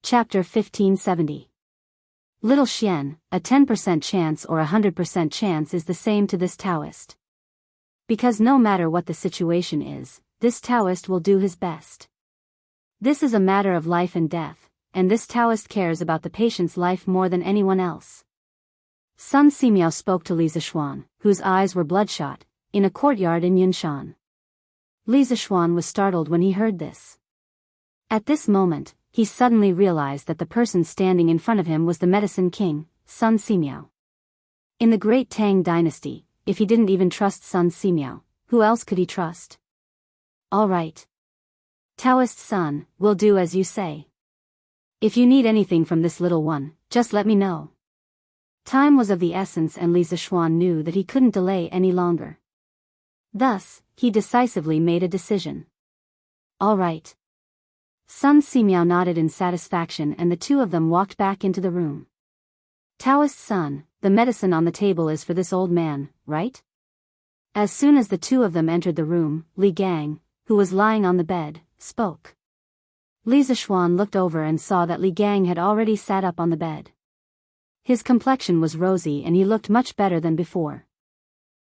Chapter 1570. Little Xian, a 10% chance or 100% chance is the same to this Taoist. Because no matter what the situation is, this Taoist will do his best. This is a matter of life and death, and this Taoist cares about the patient's life more than anyone else. Sun Simiao spoke to Li Zishuan, whose eyes were bloodshot, in a courtyard in Yunshan. Li Zishuan was startled when he heard this. At this moment, he suddenly realized that the person standing in front of him was the medicine king, Sun Simiao. In the great Tang dynasty, if he didn't even trust Sun Simiao, who else could he trust? All right. Taoist son, we'll do as you say. If you need anything from this little one, just let me know. Time was of the essence, and Li Zishuan knew that he couldn't delay any longer. Thus, he decisively made a decision. All right. Sun Simiao nodded in satisfaction, and the two of them walked back into the room. Taoist son, the medicine on the table is for this old man, right? As soon as the two of them entered the room, Li Gang, who was lying on the bed, spoke. Li Zishuan looked over and saw that Li Gang had already sat up on the bed. His complexion was rosy and he looked much better than before.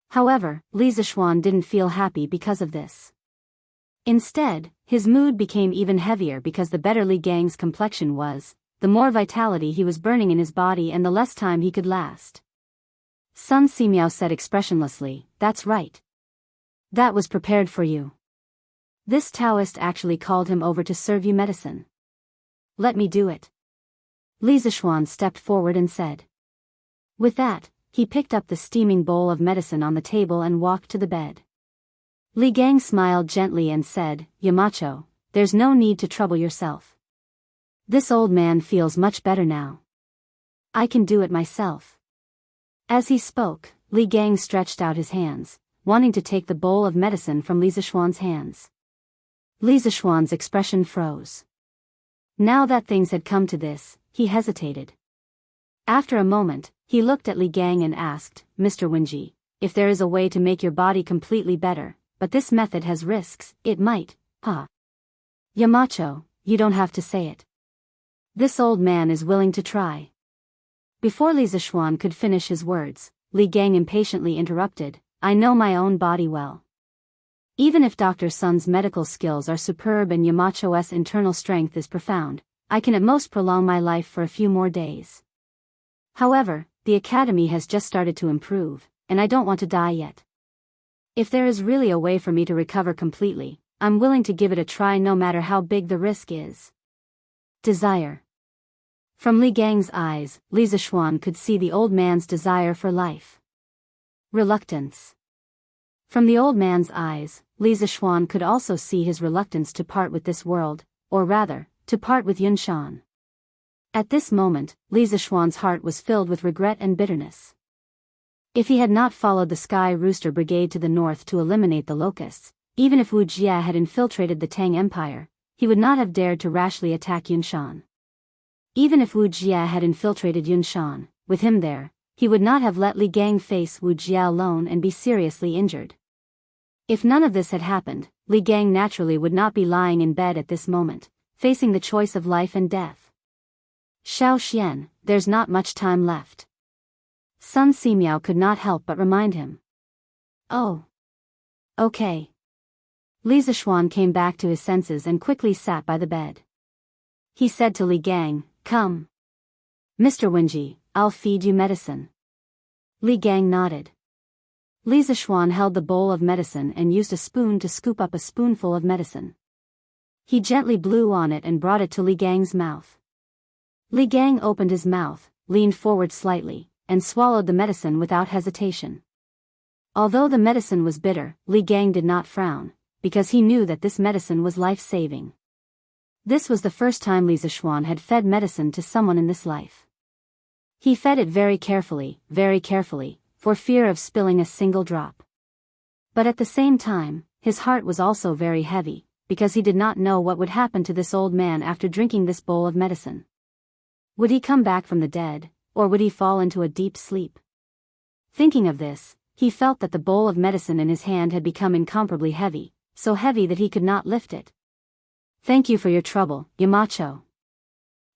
However, Li Zishuan didn't feel happy because of this. Instead, his mood became even heavier because the better Li Gang's complexion was, the more vitality he was burning in his body and the less time he could last. Sun Simiao said expressionlessly, "That's right. That was prepared for you. This Taoist actually called him over to serve you medicine. Let me do it." Li Zishuan stepped forward and said. With that, he picked up the steaming bowl of medicine on the table and walked to the bed. Li Gang smiled gently and said, "Yamacho, there's no need to trouble yourself. This old man feels much better now. I can do it myself." As he spoke, Li Gang stretched out his hands, wanting to take the bowl of medicine from Li Zishuan's hands. Li Zishuan's expression froze. Now that things had come to this, he hesitated. After a moment, he looked at Li Gang and asked, "Mr. Wenji, if there is a way to make your body completely better, but this method has risks, it might, huh?" "Yamacho, you don't have to say it. This old man is willing to try." Before Li Zishuan could finish his words, Li Gang impatiently interrupted, "I know my own body well. Even if Dr. Sun's medical skills are superb and Yamacho's internal strength is profound, I can at most prolong my life for a few more days. However, the academy has just started to improve, and I don't want to die yet. If there is really a way for me to recover completely, I'm willing to give it a try no matter how big the risk is." Desire. From Li Gang's eyes, Li Zishuan could see the old man's desire for life. Reluctance. From the old man's eyes, Li Zishuan could also see his reluctance to part with this world, or rather, to part with Yunshan. At this moment, Li Zishuan's heart was filled with regret and bitterness. If he had not followed the Sky Rooster Brigade to the north to eliminate the locusts, even if Wuxia had infiltrated the Tang Empire, he would not have dared to rashly attack Yunshan. Even if Wuxia had infiltrated Yunshan, with him there, he would not have let Li Gang face Wuxia alone and be seriously injured. If none of this had happened, Li Gang naturally would not be lying in bed at this moment, facing the choice of life and death. "Xiao Xian, there's not much time left." Sun Simiao could not help but remind him. "Oh. Okay." Li Zishuan came back to his senses and quickly sat by the bed. He said to Li Gang, "Come. Mr. Wenji, I'll feed you medicine." Li Gang nodded. Li Zishuan held the bowl of medicine and used a spoon to scoop up a spoonful of medicine. He gently blew on it and brought it to Li Gang's mouth. Li Gang opened his mouth, leaned forward slightly, and swallowed the medicine without hesitation. Although the medicine was bitter, Li Gang did not frown, because he knew that this medicine was life-saving. This was the first time Li Zishuan had fed medicine to someone in this life. He fed it very carefully, for fear of spilling a single drop. But at the same time, his heart was also very heavy, because he did not know what would happen to this old man after drinking this bowl of medicine. Would he come back from the dead, or would he fall into a deep sleep? Thinking of this, he felt that the bowl of medicine in his hand had become incomparably heavy, so heavy that he could not lift it. "Thank you for your trouble, Yamacho."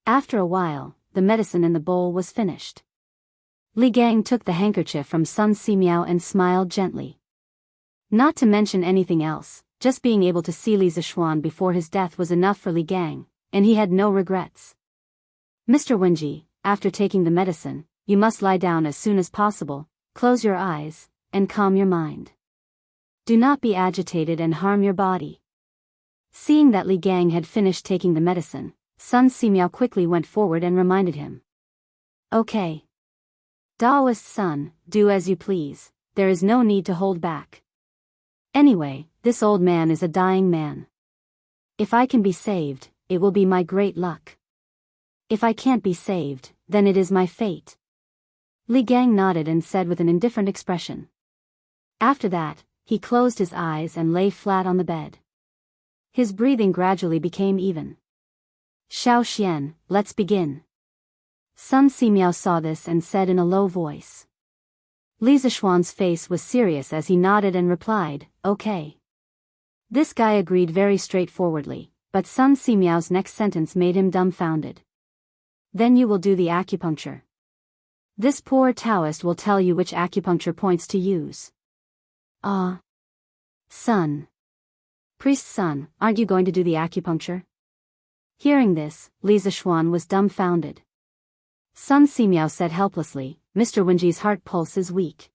After a while, the medicine in the bowl was finished. Li Gang took the handkerchief from Sun Simiao and smiled gently. Not to mention anything else, just being able to see Li Zishuan before his death was enough for Li Gang, and he had no regrets. Mr. Wenji, after taking the medicine, you must lie down as soon as possible, close your eyes, and calm your mind. Do not be agitated and harm your body. Seeing that Li Gang had finished taking the medicine, Sun Simiao quickly went forward and reminded him. Okay. Daoist son, do as you please, there is no need to hold back. Anyway, this old man is a dying man. If I can be saved, it will be my great luck. If I can't be saved, then it is my fate. Li Gang nodded and said with an indifferent expression. After that, he closed his eyes and lay flat on the bed. His breathing gradually became even. Xiao Xian, let's begin. Sun Simiao saw this and said in a low voice. Li Zishuan's face was serious as he nodded and replied, okay. This guy agreed very straightforwardly, but Sun Simiao's next sentence made him dumbfounded. Then you will do the acupuncture. This poor Taoist will tell you which acupuncture points to use. Son. Priest son, aren't you going to do the acupuncture? Hearing this, Li Zishuan was dumbfounded. Sun Simiao said helplessly, Mr. Wenji's heart pulse is weak.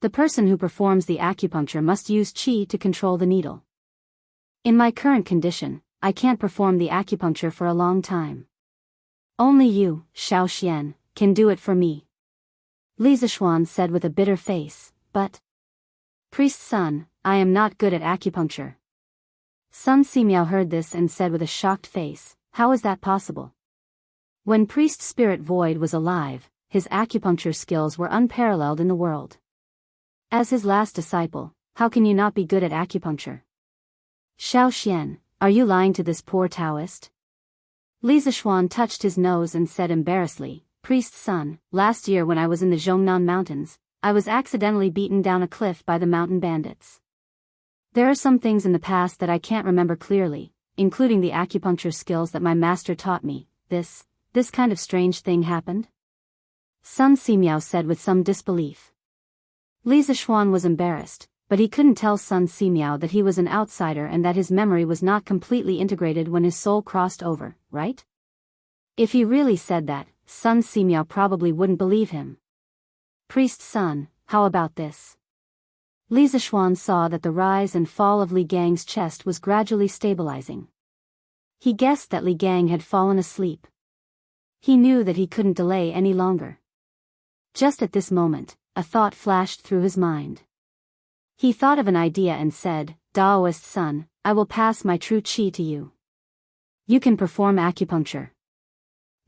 The person who performs the acupuncture must use qi to control the needle. In my current condition, I can't perform the acupuncture for a long time. Only you, Xiao Xian, can do it for me. Li Zishuan said with a bitter face, but... Priest son, I am not good at acupuncture. Sun Simiao heard this and said with a shocked face, how is that possible? When Priest Spirit Void was alive, his acupuncture skills were unparalleled in the world. As his last disciple, how can you not be good at acupuncture? Xiao Xian, are you lying to this poor Taoist? Li Zishuan touched his nose and said embarrassedly, Priest's son, last year when I was in the Zhongnan Mountains, I was accidentally beaten down a cliff by the mountain bandits. There are some things in the past that I can't remember clearly, including the acupuncture skills that my master taught me. This kind of strange thing happened? Sun Simiao said with some disbelief. Li Zishuan was embarrassed, but he couldn't tell Sun Simiao that he was an outsider and that his memory was not completely integrated when his soul crossed over, right? If he really said that, Sun Simiao probably wouldn't believe him. Priest's son, how about this? Li Zishuan saw that the rise and fall of Li Gang's chest was gradually stabilizing. He guessed that Li Gang had fallen asleep. He knew that he couldn't delay any longer. Just at this moment, a thought flashed through his mind. He thought of an idea and said, Daoist son, I will pass my true qi to you. You can perform acupuncture.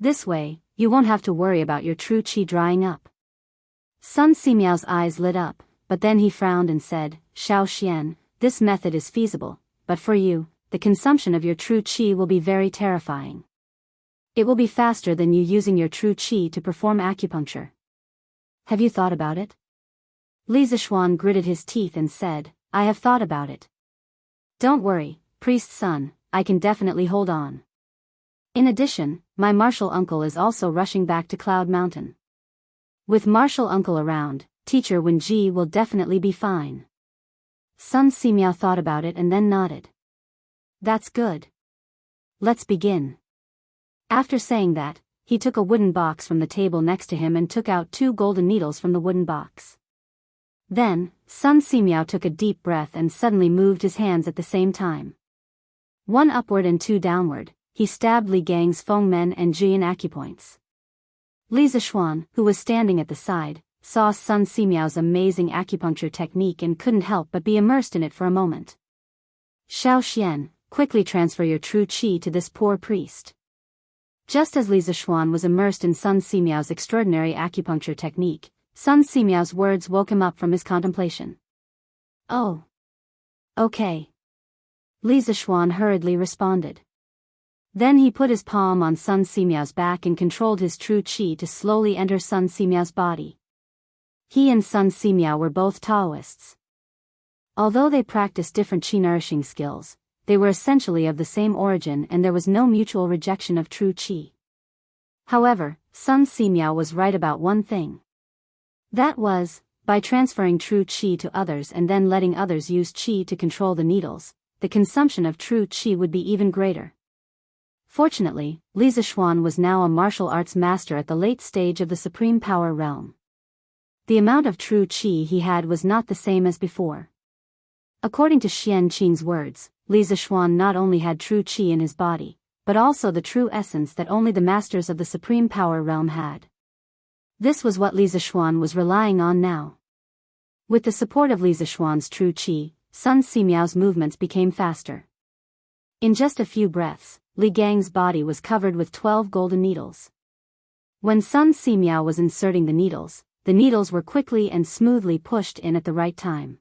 This way, you won't have to worry about your true qi drying up. Sun Simiao's eyes lit up, but then he frowned and said, Xiao Xian, this method is feasible, but for you, the consumption of your true qi will be very terrifying. It will be faster than you using your true qi to perform acupuncture. Have you thought about it? Li Zishuan gritted his teeth and said, I have thought about it. Don't worry, priest's son, I can definitely hold on. In addition, my martial uncle is also rushing back to Cloud Mountain. With martial uncle around, teacher Wenji will definitely be fine. Sun Simiao thought about it and then nodded. That's good. Let's begin. After saying that, he took a wooden box from the table next to him and took out 2 golden needles from the wooden box. Then, Sun Simiao took a deep breath and suddenly moved his hands at the same time. 1 upward and 2 downward, he stabbed Li Gang's Fengmen and Jian acupoints. Li Zishuan, who was standing at the side, saw Sun Simiao's amazing acupuncture technique and couldn't help but be immersed in it for a moment. Xiao Xian, quickly transfer your true qi to this poor priest. Just as Li Zishuan was immersed in Sun Simiao's extraordinary acupuncture technique, Sun Simiao's words woke him up from his contemplation. Oh. Okay. Li Zishuan hurriedly responded. Then he put his palm on Sun Simiao's back and controlled his true qi to slowly enter Sun Simiao's body. He and Sun Simiao were both Taoists. Although they practiced different qi-nourishing skills, they were essentially of the same origin and there was no mutual rejection of true qi. However, Sun Simiao was right about one thing. That was, by transferring true qi to others and then letting others use qi to control the needles, the consumption of true qi would be even greater. Fortunately, Li Zixuan was now a martial arts master at the late stage of the supreme power realm. The amount of true qi he had was not the same as before. According to Xian Qing's words, Li Zixuan not only had true qi in his body, but also the true essence that only the masters of the supreme power realm had. This was what Li Zixuan was relying on now. With the support of Li Zixuan's true qi, Sun Simiao's movements became faster. In just a few breaths, Li Gang's body was covered with 12 golden needles. When Sun Simiao was inserting the needles were quickly and smoothly pushed in at the right time.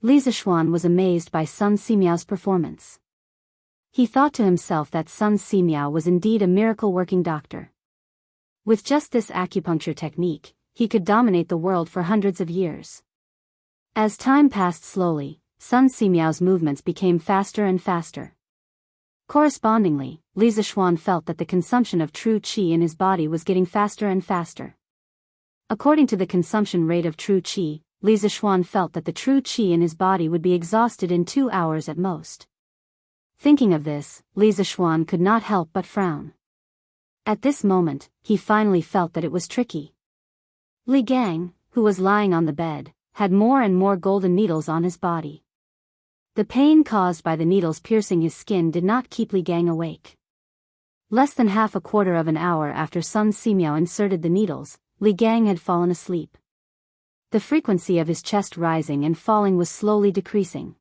Li Zixuan was amazed by Sun Simiao's performance. He thought to himself that Sun Simiao was indeed a miracle-working doctor. With just this acupuncture technique, he could dominate the world for hundreds of years. As time passed slowly, Sun Simiao's movements became faster and faster. Correspondingly, Li Zixuan felt that the consumption of true qi in his body was getting faster and faster. According to the consumption rate of true qi, Li Zixuan felt that the true qi in his body would be exhausted in 2 hours at most. Thinking of this, Li Zixuan could not help but frown. At this moment, he finally felt that it was tricky. Li Gang, who was lying on the bed, had more and more golden needles on his body. The pain caused by the needles piercing his skin did not keep Li Gang awake. Less than half a quarter of an hour after Sun Simiao inserted the needles, Li Gang had fallen asleep. The frequency of his chest rising and falling was slowly decreasing.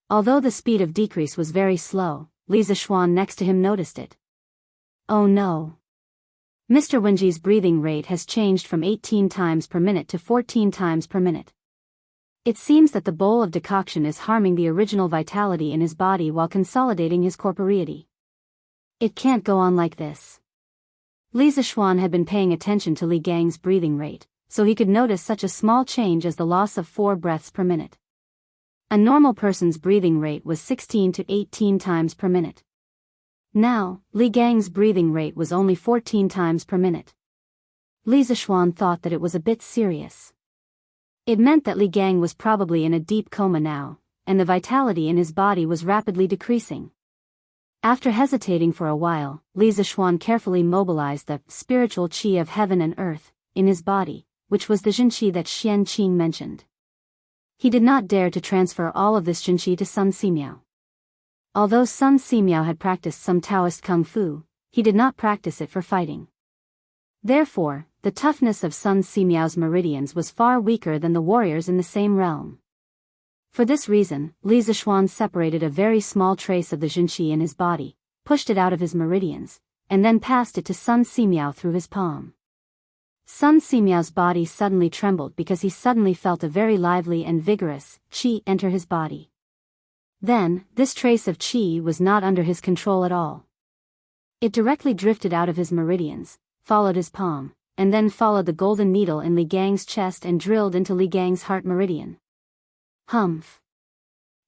Although the speed of decrease was very slow, Li Zixuan next to him noticed it. Oh no! Mr. Wenji's breathing rate has changed from 18 times per minute to 14 times per minute. It seems that the bowl of decoction is harming the original vitality in his body while consolidating his corporeity. It can't go on like this. Li Zixuan had been paying attention to Li Gang's breathing rate, so he could notice such a small change as the loss of 4 breaths per minute. A normal person's breathing rate was 16 to 18 times per minute. Now, Li Gang's breathing rate was only 14 times per minute. Li Zixuan thought that it was a bit serious. It meant that Li Gang was probably in a deep coma now, and the vitality in his body was rapidly decreasing. After hesitating for a while, Li Zixuan carefully mobilized the spiritual qi of heaven and earth in his body, which was the Jinqi that Xian Qing mentioned. He did not dare to transfer all of this Jinqi to Sun Simiao. Although Sun Simiao had practiced some Taoist kung fu, he did not practice it for fighting. Therefore, the toughness of Sun Simiao's meridians was far weaker than the warriors in the same realm. For this reason, Li Zixuan separated a very small trace of the Jinqi in his body, pushed it out of his meridians, and then passed it to Sun Simiao through his palm. Sun Simiao's body suddenly trembled because he suddenly felt a very lively and vigorous qi enter his body. Then, this trace of qi was not under his control at all. It directly drifted out of his meridians, followed his palm, and then followed the golden needle in Li Gang's chest and drilled into Li Gang's heart meridian. Humph!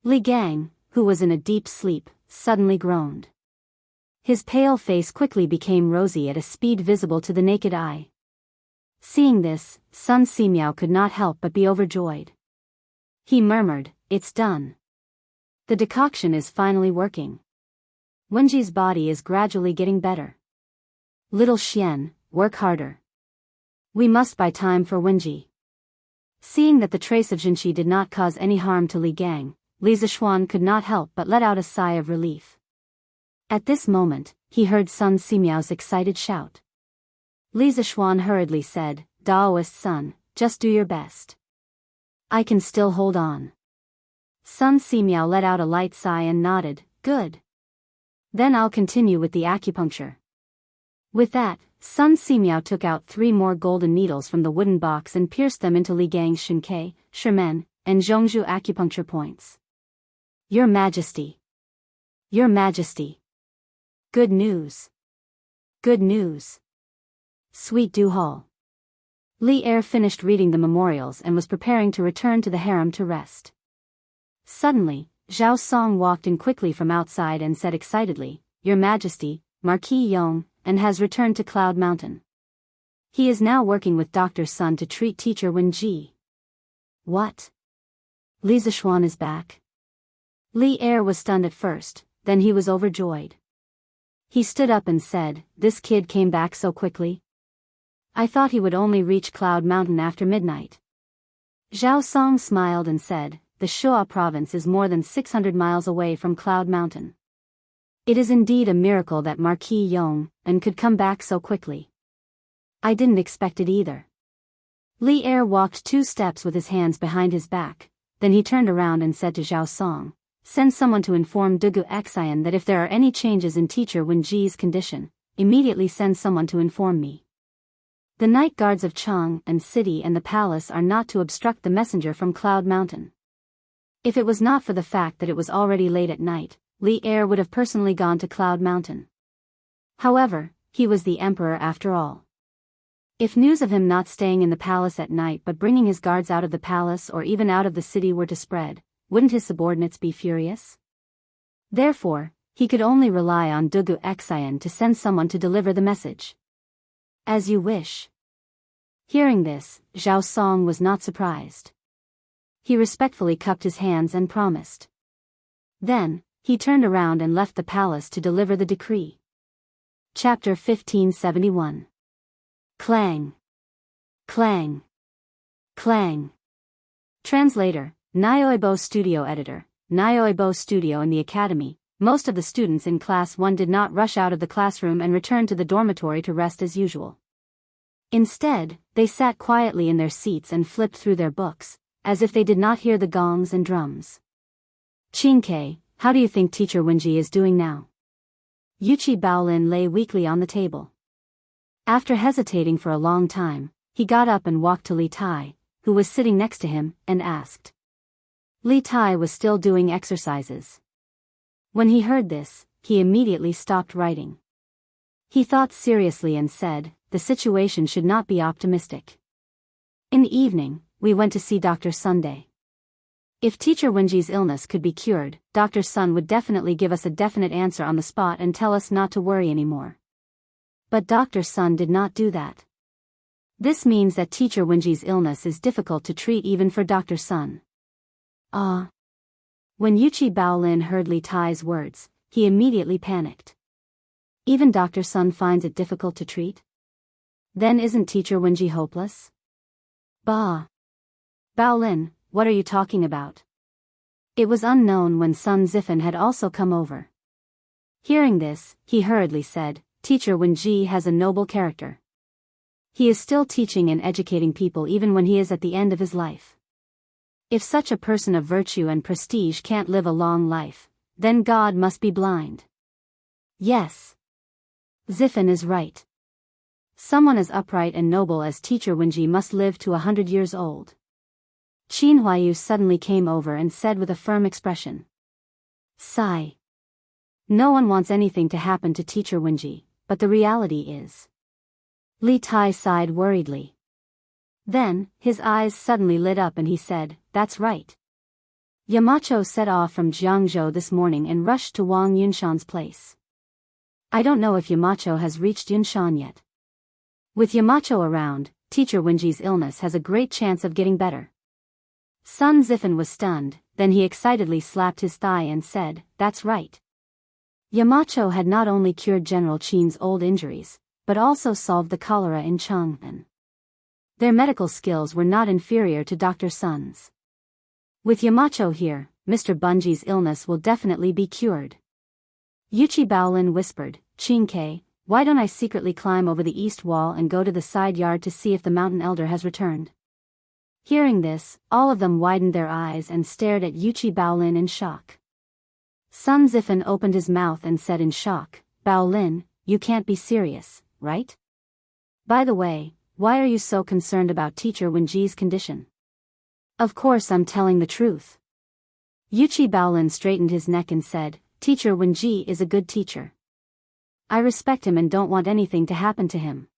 Li Gang, who was in a deep sleep, suddenly groaned. His pale face quickly became rosy at a speed visible to the naked eye. Seeing this, Sun Simiao could not help but be overjoyed. He murmured, "It's done. The decoction is finally working. Wenji's body is gradually getting better. Little Xian, work harder. We must buy time for Wenji." Seeing that the trace of Jinqi did not cause any harm to Li Gang, Li Zixuan could not help but let out a sigh of relief. At this moment, he heard Sun Simiao's excited shout. Li Zixuan hurriedly said, "Daoist son, just do your best. I can still hold on." Sun Simiao let out a light sigh and nodded, "Good. Then I'll continue with the acupuncture." With that, Sun Simiao took out 3 more golden needles from the wooden box and pierced them into Li Gang's Shinkei, Shimen, and Zhongzhu acupuncture points. "Your Majesty! Your Majesty! Good news! Good news! Sweet Du Hall." Li Er finished reading the memorials and was preparing to return to the harem to rest. Suddenly, Zhao Song walked in quickly from outside and said excitedly, "Your Majesty, Marquis Yong, and has returned to Cloud Mountain. He is now working with Dr. Sun to treat teacher Wenji. What? Li Zishuan is back? Li Er was stunned at first, then he was overjoyed. He stood up and said, "This kid came back so quickly? I thought he would only reach Cloud Mountain after midnight." Zhao Song smiled and said, "The Shuo province is more than 600 miles away from Cloud Mountain. It is indeed a miracle that Marquis Yong and could come back so quickly. I didn't expect it either." Li Er walked 2 steps with his hands behind his back, then he turned around and said to Zhao Song, "Send someone to inform Dugu Xian that if there are any changes in teacher Wenji's condition, immediately send someone to inform me. The night guards of Chang and city and the palace are not to obstruct the messenger from Cloud Mountain." If it was not for the fact that it was already late at night, Li Er would have personally gone to Cloud Mountain. However, he was the emperor after all. If news of him not staying in the palace at night but bringing his guards out of the palace or even out of the city were to spread, wouldn't his subordinates be furious? Therefore, he could only rely on Dugu Xian to send someone to deliver the message. "As you wish." Hearing this, Zhao Song was not surprised. He respectfully cupped his hands and promised. Then, he turned around and left the palace to deliver the decree. Chapter 1571. Clang. Clang. Clang. Translator, Nyoibo Studio Editor, Nyoibo Studio in the Academy. Most of the students in Class 1 did not rush out of the classroom and return to the dormitory to rest as usual. Instead, they sat quietly in their seats and flipped through their books, as if they did not hear the gongs and drums. "Qingke, how do you think teacher Wenji is doing now?" Yuchi Baolin lay weakly on the table. After hesitating for a long time, he got up and walked to Li Tai, who was sitting next to him, and asked. Li Tai was still doing exercises. When he heard this, he immediately stopped writing. He thought seriously and said, "The situation should not be optimistic. In the evening, we went to see Dr. Sunday. If teacher Wenji's illness could be cured, Dr. Sun would definitely give us a definite answer on the spot and tell us not to worry anymore. But Dr. Sun did not do that. This means that teacher Wenji's illness is difficult to treat even for Dr. Sun." Ah. When Yuchi Baolin heard Li Tai's words, he immediately panicked. Even Dr. Sun finds it difficult to treat? Then isn't teacher Wenji hopeless? Bah. Baolin, what are you talking about? It was unknown when Sun Zifan had also come over. Hearing this, he hurriedly said, "Teacher Wenji has a noble character. He is still teaching and educating people even when he is at the end of his life. If such a person of virtue and prestige can't live a long life, then God must be blind." Yes. Zifan is right. Someone as upright and noble as teacher Wenji must live to 100 years old. Qin Huayu suddenly came over and said with a firm expression. Sigh. No one wants anything to happen to teacher Wenji, but the reality is. Li Tai sighed worriedly. Then, his eyes suddenly lit up and he said, "That's right. Yamacho set off from Jianghu this morning and rushed to Wang Yunshan's place. I don't know if Yamacho has reached Yunshan yet. With Yamacho around, teacher Wenji's illness has a great chance of getting better." Sun Zifan was stunned, then he excitedly slapped his thigh and said, "That's right. Yamacho had not only cured General Qin's old injuries, but also solved the cholera in Chang'an. Their medical skills were not inferior to Dr. Sun's. With Yamacho here, Mr. Bunji's illness will definitely be cured." Yuchi Baolin whispered, "Qingke, why don't I secretly climb over the east wall and go to the side yard to see if the mountain elder has returned?" Hearing this, all of them widened their eyes and stared at Yuchi Baolin in shock. Sun Zifan opened his mouth and said in shock, "Baolin, you can't be serious, right? By the way, why are you so concerned about teacher Wenji's condition?" "Of course I'm telling the truth." Yuchi Baolin straightened his neck and said, "Teacher Wenji is a good teacher. I respect him and don't want anything to happen to him."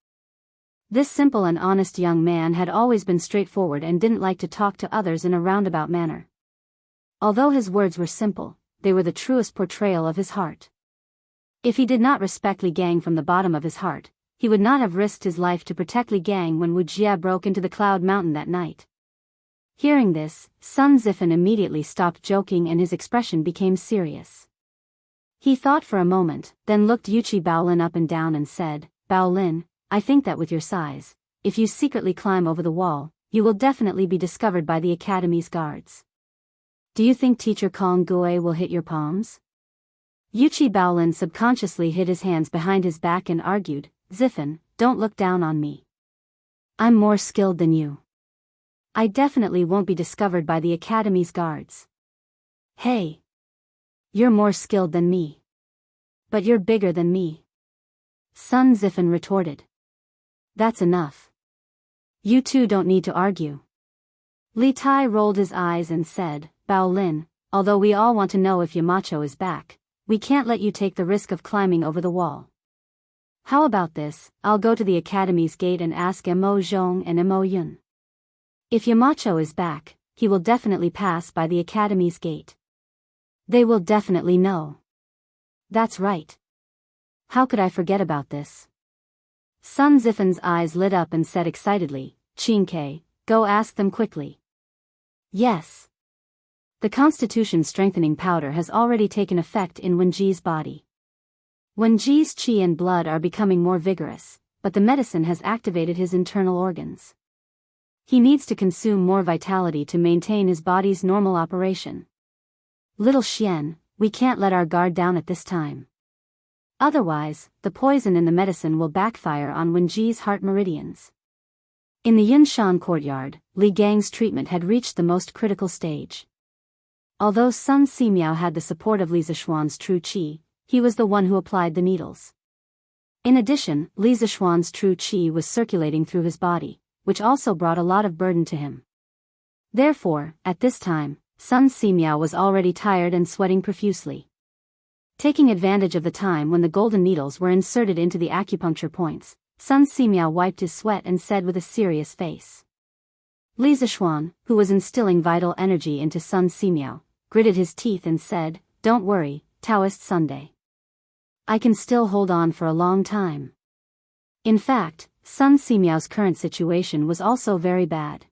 This simple and honest young man had always been straightforward and didn't like to talk to others in a roundabout manner. Although his words were simple, they were the truest portrayal of his heart. If he did not respect Li Gang from the bottom of his heart, he would not have risked his life to protect Li Gang when Wuxia broke into the Cloud Mountain that night. Hearing this, Sun Zifan immediately stopped joking and his expression became serious. He thought for a moment, then looked Yuchi Baolin up and down and said, "Baolin, I think that with your size, if you secretly climb over the wall, you will definitely be discovered by the academy's guards. Do you think Teacher Kong Gue will hit your palms?" Yuchi Baolin subconsciously hid his hands behind his back and argued, "Zifan, don't look down on me. I'm more skilled than you. I definitely won't be discovered by the academy's guards." "Hey! You're more skilled than me. But you're bigger than me," Sun Zifan retorted. "That's enough. You two don't need to argue." Li Tai rolled his eyes and said, "Baolin, although we all want to know if Yamacho is back, we can't let you take the risk of climbing over the wall. How about this, I'll go to the academy's gate and ask Mo Zhong and Mo Yun. If Yamacho is back, he will definitely pass by the academy's gate. They will definitely know." "That's right. How could I forget about this?" Sun Zifan's eyes lit up and said excitedly, "Qingke, go ask them quickly." "Yes." The constitution strengthening powder has already taken effect in Wenji's body. Wenji's qi and blood are becoming more vigorous, but the medicine has activated his internal organs. He needs to consume more vitality to maintain his body's normal operation. "Little Xian, we can't let our guard down at this time. Otherwise, the poison in the medicine will backfire on Wenji's heart meridians." In the Yunshan courtyard, Li Gang's treatment had reached the most critical stage. Although Sun Simiao had the support of Li Zishuan's true qi, he was the one who applied the needles. In addition, Li Zishuan's true qi was circulating through his body, which also brought a lot of burden to him. Therefore, at this time, Sun Simiao was already tired and sweating profusely. Taking advantage of the time when the golden needles were inserted into the acupuncture points, Sun Simiao wiped his sweat and said with a serious face. Li Zishuan, who was instilling vital energy into Sun Simiao, gritted his teeth and said, "Don't worry, Taoist Sunday. I can still hold on for a long time." In fact, Sun Simiao's current situation was also very bad.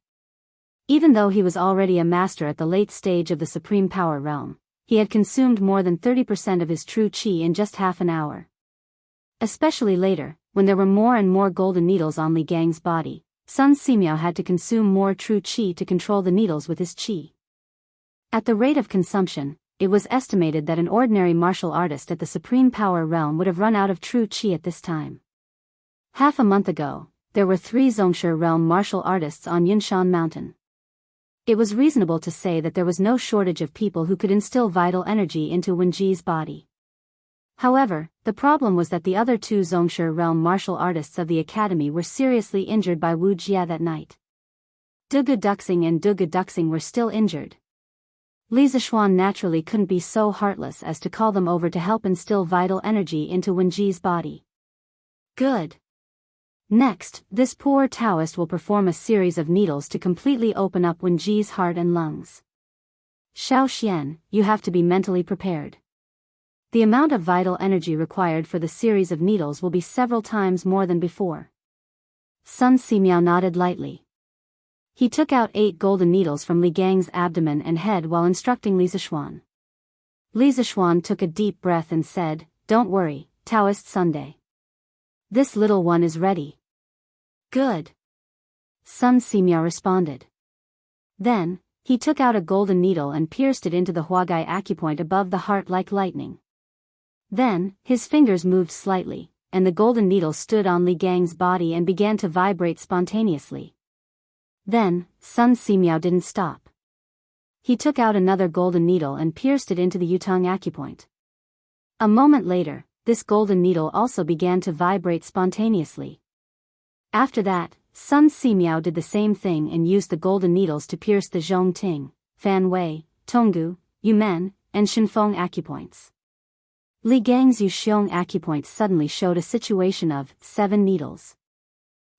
Even though he was already a master at the late stage of the Supreme Power Realm, he had consumed more than 30% of his true qi in just half an hour. Especially later, when there were more and more golden needles on Li Gang's body, Sun Simiao had to consume more true qi to control the needles with his qi. At the rate of consumption, it was estimated that an ordinary martial artist at the Supreme Power Realm would have run out of true qi at this time. Half a month ago, there were 3 Zhongshe realm martial artists on Yunshan Mountain. It was reasonable to say that there was no shortage of people who could instill vital energy into Wenji's body. However, the problem was that the other 2 Zhongshe realm martial artists of the academy were seriously injured by Wu Jia that night. Dugu Duxing and Dugu Duxing were still injured. Li Zishuan naturally couldn't be so heartless as to call them over to help instill vital energy into Wenji's body. Good. Next, this poor Taoist will perform a series of needles to completely open up Wenji's heart and lungs. Xiao Xian, you have to be mentally prepared. The amount of vital energy required for the series of needles will be several times more than before. Sun Simiao nodded lightly. He took out 8 golden needles from Li Gang's abdomen and head while instructing Li Zishuan. Li Zishuan took a deep breath and said, "Don't worry, Taoist Sunday. This little one is ready." "Good," Sun Simiao responded. Then, he took out a golden needle and pierced it into the Huagai acupoint above the heart like lightning. Then, his fingers moved slightly, and the golden needle stood on Li Gang's body and began to vibrate spontaneously. Then, Sun Simiao didn't stop. He took out another golden needle and pierced it into the Yutong acupoint. A moment later, this golden needle also began to vibrate spontaneously. After that, Sun Simiao did the same thing and used the golden needles to pierce the Zhongting, Fanwei, Tonggu, Yumen, and Shinfeng acupoints. Li Gang's Yuxiong acupoint suddenly showed a situation of 7 needles.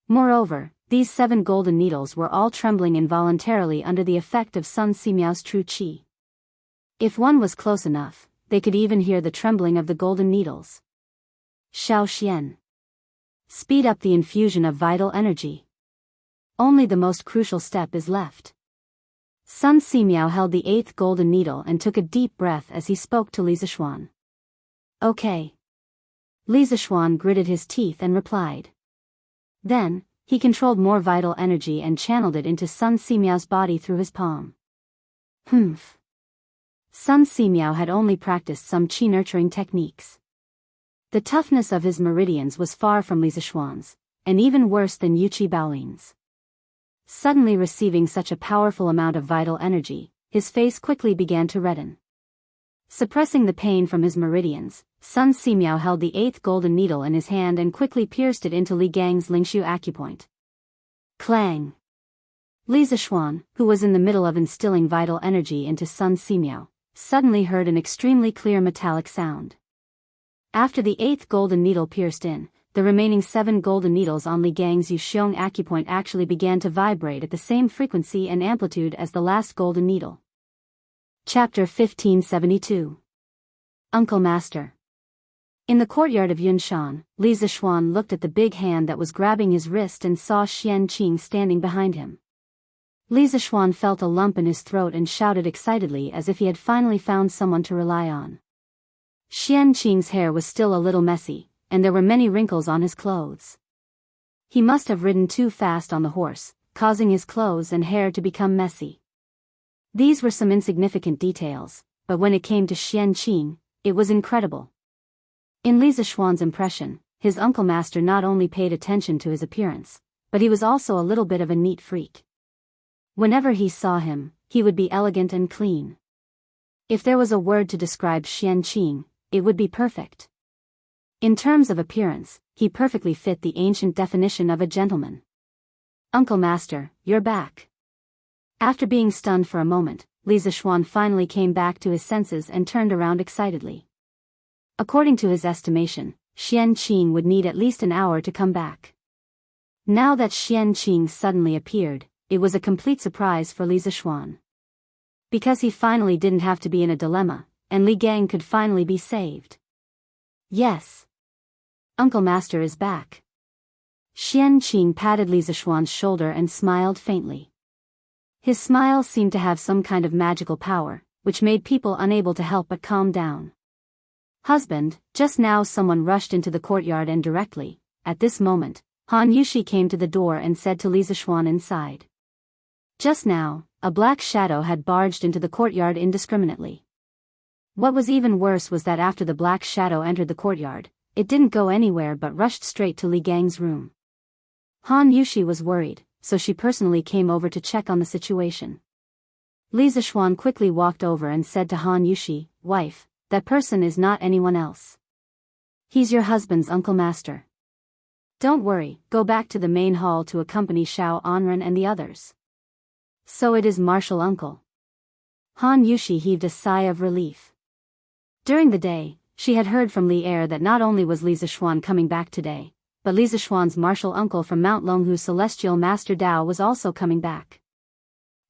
Moreover, these 7 golden needles were all trembling involuntarily under the effect of Sun Simiao's true qi. If one was close enough, they could even hear the trembling of the golden needles. Xiao Xian. Speed up the infusion of vital energy. Only the most crucial step is left. Sun Simiao held the 8th golden needle and took a deep breath as he spoke to Li Zixuan. Okay. Li Zixuan gritted his teeth and replied. Then, he controlled more vital energy and channeled it into Sun Simiao's body through his palm. Humph. Sun Simiao had only practiced some qi nurturing techniques. The toughness of his meridians was far from Li Zixuan's, and even worse than Yuqi Baolin's. Suddenly receiving such a powerful amount of vital energy, his face quickly began to redden. Suppressing the pain from his meridians, Sun Simiao held the 8th golden needle in his hand and quickly pierced it into Li Gang's Lingshu acupoint. Clang! Li Zixuan, who was in the middle of instilling vital energy into Sun Simiao, suddenly heard an extremely clear metallic sound. After the 8th golden needle pierced in, the remaining 7 golden needles on Li Gang's Yuxiong acupoint actually began to vibrate at the same frequency and amplitude as the last golden needle. Chapter 1572. Uncle Master. In the courtyard of Yunshan, Li Zixuan looked at the big hand that was grabbing his wrist and saw Xian Qing standing behind him. Li Zixuan felt a lump in his throat and shouted excitedly as if he had finally found someone to rely on. Xian Qing's hair was still a little messy, and there were many wrinkles on his clothes. He must have ridden too fast on the horse, causing his clothes and hair to become messy. These were some insignificant details, but when it came to Xian Qing, it was incredible. In Li Zixuan's impression, his uncle master not only paid attention to his appearance, but he was also a little bit of a neat freak. Whenever he saw him, he would be elegant and clean. If there was a word to describe Xian Qing, it would be perfect. In terms of appearance, he perfectly fit the ancient definition of a gentleman. Uncle Master, you're back. After being stunned for a moment, Li Zixuan finally came back to his senses and turned around excitedly. According to his estimation, Xian Qing would need at least an hour to come back. Now that Xian Qing suddenly appeared, it was a complete surprise for Li Zixuan. Because he finally didn't have to be in a dilemma, and Li Gang could finally be saved. Yes. Uncle Master is back. Xian Qing patted Li Zixuan's shoulder and smiled faintly. His smile seemed to have some kind of magical power, which made people unable to help but calm down. Husband, just now someone rushed into the courtyard and directly, at this moment, Han Yushi came to the door and said to Li Zixuan inside. Just now, a black shadow had barged into the courtyard indiscriminately. What was even worse was that after the black shadow entered the courtyard, it didn't go anywhere but rushed straight to Li Gang's room. Han Yushi was worried, so she personally came over to check on the situation. Li Zixuan quickly walked over and said to Han Yushi, "Wife, that person is not anyone else. He's your husband's Uncle Master. Don't worry, go back to the main hall to accompany Xiao Anren and the others." So it is Martial Uncle. Han Yushi heaved a sigh of relief. During the day, she had heard from Li Er that not only was Li Zixuan coming back today, but Li Zixuan's martial uncle from Mount Longhu's celestial master Dao was also coming back.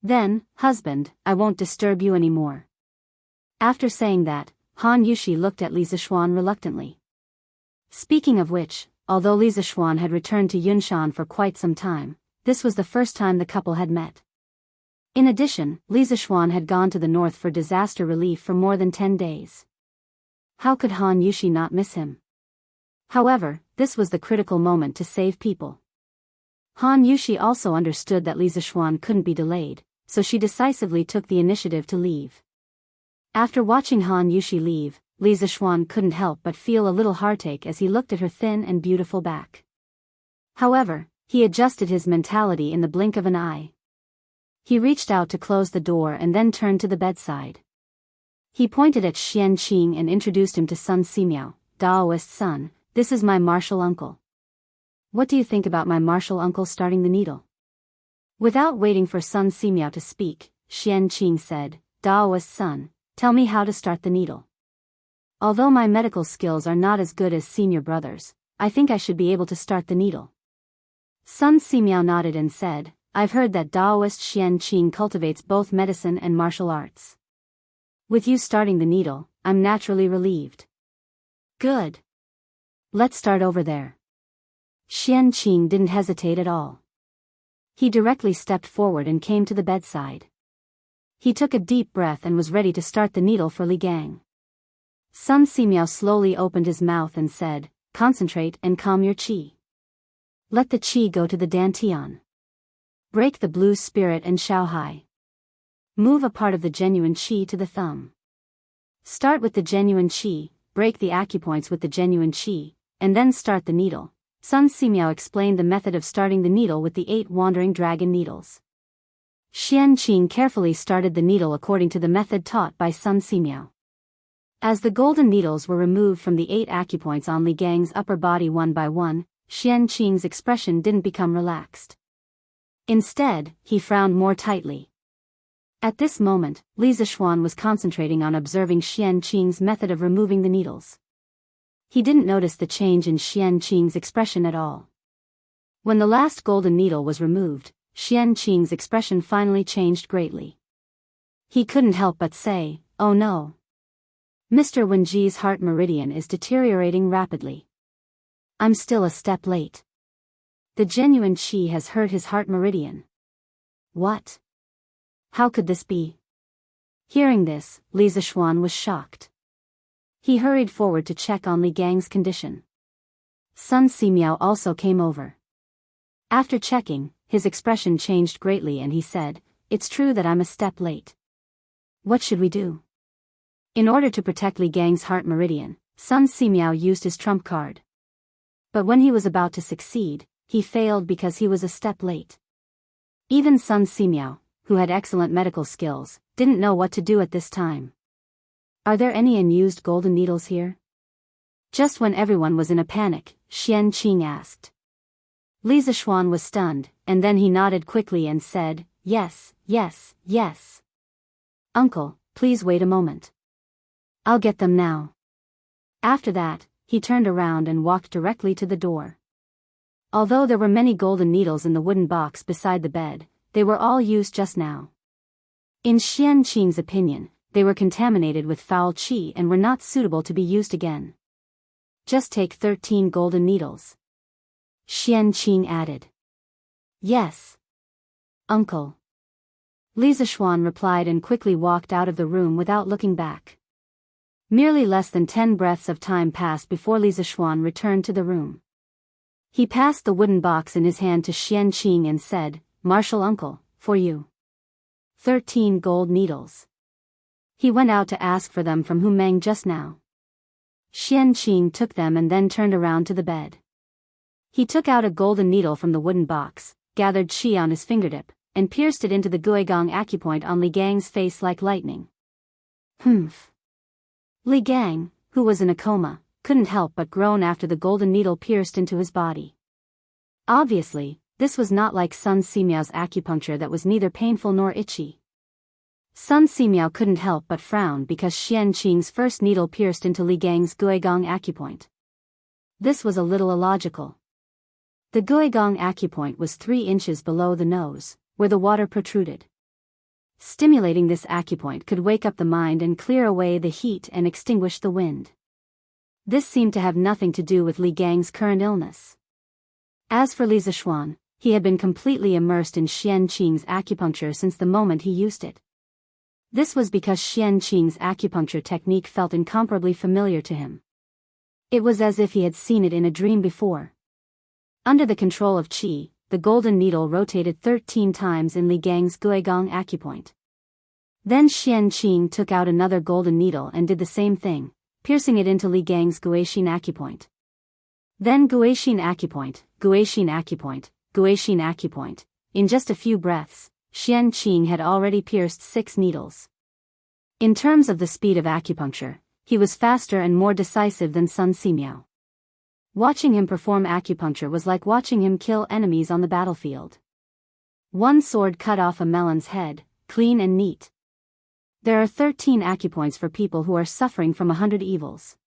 Then, husband, I won't disturb you anymore. After saying that, Han Yushi looked at Li Zixuan reluctantly. Speaking of which, although Li Zixuan had returned to Yunshan for quite some time, this was the first time the couple had met. In addition, Li Zixuan had gone to the north for disaster relief for more than 10 days. How could Han Yushi not miss him? However, this was the critical moment to save people. Han Yushi also understood that Li Zixuan couldn't be delayed, so she decisively took the initiative to leave. After watching Han Yushi leave, Li Zixuan couldn't help but feel a little heartache as he looked at her thin and beautiful back. However, he adjusted his mentality in the blink of an eye. He reached out to close the door and then turned to the bedside. He pointed at Xian Qing and introduced him to Sun Simiao, Daoist son. "This is my martial uncle. What do you think about my martial uncle starting the needle?" Without waiting for Sun Simiao to speak, Xian Qing said, "Daoist son, tell me how to start the needle. Although my medical skills are not as good as senior brothers, I think I should be able to start the needle." Sun Simiao nodded and said, "I've heard that Daoist Xian Qing cultivates both medicine and martial arts. With you starting the needle, I'm naturally relieved." "Good. Let's start over there. Xian Qing didn't hesitate at all. He directly stepped forward and came to the bedside. He took a deep breath and was ready to start the needle for Li Gang. Sun Simiao slowly opened his mouth and said, "Concentrate and calm your qi. Let the qi go to the dantian. Break the blue spirit and Shaohai. Move a part of the genuine qi to the thumb. Start with the genuine qi, break the acupoints with the genuine qi, and then start the needle." Sun Simiao explained the method of starting the needle with the 8 wandering dragon needles. Xian Qing carefully started the needle according to the method taught by Sun Simiao. As the golden needles were removed from the 8 acupoints on Li Gang's upper body one by one, Xian Qing's expression didn't become relaxed. Instead, he frowned more tightly. At this moment, Li Zishuan was concentrating on observing Xian Qing's method of removing the needles. He didn't notice the change in Xian Qing's expression at all. When the last golden needle was removed, Xian Qing's expression finally changed greatly. He couldn't help but say, "Oh no. Mr. Wenji's heart meridian is deteriorating rapidly. I'm still a step late. The genuine qi has hurt his heart meridian. What? How could this be?" Hearing this, Li Zishuan was shocked. He hurried forward to check on Li Gang's condition. Sun Simiao also came over. After checking, his expression changed greatly and he said, "It's true that I'm a step late. What should we do?" In order to protect Li Gang's heart meridian, Sun Simiao used his trump card. But when he was about to succeed, he failed because he was a step late. Even Sun Simiao, who had excellent medical skills, didn't know what to do at this time. "Are there any unused golden needles here?" Just when everyone was in a panic, Xian Qing asked. Li Zishuan was stunned, and then he nodded quickly and said, "Yes, yes, yes. Uncle, please wait a moment. I'll get them now." After that, he turned around and walked directly to the door. Although there were many golden needles in the wooden box beside the bed, they were all used just now. In Xian Qing's opinion, they were contaminated with foul qi and were not suitable to be used again. "Just take 13 golden needles," Xian Qing added. "Yes, uncle," Li Zishuan replied and quickly walked out of the room without looking back. Merely less than 10 breaths of time passed before Li Zishuan returned to the room. He passed the wooden box in his hand to Xian Qing and said, "Martial uncle, for you. 13 gold needles." He went out to ask for them from Hu Meng just now. Xian Qing took them and then turned around to the bed. He took out a golden needle from the wooden box, gathered qi on his fingertip, and pierced it into the Guigong acupoint on Li Gang's face like lightning. Humph. Li Gang, who was in a coma, couldn't help but groan after the golden needle pierced into his body. Obviously, this was not like Sun Simiao's acupuncture that was neither painful nor itchy. Sun Simiao couldn't help but frown because Xian Qing's first needle pierced into Li Gang's Guigong acupoint. This was a little illogical. The Guigong acupoint was 3 inches below the nose, where the water protruded. Stimulating this acupoint could wake up the mind and clear away the heat and extinguish the wind. This seemed to have nothing to do with Li Gang's current illness. As for Li Zishuan, he had been completely immersed in Xian Qing's acupuncture since the moment he used it. This was because Xian Qing's acupuncture technique felt incomparably familiar to him. It was as if he had seen it in a dream before. Under the control of qi, the golden needle rotated 13 times in Li Gang's Guigong acupoint. Then Xian Qing took out another golden needle and did the same thing, piercing it into Li Gang's Guixin acupoint. Then Guixin acupoint, Guixin acupoint, Guixin acupoint. In just a few breaths, Xian Qing had already pierced 6 needles. In terms of the speed of acupuncture, he was faster and more decisive than Sun Simiao. Watching him perform acupuncture was like watching him kill enemies on the battlefield. One sword cut off a melon's head, clean and neat. There are 13 acupoints for people who are suffering from 100 evils.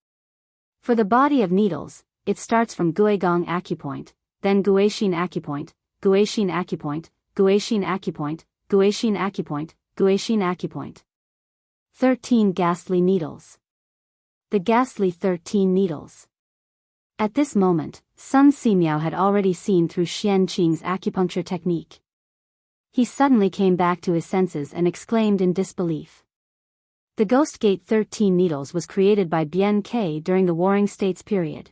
For the body of needles, it starts from Guigong acupoint, then Guixin acupoint, Guixin acupoint, Guixin acupoint, Guixin acupoint, Guixin acupoint. 13 ghastly needles. The ghastly 13 needles. At this moment, Sun Simiao had already seen through Xian Qing's acupuncture technique. He suddenly came back to his senses and exclaimed in disbelief. The Ghost Gate 13 needles was created by Bien Ke during the Warring States period.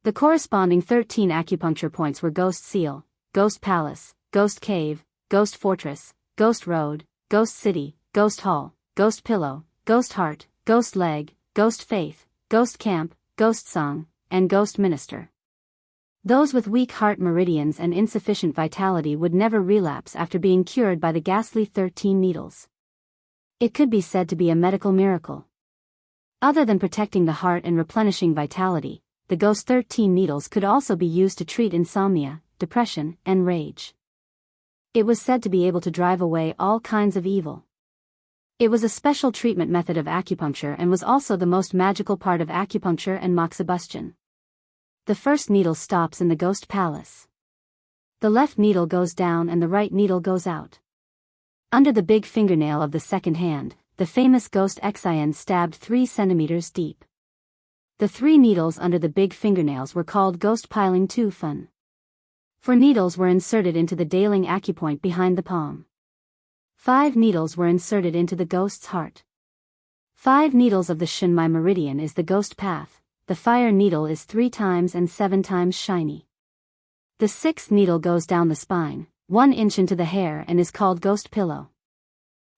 The corresponding 13 acupuncture points were Ghost Seal, Ghost Palace, Ghost Cave, Ghost Fortress, Ghost Road, Ghost City, Ghost Hall, Ghost Pillow, Ghost Heart, Ghost Leg, Ghost Faith, Ghost Camp, Ghost Song, and Ghost Minister. Those with weak heart meridians and insufficient vitality would never relapse after being cured by the ghastly 13 needles. It could be said to be a medical miracle. Other than protecting the heart and replenishing vitality, the Ghost 13 needles could also be used to treat insomnia, depression, and rage. It was said to be able to drive away all kinds of evil. It was a special treatment method of acupuncture and was also the most magical part of acupuncture and moxibustion. The first needle stops in the Ghost Palace. The left needle goes down and the right needle goes out. Under the big fingernail of the second hand, the famous Ghost Xian stabbed 3 centimeters deep. The 3 needles under the big fingernails were called Ghost Piling Tu Fun. 4 needles were inserted into the Daling acupoint behind the palm. 5 needles were inserted into the ghost's heart. 5 needles of the Shenmai meridian is the ghost path. The fire needle is 3 times and 7 times shiny. The 6th needle goes down the spine, 1 inch into the hair and is called Ghost Pillow.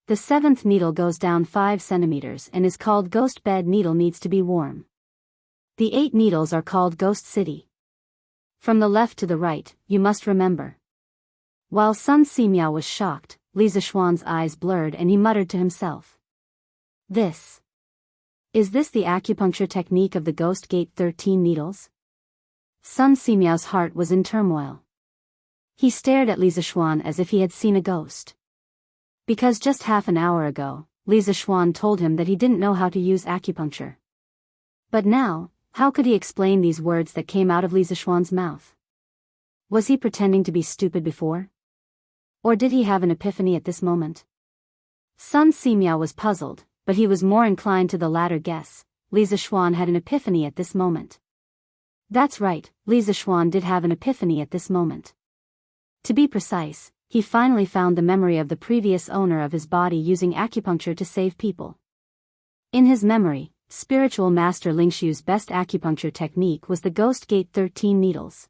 The 7th needle goes down 5 centimeters and is called Ghost Bed. Needle needs to be warm. The 8 needles are called Ghost City. From the left to the right, you must remember. While Sun Simiao was shocked, Li Zixuan's eyes blurred and he muttered to himself. Is this the acupuncture technique of the Ghost Gate 13 needles? Sun Simiao's heart was in turmoil. He stared at Li Zixuan as if he had seen a ghost. Because just half an hour ago, Li Zixuan told him that he didn't know how to use acupuncture. But now, how could he explain these words that came out of Li Zixuan's mouth? Was he pretending to be stupid before? Or did he have an epiphany at this moment? Sun Simiao was puzzled, but he was more inclined to the latter guess. Li Zixuan had an epiphany at this moment. That's right, Li Zixuan did have an epiphany at this moment. To be precise, he finally found the memory of the previous owner of his body using acupuncture to save people. In his memory, spiritual master Lingshu's best acupuncture technique was the Ghost Gate 13 needles.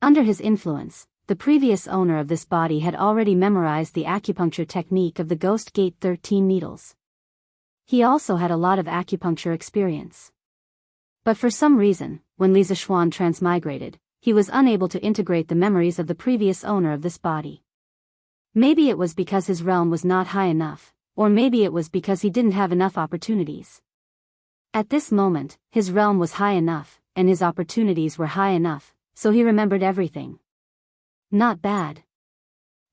Under his influence, the previous owner of this body had already memorized the acupuncture technique of the Ghost Gate 13 needles. He also had a lot of acupuncture experience. But for some reason, when Li Zixuan transmigrated, he was unable to integrate the memories of the previous owner of this body. Maybe it was because his realm was not high enough, or maybe it was because he didn't have enough opportunities. At this moment, his realm was high enough, and his opportunities were high enough, so he remembered everything. Not bad.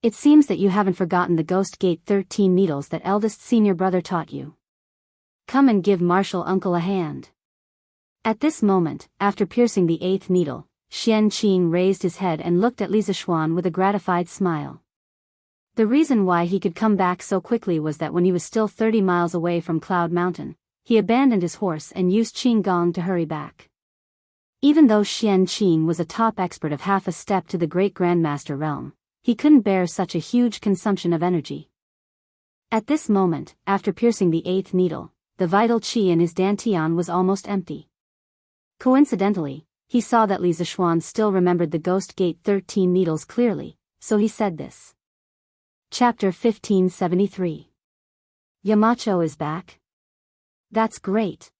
It seems that you haven't forgotten the Ghost Gate 13 needles that eldest senior brother taught you. Come and give Marshal Uncle a hand. At this moment, after piercing the 8th needle, Xian Qing raised his head and looked at Li Zixuan with a gratified smile. The reason why he could come back so quickly was that when he was still 30 miles away from Cloud Mountain, he abandoned his horse and used Qing Gong to hurry back. Even though Xian Qing was a top expert of half a step to the Great Grandmaster realm, he couldn't bear such a huge consumption of energy. At this moment, after piercing the 8th needle, the vital qi in his dantian was almost empty. Coincidentally, he saw that Li Zixuan still remembered the Ghost Gate 13 needles clearly, so he said this. Chapter 1573. Yamacho is back? That's great.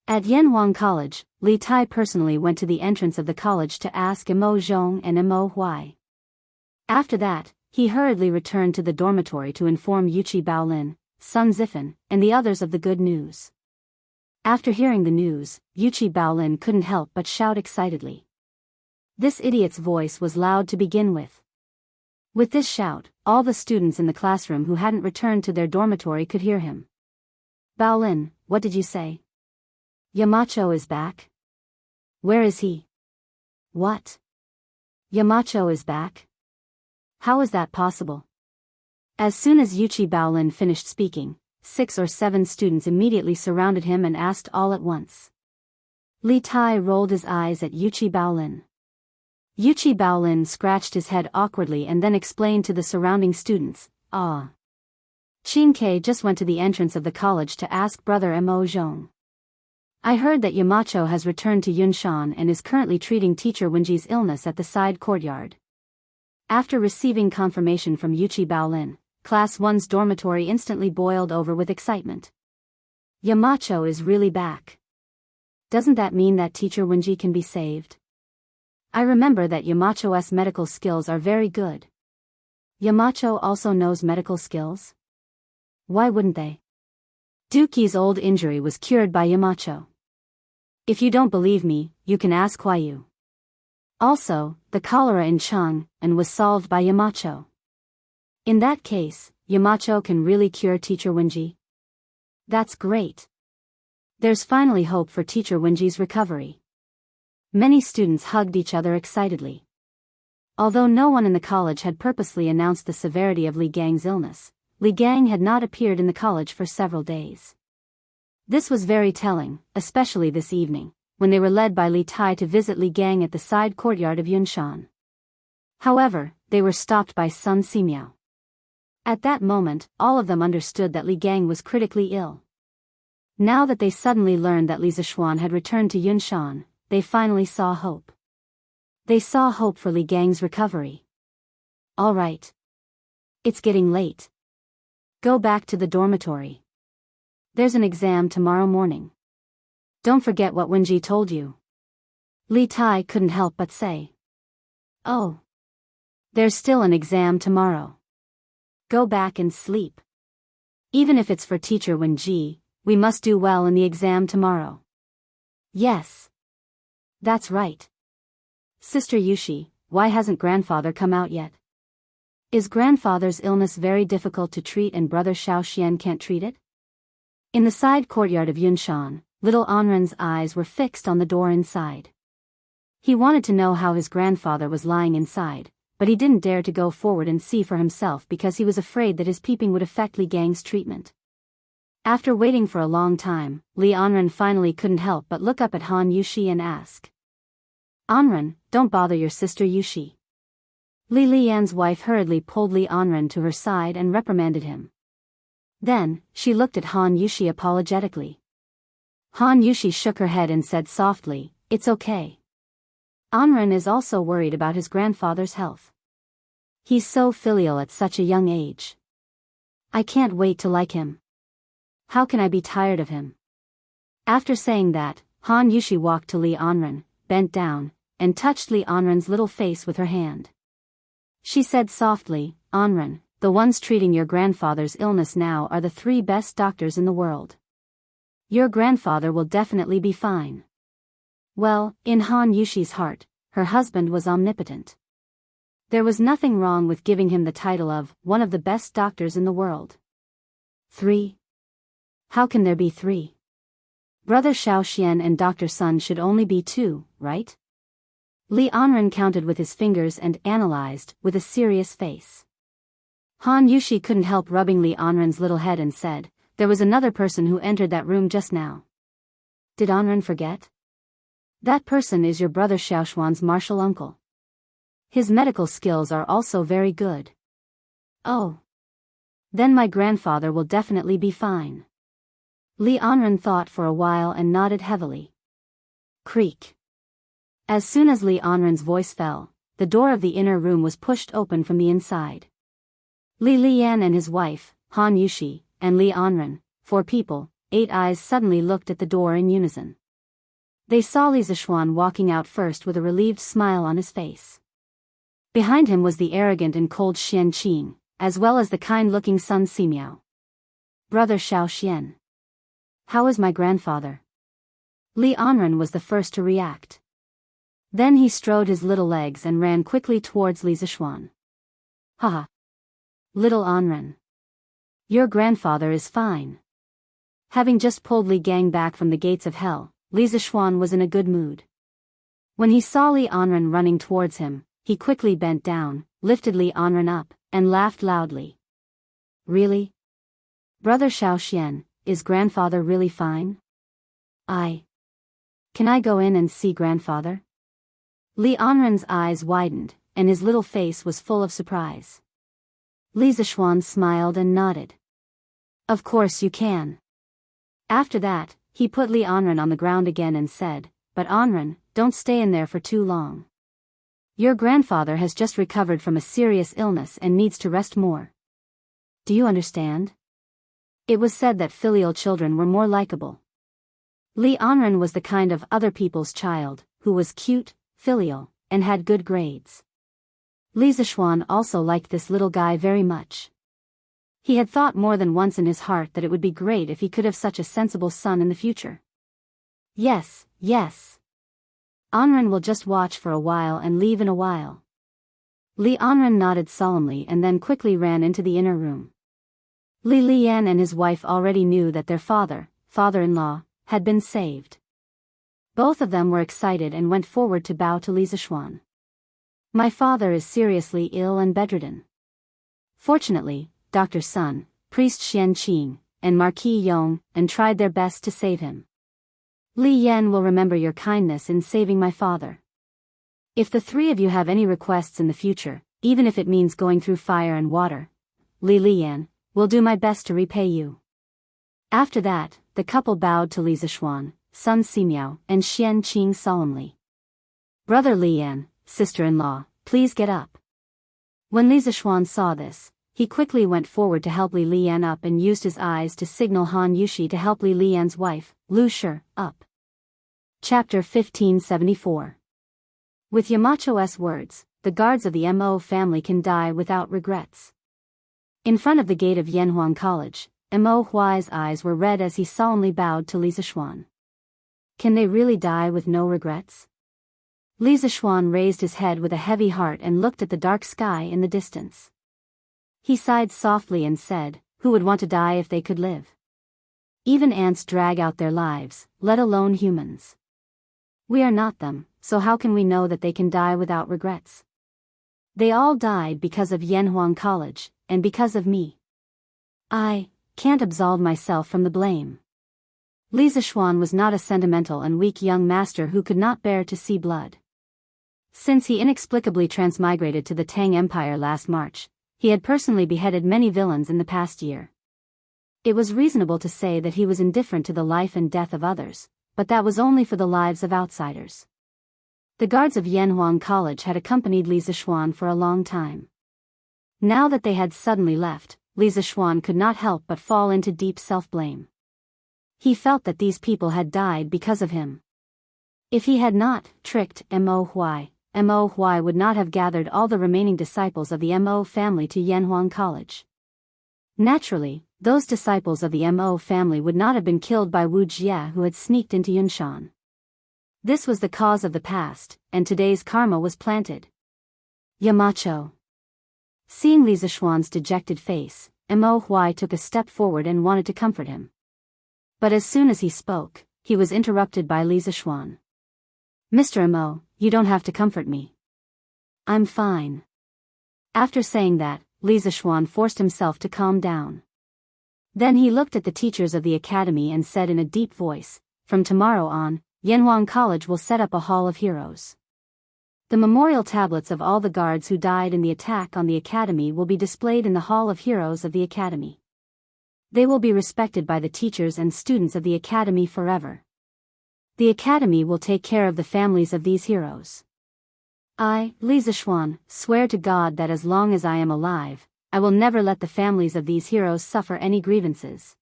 At Yanhuang College, Li Tai personally went to the entrance of the college to ask Imo Zhong and Imo Huai. After that, he hurriedly returned to the dormitory to inform Yuqi Baolin, Sun Zifan, and the others of the good news. After hearing the news, Yuqi Baolin couldn't help but shout excitedly. This idiot's voice was loud to begin with. With this shout, all the students in the classroom who hadn't returned to their dormitory could hear him. Baolin, what did you say? Yamacho is back? Where is he? What? Yamacho is back? How is that possible? As soon as Yuqi Baolin finished speaking, 6 or 7 students immediately surrounded him and asked all at once. Li Tai rolled his eyes at Yuchi Baolin. Yuchi Baolin scratched his head awkwardly and then explained to the surrounding students, "Ah. Qingke just went to the entrance of the college to ask Brother Mo Zhong. I heard that Yamacho has returned to Yunshan and is currently treating teacher Wenji's illness at the side courtyard." After receiving confirmation from Yuchi Baolin, Class 1's dormitory instantly boiled over with excitement. Yamacho is really back. Doesn't that mean that teacher Wenji can be saved? I remember that Yamacho's medical skills are very good. Yamacho also knows medical skills? Why wouldn't they? Duki's old injury was cured by Yamacho. If you don't believe me, you can ask Huayu. Also, the cholera in Chang'an was solved by Yamacho. In that case, Yamacho can really cure teacher Wenji? That's great. There's finally hope for teacher Wenji's recovery. Many students hugged each other excitedly. Although no one in the college had purposely announced the severity of Li Gang's illness, Li Gang had not appeared in the college for several days. This was very telling, especially this evening, when they were led by Li Tai to visit Li Gang at the side courtyard of Yunshan. However, they were stopped by Sun Simiao. At that moment, all of them understood that Li Gang was critically ill. Now that they suddenly learned that Li Zishuan had returned to Yunshan, they finally saw hope. They saw hope for Li Gang's recovery. All right. It's getting late. Go back to the dormitory. There's an exam tomorrow morning. Don't forget what Wenji told you. Li Tai couldn't help but say. Oh. There's still an exam tomorrow. Go back and sleep. Even if it's for teacher Wenji, we must do well in the exam tomorrow. Yes. That's right. Sister Yushi, why hasn't grandfather come out yet? Is grandfather's illness very difficult to treat and brother Xiaoxian can't treat it? In the side courtyard of Yunshan, little Anren's eyes were fixed on the door inside. He wanted to know how his grandfather was lying inside, but he didn't dare to go forward and see for himself because he was afraid that his peeping would affect Li Gang's treatment. After waiting for a long time, Li Anren finally couldn't help but look up at Han Yushi and ask. Anren, don't bother your sister Yushi. Li Lian's wife hurriedly pulled Li Anren to her side and reprimanded him. Then, she looked at Han Yushi apologetically. Han Yushi shook her head and said softly, "It's okay. Anren is also worried about his grandfather's health. He's so filial at such a young age. I can't wait to like him. How can I be tired of him?" After saying that, Han Yushi walked to Li Anren, bent down, and touched Li Anren's little face with her hand. She said softly, "Anren, the ones treating your grandfather's illness now are the 3 best doctors in the world. Your grandfather will definitely be fine." Well, in Han Yushi's heart, her husband was omnipotent. There was nothing wrong with giving him the title of one of the best doctors in the world. 3? How can there be 3? Brother Xiaoxian and Dr. Sun should only be 2, right? Li Anren counted with his fingers and analyzed with a serious face. Han Yushi couldn't help rubbing Li Anren's little head and said, "There was another person who entered that room just now. Did Anren forget? That person is your brother Xiaoxuan's martial uncle. His medical skills are also very good." "Oh. Then my grandfather will definitely be fine." Li Anren thought for a while and nodded heavily. Creak. As soon as Li Anren's voice fell, the door of the inner room was pushed open from the inside. Li Lian and his wife, Han Yushi, and Li Anren, 4 people, 8 eyes suddenly looked at the door in unison. They saw Li Zishuan walking out first with a relieved smile on his face. Behind him was the arrogant and cold Xian Qing, as well as the kind-looking Sun Simiao. "Brother Xiaoxian. How is my grandfather?" Li Anren was the first to react. Then he strode his little legs and ran quickly towards Li Zishuan. "Haha. Little Anren. Your grandfather is fine." Having just pulled Li Gang back from the gates of hell, Li Zishuan was in a good mood. When he saw Li Anren running towards him, he quickly bent down, lifted Li Anren up, and laughed loudly. "Really? Brother Xiaoxian, is grandfather really fine?" Can I go in and see grandfather? Li Anren's eyes widened, and his little face was full of surprise. Li Zishuan smiled and nodded. Of course you can. After that, he put Li Anren on the ground again and said, But Anren, don't stay in there for too long. Your grandfather has just recovered from a serious illness and needs to rest more. Do you understand? It was said that filial children were more likable. Li Anren was the kind of other people's child, who was cute, filial, and had good grades. Li Zishuan also liked this little guy very much. He had thought more than once in his heart that it would be great if he could have such a sensible son in the future. Yes, yes. Anren will just watch for a while and leave in a while. Li Anren nodded solemnly and then quickly ran into the inner room. Li Lian and his wife already knew that their father-in-law, had been saved. Both of them were excited and went forward to bow to Li Zishuan. My father is seriously ill and bedridden. Fortunately, Dr. Sun, Priest Xian Qing, and Marquis Yong, and tried their best to save him. Li Yan will remember your kindness in saving my father. If the three of you have any requests in the future, even if it means going through fire and water, Li Lian, will do my best to repay you. After that, the couple bowed to Li Zishuan, Sun Simiao, and Xian Qing solemnly. Brother Lian, sister-in-law, please get up. When Li Zishuan saw this, he quickly went forward to help Li Lian up and used his eyes to signal Han Yushi to help Li Lian's wife, Lu Shi, up. Chapter 1574. With Yamacho's words, the guards of the Mo family can die without regrets. In front of the gate of Yanhuang College, Mo Huai's eyes were red as he solemnly bowed to Li Zishuan. Can they really die with no regrets? Li Zishuan raised his head with a heavy heart and looked at the dark sky in the distance. He sighed softly and said, Who would want to die if they could live? Even ants drag out their lives, let alone humans. We are not them, so how can we know that they can die without regrets? They all died because of Yanhuang College, and because of me. I can't absolve myself from the blame. Li Zishuan was not a sentimental and weak young master who could not bear to see blood. Since he inexplicably transmigrated to the Tang Empire last March, he had personally beheaded many villains in the past year. It was reasonable to say that he was indifferent to the life and death of others, but that was only for the lives of outsiders. The guards of Yanhuang College had accompanied Li Zishuan for a long time. Now that they had suddenly left, Li Zishuan could not help but fall into deep self-blame. He felt that these people had died because of him. If he had not tricked Mo Huai would not have gathered all the remaining disciples of the Mo family to Yanhuang College. Naturally, those disciples of the Mo family would not have been killed by Wu Jie, who had sneaked into Yunshan. This was the cause of the past, and today's karma was planted. Yamacho. Seeing Li Zishuan's dejected face, Mo Huai took a step forward and wanted to comfort him. But as soon as he spoke, he was interrupted by Li Zishuan. Mr. Mo, you don't have to comfort me. I'm fine. After saying that, Li Zishuan forced himself to calm down. Then he looked at the teachers of the academy and said in a deep voice, From tomorrow on, Yanhuang College will set up a Hall of Heroes. The memorial tablets of all the guards who died in the attack on the academy will be displayed in the Hall of Heroes of the academy. They will be respected by the teachers and students of the academy forever. The academy will take care of the families of these heroes. I, Li Zishuan, swear to God that as long as I am alive, I will never let the families of these heroes suffer any grievances.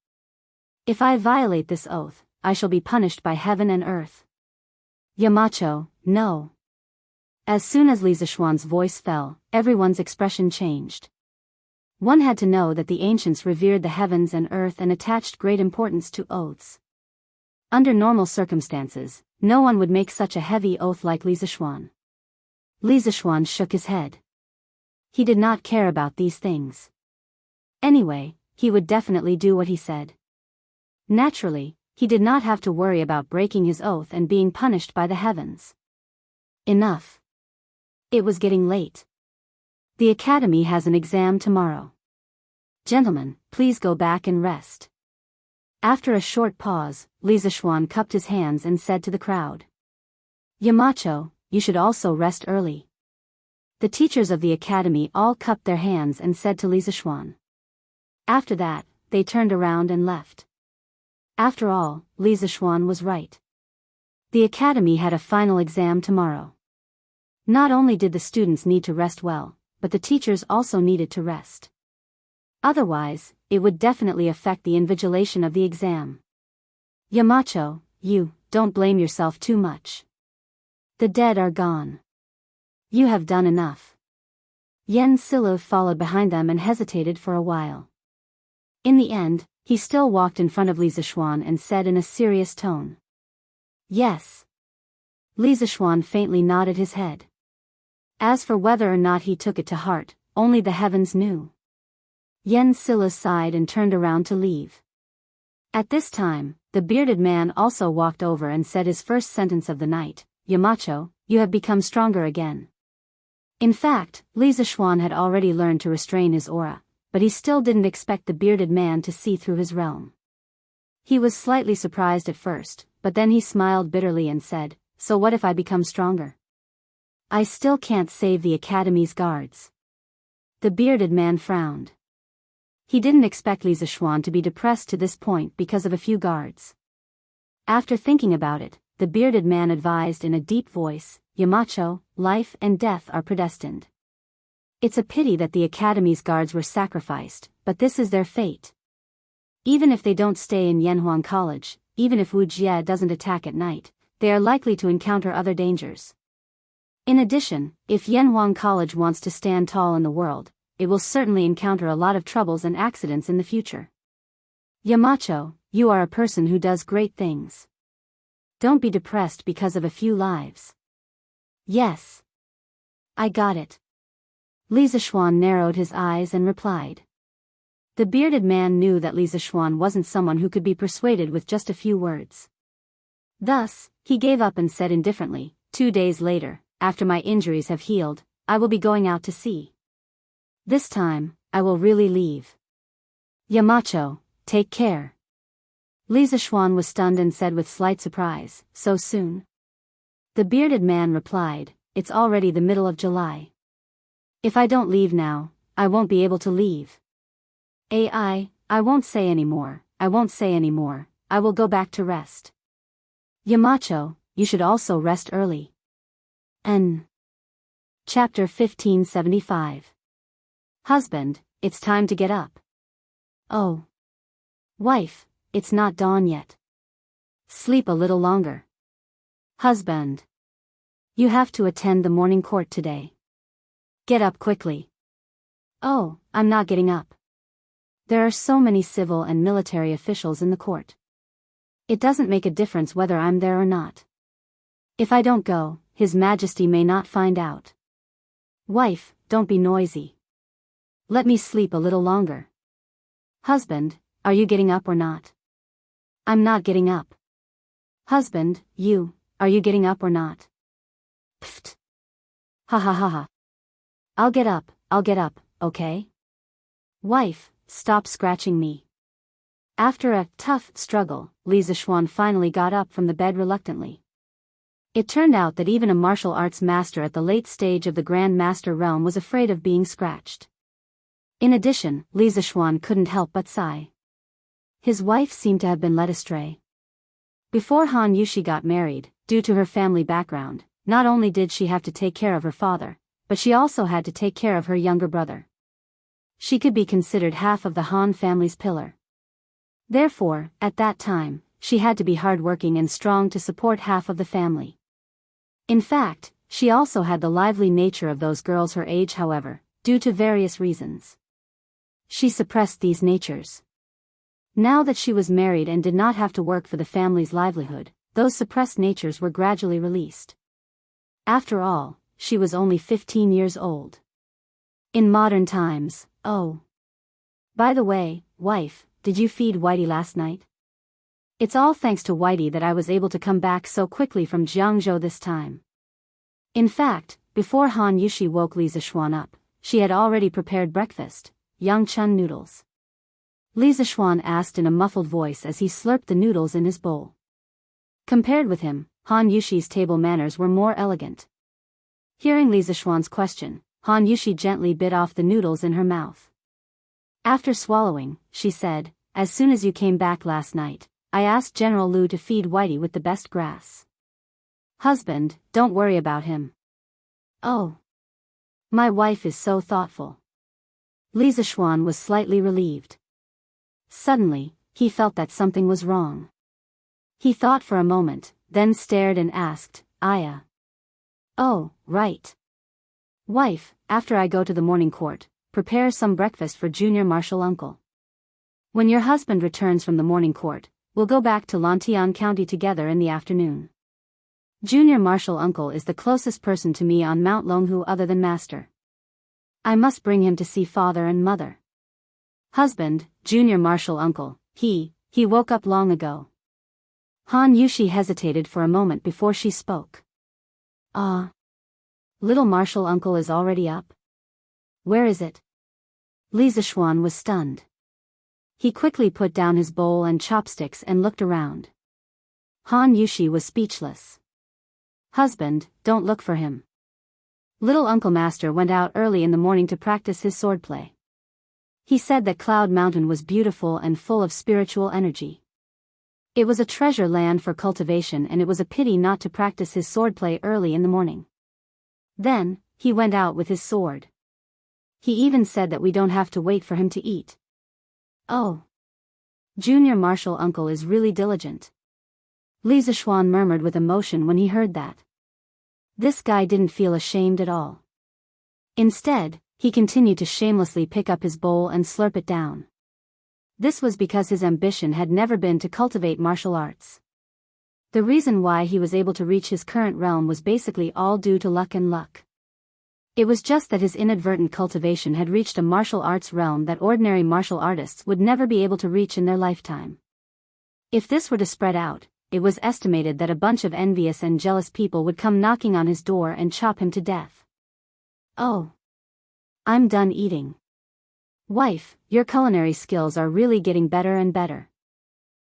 If I violate this oath, I shall be punished by heaven and earth. Yamacho, no. As soon as Li Zishuan's voice fell, everyone's expression changed. One had to know that the ancients revered the heavens and earth and attached great importance to oaths. Under normal circumstances, no one would make such a heavy oath like Li Zishuan. Li Zishuan shook his head. He did not care about these things. Anyway, he would definitely do what he said. Naturally, he did not have to worry about breaking his oath and being punished by the heavens. Enough. It was getting late. The academy has an exam tomorrow. Gentlemen, please go back and rest. After a short pause, Li Zishuan cupped his hands and said to the crowd. Yamacho, you should also rest early. The teachers of the academy all cupped their hands and said to Li Zishuan. After that, they turned around and left. After all, Li Zishuan was right. The academy had a final exam tomorrow. Not only did the students need to rest well, but the teachers also needed to rest. Otherwise, it would definitely affect the invigilation of the exam. Yamacho, you, don't blame yourself too much. The dead are gone. You have done enough. Yen Silu followed behind them and hesitated for a while. In the end, he still walked in front of Li Zishuan and said in a serious tone. Yes. Li Zishuan faintly nodded his head. As for whether or not he took it to heart, only the heavens knew. Yen Silu sighed and turned around to leave. At this time, the bearded man also walked over and said his first sentence of the night. Yamacho, you have become stronger again. In fact, Li Zishuan had already learned to restrain his aura, but he still didn't expect the bearded man to see through his realm. He was slightly surprised at first, but then he smiled bitterly and said, so what if I become stronger? I still can't save the academy's guards. The bearded man frowned. He didn't expect Li Zishuan to be depressed to this point because of a few guards. After thinking about it, the bearded man advised in a deep voice, Yamacho, life and death are predestined. It's a pity that the academy's guards were sacrificed, but this is their fate. Even if they don't stay in Yanhuang College, even if Wu Jie doesn't attack at night, they are likely to encounter other dangers. In addition, if Yanhuang College wants to stand tall in the world, it will certainly encounter a lot of troubles and accidents in the future. Yamacho, you are a person who does great things. Don't be depressed because of a few lives. Yes. I got it. Li Zishuan narrowed his eyes and replied. The bearded man knew that Li Zishuan wasn't someone who could be persuaded with just a few words. Thus, he gave up and said indifferently, 2 days later, after my injuries have healed, I will be going out to sea. This time, I will really leave. Yamacho, take care. Li Zishuan was stunned and said with slight surprise, so soon? The bearded man replied, it's already the middle of July. If I don't leave now, I won't be able to leave. I won't say anymore, I will go back to rest. Yamacho, you should also rest early. N. Chapter 1575. Husband, it's time to get up. Oh. Wife, it's not dawn yet. Sleep a little longer. Husband. You have to attend the morning court today. Get up quickly. Oh, I'm not getting up. There are so many civil and military officials in the court. It doesn't make a difference whether I'm there or not. If I don't go, His Majesty may not find out. Wife, don't be noisy. Let me sleep a little longer. Husband, are you getting up or not? I'm not getting up. Husband, are you getting up or not? Pfft. Ha ha ha ha. I'll get up, okay? Wife, stop scratching me. After a tough struggle, Li Zishuan finally got up from the bed reluctantly. It turned out that even a martial arts master at the late stage of the Grand Master realm was afraid of being scratched. In addition, Li Zishuan couldn't help but sigh. His wife seemed to have been led astray. Before Han Yushi got married, due to her family background, not only did she have to take care of her father, but she also had to take care of her younger brother. She could be considered half of the Han family's pillar. Therefore, at that time, she had to be hardworking and strong to support half of the family. In fact, she also had the lively nature of those girls her age, however, due to various reasons. She suppressed these natures. Now that she was married and did not have to work for the family's livelihood, those suppressed natures were gradually released. After all, she was only 15 years old. In modern times, oh. By the way, wife, did you feed Whitey last night? It's all thanks to Whitey that I was able to come back so quickly from Jianghu this time. In fact, before Han Yushi woke Li Zishuan up, she had already prepared breakfast, Yangchun noodles. Li Zixuan asked in a muffled voice as he slurped the noodles in his bowl. Compared with him, Han Yushi's table manners were more elegant. Hearing Li Zixuan's question, Han Yushi gently bit off the noodles in her mouth. After swallowing, she said, "As soon as you came back last night, I asked General Lu to feed Whitey with the best grass. Husband, don't worry about him." "Oh. My wife is so thoughtful." Li Zixuan was slightly relieved. Suddenly, he felt that something was wrong. He thought for a moment, then stared and asked, "Aya." "Oh, right. Wife, after I go to the morning court, prepare some breakfast for Junior Marshal Uncle. When your husband returns from the morning court, we'll go back to Lantian County together in the afternoon. Junior Marshal Uncle is the closest person to me on Mount Longhu other than Master. I must bring him to see father and mother." "Husband, Junior Marshal Uncle, he woke up long ago." Han Yushi hesitated for a moment before she spoke. "Ah. Little Marshal Uncle is already up? Where is it?" Li Zixuan was stunned. He quickly put down his bowl and chopsticks and looked around. Han Yushi was speechless. "Husband, don't look for him. Little Uncle Master went out early in the morning to practice his swordplay. He said that Cloud Mountain was beautiful and full of spiritual energy. It was a treasure land for cultivation, and it was a pity not to practice his swordplay early in the morning. Then, he went out with his sword. He even said that we don't have to wait for him to eat." "Oh. Junior Marshal Uncle is really diligent." Li Zixuan murmured with emotion when he heard that. This guy didn't feel ashamed at all. Instead, he continued to shamelessly pick up his bowl and slurp it down. This was because his ambition had never been to cultivate martial arts. The reason why he was able to reach his current realm was basically all due to luck and luck. It was just that his inadvertent cultivation had reached a martial arts realm that ordinary martial artists would never be able to reach in their lifetime. If this were to spread out, it was estimated that a bunch of envious and jealous people would come knocking on his door and chop him to death. "Oh. I'm done eating. Wife, your culinary skills are really getting better and better.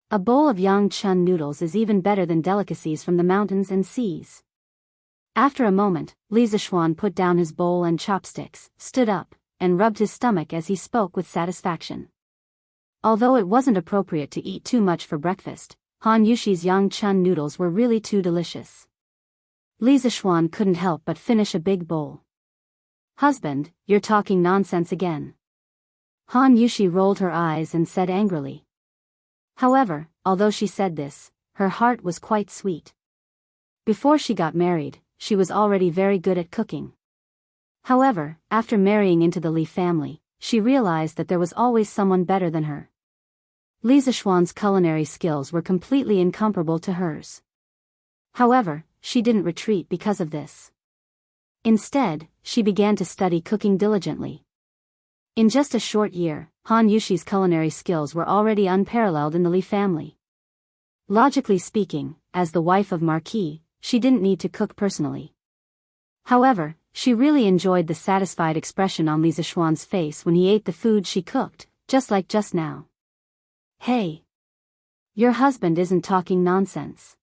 A bowl of Yangchun noodles is even better than delicacies from the mountains and seas." After a moment, Li Zixuan put down his bowl and chopsticks, stood up, and rubbed his stomach as he spoke with satisfaction. Although it wasn't appropriate to eat too much for breakfast, Han Yushi's Yangchun noodles were really too delicious. Li Zixuan couldn't help but finish a big bowl. "Husband, you're talking nonsense again." Han Yushi rolled her eyes and said angrily. However, although she said this, her heart was quite sweet. Before she got married, she was already very good at cooking. However, after marrying into the Li family, she realized that there was always someone better than her. Li Zixuan's culinary skills were completely incomparable to hers. However, she didn't retreat because of this. Instead, she began to study cooking diligently. In just a short year, Han Yushi's culinary skills were already unparalleled in the Li family. Logically speaking, as the wife of Marquis, she didn't need to cook personally. However, she really enjoyed the satisfied expression on Li Zixuan's face when he ate the food she cooked, just like just now. "Hey. Your husband isn't talking nonsense,"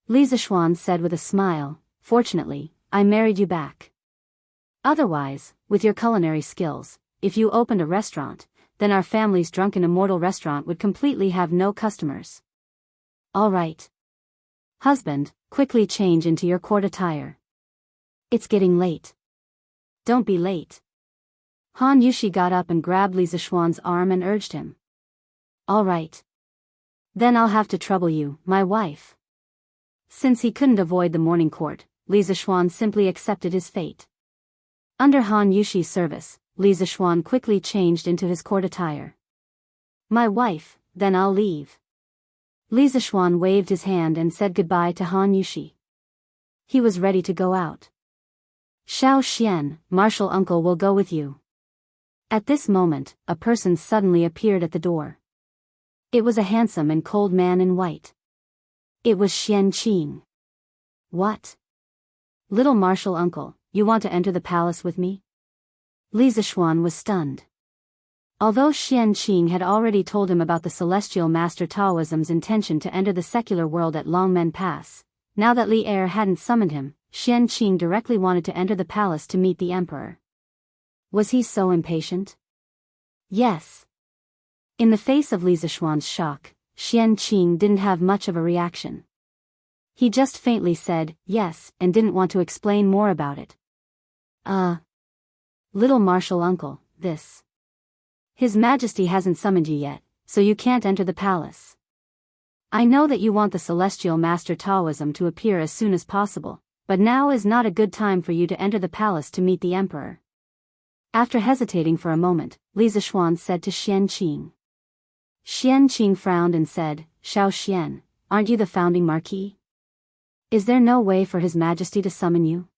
Li Zixuan said with a smile. "Fortunately, I married you back. Otherwise, with your culinary skills, if you opened a restaurant, then our family's drunken immortal restaurant would completely have no customers." "All right. Husband, quickly change into your court attire. It's getting late." "Don't be late." Han Yushi got up and grabbed Li Zixuan's arm and urged him. "All right. Then I'll have to trouble you, my wife." Since he couldn't avoid the morning court, Li Zixuan simply accepted his fate. Under Han Yushi's service, Li Zixuan quickly changed into his court attire. "My wife, then I'll leave." Li Zixuan waved his hand and said goodbye to Han Yushi. He was ready to go out. "Xiao Xian, Marshal Uncle will go with you." At this moment, a person suddenly appeared at the door. It was a handsome and cold man in white. It was Xian Qing. "What? Little Marshal Uncle, you want to enter the palace with me?" Li Zixuan was stunned. Although Xian Qing had already told him about the celestial master Taoism's intention to enter the secular world at Longmen Pass, now that Li Er hadn't summoned him, Xian Qing directly wanted to enter the palace to meet the emperor. Was he so impatient? Yes. In the face of Li Zishuan's shock, Xian Qing didn't have much of a reaction. He just faintly said, yes, and didn't want to explain more about it. Little martial uncle, this. His Majesty hasn't summoned you yet, so you can't enter the palace. I know that you want the celestial master Taoism to appear as soon as possible, but now is not a good time for you to enter the palace to meet the emperor. After hesitating for a moment, Li Zishuan said to Xian Qing. Xian Qing frowned and said, Xiao Xian, aren't you the founding marquis? Is there no way for His Majesty to summon you?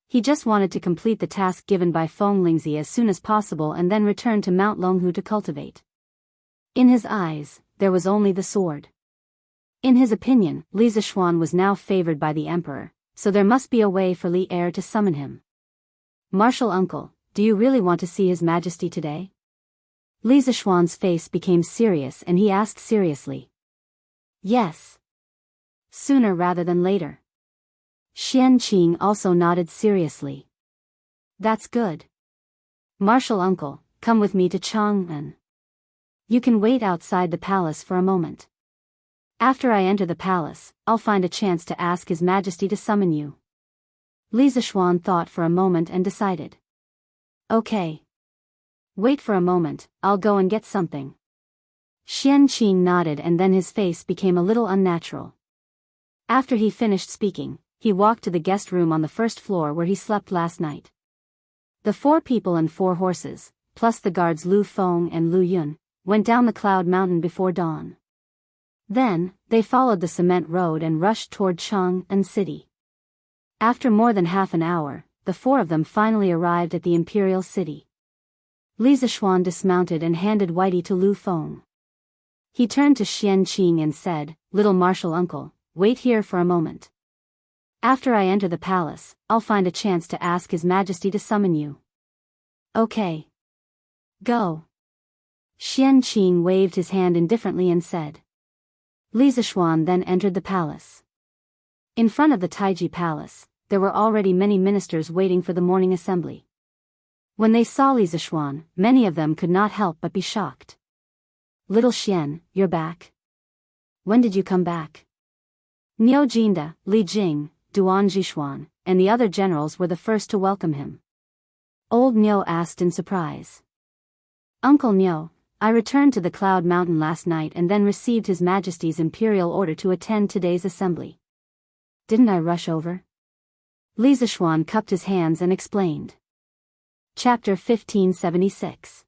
He just wanted to complete the task given by Feng Lingzi as soon as possible and then return to Mount Longhu to cultivate. In his eyes, there was only the sword. In his opinion, Li Zishuan was now favored by the emperor, so there must be a way for Li Er to summon him. Martial uncle, do you really want to see His Majesty today? Li Zishuan's face became serious and he asked seriously. Yes. Sooner rather than later. Xian Qing also nodded seriously. That's good. Martial uncle, come with me to Chang'an. You can wait outside the palace for a moment. After I enter the palace, I'll find a chance to ask His Majesty to summon you. Li Zishuan thought for a moment and decided. Okay. Wait for a moment, I'll go and get something. Xian Qing nodded and then his face became a little unnatural. After he finished speaking, he walked to the guest room on the first floor where he slept last night. The 4 people and 4 horses, plus the guards Lu Feng and Lu Yun, went down the cloud mountain before dawn. Then, they followed the cement road and rushed toward Chang'an City. After more than half an hour, the 4 of them finally arrived at the imperial city. Li Zishuan dismounted and handed Whitey to Lu Feng. He turned to Xian Qing and said, Little martial uncle, wait here for a moment. After I enter the palace, I'll find a chance to ask His Majesty to summon you. Okay. Go. Xian Qing waved his hand indifferently and said. Li Zishuan then entered the palace. In front of the Taiji Palace, there were already many ministers waiting for the morning assembly. When they saw Li Zishuan, many of them could not help but be shocked. Little Xian, you're back? When did you come back? Niu Jinda, Li Jing, Duan Zhishuan, and the other generals were the first to welcome him. Old Niu asked in surprise. Uncle Niu, I returned to the Cloud Mountain last night and then received His Majesty's imperial order to attend today's assembly. Didn't I rush over? Li Zishuan cupped his hands and explained. Chapter 1576.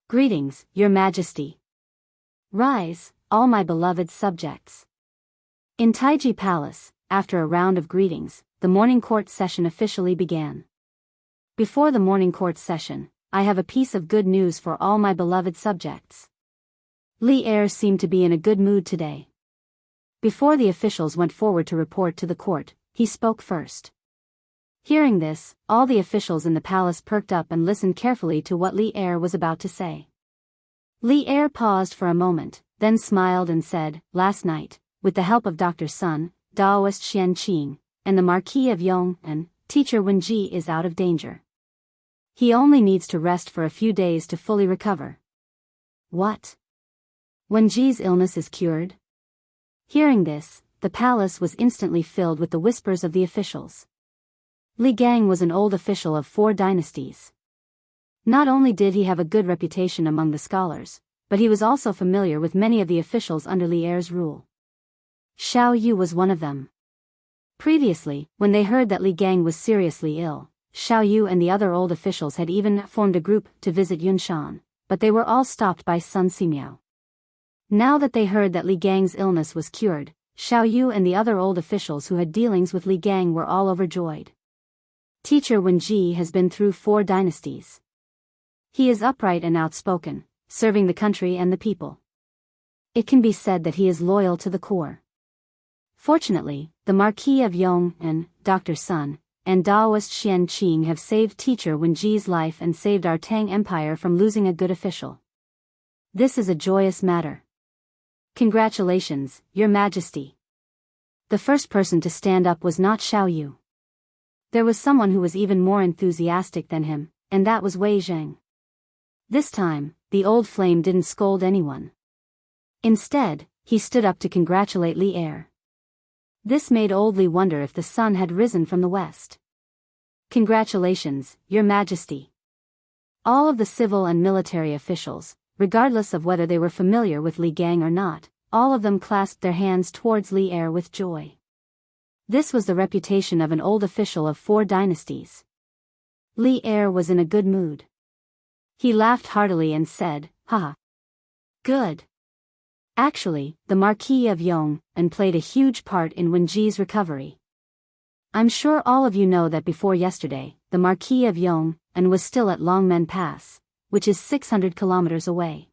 Greetings, Your Majesty. Rise, all my beloved subjects. In Taiji Palace, after a round of greetings, the morning court session officially began. Before the morning court session, I have a piece of good news for all my beloved subjects. Li Er seemed to be in a good mood today. Before the officials went forward to report to the court, he spoke first. Hearing this, all the officials in the palace perked up and listened carefully to what Li Er was about to say. Li Er paused for a moment, then smiled and said, Last night, with the help of Dr. Sun, Daoist Xian Qing, and the Marquis of Yong'an, Teacher Wenji is out of danger. He only needs to rest for a few days to fully recover. What? Wenji's illness is cured? Hearing this, the palace was instantly filled with the whispers of the officials. Li Gang was an old official of 4 dynasties. Not only did he have a good reputation among the scholars, but he was also familiar with many of the officials under Li Er's rule. Xiao Yu was one of them. Previously, when they heard that Li Gang was seriously ill, Xiao Yu and the other old officials had even formed a group to visit Yunshan, but they were all stopped by Sun Simiao. Now that they heard that Li Gang's illness was cured, Xiao Yu and the other old officials who had dealings with Li Gang were all overjoyed. Teacher Wenji has been through 4 dynasties. He is upright and outspoken, serving the country and the people. It can be said that he is loyal to the core. Fortunately, the Marquis of Yong'an, Dr. Sun, and Daoist Xian Qing have saved teacher Wenji's life and saved our Tang Empire from losing a good official. This is a joyous matter. Congratulations, Your Majesty. The first person to stand up was not Xiao Yu. There was someone who was even more enthusiastic than him, and that was Wei Zheng. This time, the old flame didn't scold anyone. Instead, he stood up to congratulate Li Er. This made old Li wonder if the sun had risen from the west. Congratulations, Your Majesty. All of the civil and military officials, regardless of whether they were familiar with Li Gang or not, all of them clasped their hands towards Li Er with joy. This was the reputation of an old official of 4 dynasties. Li Er was in a good mood. He laughed heartily and said, "Haha. Good." Actually, the Marquis of Yong played a huge part in Wenji's recovery. I'm sure all of you know that before yesterday, the Marquis of Yong was still at Longmen Pass, which is 600 kilometers away.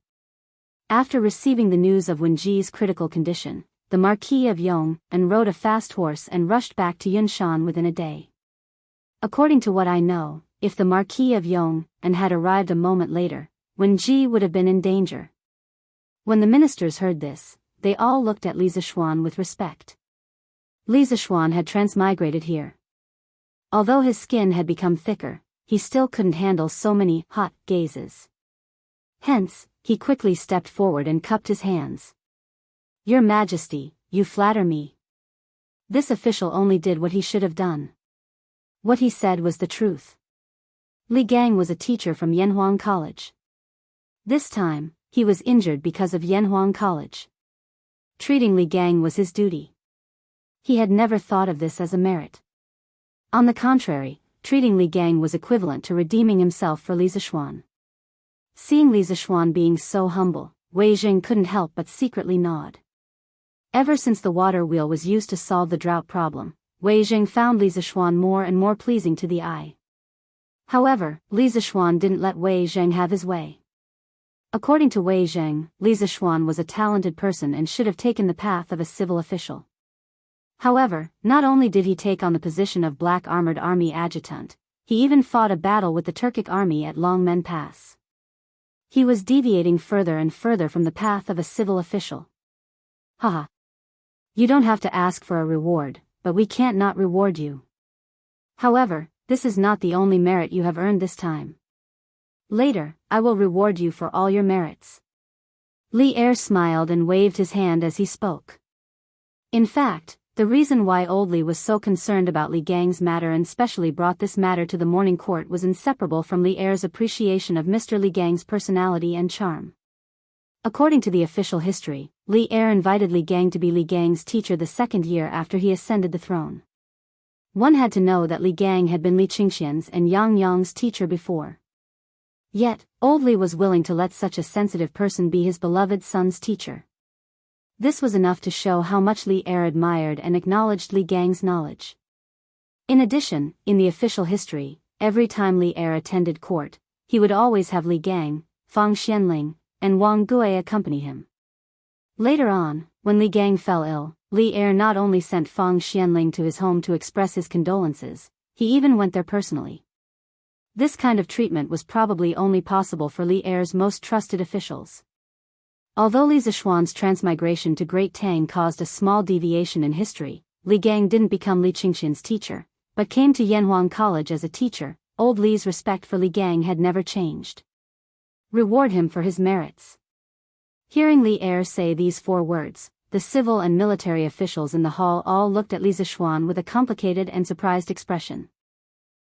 After receiving the news of Wenji's critical condition, the Marquis of Yong rode a fast horse and rushed back to Yunshan within a day. According to what I know, if the Marquis of Yong had arrived a moment later, Wenji would have been in danger. When the ministers heard this, they all looked at Li Zixuan with respect. Li Zixuan had transmigrated here. Although his skin had become thicker, he still couldn't handle so many hot gazes. Hence, he quickly stepped forward and cupped his hands. Your Majesty, you flatter me. This official only did what he should have done. What he said was the truth. Li Gang was a teacher from Yanhuang College. This time, he was injured because of Yanhuang College. Treating Li Gang was his duty. He had never thought of this as a merit. On the contrary, treating Li Gang was equivalent to redeeming himself for Li Zixuan. Seeing Li Zixuan being so humble, Wei Zheng couldn't help but secretly nod. Ever since the water wheel was used to solve the drought problem, Wei Zheng found Li Zixuan more and more pleasing to the eye. However, Li Zixuan didn't let Wei Zheng have his way. According to Wei Zheng, Li Zixuan was a talented person and should have taken the path of a civil official. However, not only did he take on the position of Black Armored Army adjutant, he even fought a battle with the Turkic army at Longmen Pass. He was deviating further and further from the path of a civil official. Haha. You don't have to ask for a reward, but we can't not reward you. However, this is not the only merit you have earned this time. Later, I will reward you for all your merits. Li Er smiled and waved his hand as he spoke. In fact, the reason why Old Li was so concerned about Li Gang's matter and specially brought this matter to the morning court was inseparable from Li Er's appreciation of Mr. Li Gang's personality and charm. According to the official history, Li Er invited Li Gang to be Li Gang's teacher the second year after he ascended the throne. One had to know that Li Gang had been Li Qingxian's and Yang Yang's teacher before. Yet, Old Li was willing to let such a sensitive person be his beloved son's teacher. This was enough to show how much Li Er admired and acknowledged Li Gang's knowledge. In addition, in the official history, every time Li Er attended court, he would always have Li Gang, Fang Xianling, and Wang Gui accompany him. Later on, when Li Gang fell ill, Li Er not only sent Fang Xianling to his home to express his condolences, he even went there personally. This kind of treatment was probably only possible for Li Er's most trusted officials. Although Li Zixuan's transmigration to Great Tang caused a small deviation in history, Li Gang didn't become Li Qingxian's teacher, but came to Yanhuang College as a teacher. Old Li's respect for Li Gang had never changed. Reward him for his merits. Hearing Li Er say these 4 words, the civil and military officials in the hall all looked at Li Zixuan with a complicated and surprised expression.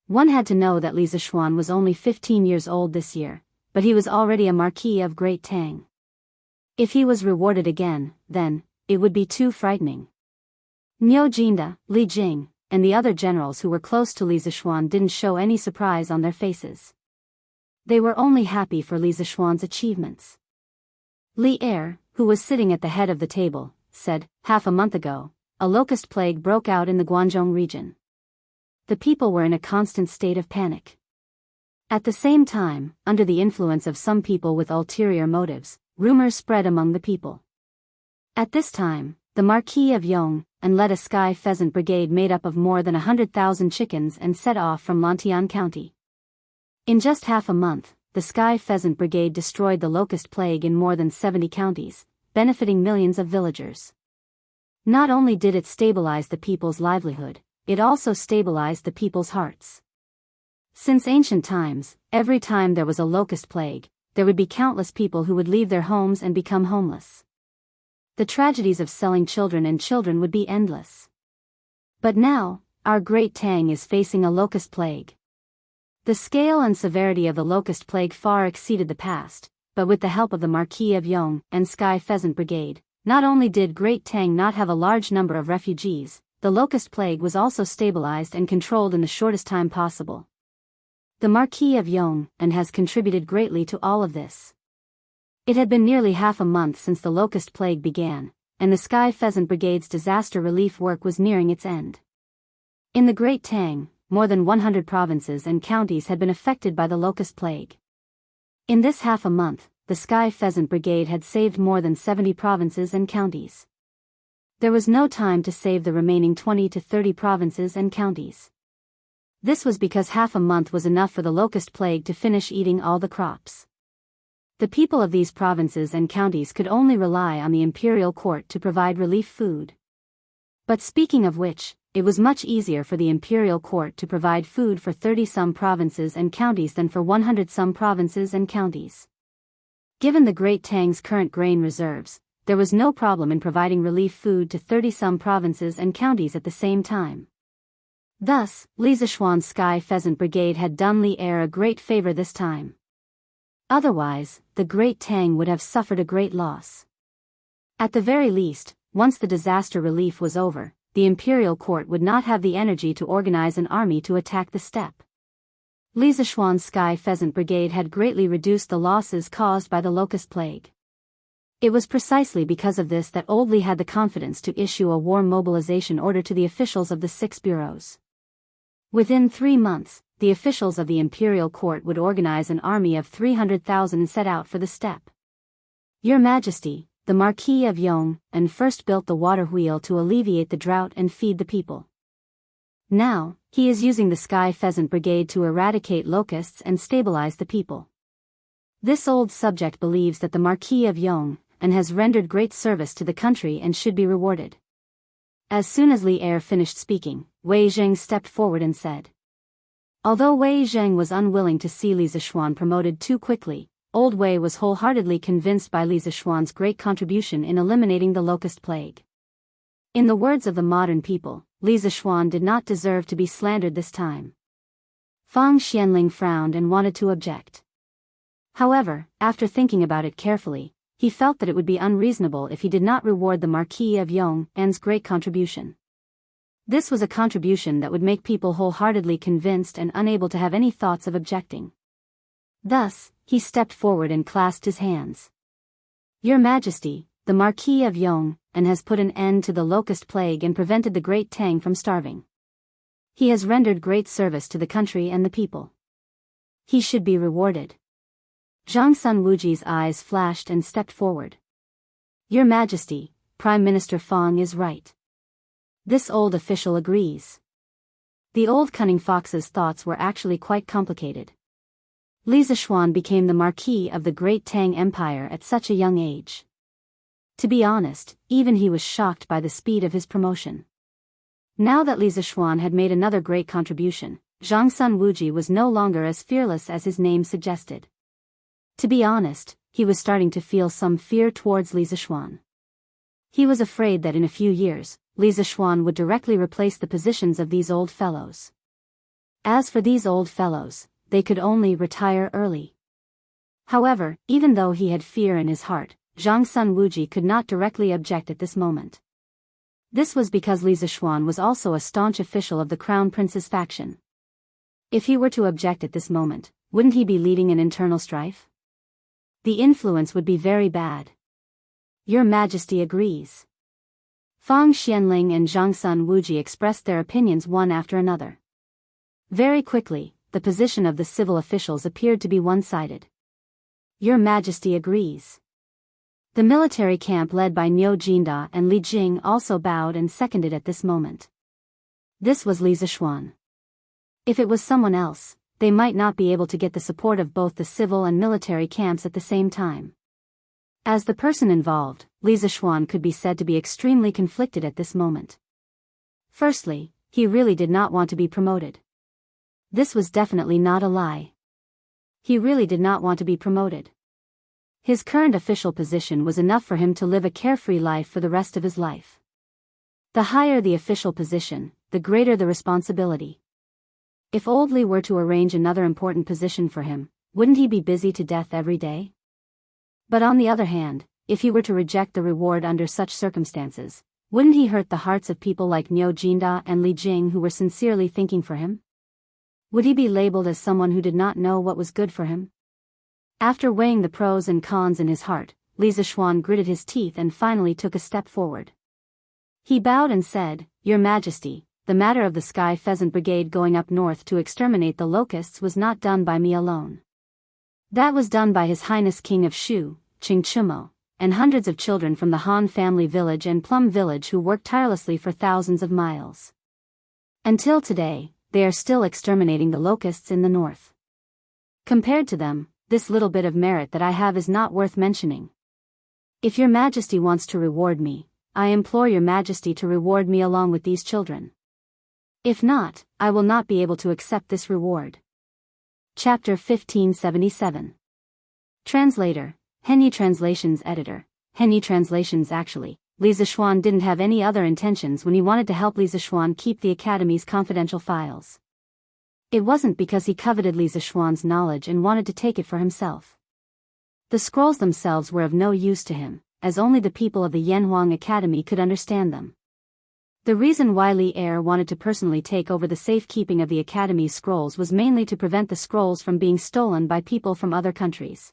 One had to know that Li Zixuan was only 15 years old this year, but he was already a Marquis of Great Tang. If he was rewarded again, then, it would be too frightening. Niu Jinda, Li Jing, and the other generals who were close to Li Zixuan didn't show any surprise on their faces. They were only happy for Li Zixuan's achievements. Li Er, who was sitting at the head of the table, said, half a month ago, a locust plague broke out in the Guangzhou region. The people were in a constant state of panic. At the same time, under the influence of some people with ulterior motives, rumors spread among the people. At this time, the Marquis of Yong and led a sky pheasant brigade made up of more than 100,000 chickens and set off from Lantian County. In just half a month, the sky pheasant brigade destroyed the locust plague in more than 70 counties, benefiting millions of villagers. Not only did it stabilize the people's livelihood, it also stabilized the people's hearts. Since ancient times, every time there was a locust plague, there would be countless people who would leave their homes and become homeless. The tragedies of selling children and children would be endless. But now, our great Tang is facing a locust plague. The scale and severity of the locust plague far exceeded the past, but with the help of the Marquis of Yong and Sky Pheasant Brigade, not only did Great Tang not have a large number of refugees, the locust plague was also stabilized and controlled in the shortest time possible. The Marquis of Yong and has contributed greatly to all of this. It had been nearly half a month since the locust plague began, and the Sky Pheasant Brigade's disaster relief work was nearing its end. In the Great Tang, more than 100 provinces and counties had been affected by the locust plague. In this half a month, the Sky Pheasant Brigade had saved more than 70 provinces and counties. There was no time to save the remaining 20 to 30 provinces and counties. This was because half a month was enough for the locust plague to finish eating all the crops. The people of these provinces and counties could only rely on the imperial court to provide relief food. But speaking of which, it was much easier for the imperial court to provide food for 30-some provinces and counties than for 100-some provinces and counties. Given the Great Tang's current grain reserves, there was no problem in providing relief food to 30-some provinces and counties at the same time. Thus, Li Zishuan's Sky Pheasant Brigade had done Li Er a great favor this time. Otherwise, the Great Tang would have suffered a great loss. At the very least, once the disaster relief was over, the imperial court would not have the energy to organize an army to attack the steppe. Li Zishuan's Sky Pheasant Brigade had greatly reduced the losses caused by the locust plague. It was precisely because of this that Old Li had the confidence to issue a war mobilization order to the officials of the 6 bureaus. Within 3 months, the officials of the imperial court would organize an army of 300,000 and set out for the steppe. Your Majesty, the Marquis of Yong, and first built the water wheel to alleviate the drought and feed the people. Now, he is using the Sky Pheasant Brigade to eradicate locusts and stabilize the people. This old subject believes that the Marquis of Yong and has rendered great service to the country and should be rewarded. As soon as Li Er finished speaking, Wei Zheng stepped forward and said. Although Wei Zheng was unwilling to see Li Zishuan promoted too quickly, Old Wei was wholeheartedly convinced by Li Zishuan's great contribution in eliminating the locust plague. In the words of the modern people, Li Zishuan did not deserve to be slandered this time. Fang Xianling frowned and wanted to object. However, after thinking about it carefully, he felt that it would be unreasonable if he did not reward the Marquis of Yong and's great contribution. This was a contribution that would make people wholeheartedly convinced and unable to have any thoughts of objecting. Thus, he stepped forward and clasped his hands. Your Majesty, the Marquis of Yong, and has put an end to the locust plague and prevented the Great Tang from starving. He has rendered great service to the country and the people. He should be rewarded. Zhang Sun Wuji's eyes flashed and stepped forward. Your Majesty, Prime Minister Fang is right. This old official agrees. The old cunning fox's thoughts were actually quite complicated. Li Zishuan became the Marquis of the Great Tang Empire at such a young age. To be honest, even he was shocked by the speed of his promotion. Now that Li Zishuan had made another great contribution, Zhang Sun Wuji was no longer as fearless as his name suggested. To be honest, he was starting to feel some fear towards Li Zishuan. He was afraid that in a few years, Li Zishuan would directly replace the positions of these old fellows. As for these old fellows, they could only retire early. However, even though he had fear in his heart, Zhang Sun Wuji could not directly object at this moment. This was because Li Zishuan was also a staunch official of the Crown Prince's faction. If he were to object at this moment, wouldn't he be leading an internal strife? The influence would be very bad. Your Majesty agrees. Fang Xianling and Zhang Sun Wuji expressed their opinions one after another. Very quickly, the position of the civil officials appeared to be one-sided. Your Majesty agrees. The military camp led by Niu Jinda and Li Jing also bowed and seconded at this moment. This was Li Zishuan. If it was someone else, they might not be able to get the support of both the civil and military camps at the same time. As the person involved, Li Zishuan could be said to be extremely conflicted at this moment. Firstly, he really did not want to be promoted. This was definitely not a lie. He really did not want to be promoted. His current official position was enough for him to live a carefree life for the rest of his life. The higher the official position, the greater the responsibility. If old Li were to arrange another important position for him, wouldn't he be busy to death every day? But on the other hand, if he were to reject the reward under such circumstances, wouldn't he hurt the hearts of people like Niu Jinda and Li Jing who were sincerely thinking for him? Would he be labeled as someone who did not know what was good for him? After weighing the pros and cons in his heart, Li Zishuan gritted his teeth and finally took a step forward. He bowed and said, "Your Majesty, the matter of the Sky Pheasant Brigade going up north to exterminate the locusts was not done by me alone. That was done by His Highness King of Shu, Qing Chumo, and hundreds of children from the Han family village and Plum village who worked tirelessly for thousands of miles. Until today, they are still exterminating the locusts in the north. Compared to them, this little bit of merit that I have is not worth mentioning. If your Majesty wants to reward me, I implore your Majesty to reward me along with these children. If not, I will not be able to accept this reward." Chapter 1577. Translator, Henyi Translations Editor, Henyi Translations. Actually, Li Zishuan didn't have any other intentions when he wanted to help Li Zishuan keep the Academy's confidential files. It wasn't because he coveted Li Zishuan's knowledge and wanted to take it for himself. The scrolls themselves were of no use to him, as only the people of the Yanhuang Academy could understand them. The reason why Li Er wanted to personally take over the safekeeping of the Academy's scrolls was mainly to prevent the scrolls from being stolen by people from other countries.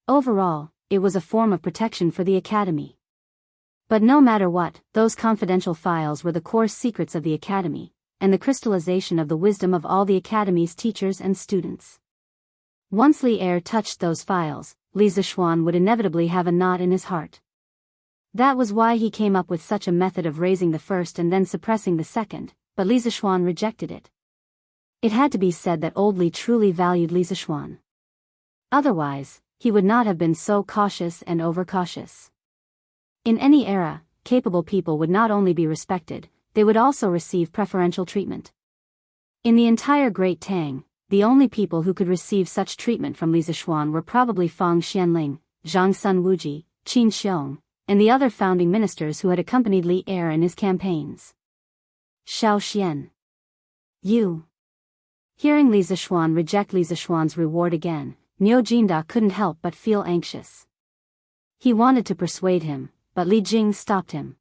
Overall, it was a form of protection for the Academy. But no matter what, those confidential files were the core secrets of the Academy, and the crystallization of the wisdom of all the Academy's teachers and students. Once Li Er touched those files, Li Zishuan would inevitably have a knot in his heart. That was why he came up with such a method of raising the first and then suppressing the second, but Li Zishuan rejected it. It had to be said that old Li truly valued Li Zishuan. Otherwise, he would not have been so cautious and overcautious. In any era, capable people would not only be respected, they would also receive preferential treatment. In the entire Great Tang, the only people who could receive such treatment from Li Zishuan were probably Fang Xianling, Zhang Sun Wuji, Qin Xiong, and the other founding ministers who had accompanied Li Er in his campaigns. Xiao Xian. You. Hearing Li Zishuan reject Li Zishuan's reward again, Niu Jinda couldn't help but feel anxious. He wanted to persuade him, but Li Jing stopped him.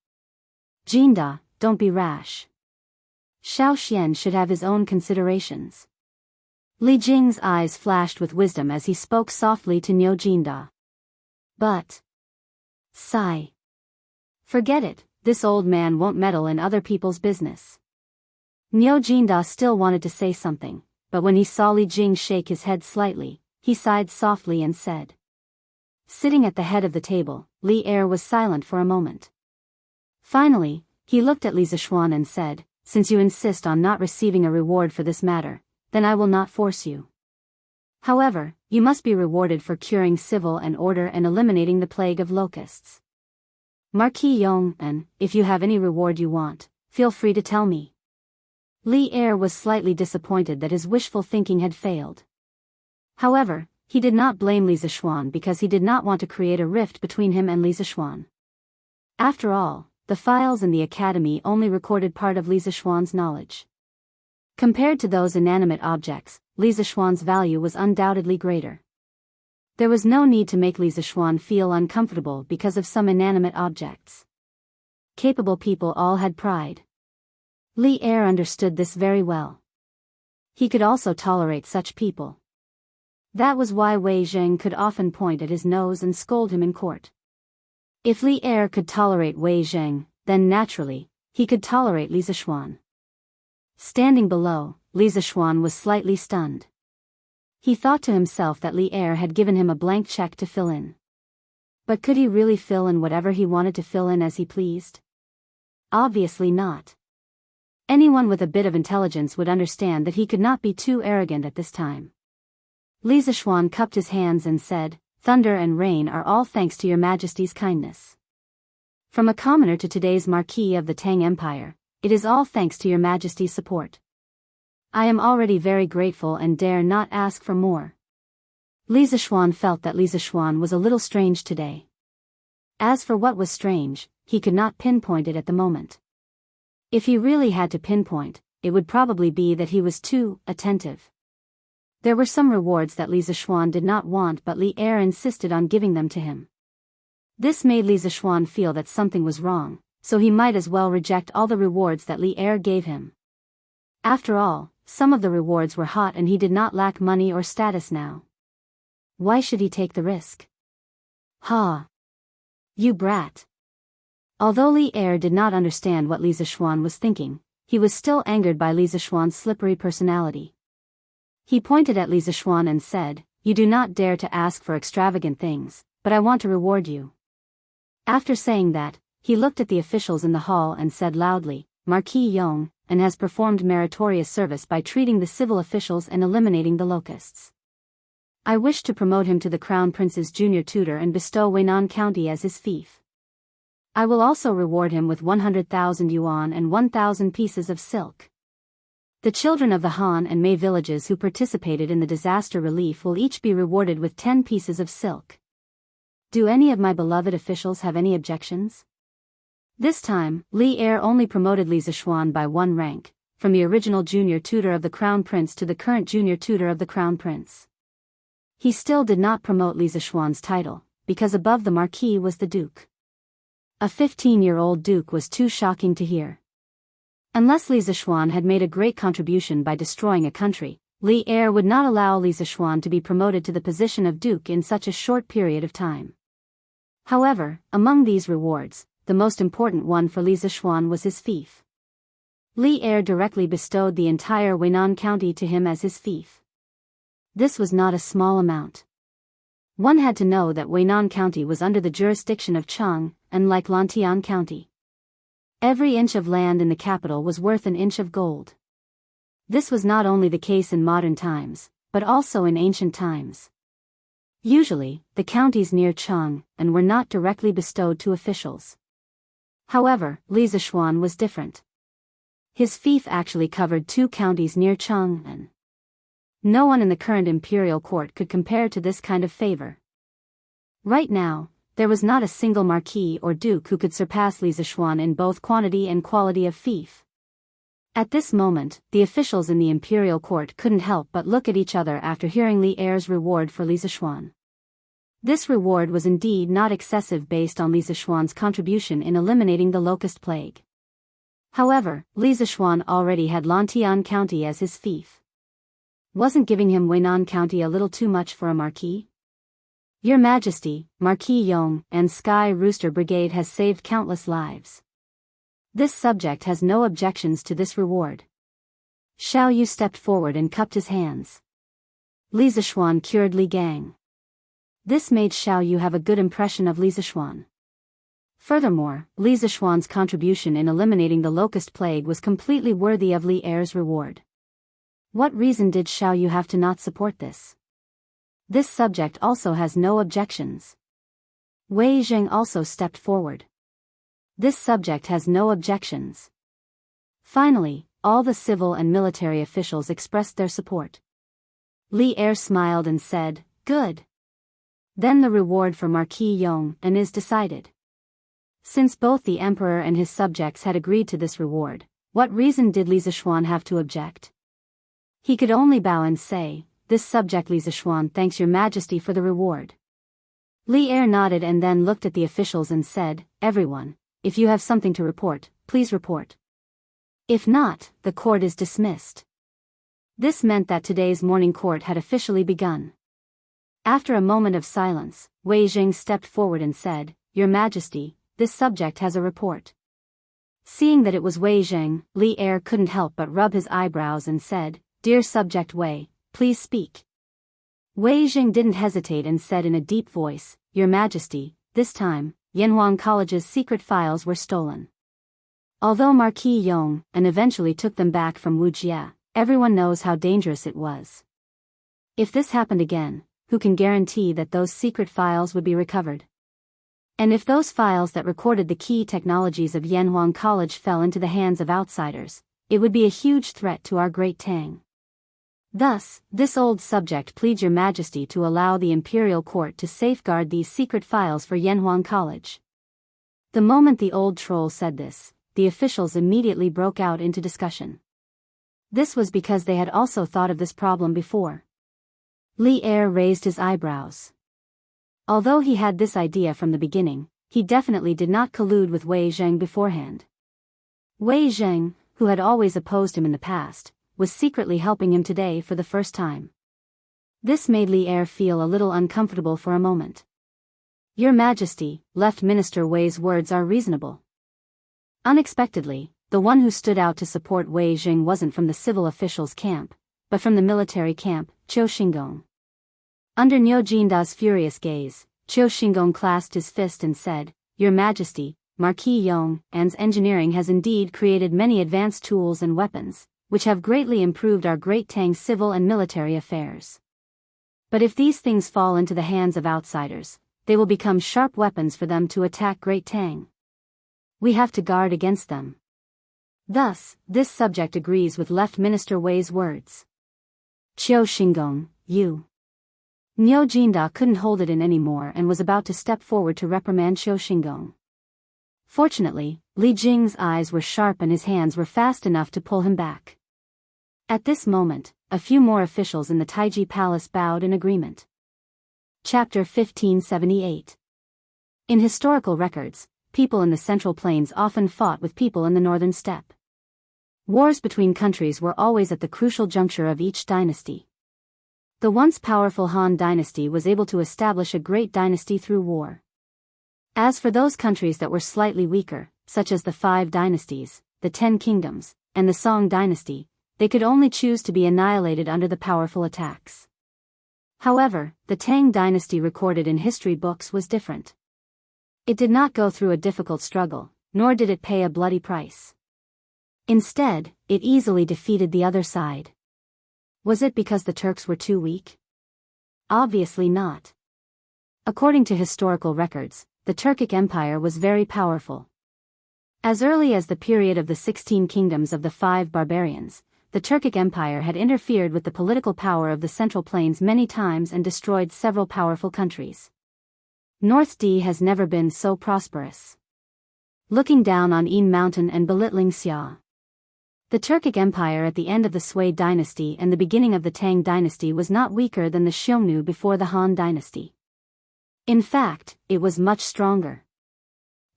"Jinda, don't be rash. Xiao Xian should have his own considerations." Li Jing's eyes flashed with wisdom as he spoke softly to Niu Jinda. "But... sigh. Forget it, this old man won't meddle in other people's business." Niu Jinda still wanted to say something, but when he saw Li Jing shake his head slightly, he sighed softly and said. Sitting at the head of the table, Li Er was silent for a moment. Finally, he looked at Li Zishuan and said, "Since you insist on not receiving a reward for this matter, then I will not force you. However, you must be rewarded for curing civil and order and eliminating the plague of locusts. Marquis Yong, and, if you have any reward you want, feel free to tell me." Li Er was slightly disappointed that his wishful thinking had failed. However, he did not blame Li Zishuan because he did not want to create a rift between him and Li Zishuan. After all, the files in the Academy only recorded part of Li Zishuan's knowledge. Compared to those inanimate objects, Li Zishuan's value was undoubtedly greater. There was no need to make Li Zishuan feel uncomfortable because of some inanimate objects. Capable people all had pride. Li Er understood this very well. He could also tolerate such people. That was why Wei Zheng could often point at his nose and scold him in court. If Li Er could tolerate Wei Zheng, then naturally, he could tolerate Li Zishuan. Standing below, Li Zishuan was slightly stunned. He thought to himself that Li Er had given him a blank check to fill in. But could he really fill in whatever he wanted to fill in as he pleased? Obviously not. Anyone with a bit of intelligence would understand that he could not be too arrogant at this time. Li Zishuan cupped his hands and said, "Thunder and rain are all thanks to your Majesty's kindness. From a commoner to today's Marquis of the Tang Empire, it is all thanks to your Majesty's support. I am already very grateful and dare not ask for more." Li Zishuan felt that Li Zishuan was a little strange today. As for what was strange, he could not pinpoint it at the moment. If he really had to pinpoint, it would probably be that he was too attentive. There were some rewards that Li Zishuan did not want, but Li Er insisted on giving them to him. This made Li Zishuan feel that something was wrong, so he might as well reject all the rewards that Li Er gave him. After all, some of the rewards were hot and he did not lack money or status now. Why should he take the risk? Ha! You brat! Although Li Er did not understand what Li Zishuan was thinking, he was still angered by Li Zishuan's slippery personality. He pointed at Li Zishuan and said, "You do not dare to ask for extravagant things, but I want to reward you." After saying that, he looked at the officials in the hall and said loudly, "Marquis Yong, and has performed meritorious service by treating the civil officials and eliminating the locusts. I wish to promote him to the Crown Prince's junior tutor and bestow Weinan County as his fief. I will also reward him with 100,000 yuan and 1,000 pieces of silk. The children of the Han and Mei villages who participated in the disaster relief will each be rewarded with 10 pieces of silk. Do any of my beloved officials have any objections?" This time, Li Er only promoted Li Zishuan by 1 rank, from the original junior tutor of the Crown Prince to the current junior tutor of the Crown Prince. He still did not promote Li Zishuan's title, because above the Marquis was the Duke. A 15-year-old Duke was too shocking to hear. Unless Li Zishuan had made a great contribution by destroying a country, Li Er would not allow Li Zishuan to be promoted to the position of Duke in such a short period of time. However, among these rewards, the most important one for Li Zishuan was his fief. Li Er directly bestowed the entire Weinan County to him as his fief. This was not a small amount. One had to know that Weinan County was under the jurisdiction of Chang, and like Lantian County. Every inch of land in the capital was worth an inch of gold. This was not only the case in modern times, but also in ancient times. Usually, the counties near Chang and were not directly bestowed to officials. However, Li Zishuan was different. His fief actually covered 2 counties near Chang, and no one in the current imperial court could compare to this kind of favor. Right now, there was not a single marquis or duke who could surpass Li Zishuan in both quantity and quality of fief. At this moment, the officials in the imperial court couldn't help but look at each other after hearing Li Er's reward for Li Zishuan. This reward was indeed not excessive based on Li Zishuan's contribution in eliminating the locust plague. However, Li Zishuan already had Lantian County as his fief. Wasn't giving him Weinan County a little too much for a marquis? Your Majesty, Marquis Yong and Sky Rooster Brigade has saved countless lives. This subject has no objections to this reward. Xiao Yu stepped forward and cupped his hands. Li Zishuan cured Li Gang. This made Xiao Yu have a good impression of Li Zishuan. Furthermore, Li Zishuan's contribution in eliminating the locust plague was completely worthy of Li Er's reward. What reason did Xiao Yu have to not support this? This subject also has no objections. Wei Zheng also stepped forward. This subject has no objections. Finally, all the civil and military officials expressed their support. Li Er smiled and said, "Good. Then the reward for Marquis Yong and is decided." Since both the emperor and his subjects had agreed to this reward, what reason did Li Zishuan have to object? He could only bow and say, "This subject Li Zishuan thanks your Majesty for the reward." Li Er nodded and then looked at the officials and said, "Everyone, if you have something to report, please report. If not, the court is dismissed." This meant that today's morning court had officially begun. After a moment of silence, Wei Zheng stepped forward and said, "Your Majesty, this subject has a report." Seeing that it was Wei Zheng, Li Er couldn't help but rub his eyebrows and said, "Dear subject Wei, please speak." Wei Zheng didn't hesitate and said in a deep voice, "Your Majesty, this time, Yanhuang College's secret files were stolen. Although Marquis Yong and eventually took them back from Wuxia, everyone knows how dangerous it was. If this happened again, who can guarantee that those secret files would be recovered? And if those files that recorded the key technologies of Yanhuang College fell into the hands of outsiders, it would be a huge threat to our great Tang. Thus, this old subject pleads Your Majesty to allow the imperial court to safeguard these secret files for Yanhuang College. The moment the old troll said this, the officials immediately broke out into discussion. This was because they had also thought of this problem before. Li Er raised his eyebrows. Although he had this idea from the beginning, he definitely did not collude with Wei Zheng beforehand. Wei Zheng, who had always opposed him in the past, was secretly helping him today for the first time. This made Li Er feel a little uncomfortable for a moment. Your Majesty, Left Minister Wei's words are reasonable. Unexpectedly, the one who stood out to support Wei Zheng wasn't from the civil officials' camp, but from the military camp, Qiu Xingong. Under Niu Jinda's furious gaze, Qiu Xingong clasped his fist and said, Your Majesty, Marquis Yong An's engineering has indeed created many advanced tools and weapons, which have greatly improved our great Tang's civil and military affairs. But if these things fall into the hands of outsiders, they will become sharp weapons for them to attack Great Tang. We have to guard against them. Thus, this subject agrees with Left Minister Wei's words. Qiu Xingong, you. Niu Jinda couldn't hold it in anymore and was about to step forward to reprimand Qiu Xingong. Fortunately, Li Jing's eyes were sharp and his hands were fast enough to pull him back. At this moment, a few more officials in the Taiji Palace bowed in agreement. Chapter 1578. In historical records, people in the Central Plains often fought with people in the Northern Steppe. Wars between countries were always at the crucial juncture of each dynasty. The once powerful Han dynasty was able to establish a great dynasty through war. As for those countries that were slightly weaker, such as the 5 dynasties, the 10 kingdoms, and the Song dynasty, they could only choose to be annihilated under the powerful attacks. However, the Tang dynasty recorded in history books was different. It did not go through a difficult struggle, nor did it pay a bloody price. Instead, it easily defeated the other side. Was it because the Turks were too weak? Obviously not. According to historical records, the Turkic Empire was very powerful. As early as the period of the 16 kingdoms of the 5 barbarians, the Turkic Empire had interfered with the political power of the Central Plains many times and destroyed several powerful countries. North D has never been so prosperous. Looking down on Yin Mountain and belittling Xia. The Turkic Empire at the end of the Sui dynasty and the beginning of the Tang dynasty was not weaker than the Xiongnu before the Han dynasty. In fact, it was much stronger.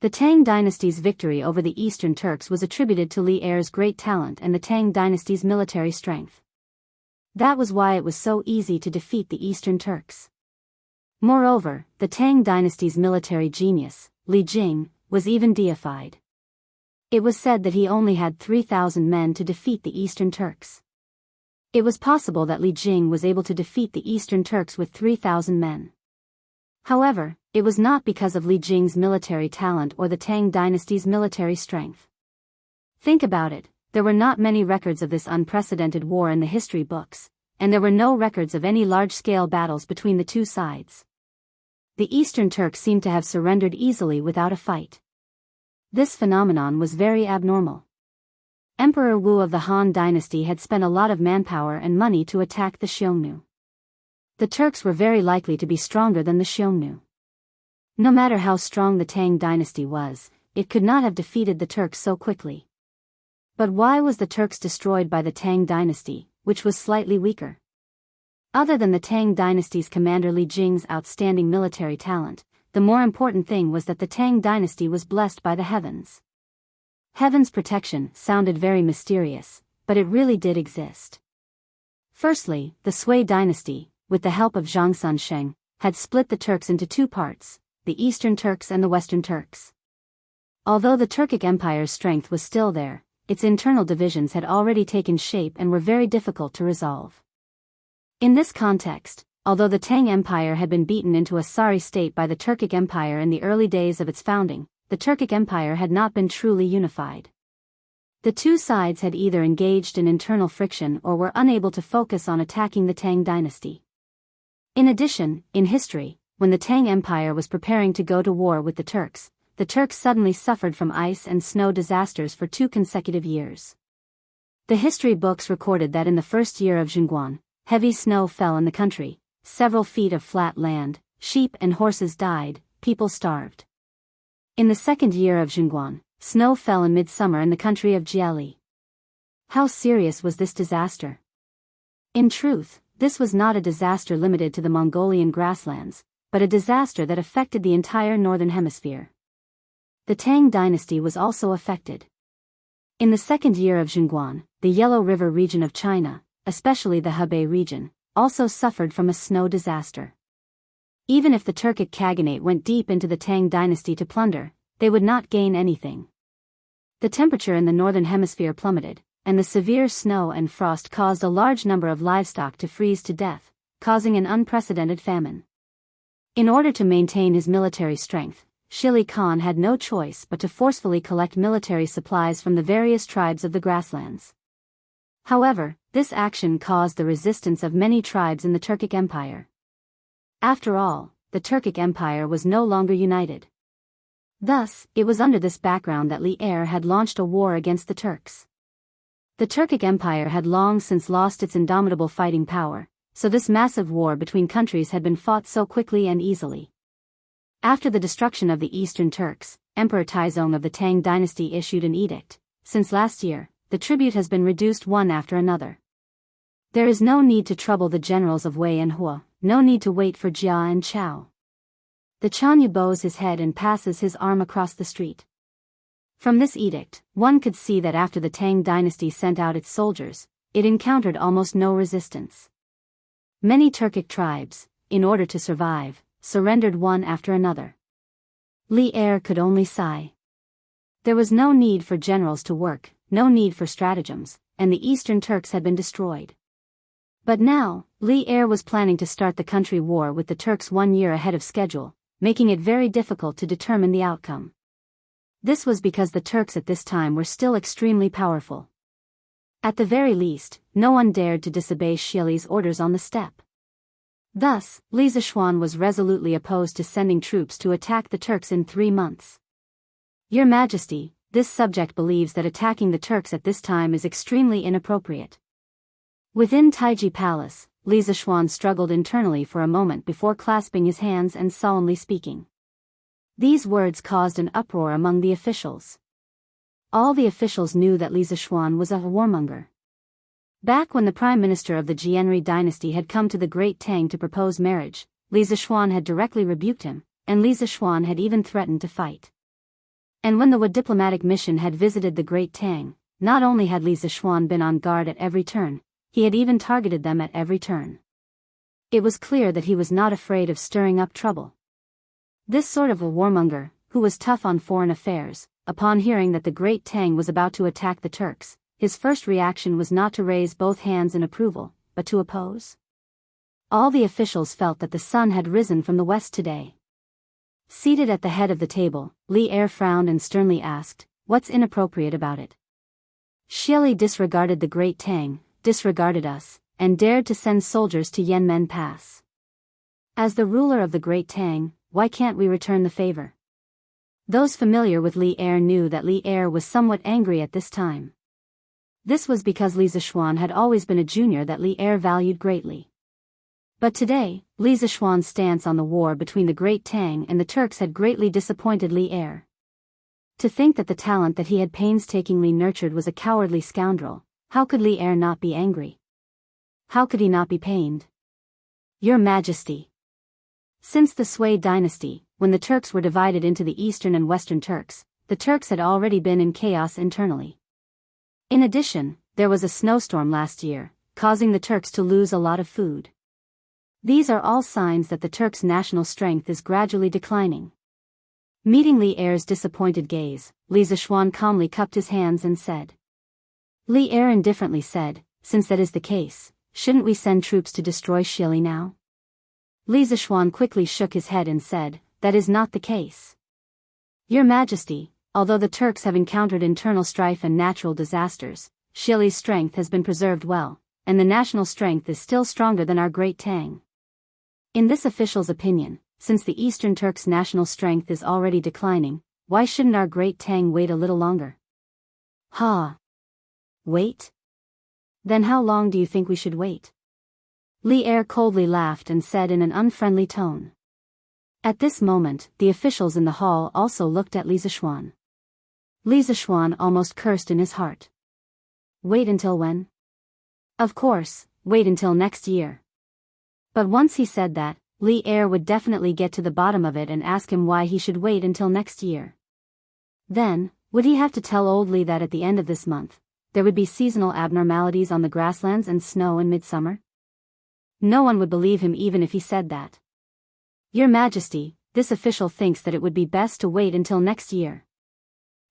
The Tang dynasty's victory over the Eastern Turks was attributed to Li Er's great talent and the Tang dynasty's military strength. That was why it was so easy to defeat the Eastern Turks. Moreover, the Tang dynasty's military genius, Li Jing, was even deified. It was said that he only had 3,000 men to defeat the Eastern Turks. It was possible that Li Jing was able to defeat the Eastern Turks with 3,000 men. However, it was not because of Li Jing's military talent or the Tang dynasty's military strength. Think about it, there were not many records of this unprecedented war in the history books, and there were no records of any large-scale battles between the two sides. The Eastern Turks seemed to have surrendered easily without a fight. This phenomenon was very abnormal. Emperor Wu of the Han dynasty had spent a lot of manpower and money to attack the Xiongnu. The Turks were very likely to be stronger than the Xiongnu. No matter how strong the Tang dynasty was, it could not have defeated the Turks so quickly. But why was the Turks destroyed by the Tang dynasty, which was slightly weaker? Other than the Tang dynasty's commander Li Jing's outstanding military talent, the more important thing was that the Tang dynasty was blessed by the heavens. Heaven's protection sounded very mysterious, but it really did exist. Firstly, the Sui dynasty, with the help of Zhang Sunsheng, had split the Turks into 2 parts, the Eastern Turks and the Western Turks. Although the Turkic Empire's strength was still there, its internal divisions had already taken shape and were very difficult to resolve. In this context, although the Tang Empire had been beaten into a sorry state by the Turkic Empire in the early days of its founding, the Turkic Empire had not been truly unified. The two sides had either engaged in internal friction or were unable to focus on attacking the Tang dynasty. In addition, in history, when the Tang Empire was preparing to go to war with the Turks suddenly suffered from ice and snow disasters for 2 consecutive years. The history books recorded that in the first year of Jianghu, heavy snow fell in the country, several feet of flat land, sheep and horses died, people starved. In the second year of Jianghu, snow fell in midsummer in the country of Jianghu. How serious was this disaster? In truth, this was not a disaster limited to the Mongolian grasslands, but a disaster that affected the entire northern hemisphere. The Tang dynasty was also affected. In the second year of Jianghu, the Yellow River region of China, especially the Hebei region, also suffered from a snow disaster. Even if the Turkic Khaganate went deep into the Tang dynasty to plunder, they would not gain anything. The temperature in the northern hemisphere plummeted, and the severe snow and frost caused a large number of livestock to freeze to death, causing an unprecedented famine. In order to maintain his military strength, Shili Khan had no choice but to forcefully collect military supplies from the various tribes of the grasslands. However, this action caused the resistance of many tribes in the Turkic Empire. After all, the Turkic Empire was no longer united. Thus, it was under this background that Li Er had launched a war against the Turks. The Turkic Empire had long since lost its indomitable fighting power, so this massive war between countries had been fought so quickly and easily. After the destruction of the Eastern Turks, Emperor Taizong of the Tang dynasty issued an edict. Since last year, the tribute has been reduced one after another. There is no need to trouble the generals of Wei and Hua, no need to wait for Jia and Chao. The Chanyu bows his head and passes his arm across the street. From this edict, one could see that after the Tang dynasty sent out its soldiers, it encountered almost no resistance. Many Turkic tribes, in order to survive, surrendered one after another. Li Er could only sigh. There was no need for generals to work, no need for stratagems, and the Eastern Turks had been destroyed. But now, Li Er was planning to start the country war with the Turks 1 year ahead of schedule, making it very difficult to determine the outcome. This was because the Turks at this time were still extremely powerful. At the very least, no one dared to disobey Shili's orders on the steppe. Thus, Li Zishuan was resolutely opposed to sending troops to attack the Turks in 3 months. Your Majesty, this subject believes that attacking the Turks at this time is extremely inappropriate. Within Taiji Palace, Li Zishuan struggled internally for a moment before clasping his hands and solemnly speaking. These words caused an uproar among the officials. All the officials knew that Li Zishuan was a warmonger. Back when the prime minister of the Jianri dynasty had come to the Great Tang to propose marriage, Li Zishuan had directly rebuked him, and Li Zishuan had even threatened to fight. And when the Wu diplomatic mission had visited the Great Tang, not only had Li Zishuan been on guard at every turn, he had even targeted them at every turn. It was clear that he was not afraid of stirring up trouble. This sort of a warmonger, who was tough on foreign affairs, upon hearing that the Great Tang was about to attack the Turks, his first reaction was not to raise both hands in approval, but to oppose. All the officials felt that the sun had risen from the west today. Seated at the head of the table, Li Er frowned and sternly asked, "What's inappropriate about it?" Shili disregarded the Great Tang, disregarded us, and dared to send soldiers to Yanmen Pass. As the ruler of the Great Tang, why can't we return the favor? Those familiar with Li Er knew that Li Er was somewhat angry at this time. This was because Li Zishuan had always been a junior that Li Er valued greatly. But today, Li Zishuan's stance on the war between the Great Tang and the Turks had greatly disappointed Li Er. To think that the talent that he had painstakingly nurtured was a cowardly scoundrel, how could Li Er not be angry? How could he not be pained? Your Majesty. Since the Sui dynasty, when the Turks were divided into the Eastern and Western Turks, the Turks had already been in chaos internally. In addition, there was a snowstorm last year, causing the Turks to lose a lot of food. These are all signs that the Turks' national strength is gradually declining. Meeting Li Er's disappointed gaze, Li Zishuan calmly cupped his hands and said. Li Er indifferently said, "Since that is the case, shouldn't we send troops to destroy Shili now?" Li Zishuan quickly shook his head and said, "That is not the case. Your Majesty, although the Turks have encountered internal strife and natural disasters, Shili's strength has been preserved well, and the national strength is still stronger than our great Tang. In this official's opinion, since the Eastern Turks' national strength is already declining, why shouldn't our great Tang wait a little longer?" "Ha! Wait? Then how long do you think we should wait?" Li Er coldly laughed and said in an unfriendly tone. At this moment, the officials in the hall also looked at Li Zishuan. Li Zishuan almost cursed in his heart. Wait until when? Of course, wait until next year. But once he said that, Li Er would definitely get to the bottom of it and ask him why he should wait until next year. Then, would he have to tell old Li that at the end of this month, there would be seasonal abnormalities on the grasslands and snow in midsummer? No one would believe him even if he said that. "Your Majesty, this official thinks that it would be best to wait until next year."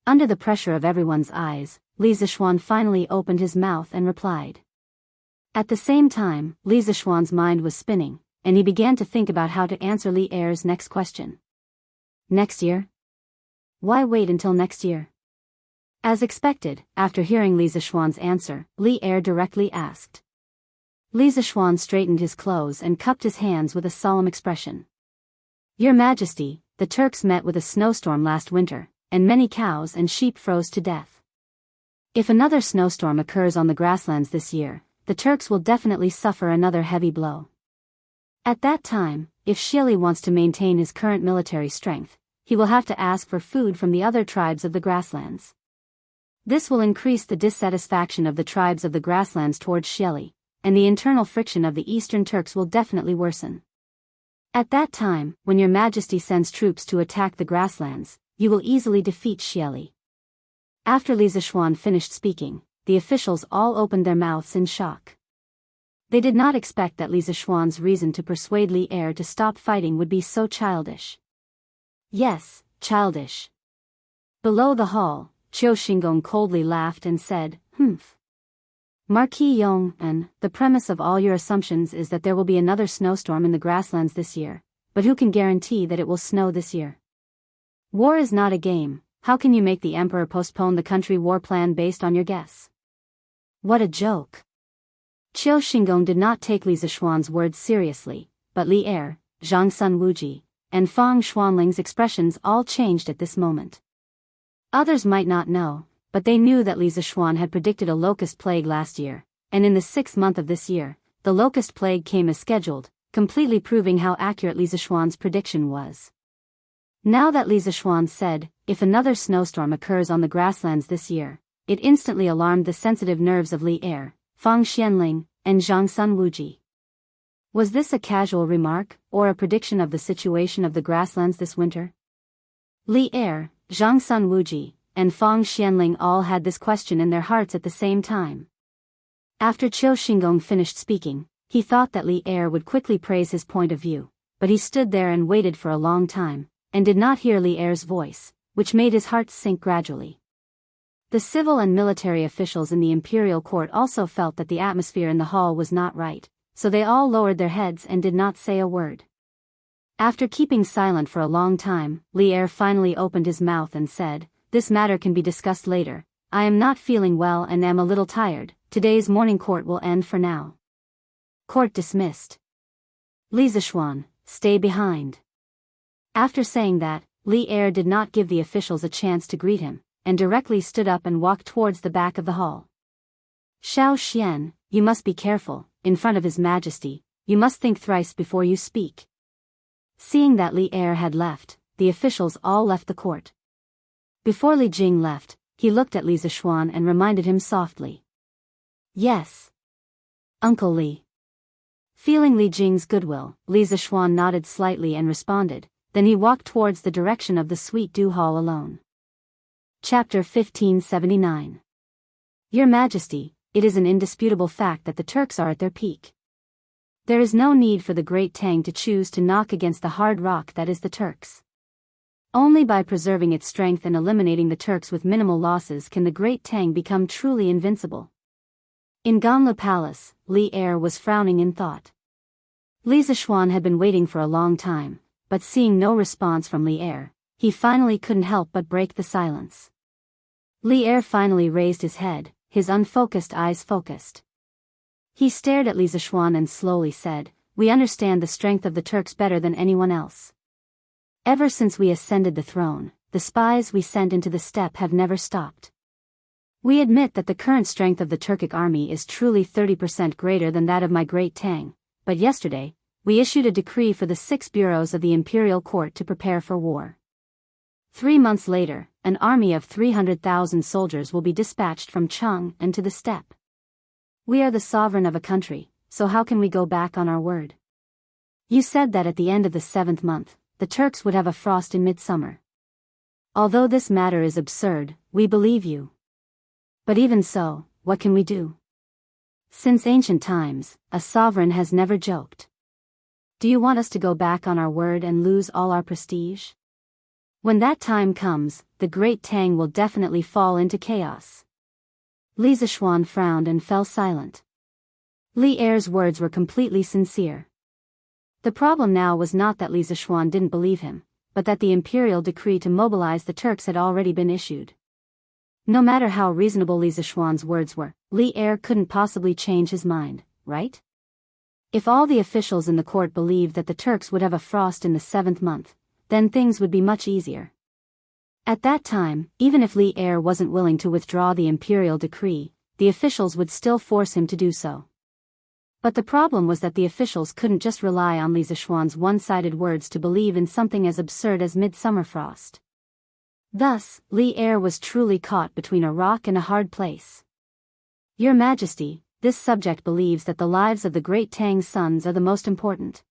Under the pressure of everyone's eyes, Li Zishuan finally opened his mouth and replied. At the same time, Li Zishuan's mind was spinning, and he began to think about how to answer Li Er's next question. Next year? Why wait until next year? As expected, after hearing Li Zishuan's answer, Li Er directly asked. Li Zishuan straightened his clothes and cupped his hands with a solemn expression. "Your Majesty, the Turks met with a snowstorm last winter, and many cows and sheep froze to death. If another snowstorm occurs on the grasslands this year, the Turks will definitely suffer another heavy blow. At that time, if Shili wants to maintain his current military strength, he will have to ask for food from the other tribes of the grasslands. This will increase the dissatisfaction of the tribes of the grasslands towards Shili, and the internal friction of the Eastern Turks will definitely worsen. At that time, when your Majesty sends troops to attack the grasslands, you will easily defeat Shili." After Li Zishuan finished speaking, the officials all opened their mouths in shock. They did not expect that Li Zishuan's reason to persuade Li Er to stop fighting would be so childish. Yes, childish. Below the hall, Qiu Xingong coldly laughed and said, "Humph. Marquis Yong, and the premise of all your assumptions is that there will be another snowstorm in the grasslands this year, but who can guarantee that it will snow this year? War is not a game. How can you make the emperor postpone the country war plan based on your guess?" What a joke. Qiu Xingong did not take Li Zishuan's words seriously, but Li Er, Zhang Sun Wuji, and Fang Xuanling's expressions all changed at this moment. Others might not know, but they knew that Li Zishuan had predicted a locust plague last year, and in the 6th month of this year, the locust plague came as scheduled, completely proving how accurate Li Zishuan's prediction was. Now that Li Zishuan said, if another snowstorm occurs on the grasslands this year, it instantly alarmed the sensitive nerves of Li Er, Fang Xianling, and Zhang Sun Wuji. Was this a casual remark, or a prediction of the situation of the grasslands this winter? Li Er, Zhang Sun Wuji, and Fang Xianling all had this question in their hearts at the same time. After Qiu Xingong finished speaking, he thought that Li Er would quickly praise his point of view, but he stood there and waited for a long time, and did not hear Li Er's voice, which made his heart sink gradually. The civil and military officials in the imperial court also felt that the atmosphere in the hall was not right, so they all lowered their heads and did not say a word. After keeping silent for a long time, Li Er finally opened his mouth and said, "This matter can be discussed later. I am not feeling well and am a little tired. Today's morning court will end for now." Court dismissed. Li Zishuan, stay behind. After saying that, Li Er did not give the officials a chance to greet him, and directly stood up and walked towards the back of the hall. "Xiao Xian, you must be careful, in front of His Majesty, you must think thrice before you speak." Seeing that Li Er had left, the officials all left the court. Before Li Jing left, he looked at Li Zishuan and reminded him softly. "Yes. Uncle Li." Feeling Li Jing's goodwill, Li Zishuan nodded slightly and responded, then he walked towards the direction of the Sweet Dew Hall alone. Chapter 1579. Your Majesty, it is an indisputable fact that the Turks are at their peak. There is no need for the Great Tang to choose to knock against the hard rock that is the Turks. Only by preserving its strength and eliminating the Turks with minimal losses can the Great Tang become truly invincible. In Ganlu Palace, Li Er was frowning in thought. Li Zishuan had been waiting for a long time, but seeing no response from Li Er, he finally couldn't help but break the silence. Li Er finally raised his head, his unfocused eyes focused. He stared at Li Zishuan and slowly said, "We understand the strength of the Turks better than anyone else. Ever since we ascended the throne, the spies we sent into the steppe have never stopped. We admit that the current strength of the Turkic army is truly 30% greater than that of my great Tang, but yesterday, we issued a decree for the 6 bureaus of the imperial court to prepare for war. 3 months later, an army of 300,000 soldiers will be dispatched from Cheng and to the steppe. We are the sovereign of a country, so how can we go back on our word? You said that at the end of the 7th month, the Turks would have a frost in midsummer. Although this matter is absurd, we believe you. But even so, what can we do? Since ancient times, a sovereign has never joked. Do you want us to go back on our word and lose all our prestige? When that time comes, the great Tang will definitely fall into chaos." Li Zishuan frowned and fell silent. Li Er's words were completely sincere. The problem now was not that Li Zishuan didn't believe him, but that the imperial decree to mobilize the Turks had already been issued. No matter how reasonable Li Zishuan's words were, Li Er couldn't possibly change his mind, right? If all the officials in the court believed that the Turks would have a frost in the 7th month, then things would be much easier. At that time, even if Li Er wasn't willing to withdraw the imperial decree, the officials would still force him to do so. But the problem was that the officials couldn't just rely on Li Zishuan's one-sided words to believe in something as absurd as midsummer frost. Thus, Li Er was truly caught between a rock and a hard place. "Your Majesty, this subject believes that the lives of the great Tang's sons are the most important.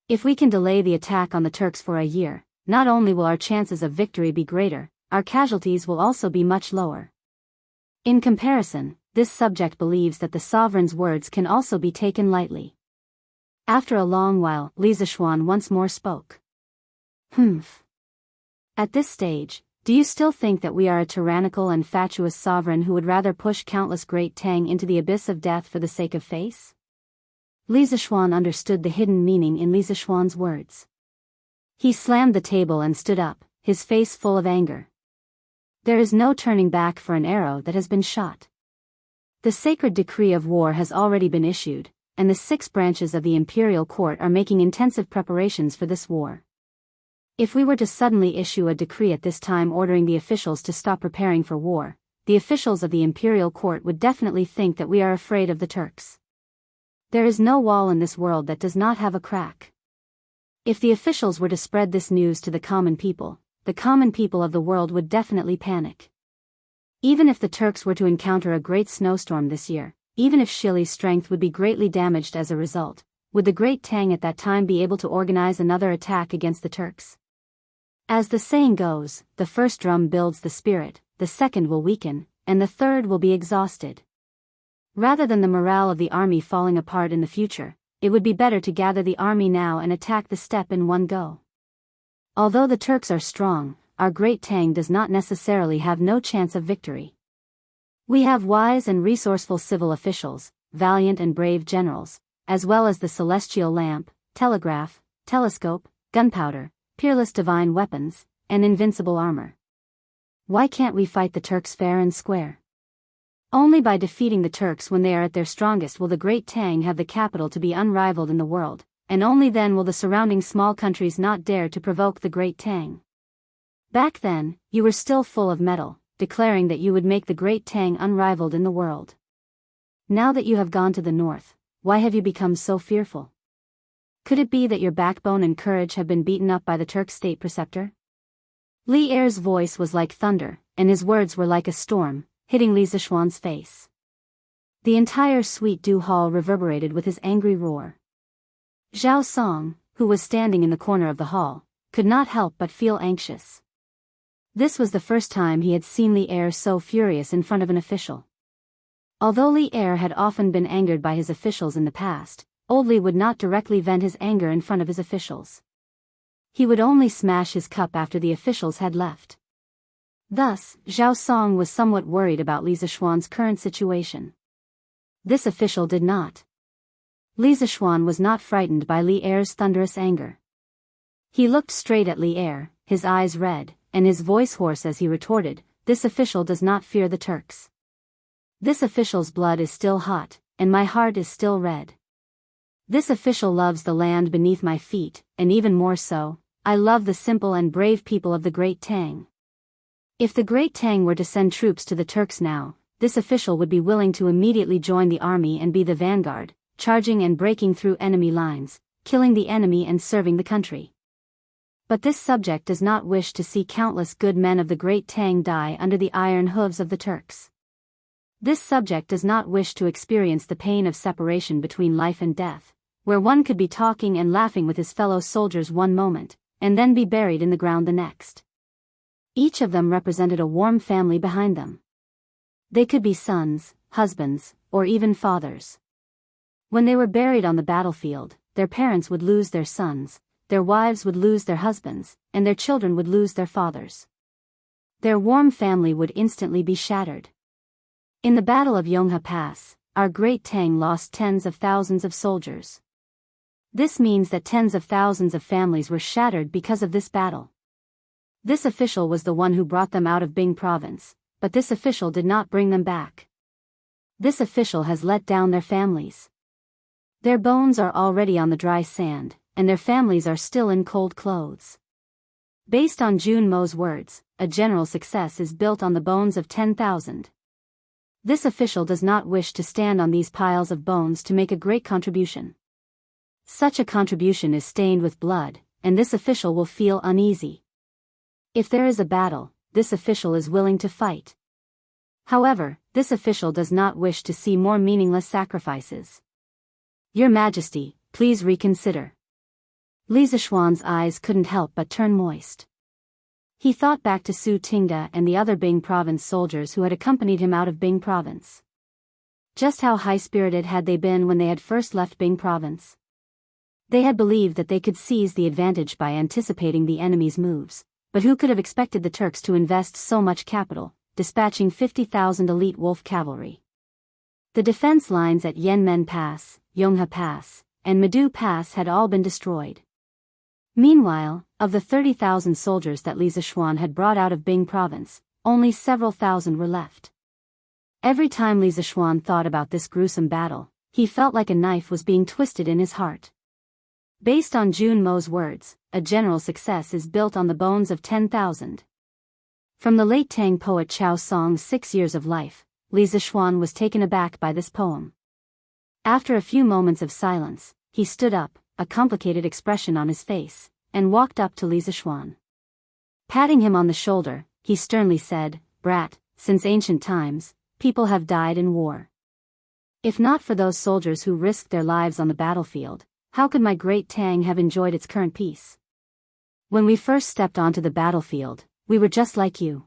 If we can delay the attack on the Turks for a year, not only will our chances of victory be greater, our casualties will also be much lower. In comparison, this subject believes that the sovereign's words can also be taken lightly." After a long while, Li Zishuan once more spoke. "Humph. At this stage, do you still think that we are a tyrannical and fatuous sovereign who would rather push countless great Tang into the abyss of death for the sake of face?" Li Zishuan understood the hidden meaning in Li Zishuan's words. He slammed the table and stood up, his face full of anger. "There is no turning back for an arrow that has been shot. The sacred decree of war has already been issued, and the 6 branches of the imperial court are making intensive preparations for this war. If we were to suddenly issue a decree at this time ordering the officials to stop preparing for war, the officials of the imperial court would definitely think that we are afraid of the Turks. There is no wall in this world that does not have a crack. If the officials were to spread this news to the common people of the world would definitely panic. Even if the Turks were to encounter a great snowstorm this year, even if Shili's strength would be greatly damaged as a result, would the great Tang at that time be able to organize another attack against the Turks? As the saying goes, the first drum builds the spirit, the second will weaken, and the third will be exhausted. Rather than the morale of the army falling apart in the future, it would be better to gather the army now and attack the steppe in one go. Although the Turks are strong, our great Tang does not necessarily have no chance of victory. We have wise and resourceful civil officials, valiant and brave generals, as well as the celestial lamp, telegraph, telescope, gunpowder, peerless divine weapons, and invincible armor. Why can't we fight the Turks fair and square? Only by defeating the Turks when they are at their strongest will the great Tang have the capital to be unrivaled in the world, and only then will the surrounding small countries not dare to provoke the great Tang. Back then, you were still full of mettle, declaring that you would make the great Tang unrivaled in the world. Now that you have gone to the north, why have you become so fearful? Could it be that your backbone and courage have been beaten up by the Turk state preceptor?" Li Er's voice was like thunder, and his words were like a storm, hitting Li Zishuan's face. The entire Sweet Dew Hall reverberated with his angry roar. Zhao Song, who was standing in the corner of the hall, could not help but feel anxious. This was the first time he had seen Li Er so furious in front of an official. Although Li Er had often been angered by his officials in the past, old Li would not directly vent his anger in front of his officials. He would only smash his cup after the officials had left. Thus, Zhao Song was somewhat worried about Li Zishuan's current situation. This official did not. Li Zishuan was not frightened by Li Er's thunderous anger. He looked straight at Li Er, his eyes red, and his voice hoarse as he retorted, "This official does not fear the Turks. This official's blood is still hot, and my heart is still red. This official loves the land beneath my feet, and even more so, I love the simple and brave people of the Great Tang. If the Great Tang were to send troops to the Turks now, this official would be willing to immediately join the army and be the vanguard, charging and breaking through enemy lines, killing the enemy and serving the country. But this subject does not wish to see countless good men of the Great Tang die under the iron hooves of the Turks. This subject does not wish to experience the pain of separation between life and death, where one could be talking and laughing with his fellow soldiers one moment, and then be buried in the ground the next. Each of them represented a warm family behind them. They could be sons, husbands, or even fathers. When they were buried on the battlefield, their parents would lose their sons, their wives would lose their husbands, and their children would lose their fathers. Their warm family would instantly be shattered. In the Battle of Yonghe Pass, our Great Tang lost tens of thousands of soldiers. This means that tens of thousands of families were shattered because of this battle. This official was the one who brought them out of Bing province, but this official did not bring them back. This official has let down their families. Their bones are already on the dry sand, and their families are still in cold clothes. Based on Jun Mo's words, a general success is built on the bones of 10,000. This official does not wish to stand on these piles of bones to make a great contribution. Such a contribution is stained with blood, and this official will feel uneasy. If there is a battle, this official is willing to fight. However, this official does not wish to see more meaningless sacrifices. Your Majesty, please reconsider. Li Zishuan's eyes couldn't help but turn moist. He thought back to Su Tingda and the other Bing province soldiers who had accompanied him out of Bing province. Just how high-spirited had they been when they had first left Bing province? They had believed that they could seize the advantage by anticipating the enemy's moves, but who could have expected the Turks to invest so much capital, dispatching 50,000 elite wolf cavalry? The defense lines at Yanmen Pass, Yonghe Pass, and Medu Pass had all been destroyed. Meanwhile, of the 30,000 soldiers that Li Zishuan had brought out of Bing province, only several thousand were left. Every time Li Zishuan thought about this gruesome battle, he felt like a knife was being twisted in his heart. Based on Jun Mo's words, a general success is built on the bones of 10,000. From the late Tang poet Chao Song's 6 Years of Life, Li Zishuan was taken aback by this poem. After a few moments of silence, he stood up, a complicated expression on his face, and walked up to Li Zishuan. Patting him on the shoulder, he sternly said, "Brat, since ancient times, people have died in war. If not for those soldiers who risked their lives on the battlefield, how could my Great Tang have enjoyed its current peace? When we first stepped onto the battlefield, we were just like you.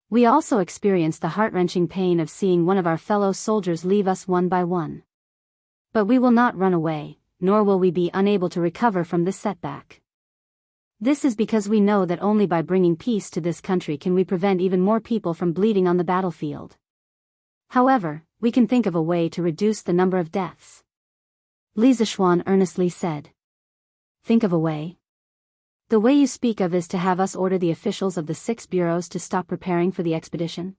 We also experienced the heart-wrenching pain of seeing one of our fellow soldiers leave us one by one. But we will not run away, nor will we be unable to recover from this setback. This is because we know that only by bringing peace to this country can we prevent even more people from bleeding on the battlefield. However, we can think of a way to reduce the number of deaths." Li Zishuan earnestly said. "Think of a way? The way you speak of is to have us order the officials of the 6 bureaus to stop preparing for the expedition?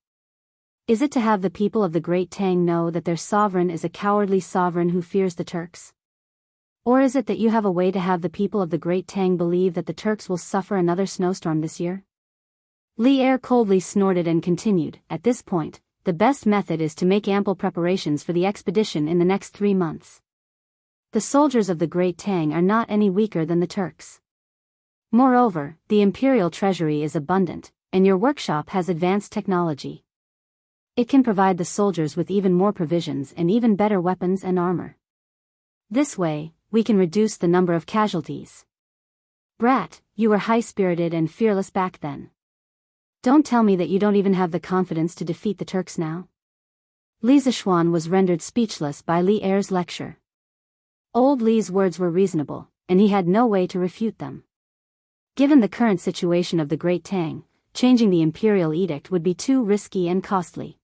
Is it to have the people of the Great Tang know that their sovereign is a cowardly sovereign who fears the Turks? Or is it that you have a way to have the people of the Great Tang believe that the Turks will suffer another snowstorm this year?" Li Er coldly snorted and continued, "At this point, the best method is to make ample preparations for the expedition in the next 3 months. The soldiers of the Great Tang are not any weaker than the Turks. Moreover, the imperial treasury is abundant, and your workshop has advanced technology. It can provide the soldiers with even more provisions and even better weapons and armor. This way, we can reduce the number of casualties. Brat, you were high-spirited and fearless back then. Don't tell me that you don't even have the confidence to defeat the Turks now." Li Zishuan was rendered speechless by Li Er's lecture. Old Li's words were reasonable, and he had no way to refute them. Given the current situation of the Great Tang, changing the imperial edict would be too risky and costly.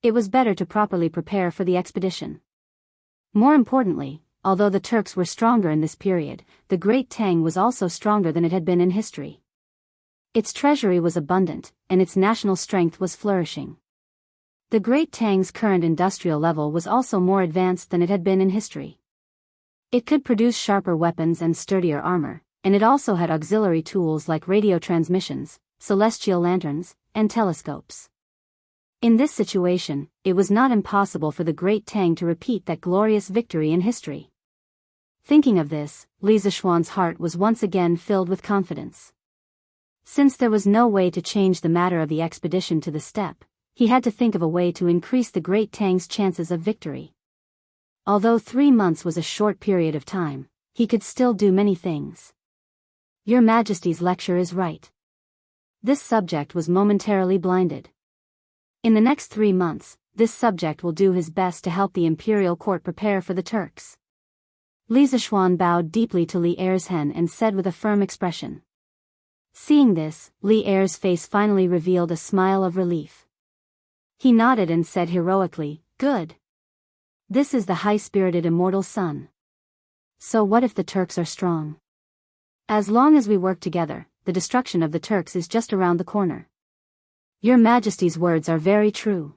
It was better to properly prepare for the expedition. More importantly, although the Turks were stronger in this period, the Great Tang was also stronger than it had been in history. Its treasury was abundant, and its national strength was flourishing. The Great Tang's current industrial level was also more advanced than it had been in history. It could produce sharper weapons and sturdier armor, and it also had auxiliary tools like radio transmissions, celestial lanterns, and telescopes. In this situation, it was not impossible for the Great Tang to repeat that glorious victory in history. Thinking of this, Li Zishuan's heart was once again filled with confidence. Since there was no way to change the matter of the expedition to the steppe, he had to think of a way to increase the Great Tang's chances of victory. Although 3 months was a short period of time, he could still do many things. Your Majesty's lecture is right. This subject was momentarily blinded. In the next 3 months, this subject will do his best to help the imperial court prepare for the Turks. Li Zishuan bowed deeply to Li Er's-hen and said with a firm expression. Seeing this, Li Er's face finally revealed a smile of relief. He nodded and said heroically, "Good. This is the high-spirited immortal son. So what if the Turks are strong? As long as we work together, the destruction of the Turks is just around the corner." Your Majesty's words are very true.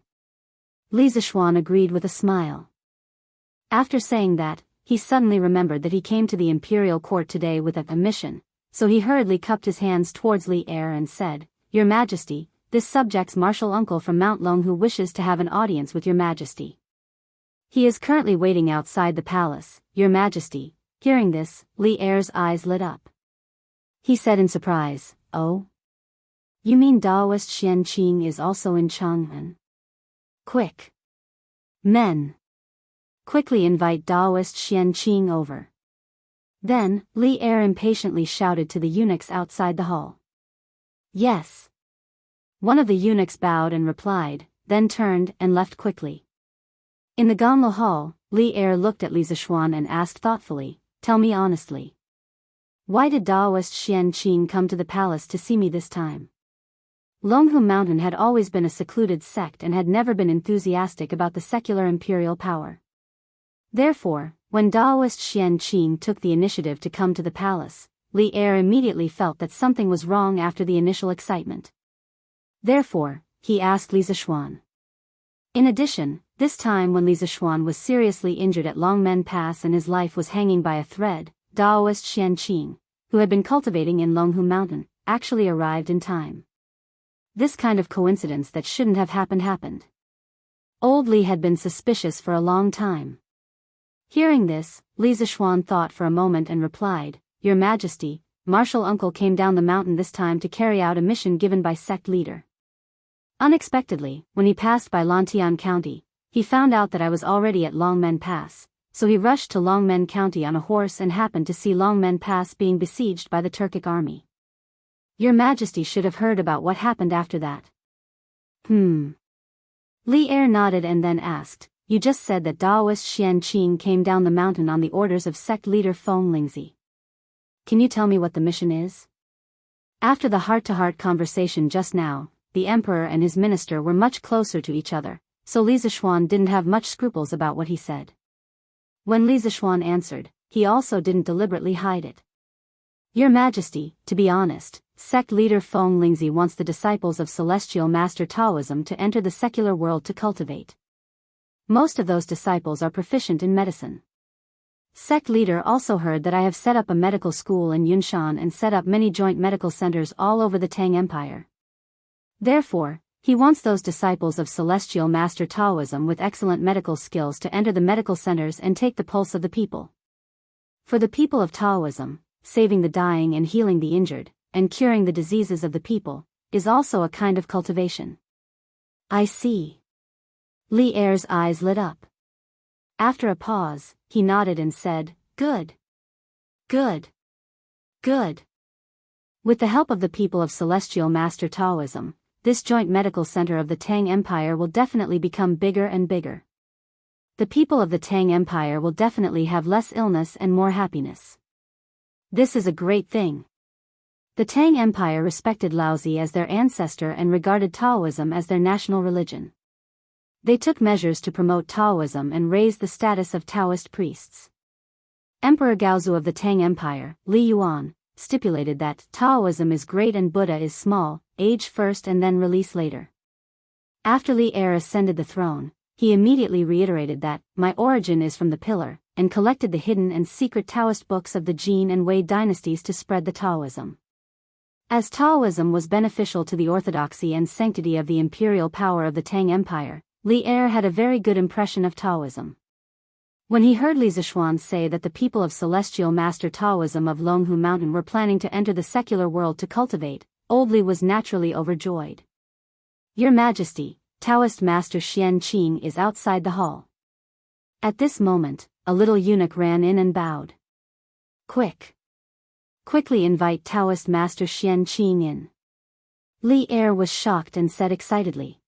Li Zishuan agreed with a smile. After saying that, he suddenly remembered that he came to the imperial court today with a mission, so he hurriedly cupped his hands towards Li Er and said, "Your Majesty, this subject's martial uncle from Mount Long who wishes to have an audience with Your Majesty. He is currently waiting outside the palace, Your Majesty." Hearing this, Li Er's eyes lit up. He said in surprise, "Oh? You mean Daoist Xian Qing is also in Chang'an? Quick! Men! Quickly invite Daoist Xian Qing over." Then, Li Er impatiently shouted to the eunuchs outside the hall. "Yes." One of the eunuchs bowed and replied, then turned and left quickly. In the Ganlo hall, Li Er looked at Li Zishuan and asked thoughtfully, "Tell me honestly. Why did Daoist Xian Qing come to the palace to see me this time?" Longhu Mountain had always been a secluded sect and had never been enthusiastic about the secular imperial power. Therefore, when Daoist Xian Qing took the initiative to come to the palace, Li Er immediately felt that something was wrong after the initial excitement. Therefore, he asked Li Zishuan. In addition, this time when Li Zishuan was seriously injured at Longmen Pass and his life was hanging by a thread, Daoist Xian Qing, who had been cultivating in Longhu Mountain, actually arrived in time. This kind of coincidence that shouldn't have happened. Old Li had been suspicious for a long time. Hearing this, Li Zishuan thought for a moment and replied, "Your Majesty, Martial Uncle came down the mountain this time to carry out a mission given by sect leader. Unexpectedly, when he passed by Lantian County, he found out that I was already at Longmen Pass, so he rushed to Longmen County on a horse and happened to see Longmen Pass being besieged by the Turkic army. Your Majesty should have heard about what happened after that." Li Er nodded and then asked, "You just said that Daoist Xian Qing came down the mountain on the orders of sect leader Feng Lingzi. Can you tell me what the mission is?" After the heart-to-heart conversation just now, the emperor and his minister were much closer to each other, so Li Zishuan didn't have much scruples about what he said. When Li Zishuan answered, he also didn't deliberately hide it. "Your Majesty, to be honest, sect leader Feng Lingzi wants the disciples of Celestial Master Taoism to enter the secular world to cultivate. Most of those disciples are proficient in medicine. Sect leader also heard that I have set up a medical school in Yunshan and set up many joint medical centers all over the Tang Empire. Therefore, he wants those disciples of Celestial Master Taoism with excellent medical skills to enter the medical centers and take the pulse of the people. For the people of Taoism, saving the dying and healing the injured, and curing the diseases of the people, is also a kind of cultivation." "I see." Li Er's eyes lit up. After a pause, he nodded and said, "Good. Good. Good. With the help of the people of Celestial Master Taoism, this joint medical center of the Tang Empire will definitely become bigger and bigger. The people of the Tang Empire will definitely have less illness and more happiness. This is a great thing." The Tang Empire respected Laozi as their ancestor and regarded Taoism as their national religion. They took measures to promote Taoism and raise the status of Taoist priests. Emperor Gaozu of the Tang Empire, Li Yuan, stipulated that Taoism is great and Buddha is small, age first and then release later. After Li Er ascended the throne, he immediately reiterated that, my origin is from the pillar, and collected the hidden and secret Taoist books of the Jin and Wei dynasties to spread the Taoism. As Taoism was beneficial to the orthodoxy and sanctity of the imperial power of the Tang Empire, Li Er had a very good impression of Taoism. When he heard Li Zishuan say that the people of Celestial Master Taoism of Longhu Mountain were planning to enter the secular world to cultivate, old Li was naturally overjoyed. Your Majesty, Taoist Master Xian Qing is outside the hall. At this moment, a little eunuch ran in and bowed. Quickly invite Taoist Master Xian Qing in. Li Er was shocked and said excitedly.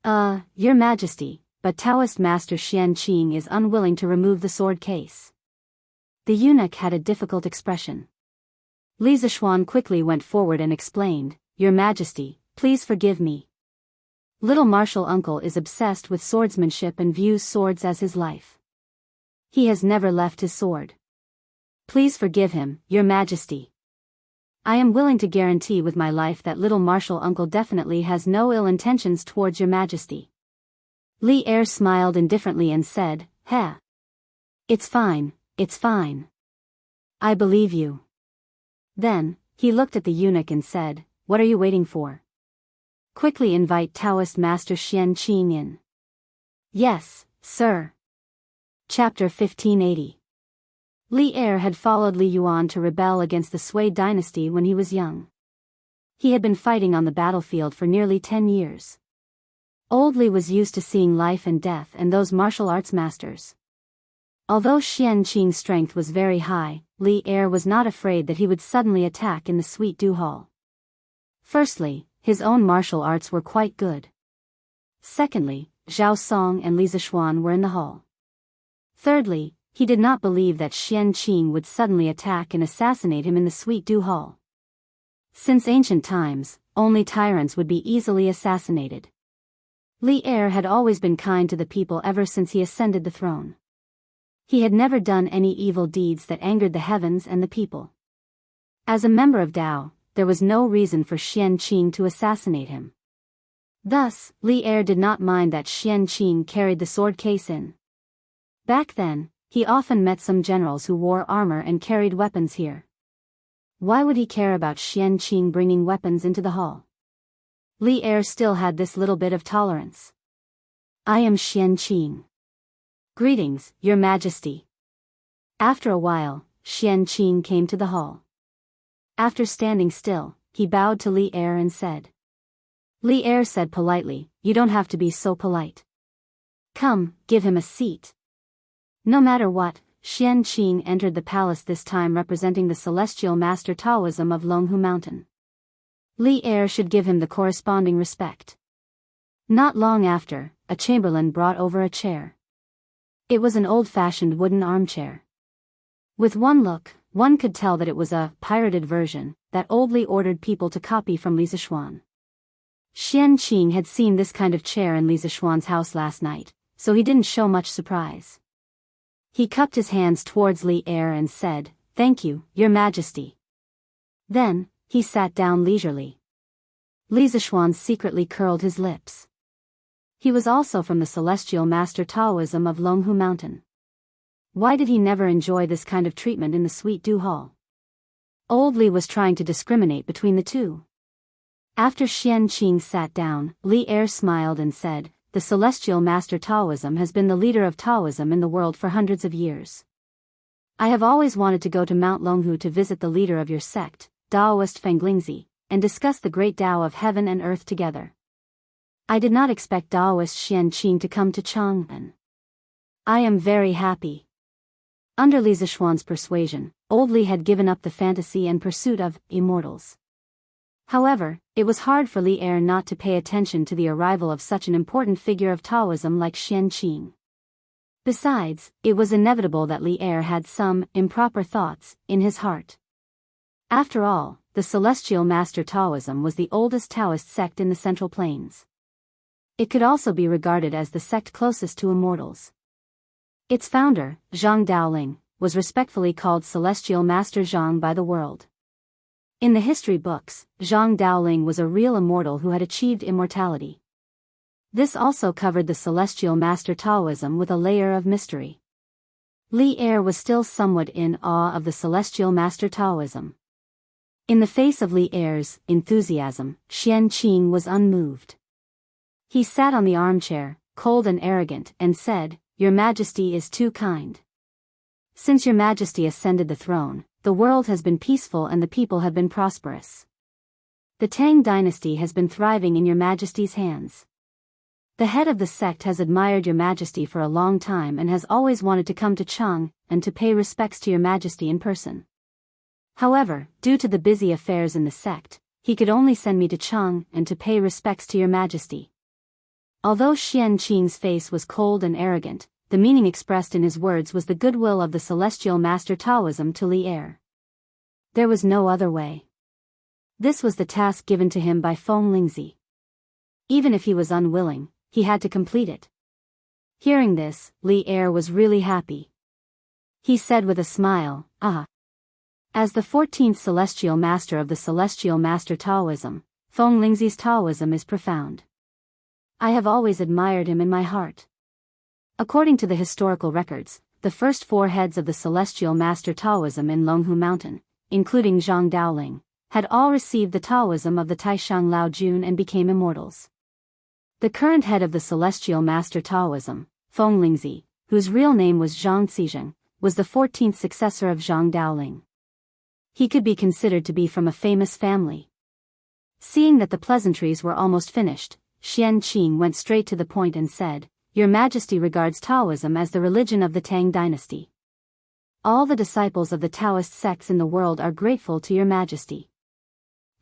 Your Majesty, but Taoist Master Xian Qing is unwilling to remove the sword case. The eunuch had a difficult expression. Li Zishuan quickly went forward and explained, Your Majesty, please forgive me. Little martial uncle is obsessed with swordsmanship and views swords as his life. He has never left his sword. Please forgive him, Your Majesty. I am willing to guarantee with my life that little martial uncle definitely has no ill intentions towards Your Majesty. Li Er smiled indifferently and said, Heh. It's fine. I believe you. Then, he looked at the eunuch and said, What are you waiting for? Quickly invite Taoist Master Xian Qing in. Yes, sir. Chapter 1580. Li Er had followed Li Yuan to rebel against the Sui dynasty when he was young. He had been fighting on the battlefield for nearly 10 years. Old Li was used to seeing life and death and those martial arts masters. Although Xian Qing's strength was very high, Li Er was not afraid that he would suddenly attack in the Sweet Dew Hall. Firstly, his own martial arts were quite good. Secondly, Zhao Song and Li Zishuan were in the hall. Thirdly, he did not believe that Xian Qing would suddenly attack and assassinate him in the Sweet Dew Hall. Since ancient times, only tyrants would be easily assassinated. Li Er had always been kind to the people ever since he ascended the throne. He had never done any evil deeds that angered the heavens and the people. As a member of Dao, there was no reason for Xian Qing to assassinate him. Thus, Li Er did not mind that Xian Qing carried the sword case in. Back then, he often met some generals who wore armor and carried weapons here. Why would he care about Xian Qing bringing weapons into the hall? Li Er still had this little bit of tolerance. I am Xian Qing. Greetings, Your Majesty. After a while, Xian Qing came to the hall. After standing still, he bowed to Li Er and said. Li Er said politely, You don't have to be so polite. Come, give him a seat. No matter what, Xian Qing entered the palace this time representing the celestial master Taoism of Longhu Mountain. Li Er should give him the corresponding respect. Not long after, a chamberlain brought over a chair. It was an old-fashioned wooden armchair. With one look, one could tell that it was a pirated version that Old Li ordered people to copy from Li Zishuan. Xian Qing had seen this kind of chair in Li Zishuan's house last night, so he didn't show much surprise. He cupped his hands towards Li Er and said, Thank you, Your Majesty. Then, he sat down leisurely. Li Zishuan secretly curled his lips. He was also from the celestial master Taoism of Longhu Mountain. Why did he never enjoy this kind of treatment in the Sweet Dew Hall? Old Li was trying to discriminate between the two. After Xian Qing sat down, Li Er smiled and said, The celestial master Taoism has been the leader of Taoism in the world for hundreds of years. I have always wanted to go to Mount Longhu to visit the leader of your sect, Daoist Fanglingzi, and discuss the great Tao of heaven and earth together. I did not expect Daoist Xian Qing to come to Chang'an. I am very happy. Under Li Zishuan's persuasion, Old Li had given up the fantasy and pursuit of immortals. However, it was hard for Li Er not to pay attention to the arrival of such an important figure of Taoism like Xian Qing. Besides, it was inevitable that Li Er had some improper thoughts in his heart. After all, the celestial master Taoism was the oldest Taoist sect in the Central Plains. It could also be regarded as the sect closest to immortals. Its founder, Zhang Daoling, was respectfully called Celestial Master Zhang by the world. In the history books, Zhang Daoling was a real immortal who had achieved immortality. This also covered the Celestial Master Taoism with a layer of mystery. Li Er was still somewhat in awe of the Celestial Master Taoism. In the face of Li Er's enthusiasm, Xian Qing was unmoved. He sat on the armchair, cold and arrogant, and said, "Your Majesty is too kind. Since Your Majesty ascended the throne, the world has been peaceful and the people have been prosperous. The Tang dynasty has been thriving in Your Majesty's hands. The head of the sect has admired Your Majesty for a long time and has always wanted to come to Chang and to pay respects to Your Majesty in person. However, due to the busy affairs in the sect, he could only send me to Chang and to pay respects to Your Majesty." Although Xian Qing's face was cold and arrogant, the meaning expressed in his words was the goodwill of the Celestial Master Taoism to Li Er. There was no other way. This was the task given to him by Feng Lingzi. Even if he was unwilling, he had to complete it. Hearing this, Li Er was really happy. He said with a smile, "Ah." As the 14th Celestial Master of the Celestial Master Taoism, Feng Lingzi's Taoism is profound. I have always admired him in my heart. According to the historical records, the first 4 heads of the Celestial Master Taoism in Longhu Mountain, including Zhang Daoling, had all received the Taoism of the Taishang Lao Jun and became immortals. The current head of the Celestial Master Taoism, Feng Lingzi, whose real name was Zhang Xizheng, was the 14th successor of Zhang Daoling. He could be considered to be from a famous family. Seeing that the pleasantries were almost finished, Xian Qing went straight to the point and said, "Your Majesty regards Taoism as the religion of the Tang dynasty. All the disciples of the Taoist sects in the world are grateful to Your Majesty.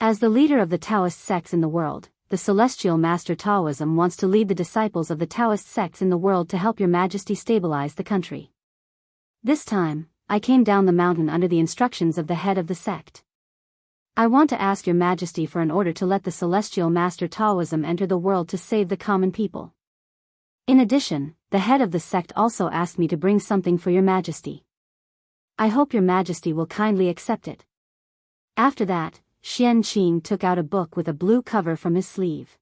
As the leader of the Taoist sects in the world, the Celestial Master Taoism wants to lead the disciples of the Taoist sects in the world to help Your Majesty stabilize the country. This time, I came down the mountain under the instructions of the head of the sect. I want to ask Your Majesty for an order to let the Celestial Master Taoism enter the world to save the common people. In addition, the head of the sect also asked me to bring something for Your Majesty. I hope Your Majesty will kindly accept it." After that, Xian Qing took out a book with a blue cover from his sleeve.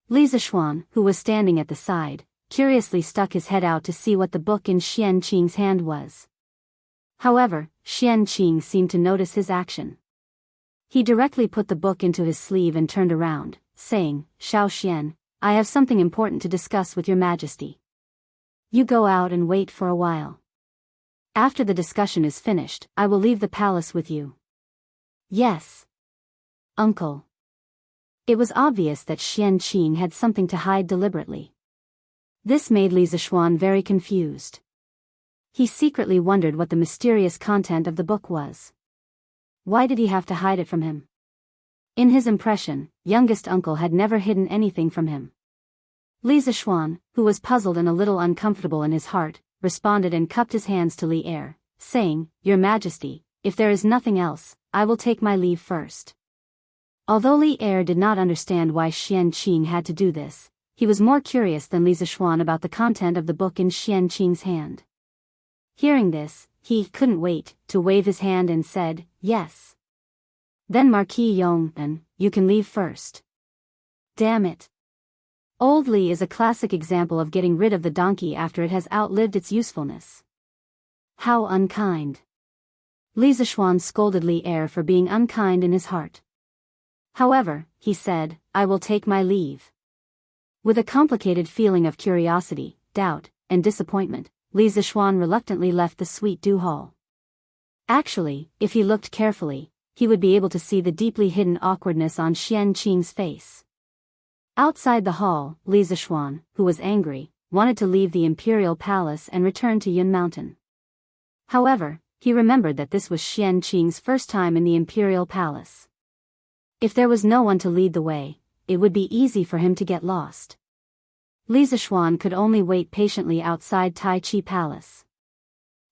Li Zishuan, who was standing at the side, curiously stuck his head out to see what the book in Xian Qing's hand was. However, Xian Qing seemed to notice his action. He directly put the book into his sleeve and turned around, saying, "Shao Xian, I have something important to discuss with Your Majesty. You go out and wait for a while. After the discussion is finished, I will leave the palace with you." "Yes, Uncle." It was obvious that Xian Qing had something to hide deliberately. This made Li Zishuan very confused. He secretly wondered what the mysterious content of the book was. Why did he have to hide it from him? In his impression, youngest uncle had never hidden anything from him. Li Zishuan, who was puzzled and a little uncomfortable in his heart, responded and cupped his hands to Li Er, saying, "Your Majesty, if there is nothing else, I will take my leave first." Although Li Er did not understand why Xian Qing had to do this, he was more curious than Li Zishuan about the content of the book in Xian Qing's hand. Hearing this, he couldn't wait to wave his hand and said, "Yes." Then Marquis Yong, "You can leave first." Damn it. Old Li is a classic example of getting rid of the donkey after it has outlived its usefulness. How unkind. Li Zishuan scolded Li Er for being unkind in his heart. However, he said, "I will take my leave." With a complicated feeling of curiosity, doubt, and disappointment, Li Zishuan reluctantly left the Sweet Dew Hall. Actually, if he looked carefully, he would be able to see the deeply hidden awkwardness on Xian Qing's face. Outside the hall, Li Zishuan, who was angry, wanted to leave the imperial palace and return to Yun Mountain. However, he remembered that this was Xian Qing's first time in the imperial palace. If there was no one to lead the way, it would be easy for him to get lost. Li Zishuan could only wait patiently outside Tai Chi Palace.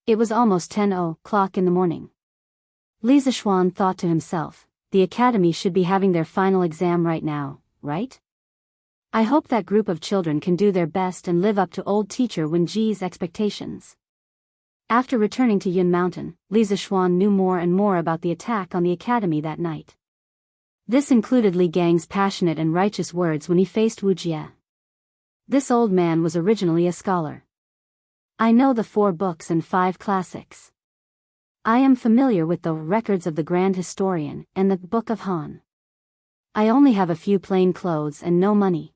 It was almost 10:00 in the morning. Li Zishuan thought to himself, the academy should be having their final exam right now, right? I hope that group of children can do their best and live up to old teacher Wen Ji's expectations. After returning to Yun Mountain, Li Zishuan knew more and more about the attack on the academy that night. This included Li Gang's passionate and righteous words when he faced Wu Jie. This old man was originally a scholar. I know the 4 books and 5 classics. I am familiar with the records of the Grand Historian and the Book of Han. I only have a few plain clothes and no money.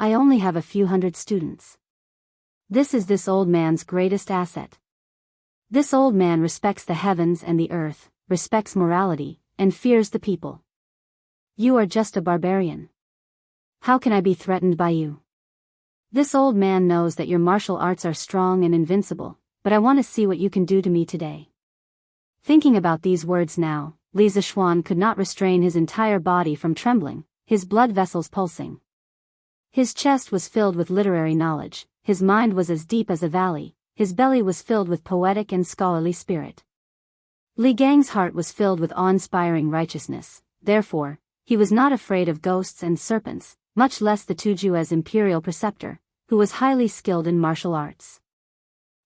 I only have a few hundred students. This is this old man's greatest asset. This old man respects the heavens and the earth, respects morality, and fears the people. You are just a barbarian. How can I be threatened by you? This old man knows that your martial arts are strong and invincible, but I want to see what you can do to me today. Thinking about these words now, Li Zishuan could not restrain his entire body from trembling, his blood vessels pulsing. His chest was filled with literary knowledge, his mind was as deep as a valley, his belly was filled with poetic and scholarly spirit. Li Gang's heart was filled with awe-inspiring righteousness, therefore, he was not afraid of ghosts and serpents, much less the Tuju's imperial preceptor, who was highly skilled in martial arts.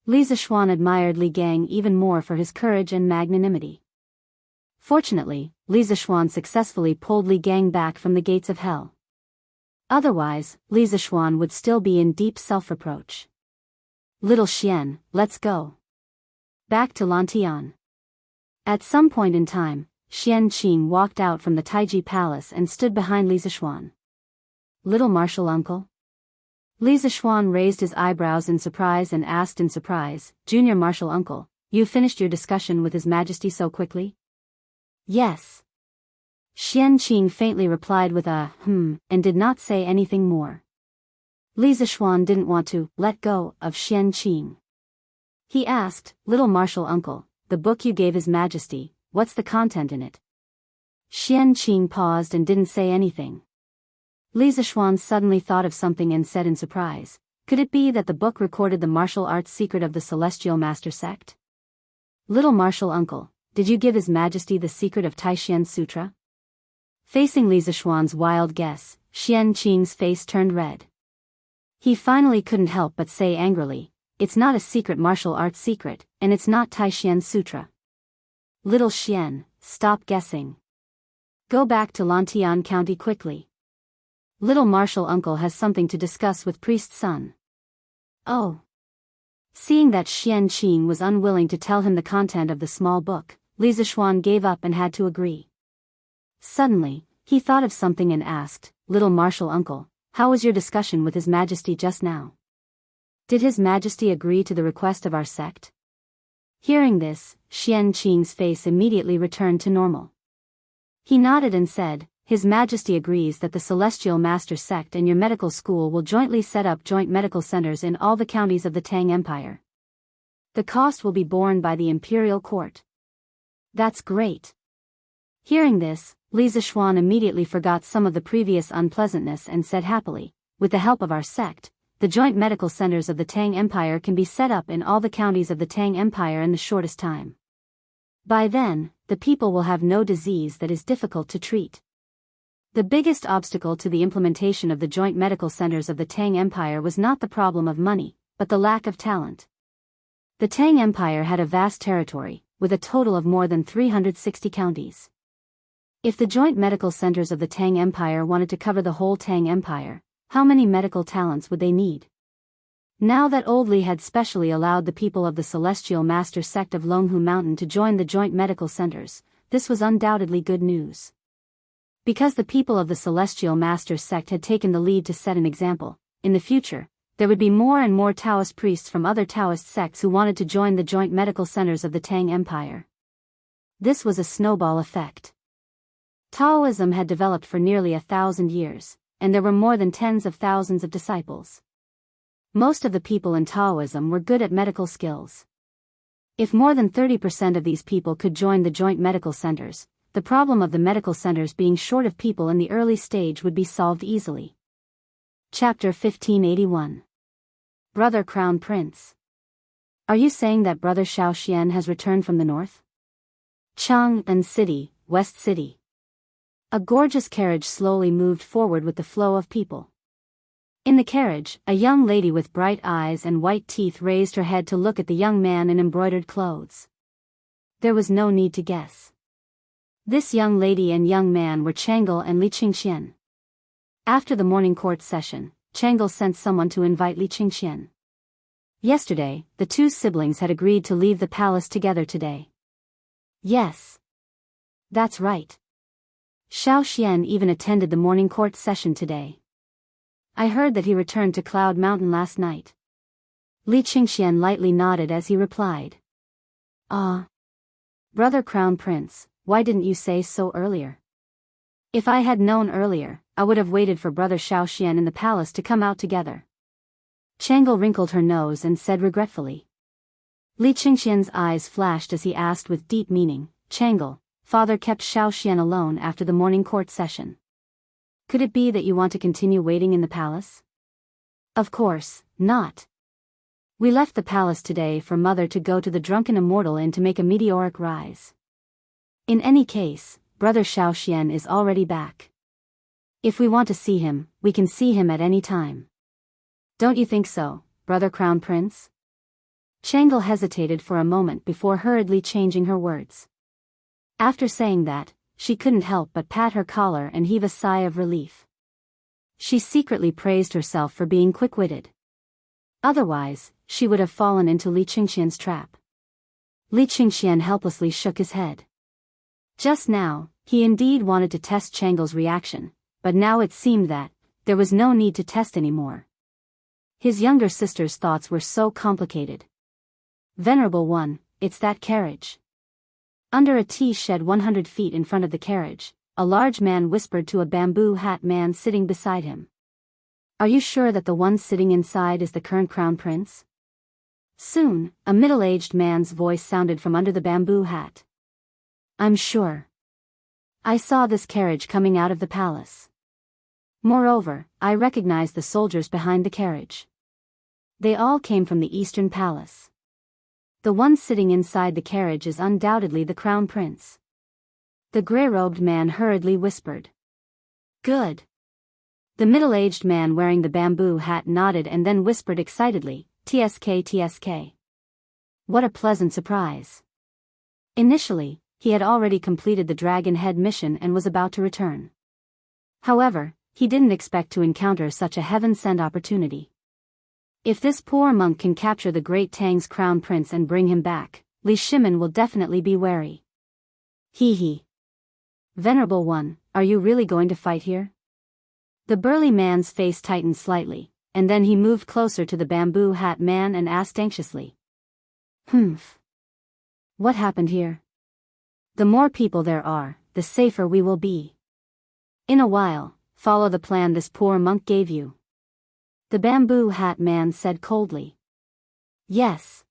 Li Zishuan admired Li Gang even more for his courage and magnanimity. Fortunately, Li Zishuan successfully pulled Li Gang back from the gates of hell. Otherwise, Li Zishuan would still be in deep self-reproach. Little Xian, let's go. Back to Lantian. At some point in time, Xian Qing walked out from the Taiji Palace and stood behind Li Zishuan. Little martial uncle? Li Zishuan raised his eyebrows in surprise and asked in surprise, Junior martial uncle, you finished your discussion with His Majesty so quickly? Yes. Xian Qing faintly replied with a and did not say anything more. Li Zishuan didn't want to let go of Xian Qing. He asked, Little martial uncle, the book you gave His Majesty, what's the content in it? Xian Qing paused and didn't say anything. Li Zishuan suddenly thought of something and said in surprise, could it be that the book recorded the martial arts secret of the Celestial Master Sect? Little martial uncle, did you give His Majesty the secret of Taishan Sutra? Facing Li Zishuan's wild guess, Xian Qing's face turned red. He finally couldn't help but say angrily, it's not a secret martial arts secret, and it's not Taishan Sutra. Little Xian, stop guessing. Go back to Lantian County quickly. Little martial uncle has something to discuss with priest's son. Oh. Seeing that Xian Qing was unwilling to tell him the content of the small book, Li Zishuan gave up and had to agree. Suddenly, he thought of something and asked, Little martial uncle, how was your discussion with His Majesty just now? Did His Majesty agree to the request of our sect? Hearing this, Xian Qing's face immediately returned to normal. He nodded and said, His Majesty agrees that the Celestial Master Sect and your medical school will jointly set up joint medical centers in all the counties of the Tang Empire. The cost will be borne by the imperial court. That's great. Hearing this, Li Zishuan immediately forgot some of the previous unpleasantness and said happily, with the help of our sect, the joint medical centers of the Tang Empire can be set up in all the counties of the Tang Empire in the shortest time. By then, the people will have no disease that is difficult to treat. The biggest obstacle to the implementation of the joint medical centers of the Tang Empire was not the problem of money, but the lack of talent. The Tang Empire had a vast territory, with a total of more than 360 counties. If the joint medical centers of the Tang Empire wanted to cover the whole Tang Empire, how many medical talents would they need? Now that Old Li had specially allowed the people of the Celestial Master Sect of Longhu Mountain to join the joint medical centers, this was undoubtedly good news. Because the people of the Celestial Master Sect had taken the lead to set an example, in the future, there would be more and more Taoist priests from other Taoist sects who wanted to join the joint medical centers of the Tang Empire. This was a snowball effect. Taoism had developed for nearly 1,000 years, and there were more than tens of thousands of disciples. Most of the people in Taoism were good at medical skills. If more than 30% of these people could join the joint medical centers, the problem of the medical centers being short of people in the early stage would be solved easily. Chapter 1581. Brother Crown Prince. Are you saying that Brother Xiao Xian has returned from the north? Chang'an City, West City. A gorgeous carriage slowly moved forward with the flow of people. In the carriage, a young lady with bright eyes and white teeth raised her head to look at the young man in embroidered clothes. There was no need to guess. This young lady and young man were Chang'e and Li Qingxian. After the morning court session, Chang'e sent someone to invite Li Qingxian. Yesterday, the two siblings had agreed to leave the palace together today. Yes. That's right. Xiao Xian even attended the morning court session today. I heard that he returned to Cloud Mountain last night. Li Qingxian lightly nodded as he replied. Ah. Brother Crown Prince, why didn't you say so earlier? If I had known earlier, I would have waited for Brother Xiao Xian in the palace to come out together. Chang'e wrinkled her nose and said regretfully. Li Qingxian's eyes flashed as he asked with deep meaning, Chang'e, father kept Xiao Xian alone after the morning court session. Could it be that you want to continue waiting in the palace? Of course, not. We left the palace today for mother to go to the Drunken Immortal Inn to make a meteoric rise. In any case, Brother Xiao Xian is already back. If we want to see him, we can see him at any time. Don't you think so, Brother Crown Prince? Chang'e hesitated for a moment before hurriedly changing her words. After saying that, she couldn't help but pat her collar and heave a sigh of relief. She secretly praised herself for being quick-witted. Otherwise, she would have fallen into Li Qingxian's trap. Li Qingxian helplessly shook his head. Just now, he indeed wanted to test Chang'e's reaction, but now it seemed that there was no need to test anymore. His younger sister's thoughts were so complicated. Venerable one, it's that carriage. Under a tea shed 100 feet in front of the carriage, a large man whispered to a bamboo hat man sitting beside him. Are you sure that the one sitting inside is the current crown prince? Soon, a middle-aged man's voice sounded from under the bamboo hat. I'm sure. I saw this carriage coming out of the palace. Moreover, I recognized the soldiers behind the carriage. They all came from the Eastern Palace. The one sitting inside the carriage is undoubtedly the crown prince. The gray-robed man hurriedly whispered. Good. The middle-aged man wearing the bamboo hat nodded and then whispered excitedly, TSK TSK. What a pleasant surprise. Initially, he had already completed the Dragon Head mission and was about to return. However, he didn't expect to encounter such a heaven-sent opportunity. If this poor monk can capture the Great Tang's crown prince and bring him back, Li Shimin will definitely be wary. Hee. Venerable one, are you really going to fight here? The burly man's face tightened slightly, and then he moved closer to the bamboo hat man and asked anxiously. Humph. What happened here? The more people there are, the safer we will be. In a while, follow the plan this poor monk gave you. The bamboo hat man said coldly. Yes.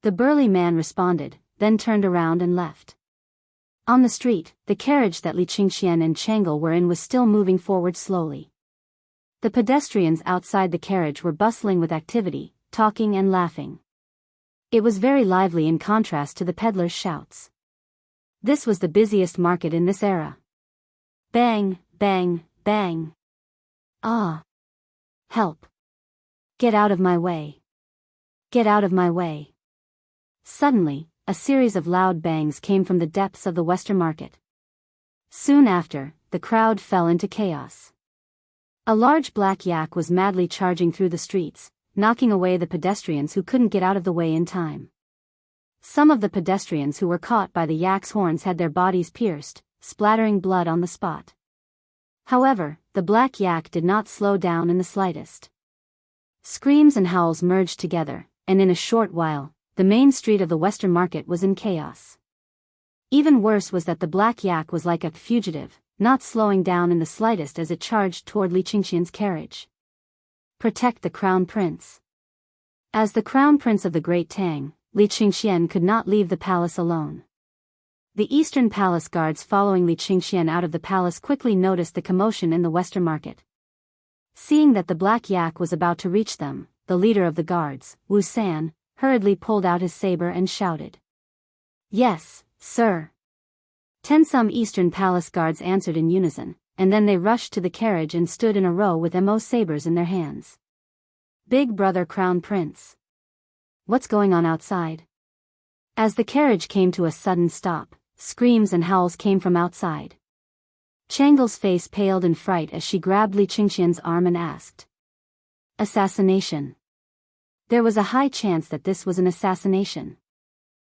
The burly man responded, then turned around and left. On the street, the carriage that Li Qingxian and Chang'e were in was still moving forward slowly. The pedestrians outside the carriage were bustling with activity, talking and laughing. It was very lively in contrast to the peddlers' shouts. This was the busiest market in this era. Bang, bang, bang. Ah. Help. Get out of my way. Get out of my way. Suddenly, a series of loud bangs came from the depths of the Western market. Soon after, the crowd fell into chaos. A large black yak was madly charging through the streets, knocking away the pedestrians who couldn't get out of the way in time. Some of the pedestrians who were caught by the yak's horns had their bodies pierced, splattering blood on the spot. However, the black yak did not slow down in the slightest. Screams and howls merged together, and in a short while, the main street of the Western market was in chaos. Even worse was that the black yak was like a fugitive, not slowing down in the slightest as it charged toward Li Qingxian's carriage. Protect the crown prince. As the crown prince of the Great Tang, Li Qingxian could not leave the palace alone. The Eastern Palace guards following Li Qingxian out of the palace quickly noticed the commotion in the Western market. Seeing that the black yak was about to reach them, the leader of the guards, Wu San, hurriedly pulled out his saber and shouted. Yes, sir. 10 some Eastern Palace guards answered in unison, and then they rushed to the carriage and stood in a row with sabers in their hands. Big brother Crown Prince. What's going on outside? As the carriage came to a sudden stop, screams and howls came from outside. Changle's face paled in fright as she grabbed Li Qingxian's arm and asked. Assassination. There was a high chance that this was an assassination.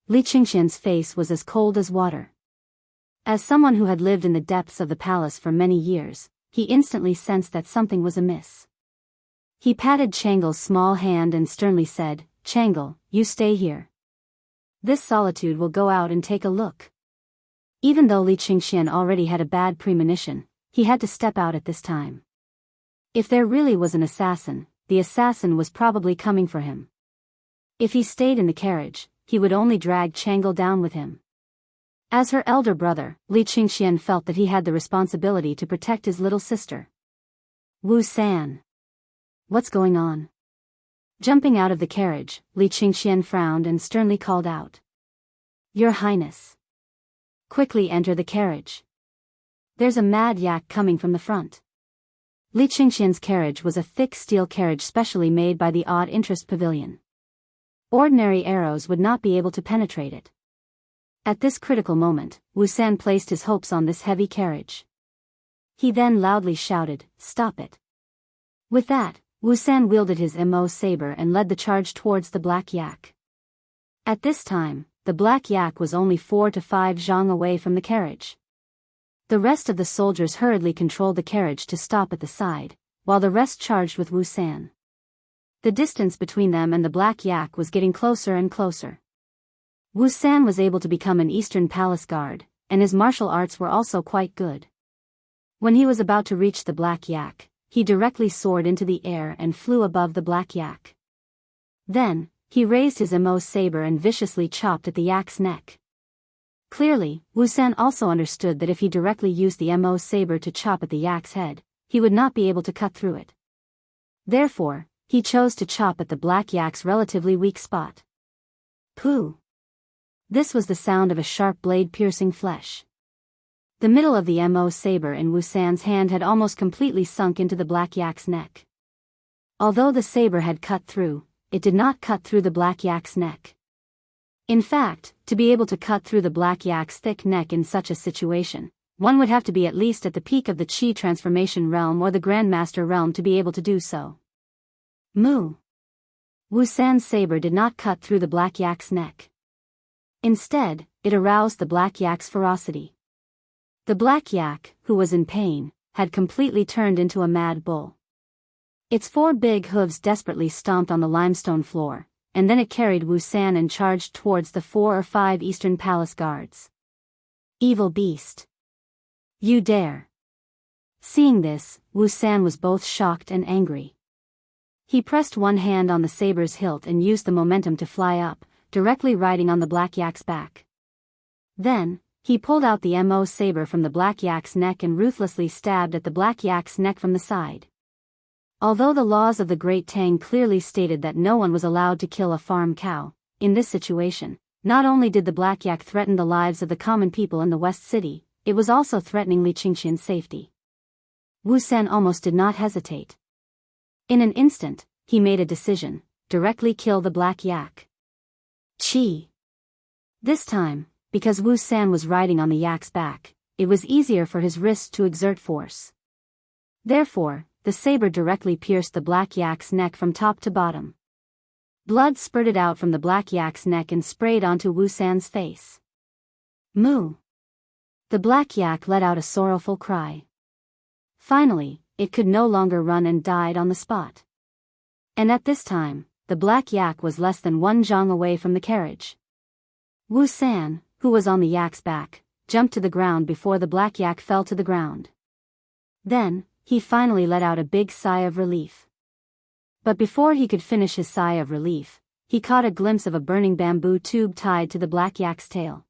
Li Qingxian's face was as cold as water. As someone who had lived in the depths of the palace for many years, he instantly sensed that something was amiss. He patted Changle's small hand and sternly said, Changle, you stay here. This solitude will go out and take a look. Even though Li Qingxian already had a bad premonition, he had to step out at this time. If there really was an assassin, the assassin was probably coming for him. If he stayed in the carriage, he would only drag Changle down with him. As her elder brother, Li Qingxian felt that he had the responsibility to protect his little sister. Wu San. What's going on? Jumping out of the carriage, Li Qingxian frowned and sternly called out. Your Highness. Quickly enter the carriage. There's a mad yak coming from the front. Li Qingxian's carriage was a thick steel carriage specially made by the Odd Interest Pavilion. Ordinary arrows would not be able to penetrate it. At this critical moment, Wu San placed his hopes on this heavy carriage. He then loudly shouted, Stop it. With that, Wu San wielded his saber and led the charge towards the black yak. At this time, the black yak was only 4 to 5 zhang away from the carriage. The rest of the soldiers hurriedly controlled the carriage to stop at the side, while the rest charged with Wu San. The distance between them and the black yak was getting closer and closer. Wu San was able to become an Eastern Palace guard, and his martial arts were also quite good. When he was about to reach the black yak, he directly soared into the air and flew above the black yak. Then, he raised his saber and viciously chopped at the yak's neck. Clearly, Wu San also understood that if he directly used the saber to chop at the yak's head, he would not be able to cut through it. Therefore, he chose to chop at the black yak's relatively weak spot. Pooh! This was the sound of a sharp blade piercing flesh. The middle of the saber in Wu San's hand had almost completely sunk into the black yak's neck. Although the saber had cut through, it did not cut through the black yak's neck. In fact, to be able to cut through the black yak's thick neck in such a situation, one would have to be at least at the peak of the Qi transformation realm or the Grandmaster realm to be able to do so. Moo! Wu San's saber did not cut through the black yak's neck. Instead, it aroused the black yak's ferocity. The black yak, who was in pain, had completely turned into a mad bull. Its 4 big hooves desperately stomped on the limestone floor, and then it carried Wu San and charged towards the 4 or 5 Eastern Palace guards. Evil beast! You dare! Seeing this, Wu San was both shocked and angry. He pressed one hand on the saber's hilt and used the momentum to fly up, directly riding on the black yak's back. Then, he pulled out the saber from the black yak's neck and ruthlessly stabbed at the black yak's neck from the side. Although the laws of the Great Tang clearly stated that no one was allowed to kill a farm cow, in this situation, not only did the black yak threaten the lives of the common people in the West City, it was also threatening Li Qingxian's safety. Wu San almost did not hesitate. In an instant, he made a decision: directly kill the black yak. Chi! This time, because Wu San was riding on the yak's back, it was easier for his wrist to exert force. Therefore, the saber directly pierced the black yak's neck from top to bottom. Blood spurted out from the black yak's neck and sprayed onto Wu San's face. Moo! The black yak let out a sorrowful cry. Finally, it could no longer run and died on the spot. And at this time, the black yak was less than 1 zhang away from the carriage. Wu San, who was on the yak's back, jumped to the ground before the black yak fell to the ground. Then, he finally let out a big sigh of relief. But before he could finish his sigh of relief, he caught a glimpse of a burning bamboo tube tied to the black yak's tail.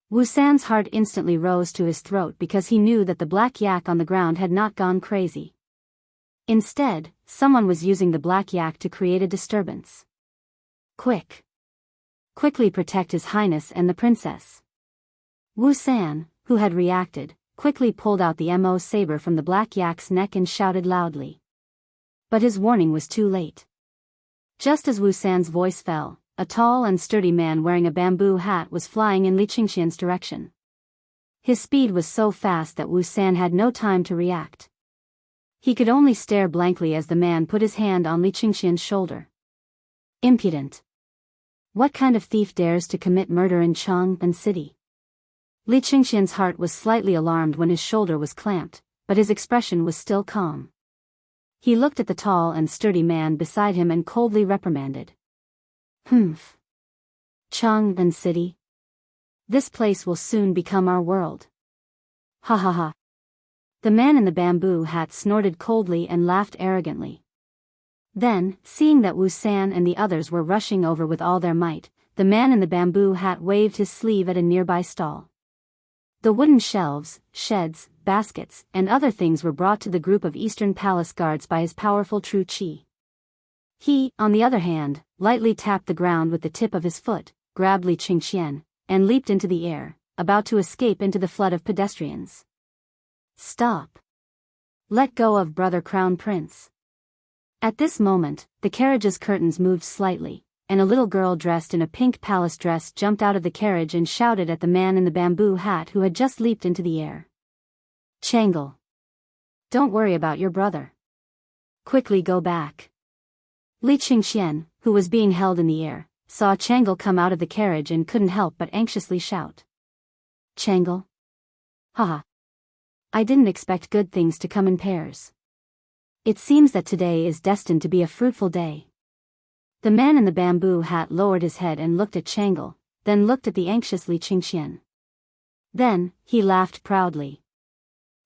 Wu San's heart instantly rose to his throat because he knew that the black yak on the ground had not gone crazy. Instead, someone was using the black yak to create a disturbance. Quick! Quickly protect His Highness and the princess. Wu San, who had reacted, quickly pulled out the Mo saber from the black yak's neck and shouted loudly. But his warning was too late. Just as Wu San's voice fell, a tall and sturdy man wearing a bamboo hat was flying in Li Qingxian's direction. His speed was so fast that Wu San had no time to react. He could only stare blankly as the man put his hand on Li Qingxian's shoulder. Impudent! What kind of thief dares to commit murder in Chang'an City? Li Qingxian's heart was slightly alarmed when his shoulder was clamped, but his expression was still calm. He looked at the tall and sturdy man beside him and coldly reprimanded. Humph! Chang'an City? This place will soon become our world. Ha ha ha. The man in the bamboo hat snorted coldly and laughed arrogantly. Then, seeing that Wu San and the others were rushing over with all their might, the man in the bamboo hat waved his sleeve at a nearby stall. The wooden shelves, sheds, baskets, and other things were brought to the group of Eastern Palace guards by his powerful true qi. He, on the other hand, lightly tapped the ground with the tip of his foot, grabbed Li Qingxian, and leaped into the air, about to escape into the flood of pedestrians. Stop! Let go of brother Crown Prince. At this moment, the carriage's curtains moved slightly, and a little girl dressed in a pink palace dress jumped out of the carriage and shouted at the man in the bamboo hat who had just leaped into the air. Changle! Don't worry about your brother. Quickly go back. Li Qingxian, who was being held in the air, saw Changle come out of the carriage and couldn't help but anxiously shout. Changle? Haha. I didn't expect good things to come in pairs. It seems that today is destined to be a fruitful day. The man in the bamboo hat lowered his head and looked at Changle, then looked at the anxious Li Qingxian. Then, he laughed proudly.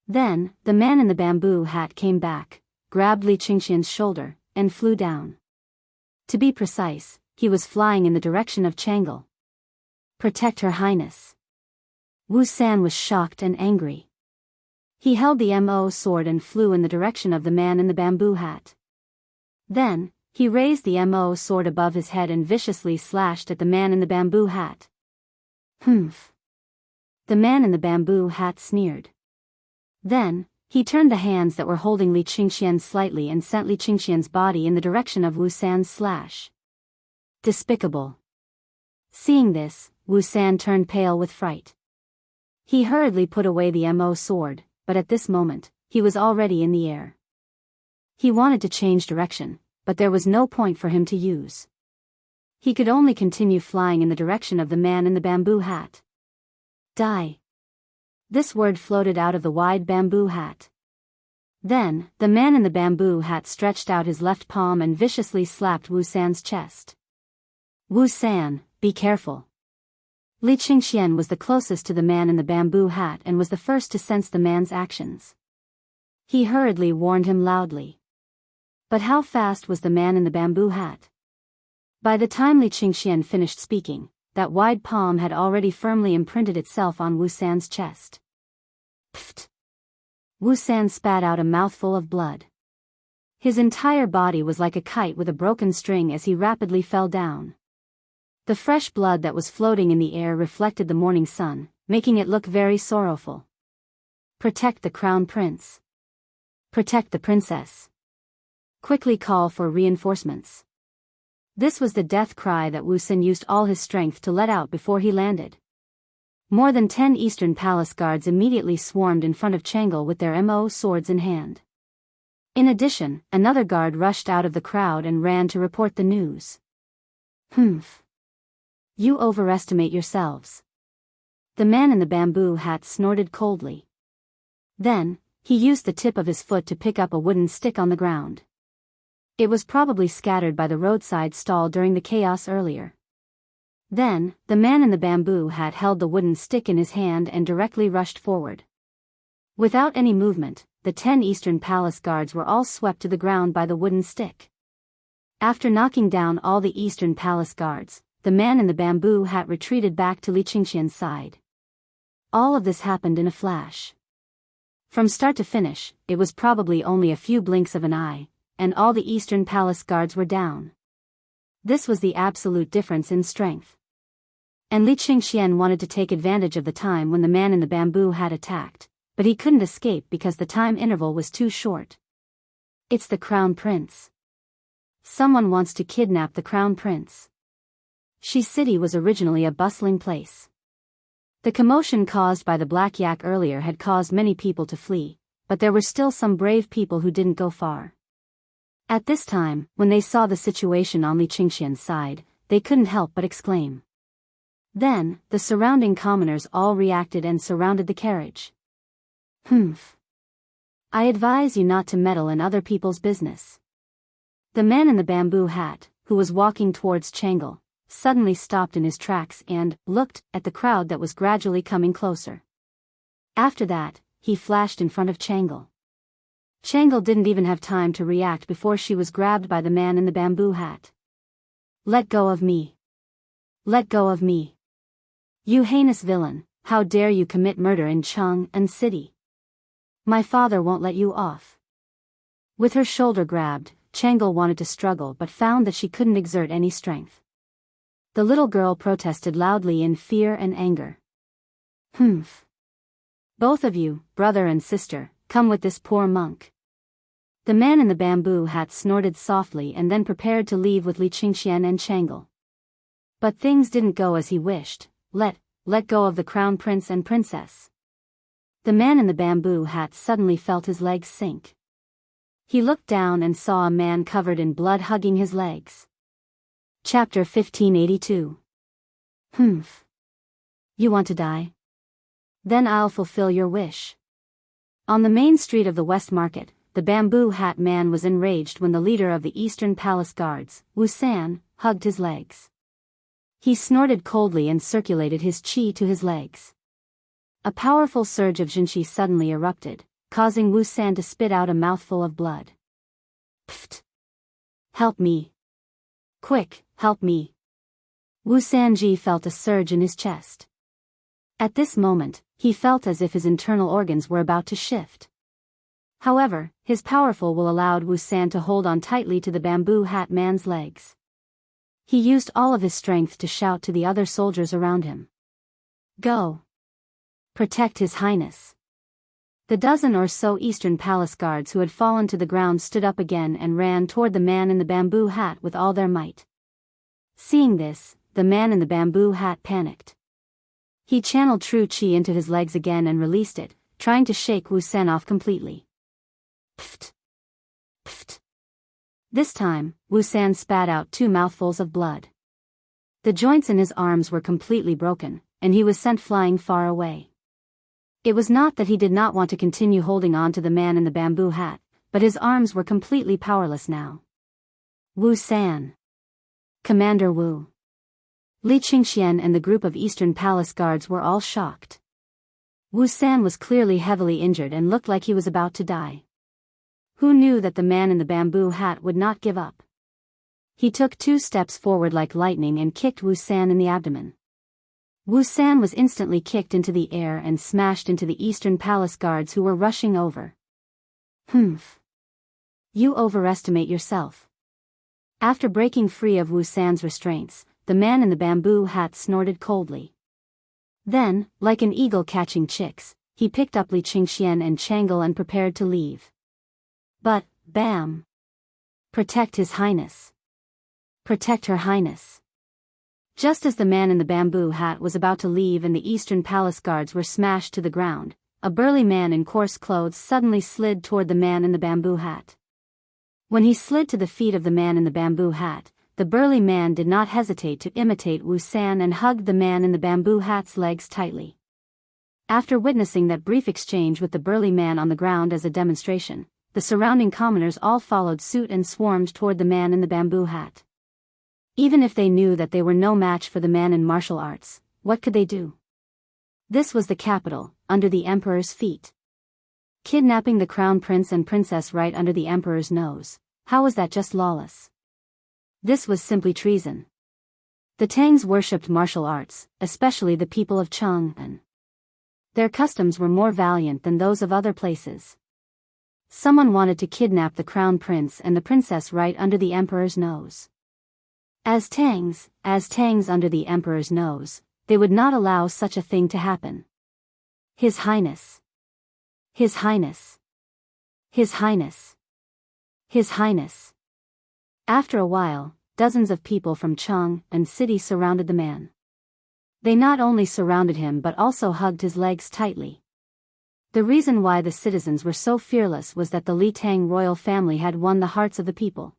Then, the man in the bamboo hat came back, grabbed Li Qingxian's shoulder, and flew down. To be precise, he was flying in the direction of Changle. Protect Her Highness. Wu San was shocked and angry. He held the Mo sword and flew in the direction of the man in the bamboo hat. Then, he raised the Mo sword above his head and viciously slashed at the man in the bamboo hat. Humph! The man in the bamboo hat sneered. Then, he turned the hands that were holding Li Qingxian slightly and sent Li Qingxian's body in the direction of Wu San's slash. Despicable! Seeing this, Wu San turned pale with fright. He hurriedly put away the Mo sword, but at this moment, he was already in the air. He wanted to change direction, but there was no point for him to use. He could only continue flying in the direction of the man in the bamboo hat. Die! This word floated out of the wide bamboo hat. Then, the man in the bamboo hat stretched out his left palm and viciously slapped Wu San's chest. Wu San, be careful. Li Qingxian was the closest to the man in the bamboo hat and was the first to sense the man's actions. He hurriedly warned him loudly. But how fast was the man in the bamboo hat? By the time Li Qingxian finished speaking, that wide palm had already firmly imprinted itself on Wu San's chest. Pfft! Wu San spat out a mouthful of blood. His entire body was like a kite with a broken string as he rapidly fell down. The fresh blood that was floating in the air reflected the morning sun, making it look very sorrowful. Protect the crown prince. Protect the princess. Quickly call for reinforcements. This was the death cry that Wu San used all his strength to let out before he landed. More than 10 Eastern Palace guards immediately swarmed in front of Changle with their Mo swords in hand. In addition, another guard rushed out of the crowd and ran to report the news. Humph! You overestimate yourselves. The man in the bamboo hat snorted coldly. Then, he used the tip of his foot to pick up a wooden stick on the ground. It was probably scattered by the roadside stall during the chaos earlier. Then, the man in the bamboo hat held the wooden stick in his hand and directly rushed forward. Without any movement, the 10 Eastern Palace guards were all swept to the ground by the wooden stick. After knocking down all the Eastern Palace guards, the man in the bamboo hat retreated back to Li Qingxian's side. All of this happened in a flash. From start to finish, it was probably only a few blinks of an eye, and all the Eastern Palace guards were down. This was the absolute difference in strength. And Li Qingxian wanted to take advantage of the time when the man in the bamboo hat attacked, but he couldn't escape because the time interval was too short. It's the Crown Prince. Someone wants to kidnap the Crown Prince. Shi City was originally a bustling place. The commotion caused by the black yak earlier had caused many people to flee, but there were still some brave people who didn't go far. At this time, when they saw the situation on Li Qingxian's side, they couldn't help but exclaim. Then, the surrounding commoners all reacted and surrounded the carriage. Humph. I advise you not to meddle in other people's business. The man in the bamboo hat, who was walking towards Chang'e, suddenly stopped in his tracks and looked at the crowd that was gradually coming closer. After that, he flashed in front of Chang'e. Chang'e didn't even have time to react before she was grabbed by the man in the bamboo hat. Let go of me. Let go of me. You heinous villain, how dare you commit murder in Chang'e City? My father won't let you off. With her shoulder grabbed, Chang'e wanted to struggle but found that she couldn't exert any strength. The little girl protested loudly in fear and anger. Humph. Both of you, brother and sister, come with this poor monk. The man in the bamboo hat snorted softly and then prepared to leave with Li Qingxian and Chang'e. But things didn't go as he wished. Let go of the crown prince and princess. The man in the bamboo hat suddenly felt his legs sink. He looked down and saw a man covered in blood hugging his legs. Chapter 1582. Humph. You want to die? Then I'll fulfill your wish. On the main street of the West Market, the bamboo hat man was enraged when the leader of the Eastern Palace Guards, Wuxian, hugged his legs. He snorted coldly and circulated his qi to his legs. A powerful surge of jinqi suddenly erupted, causing Wuxian to spit out a mouthful of blood. Pfft! Help me! Quick, help me! Wuxian felt a surge in his chest. At this moment, he felt as if his internal organs were about to shift. However, his powerful will allowed Wuxian to hold on tightly to the bamboo hat man's legs. He used all of his strength to shout to the other soldiers around him. Go! Protect His Highness! The dozen or so Eastern Palace guards who had fallen to the ground stood up again and ran toward the man in the bamboo hat with all their might. Seeing this, the man in the bamboo hat panicked. He channeled true qi into his legs again and released it, trying to shake Wuxian off completely. Pfft! Pfft! This time, Wuxian spat out 2 mouthfuls of blood. The joints in his arms were completely broken, and he was sent flying far away. It was not that he did not want to continue holding on to the man in the bamboo hat, but his arms were completely powerless now. Wuxian! Commander Wu! Li Qingxian and the group of Eastern Palace guards were all shocked. Wuxian was clearly heavily injured and looked like he was about to die. Who knew that the man in the bamboo hat would not give up? He took 2 steps forward like lightning and kicked Wuxian in the abdomen. Wuxian was instantly kicked into the air and smashed into the Eastern Palace guards who were rushing over. Humph. You overestimate yourself. After breaking free of Wuxian's restraints, the man in the bamboo hat snorted coldly. Then, like an eagle catching chicks, he picked up Li Qingxian and Chang'e and prepared to leave. But, bam! Protect His Highness! Protect Her Highness! Just as the man in the bamboo hat was about to leave and the Eastern Palace guards were smashed to the ground, a burly man in coarse clothes suddenly slid toward the man in the bamboo hat. When he slid to the feet of the man in the bamboo hat, the burly man did not hesitate to imitate Wuxian and hugged the man in the bamboo hat's legs tightly. After witnessing that brief exchange with the burly man on the ground as a demonstration, the surrounding commoners all followed suit and swarmed toward the man in the bamboo hat. Even if they knew that they were no match for the man in martial arts, what could they do? This was the capital, under the emperor's feet. Kidnapping the crown prince and princess right under the emperor's nose, how was that just lawless? This was simply treason. The Tangs worshipped martial arts, especially the people of Chang'e. Their customs were more valiant than those of other places. Someone wanted to kidnap the crown prince and the princess right under the emperor's nose. As Tangs under the emperor's nose, they would not allow such a thing to happen. His Highness! His Highness. His Highness. His Highness. After a while, dozens of people from Jianghu city surrounded the man. They not only surrounded him but also hugged his legs tightly. The reason why the citizens were so fearless was that the Li Tang royal family had won the hearts of the people.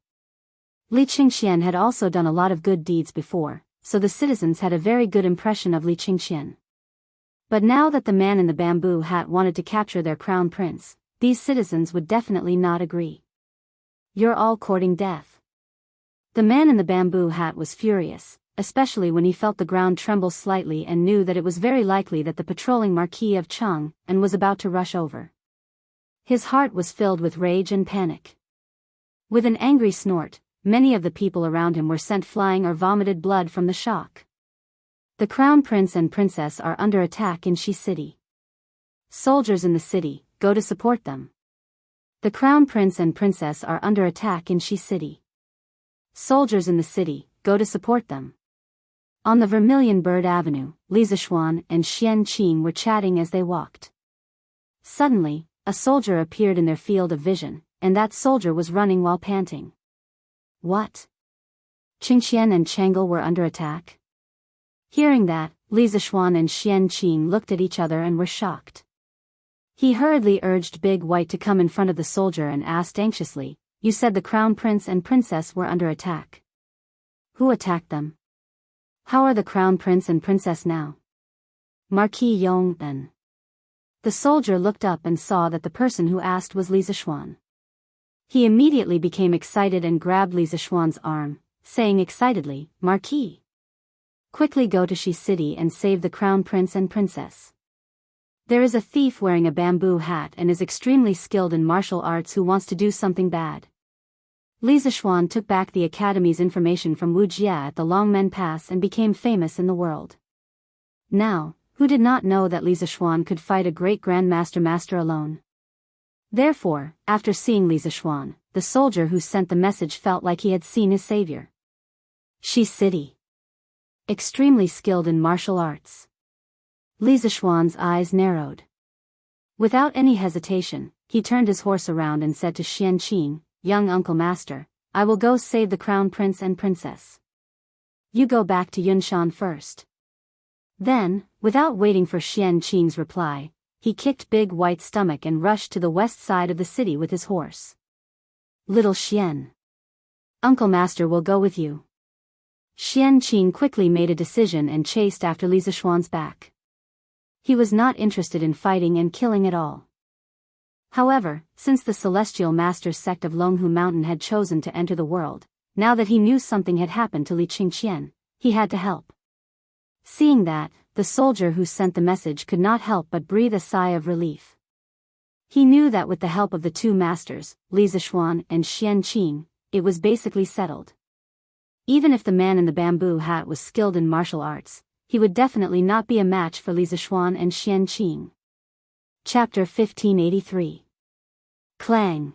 Li Qingxian had also done a lot of good deeds before, so the citizens had a very good impression of Li Qingxian. But now that the man in the bamboo hat wanted to capture their crown prince, these citizens would definitely not agree. You're all courting death. The man in the bamboo hat was furious, especially when he felt the ground tremble slightly and knew that it was very likely that the patrolling Marquis of Jianghu was about to rush over. His heart was filled with rage and panic. With an angry snort, many of the people around him were sent flying or vomited blood from the shock. The crown prince and princess are under attack in Shi city. Soldiers in the city, go to support them. The crown prince and princess are under attack in Shi city. Soldiers in the city, go to support them. On the Vermilion Bird Avenue, Li Zishuan and Xian Qing were chatting as they walked. Suddenly, a soldier appeared in their field of vision, and that soldier was running while panting. What? Qingxian and Chang'e were under attack? Hearing that, Li Zishuan and Xian Qing looked at each other and were shocked. He hurriedly urged Big White to come in front of the soldier and asked anxiously, "You said the crown prince and princess were under attack. Who attacked them? How are the crown prince and princess now?" Marquis Yong then. The soldier looked up and saw that the person who asked was Li Zishuan. He immediately became excited and grabbed Li Zishuan's arm, saying excitedly, "Marquis! Quickly go to Shi city and save the crown prince and princess. There is a thief wearing a bamboo hat and is extremely skilled in martial arts who wants to do something bad." Li Zishuan took back the academy's information from Wuxia at the Longmen Pass and became famous in the world. Now, who did not know that Li Zishuan could fight a great grandmaster alone? Therefore, after seeing Li Zishuan, the soldier who sent the message felt like he had seen his savior. Shi city. Extremely skilled in martial arts. Li Zishuan's eyes narrowed. Without any hesitation, he turned his horse around and said to Xian Qing, "Young uncle master, I will go save the crown prince and princess. You go back to Yunshan first." Then, without waiting for Xian Qing's reply, he kicked Big White's stomach and rushed to the west side of the city with his horse. "Little Xian. Uncle master will go with you." Xian Qing quickly made a decision and chased after Li Zishuan's back. He was not interested in fighting and killing at all. However, since the Celestial Master's sect of Longhu Mountain had chosen to enter the world, now that he knew something had happened to Li Qingxian, he had to help. Seeing that, the soldier who sent the message could not help but breathe a sigh of relief. He knew that with the help of the two masters, Li Zishuan and Xian Qing, it was basically settled. Even if the man in the bamboo hat was skilled in martial arts, he would definitely not be a match for Li Zishuan and Xian Qing. Chapter 1583. Clang.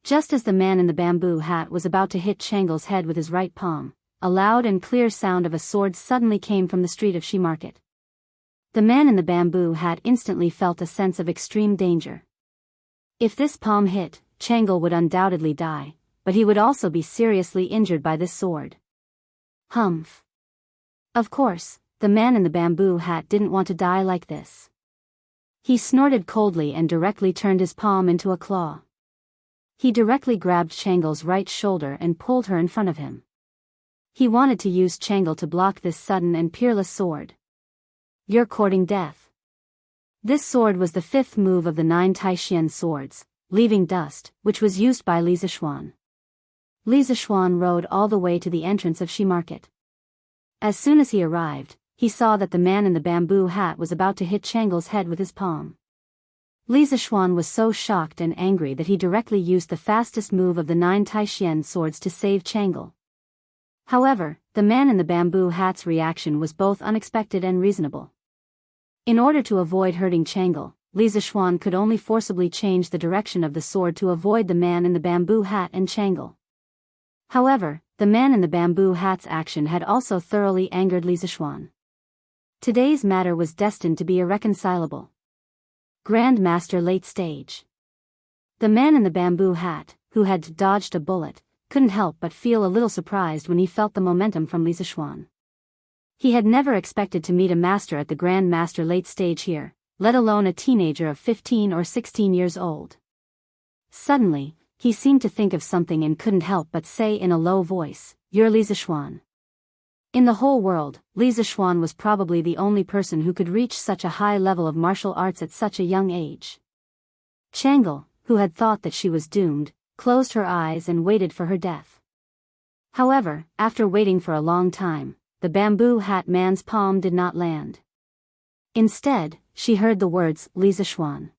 Just as the man in the bamboo hat was about to hit Chang'e's head with his right palm, a loud and clear sound of a sword suddenly came from the street of Shi Market. The man in the bamboo hat instantly felt a sense of extreme danger. If this palm hit, Chang'e would undoubtedly die, but he would also be seriously injured by this sword. Humph. Of course, the man in the bamboo hat didn't want to die like this. He snorted coldly and directly turned his palm into a claw. He directly grabbed Chang'e's right shoulder and pulled her in front of him. He wanted to use Chang'e to block this sudden and peerless sword. "You're courting death." This sword was the fifth move of the 9 Taishian swords, leaving dust, which was used by Li Zishuan. Li Zishuan rode all the way to the entrance of Shi Market. As soon as he arrived, he saw that the man in the bamboo hat was about to hit Chang'e's head with his palm. Li Zishuan was so shocked and angry that he directly used the fastest move of the 9 Taishian swords to save Chang'e. However, the man in the bamboo hat's reaction was both unexpected and reasonable. In order to avoid hurting Chang'e, Li Zishuan could only forcibly change the direction of the sword to avoid the man in the bamboo hat and Chang'e. However, the man in the bamboo hat's action had also thoroughly angered Li Zishuan. Today's matter was destined to be irreconcilable. Grand Master late stage. The man in the bamboo hat, who had dodged a bullet, couldn't help but feel a little surprised when he felt the momentum from Li Zishuan. He had never expected to meet a master at the Grand Master late stage here, let alone a teenager of 15 or 16 years old. Suddenly, he seemed to think of something and couldn't help but say in a low voice, "You're Li Zishuan." In the whole world, Li Zishuan was probably the only person who could reach such a high level of martial arts at such a young age. Chang'e, who had thought that she was doomed, closed her eyes and waited for her death. However, after waiting for a long time, the bamboo hat man's palm did not land. Instead, she heard the words, "Li Zishuan."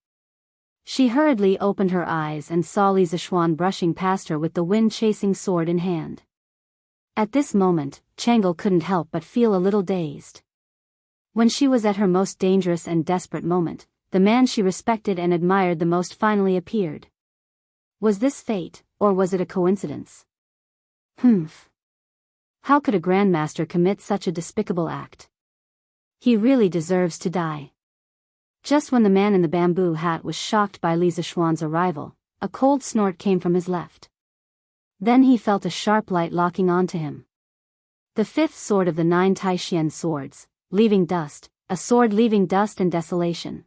She hurriedly opened her eyes and saw Li Zishuan brushing past her with the wind-chasing sword in hand. At this moment, Chang'e couldn't help but feel a little dazed. When she was at her most dangerous and desperate moment, the man she respected and admired the most finally appeared. Was this fate, or was it a coincidence? Humph. How could a grandmaster commit such a despicable act? He really deserves to die. Just when the man in the bamboo hat was shocked by Li Zishuan's arrival, a cold snort came from his left. Then he felt a sharp light locking onto him. The fifth sword of the 9 Taishian swords, leaving dust, a sword leaving dust and desolation.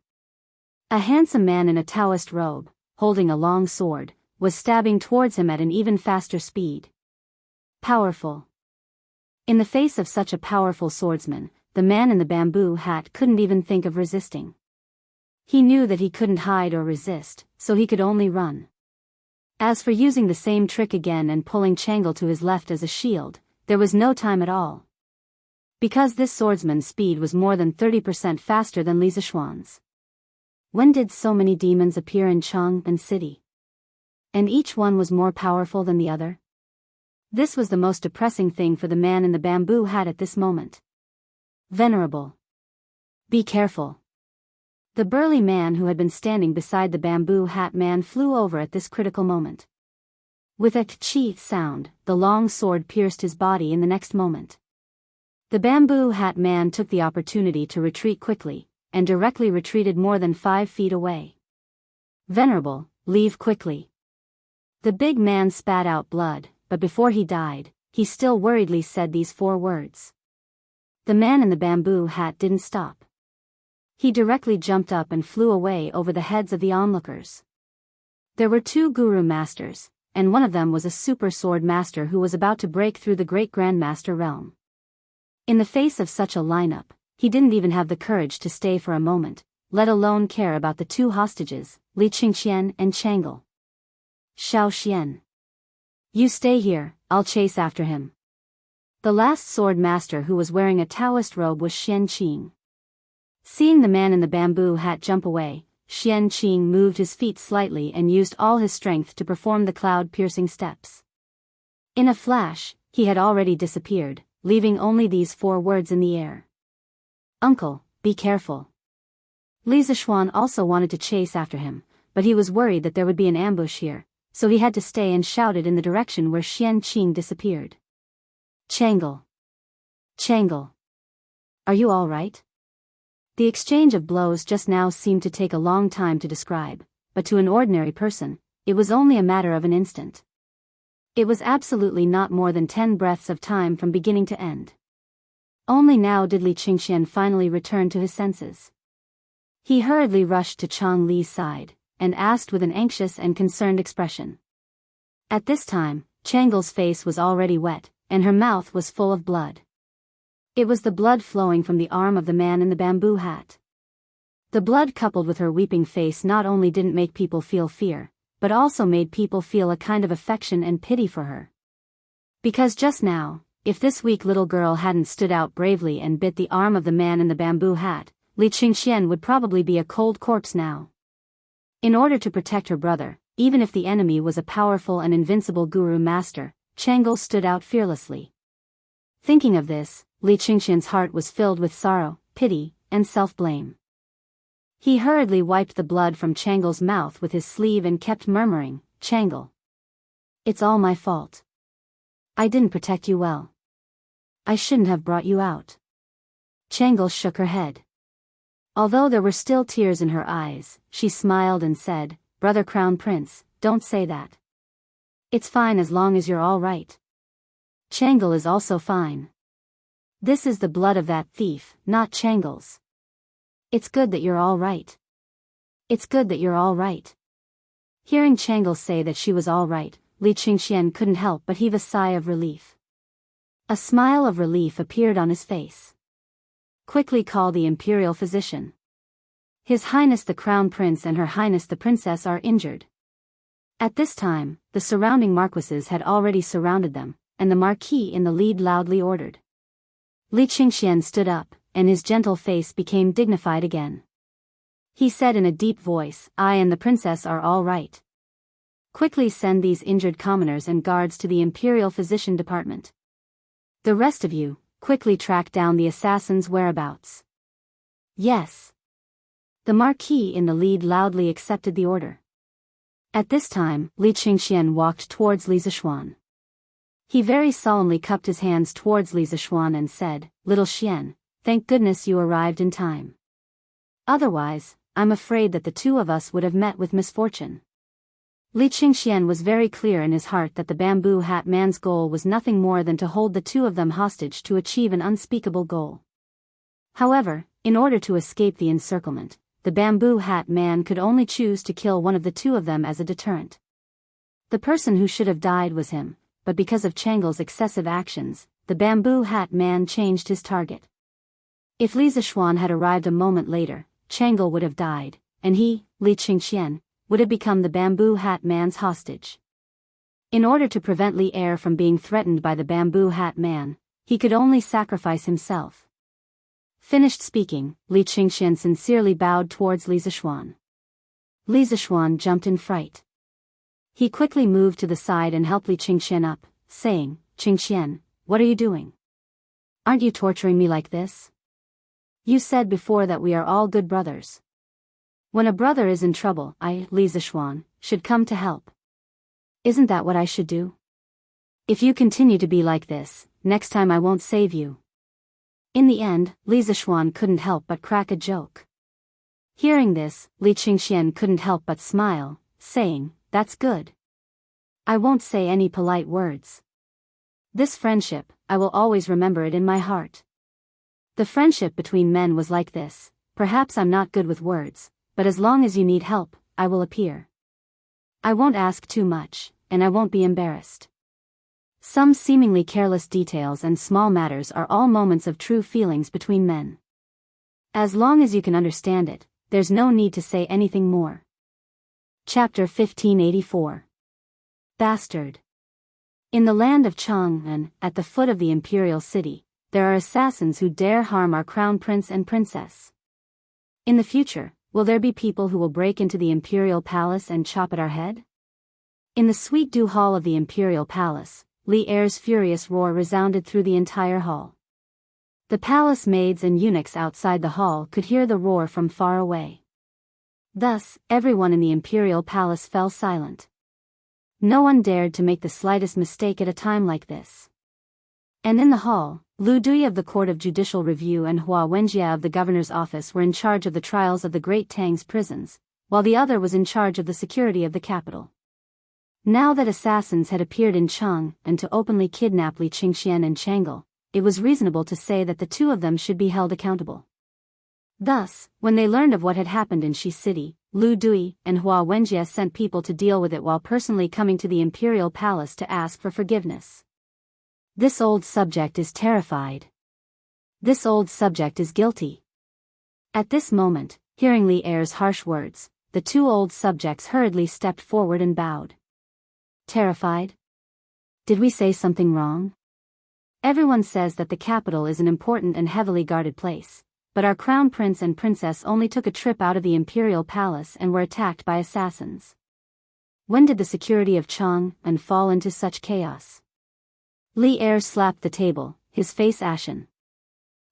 A handsome man in a Taoist robe, holding a long sword, was stabbing towards him at an even faster speed. Powerful. In the face of such a powerful swordsman, the man in the bamboo hat couldn't even think of resisting. He knew that he couldn't hide or resist, so he could only run. As for using the same trick again and pulling Chang'e to his left as a shield, there was no time at all. Because this swordsman's speed was more than 30% faster than Li Zishuan's. When did so many demons appear in Chang'an City? And each one was more powerful than the other? This was the most depressing thing for the man in the bamboo hat at this moment. Venerable. Be careful. The burly man who had been standing beside the bamboo hat man flew over at this critical moment. With a "chi" sound, the long sword pierced his body in the next moment. The bamboo hat man took the opportunity to retreat quickly, and directly retreated more than 5 feet away. Venerable, leave quickly. The big man spat out blood, but before he died, he still worriedly said these 4 words. The man in the bamboo hat didn't stop. He directly jumped up and flew away over the heads of the onlookers. There were 2 guru masters, and one of them was a super sword master who was about to break through the great grandmaster realm. In the face of such a lineup, he didn't even have the courage to stay for a moment, let alone care about the 2 hostages, Li Qingqian and Chang'e. Xiao Xian. You stay here, I'll chase after him. The last sword master who was wearing a Taoist robe was Xian Qing. Seeing the man in the bamboo hat jump away, Xian Qing moved his feet slightly and used all his strength to perform the cloud-piercing steps. In a flash, he had already disappeared, leaving only these 4 words in the air. Uncle, be careful. Li Zishuan also wanted to chase after him, but he was worried that there would be an ambush here, so he had to stay and shouted in the direction where Xian Qing disappeared. Chang'e. Chang'e. Are you all right? The exchange of blows just now seemed to take a long time to describe, but to an ordinary person, it was only a matter of an instant. It was absolutely not more than 10 breaths of time from beginning to end. Only now did Li Qingqian finally return to his senses. He hurriedly rushed to Chang Li's side, and asked with an anxious and concerned expression. At this time, Chang'e's face was already wet, and her mouth was full of blood. It was the blood flowing from the arm of the man in the bamboo hat. The blood coupled with her weeping face not only didn't make people feel fear, but also made people feel a kind of affection and pity for her. Because just now, if this weak little girl hadn't stood out bravely and bit the arm of the man in the bamboo hat, Li Qingqian would probably be a cold corpse now. In order to protect her brother, even if the enemy was a powerful and invincible guru master, Chang'e stood out fearlessly. Thinking of this, Li Qingqian's heart was filled with sorrow, pity, and self-blame. He hurriedly wiped the blood from Chang'e's mouth with his sleeve and kept murmuring, "Chang'e. It's all my fault. I didn't protect you well. I shouldn't have brought you out." Chang'e shook her head. Although there were still tears in her eyes, she smiled and said, "Brother Crown Prince, don't say that. It's fine as long as you're all right. Changle is also fine. This is the blood of that thief, not Changle's. It's good that you're all right. It's good that you're all right." Hearing Changle say that she was all right, Li Qingxian couldn't help but heave a sigh of relief. A smile of relief appeared on his face. "Quickly call the imperial physician. His Highness the Crown Prince and Her Highness the Princess are injured." At this time, the surrounding marquises had already surrounded them, and the Marquis in the lead loudly ordered. Li Qingxian stood up, and his gentle face became dignified again. He said in a deep voice, "I and the princess are all right. Quickly send these injured commoners and guards to the Imperial Physician Department. The rest of you, quickly track down the assassin's whereabouts." "Yes." The Marquis in the lead loudly accepted the order. At this time, Li Qingxian walked towards Li Zishuan. He very solemnly cupped his hands towards Li Zishuan and said, "Little Xian, thank goodness you arrived in time. Otherwise, I'm afraid that the two of us would have met with misfortune." Li Qingxian was very clear in his heart that the bamboo hat man's goal was nothing more than to hold the two of them hostage to achieve an unspeakable goal. However, in order to escape the encirclement, the bamboo hat man could only choose to kill one of the two of them as a deterrent. The person who should have died was him, but because of Changle's excessive actions, the bamboo hat man changed his target. If Li Zishuan had arrived a moment later, Changle would have died, and he, Li Qingxian, would have become the bamboo hat man's hostage. In order to prevent Li Er from being threatened by the bamboo hat man, he could only sacrifice himself. Finished speaking, Li Qingxian sincerely bowed towards Li Zishuan. Li Zishuan jumped in fright. He quickly moved to the side and helped Li Qingxian up, saying, "Qingxian, what are you doing? Aren't you torturing me like this? You said before that we are all good brothers. When a brother is in trouble, I, Li Zishuan, should come to help. Isn't that what I should do? If you continue to be like this, next time I won't save you." In the end, Li Zishuan couldn't help but crack a joke. Hearing this, Li Qingxian couldn't help but smile, saying, "That's good. I won't say any polite words. This friendship, I will always remember it in my heart. The friendship between men was like this. Perhaps I'm not good with words, but as long as you need help, I will appear. I won't ask too much, and I won't be embarrassed." Some seemingly careless details and small matters are all moments of true feelings between men. As long as you can understand it, there's no need to say anything more. Chapter 1584. Bastard. In the land of Chang'an, at the foot of the imperial city, there are assassins who dare harm our crown prince and princess. In the future, will there be people who will break into the imperial palace and chop at our head? In the sweet dew hall of the imperial palace, Li Er's furious roar resounded through the entire hall. The palace maids and eunuchs outside the hall could hear the roar from far away. Thus, everyone in the imperial palace fell silent. No one dared to make the slightest mistake at a time like this. And in the hall, Lu Dui of the Court of Judicial Review and Hua Wenjia of the governor's office were in charge of the trials of the Great Tang's prisons, while the other was in charge of the security of the capital. Now that assassins had appeared in Chang and to openly kidnap Li Qingxian and Changle, it was reasonable to say that the two of them should be held accountable. Thus, when they learned of what had happened in Shi City, Lu Dui and Hua Wenjia sent people to deal with it while personally coming to the imperial palace to ask for forgiveness. This old subject is terrified. This old subject is guilty. At this moment, hearing Li Er's harsh words, the two old subjects hurriedly stepped forward and bowed. Terrified? Did we say something wrong? Everyone says that the capital is an important and heavily guarded place, but our crown prince and princess only took a trip out of the imperial palace and were attacked by assassins. When did the security of Chang'an fall into such chaos? Li Er slapped the table, his face ashen.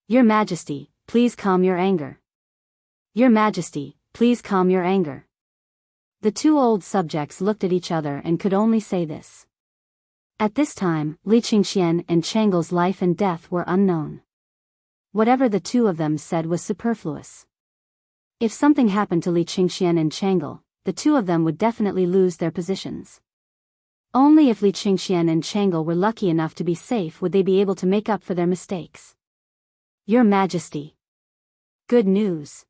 Your Majesty, please calm your anger. Your Majesty, please calm your anger. The two old subjects looked at each other and could only say this. At this time, Li Qingxian and Changle's life and death were unknown. Whatever the two of them said was superfluous. If something happened to Li Qingxian and Chang'e, the two of them would definitely lose their positions. Only if Li Qingxian and Chang'e were lucky enough to be safe would they be able to make up for their mistakes. Your Majesty. Good news.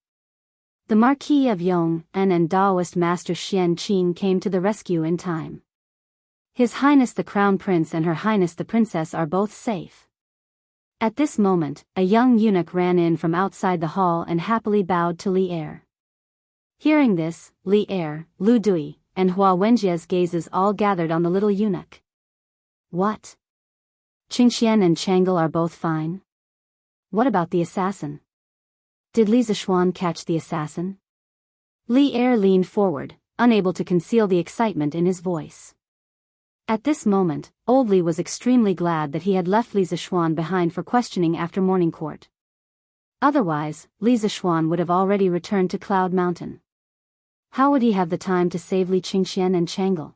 The Marquis of Yong and Taoist Master Xian Qing came to the rescue in time. His Highness the Crown Prince and Her Highness the Princess are both safe. At this moment, a young eunuch ran in from outside the hall and happily bowed to Li Er. Hearing this, Li Er, Lu Dui, and Hua Wenjia's gazes all gathered on the little eunuch. What? Qingxian and Chang'e are both fine? What about the assassin? Did Li Zishuan catch the assassin? Li Er leaned forward, unable to conceal the excitement in his voice. At this moment, old Li was extremely glad that he had left Li Zishuan behind for questioning after morning court. Otherwise, Li Zishuan would have already returned to Cloud Mountain. How would he have the time to save Li Qingxian and Chang'e?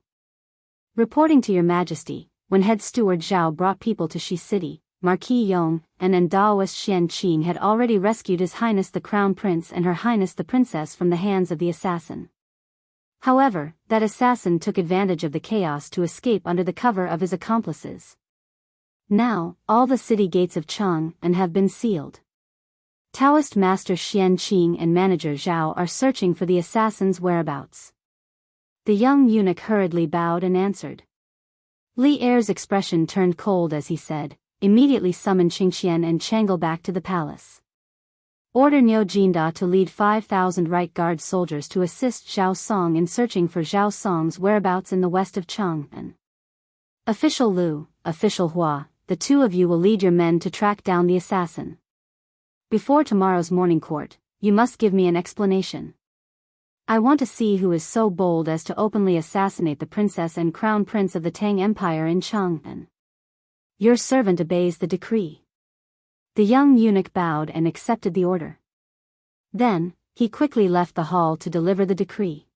Reporting to Your Majesty, when head steward Zhao brought people to Shi City, Marquis Yong and Taoist Xian Qing had already rescued His Highness the Crown Prince and Her Highness the Princess from the hands of the assassin. However, that assassin took advantage of the chaos to escape under the cover of his accomplices. Now, all the city gates of Chang'an have been sealed. Taoist Master Xian Qing and Manager Zhao are searching for the assassin's whereabouts. The young eunuch hurriedly bowed and answered. Li Er's expression turned cold as he said, "Immediately summon Qingxian and Chang'e back to the palace. Order Niu Jinda to lead 5,000 right guard soldiers to assist Zhao Song in searching for Zhao Song's whereabouts in the west of Chang'an. Official Lu, Official Hua, the two of you will lead your men to track down the assassin. Before tomorrow's morning court, you must give me an explanation. I want to see who is so bold as to openly assassinate the princess and crown prince of the Tang Empire in Chang'an. Your servant obeys the decree." The young eunuch bowed and accepted the order. Then, he quickly left the hall to deliver the decree.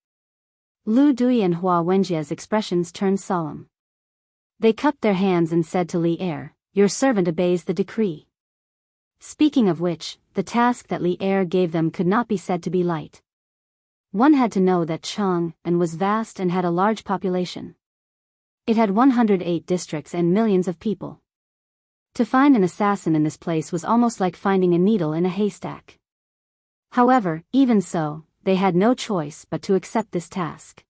Lu Dui and Hua Wenjia's expressions turned solemn. They cupped their hands and said to Li Er, "Your servant obeys the decree." Speaking of which, the task that Li Er gave them could not be said to be light. One had to know that Chang'an was vast and had a large population. It had 108 districts and millions of people. To find an assassin in this place was almost like finding a needle in a haystack. However, even so, they had no choice but to accept this task.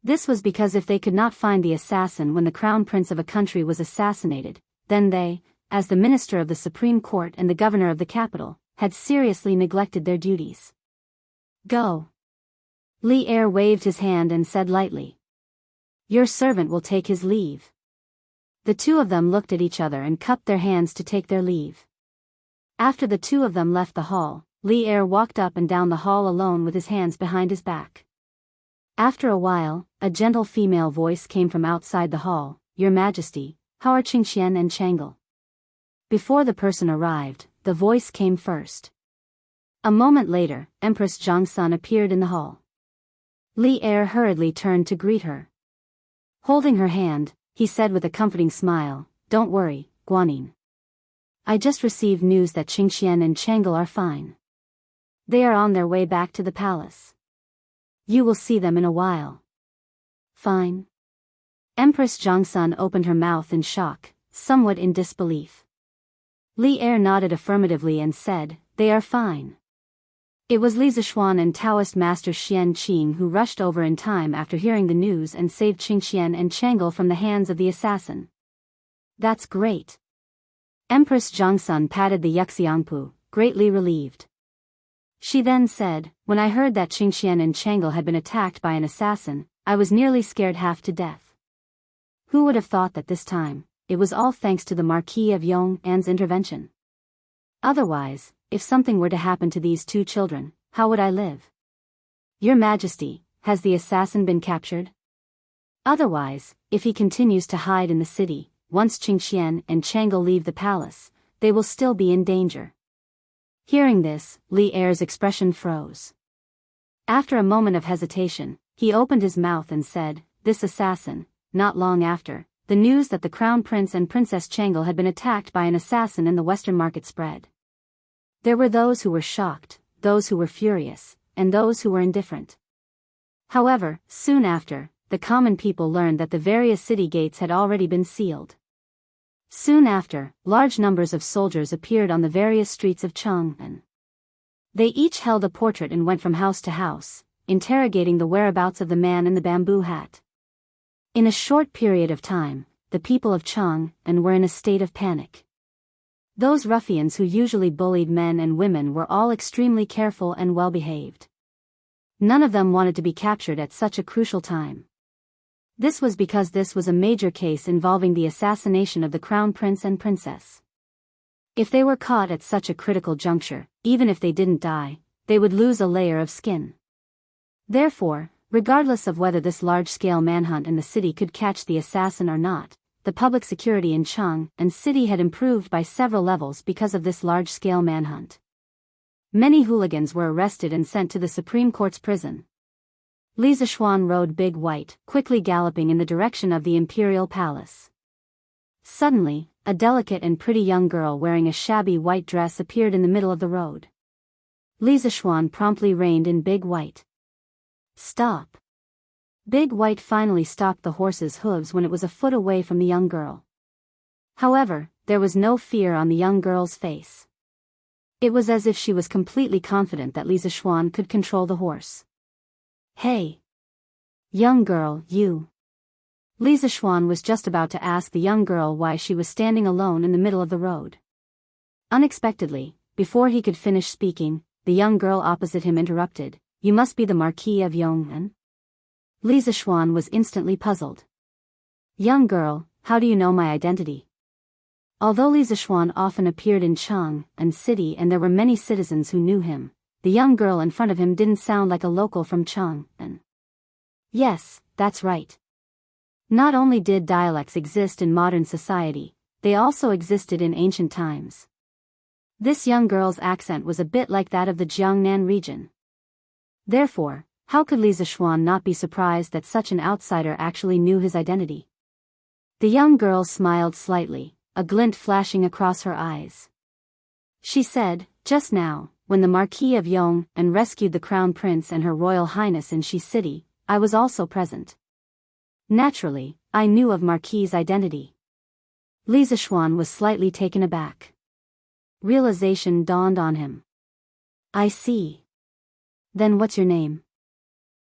This was because if they could not find the assassin when the crown prince of a country was assassinated, then they, as the minister of the Supreme Court and the governor of the capital, had seriously neglected their duties. Go. Li Er waved his hand and said lightly. Your servant will take his leave. The two of them looked at each other and cupped their hands to take their leave. After the two of them left the hall, Li Er walked up and down the hall alone with his hands behind his back. After a while, a gentle female voice came from outside the hall, "Your Majesty, how are Qingxian and Chang'e?" Before the person arrived, the voice came first. A moment later, Empress Jiangsun appeared in the hall. Li Er hurriedly turned to greet her. Holding her hand, he said with a comforting smile, "Don't worry, Guanyin. I just received news that Qingxian and Chang'e are fine. They are on their way back to the palace. You will see them in a while." Fine? Empress Jiangsun opened her mouth in shock, somewhat in disbelief. Li Er nodded affirmatively and said, "They are fine." It was Li Zishuan and Taoist Master Xian Qing who rushed over in time after hearing the news and saved Qingxian and Chang'e from the hands of the assassin. That's great. Empress Jiangsun patted the Yuxiangpu, greatly relieved. She then said, "When I heard that Qingxian and Chang'e had been attacked by an assassin, I was nearly scared half to death. Who would have thought that this time, it was all thanks to the Marquis of Yong'an's intervention? Otherwise, if something were to happen to these two children, how would I live? Your Majesty, has the assassin been captured? Otherwise, if he continues to hide in the city, once Qingxian and Chang'e leave the palace, they will still be in danger." Hearing this, Li Er's expression froze. After a moment of hesitation, he opened his mouth and said, "This assassin." Not long after, the news that the Crown Prince and Princess Chang'e had been attacked by an assassin in the Western market spread. There were those who were shocked, those who were furious, and those who were indifferent. However, soon after, the common people learned that the various city gates had already been sealed. Soon after, large numbers of soldiers appeared on the various streets of Chang'an. They each held a portrait and went from house to house, interrogating the whereabouts of the man in the bamboo hat. In a short period of time, the people of Chang'an were in a state of panic. Those ruffians who usually bullied men and women were all extremely careful and well-behaved. None of them wanted to be captured at such a crucial time. This was because this was a major case involving the assassination of the crown prince and princess. If they were caught at such a critical juncture, even if they didn't die, they would lose a layer of skin. Therefore, regardless of whether this large-scale manhunt in the city could catch the assassin or not, the public security in Chang'an city had improved by several levels because of this large-scale manhunt. Many hooligans were arrested and sent to the Supreme Court's prison. Li Zishuan rode Big White, quickly galloping in the direction of the imperial palace. Suddenly, a delicate and pretty young girl wearing a shabby white dress appeared in the middle of the road. Li Zishuan promptly reined in Big White. "Stop!" Big White finally stopped the horse's hooves when it was a foot away from the young girl. However, there was no fear on the young girl's face. It was as if she was completely confident that Li Zishuan could control the horse. "Hey! Young girl, you!" Li Zishuan was just about to ask the young girl why she was standing alone in the middle of the road. Unexpectedly, before he could finish speaking, the young girl opposite him interrupted, "You must be the Marquis of Yong'an?" Li Zishuan was instantly puzzled. "Young girl, how do you know my identity?" Although Li Zishuan often appeared in Chang'an city and there were many citizens who knew him, the young girl in front of him didn't sound like a local from Chang'an. Yes, that's right. Not only did dialects exist in modern society, they also existed in ancient times. This young girl's accent was a bit like that of the Jiangnan region. Therefore, how could Li Zishuan not be surprised that such an outsider actually knew his identity? The young girl smiled slightly, a glint flashing across her eyes. She said, "Just now, when the Marquis of Yong'an rescued the Crown Prince and Her Royal Highness in Shi City, I was also present. Naturally, I knew of Marquis's identity." Li Zishuan was slightly taken aback. Realization dawned on him. "I see. Then what's your name?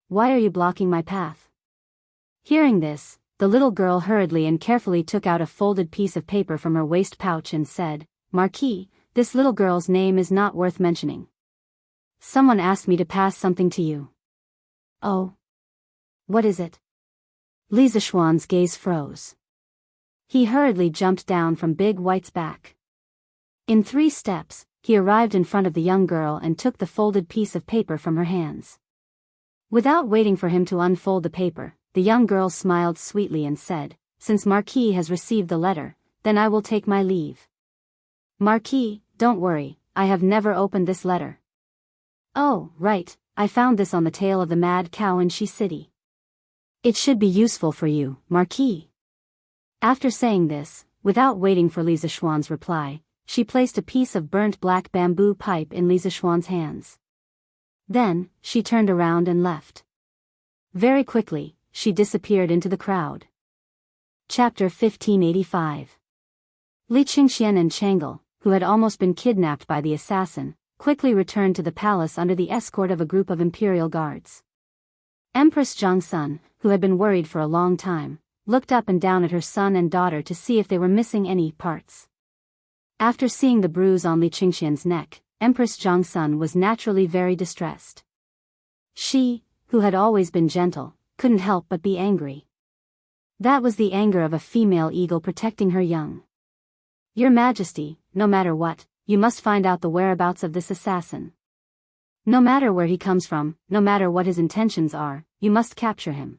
Why are you blocking my path?" Hearing this, the little girl hurriedly and carefully took out a folded piece of paper from her waist pouch and said, "Marquis, this little girl's name is not worth mentioning. Someone asked me to pass something to you." "Oh? What is it?" Li Zishuan's gaze froze. He hurriedly jumped down from Big White's back. In 3 steps, he arrived in front of the young girl and took the folded piece of paper from her hands. Without waiting for him to unfold the paper, the young girl smiled sweetly and said, "Since Marquis has received the letter, then I will take my leave." "Marquis, don't worry, I have never opened this letter." "Oh, right, I found this on the tail of the mad cow in Shi City. It should be useful for you, Marquis." After saying this, without waiting for Li Zishuan's reply, she placed a piece of burnt black bamboo pipe in Li Zishuan's hands. Then, she turned around and left. Very quickly, she disappeared into the crowd. Chapter 1585. Li Qingxian and Chang'e, who had almost been kidnapped by the assassin, quickly returned to the palace under the escort of a group of imperial guards. Empress Jianghu, who had been worried for a long time, looked up and down at her son and daughter to see if they were missing any parts. After seeing the bruise on Li Qingxian's neck, Empress Jianghu was naturally very distressed. She, who had always been gentle, couldn't help but be angry. That was the anger of a female eagle protecting her young. "Your Majesty, no matter what, you must find out the whereabouts of this assassin. No matter where he comes from, no matter what his intentions are, you must capture him.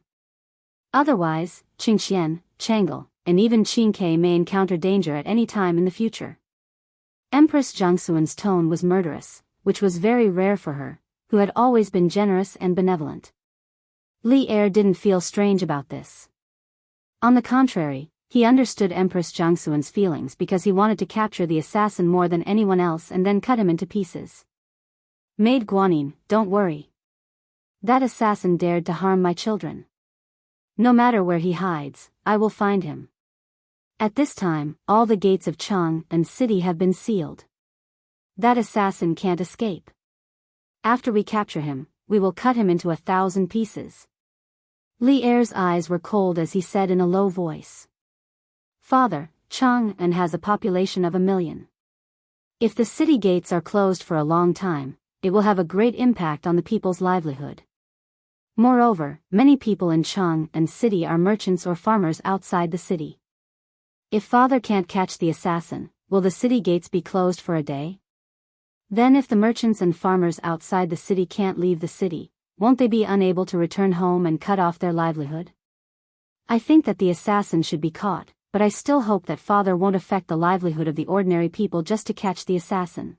Otherwise, Qingxian, Chang'e, and even Qingke may encounter danger at any time in the future." Empress Jianghu's tone was murderous, which was very rare for her, who had always been generous and benevolent. Li Er didn't feel strange about this. On the contrary, he understood Empress Jianghu's feelings because he wanted to capture the assassin more than anyone else and then cut him into pieces. "Maid Guanyin, don't worry. That assassin dared to harm my children. No matter where he hides, I will find him. At this time, all the gates of Chang and city have been sealed. That assassin can't escape. After we capture him, we will cut him into 1,000 pieces. Li Er's eyes were cold as he said in a low voice. Father, Chang'an has a population of 1 million. If the city gates are closed for a long time, it will have a great impact on the people's livelihood. Moreover, many people in Chang'an city are merchants or farmers outside the city. If father can't catch the assassin, will the city gates be closed for a day? Then if the merchants and farmers outside the city can't leave the city, won't they be unable to return home and cut off their livelihood? I think that the assassin should be caught, but I still hope that father won't affect the livelihood of the ordinary people just to catch the assassin.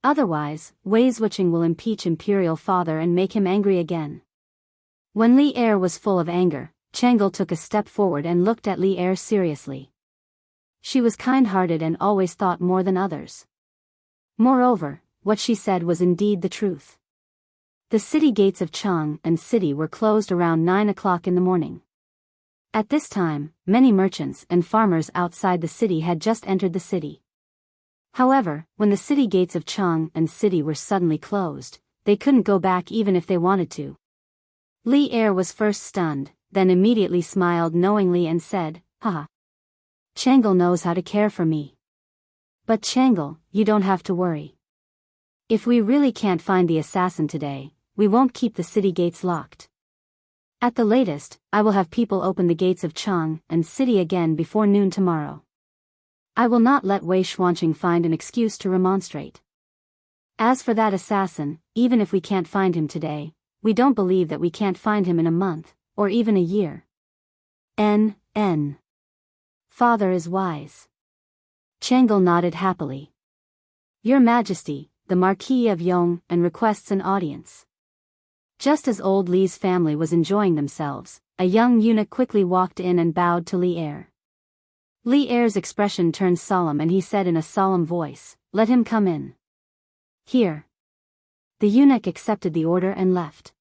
Otherwise, Wei Zhuqing will impeach imperial father and make him angry again. When Li Er was full of anger, Chang'e took a step forward and looked at Li Er seriously. She was kind-hearted and always thought more than others. Moreover, what she said was indeed the truth. The city gates of Chang'an city were closed around 9 o'clock in the morning. At this time, many merchants and farmers outside the city had just entered the city. However, when the city gates of Chang'an city were suddenly closed, they couldn't go back even if they wanted to. Li Er was first stunned, then immediately smiled knowingly and said, "Haha. Chang'e knows how to care for me. But Chang'e, you don't have to worry. If we really can't find the assassin today, we won't keep the city gates locked. At the latest, I will have people open the gates of Chang'an city again before noon tomorrow. I will not let Wei Xuanqing find an excuse to remonstrate. As for that assassin, even if we can't find him today, we don't believe that we can't find him in a month, or even a year. Father is wise." Chang'e nodded happily. "Your Majesty, the Marquis of Yong requests an audience." Just as old Li's family was enjoying themselves, a young eunuch quickly walked in and bowed to Li Er. Li Er's expression turned solemn and he said in a solemn voice, "Let him come in." "Here." The eunuch accepted the order and left.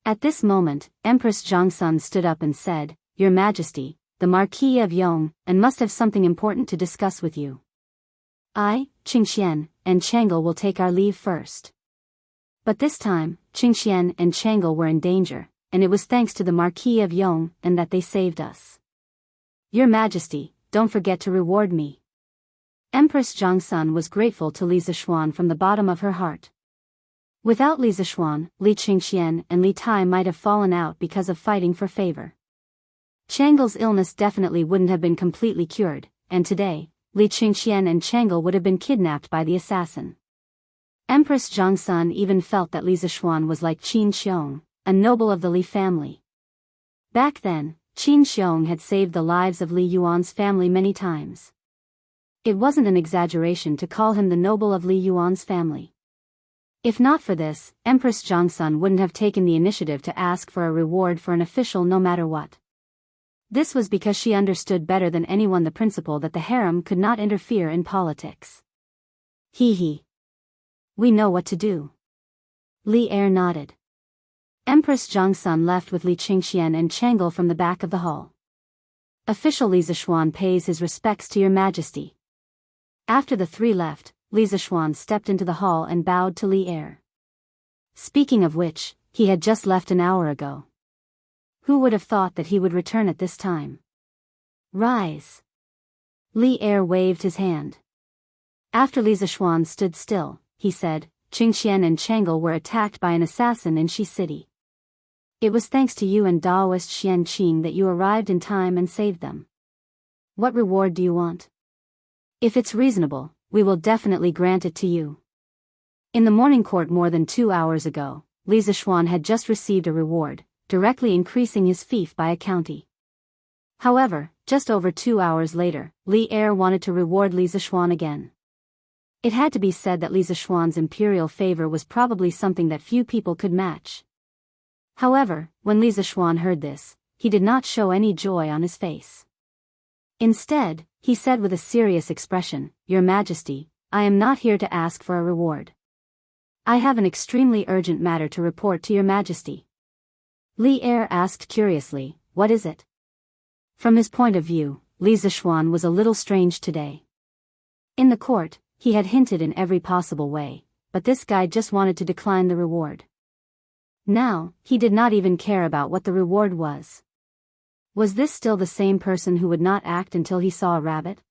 At this moment, Empress Jiangsun stood up and said, "Your Majesty, the Marquis of Yong must have something important to discuss with you. I, Qingxian, and Chang'e will take our leave first." But this time, Qingxian and Chang'e were in danger, and it was thanks to the Marquis of Yong that they saved us. "Your Majesty, don't forget to reward me." Empress Jiangsun was grateful to Li Zixuan from the bottom of her heart. Without Li Zixuan, Li Qingxian and Li Tai might have fallen out because of fighting for favor. Chang'e's illness definitely wouldn't have been completely cured, and today, Li Qingxian and Chang'e would have been kidnapped by the assassin. Empress Jiangsun even felt that Li Zixuan was like Qin Xiong, a noble of the Li family. Back then, Qin Xiong had saved the lives of Li Yuan's family many times. It wasn't an exaggeration to call him the noble of Li Yuan's family. If not for this, Empress Jiangsun wouldn't have taken the initiative to ask for a reward for an official no matter what. This was because she understood better than anyone the principle that the harem could not interfere in politics. "He. We know what to do." Li Er nodded. Empress Jiangsun left with Li Qingxian and Chang'e from the back of the hall. "Official Li Zixuan pays his respects to your Majesty." After the three left, Li Zixuan stepped into the hall and bowed to Li Er. Speaking of which, he had just left an hour ago. Who would have thought that he would return at this time? "Rise." Li Er waved his hand. After Li Zixuan stood still, he said, "Qingxian and Chang'e were attacked by an assassin in Shi City. It was thanks to you and Daoist Xian Qing that you arrived in time and saved them. What reward do you want? If it's reasonable, we will definitely grant it to you." In the morning court more than 2 hours ago, Li Zixuan had just received a reward, directly increasing his fief by a county. However, just over 2 hours later, Li Er wanted to reward Li Zixuan again. It had to be said that Li Zixuan's imperial favor was probably something that few people could match. However, when Li Zixuan heard this, he did not show any joy on his face. Instead, he said with a serious expression, "Your Majesty, I am not here to ask for a reward. I have an extremely urgent matter to report to your majesty. Li Er asked curiously, what is it? From his point of view, Li Zishuan was a little strange today. In the court, he had hinted in every possible way, but this guy just wanted to decline the reward. Now, he did not even care about what the reward was. Was this still the same person who would not act until he saw a rabbit?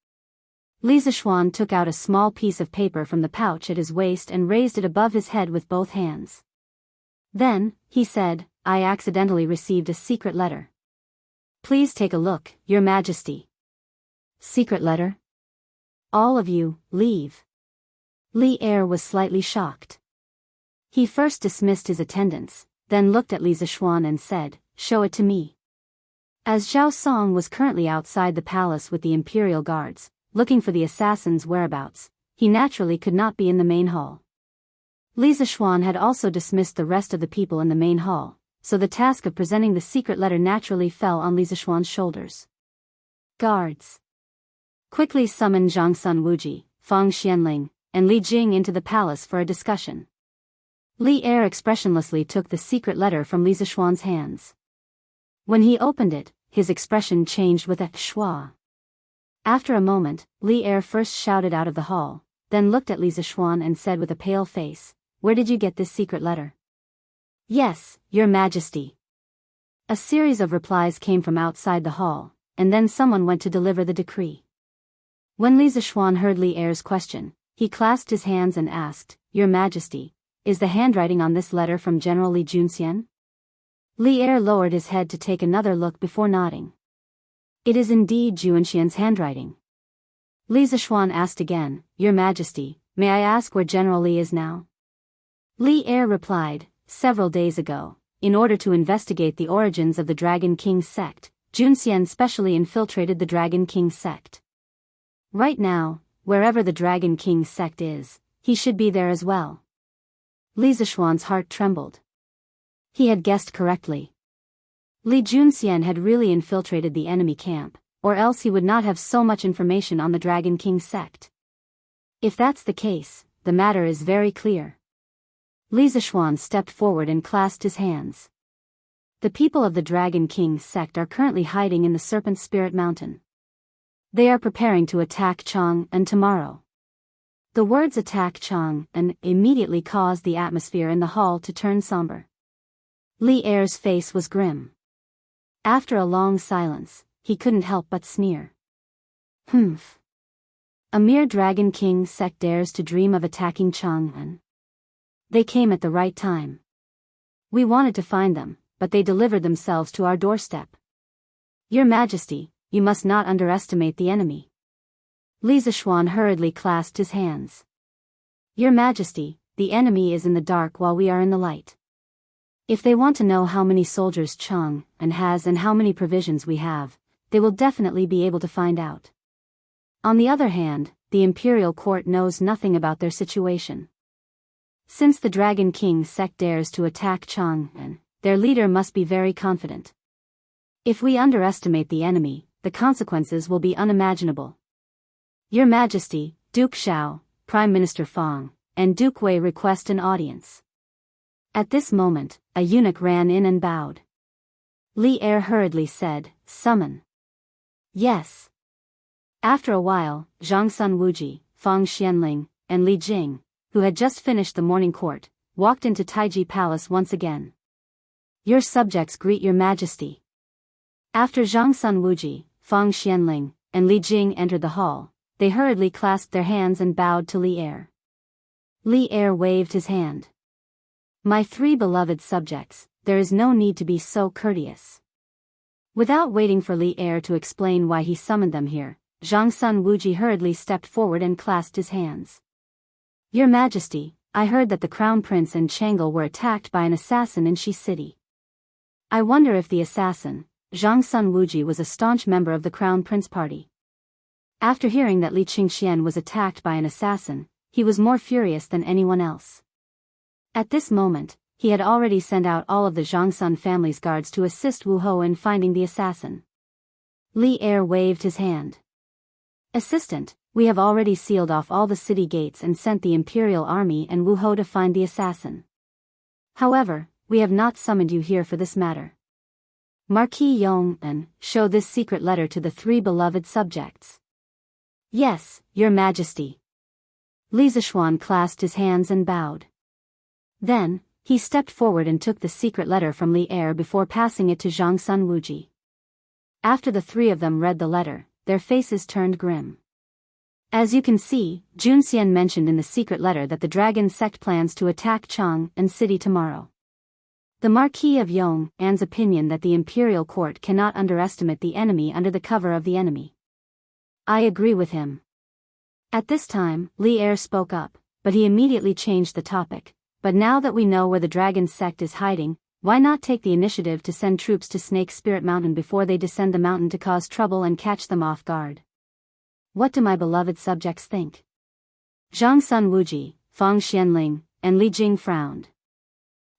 Li Zishuan took out a small piece of paper from the pouch at his waist and raised it above his head with both hands. Then, he said, I accidentally received a secret letter. Please take a look, Your Majesty. Secret letter? All of you, leave. Li Er was slightly shocked. He first dismissed his attendants, then looked at Li Zishuan and said, show it to me. As Zhao Song was currently outside the palace with the imperial guards, looking for the assassin's whereabouts, he naturally could not be in the main hall. Li Zishuan had also dismissed the rest of the people in the main hall, so the task of presenting the secret letter naturally fell on Li Zishuan's shoulders. Guards. Quickly summon Zhang Sun Wuji, Fang Xianling, and Li Jing into the palace for a discussion. Li Er expressionlessly took the secret letter from Li Zishuan's hands. When he opened it, his expression changed with a schwa. After a moment, Li Er first shouted out of the hall, then looked at Li Zishuan and said with a pale face, where did you get this secret letter? Yes, Your Majesty. A series of replies came from outside the hall, and then someone went to deliver the decree. When Li Zishuan heard Li Er's question, he clasped his hands and asked, Your Majesty, is the handwriting on this letter from General Li Junxian? Li Er lowered his head to take another look before nodding. It is indeed Junxian's handwriting. Li Zishuan asked again, Your Majesty, may I ask where General Li is now? Li Er replied, several days ago, in order to investigate the origins of the Dragon King sect, Junxian specially infiltrated the Dragon King sect. Right now, wherever the Dragon King sect is, he should be there as well. Li Zishuan's heart trembled. He had guessed correctly. Li Junxian had really infiltrated the enemy camp, or else he would not have so much information on the Dragon King sect. If that's the case, the matter is very clear. Li Zishuan stepped forward and clasped his hands. The people of the Dragon King sect are currently hiding in the Serpent Spirit Mountain. They are preparing to attack Chang'an tomorrow. The words attack Chang'an immediately caused the atmosphere in the hall to turn somber. Li Er's face was grim. After a long silence, he couldn't help but sneer. Humph. A mere Dragon King sect dares to dream of attacking Chang'an. They came at the right time. We wanted to find them, but they delivered themselves to our doorstep. Your Majesty, you must not underestimate the enemy. Li Zishuan hurriedly clasped his hands. Your Majesty, the enemy is in the dark while we are in the light. If they want to know how many soldiers Chang'an has and how many provisions we have, they will definitely be able to find out. On the other hand, the imperial court knows nothing about their situation. Since the Dragon King sect dares to attack Chang'an, their leader must be very confident. If we underestimate the enemy, the consequences will be unimaginable. Your Majesty, Duke Xiao, Prime Minister Fang, and Duke Wei request an audience. At this moment, a eunuch ran in and bowed. Li Er hurriedly said, summon. Yes. After a while, Zhang Sun Wuji, Fang Xianling, and Li Jing, who had just finished the morning court, walked into Taiji Palace once again. Your subjects greet Your Majesty. After Zhang Sun Wuji, Fang Xianling, and Li Jing entered the hall, they hurriedly clasped their hands and bowed to Li Er. Li Er waved his hand. My three beloved subjects, there is no need to be so courteous. Without waiting for Li Er to explain why he summoned them here, Zhang Sun Wuji hurriedly stepped forward and clasped his hands. Your Majesty, I heard that the Crown Prince and Chang'an were attacked by an assassin in Shi City. I wonder if the assassin, Zhang Sun Wuji, was a staunch member of the Crown Prince party. After hearing that Li Qingxian was attacked by an assassin, he was more furious than anyone else. At this moment, he had already sent out all of the Zhangsun family's guards to assist Wu Ho in finding the assassin. Li Er waved his hand. Assistant, We have already sealed off all the city gates and sent the imperial army and Wu Hou to find the assassin. However, we have not summoned you here for this matter. Marquis Yong and show this secret letter to the 3 beloved subjects. Yes, Your Majesty. Li Zishuan clasped his hands and bowed. Then, he stepped forward and took the secret letter from Li Er before passing it to Zhang Sun Wuji. After the 3 of them read the letter, their faces turned grim. As you can see, Jun Xian mentioned in the secret letter that the dragon sect plans to attack Chang'an City tomorrow. The Marquis of Yong An's opinion that the imperial court cannot underestimate the enemy under the cover of the enemy. I agree with him. At this time, Li Er spoke up, but he immediately changed the topic. But now that we know where the dragon sect is hiding, why not take the initiative to send troops to Snake Spirit Mountain before they descend the mountain to cause trouble and catch them off guard? What do my beloved subjects think? Zhang Sun Wuji, Fang Xianling, and Li Jing frowned.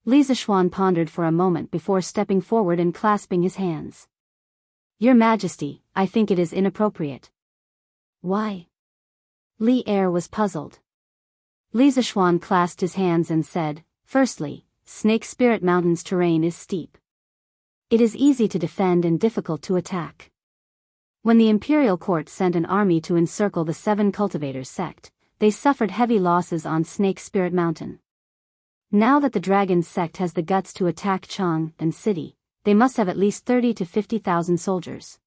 Li Zishuan pondered for a moment before stepping forward and clasping his hands. Your Majesty, I think it is inappropriate. Why? Li Er was puzzled. Li Zishuan clasped his hands and said, Firstly, Snake Spirit Mountain's terrain is steep. It is easy to defend and difficult to attack. When the imperial court sent an army to encircle the 7 cultivators sect, they suffered heavy losses on Snake Spirit Mountain. Now that the dragon sect has the guts to attack Chang'an City, they must have at least 30 to 50,000 soldiers.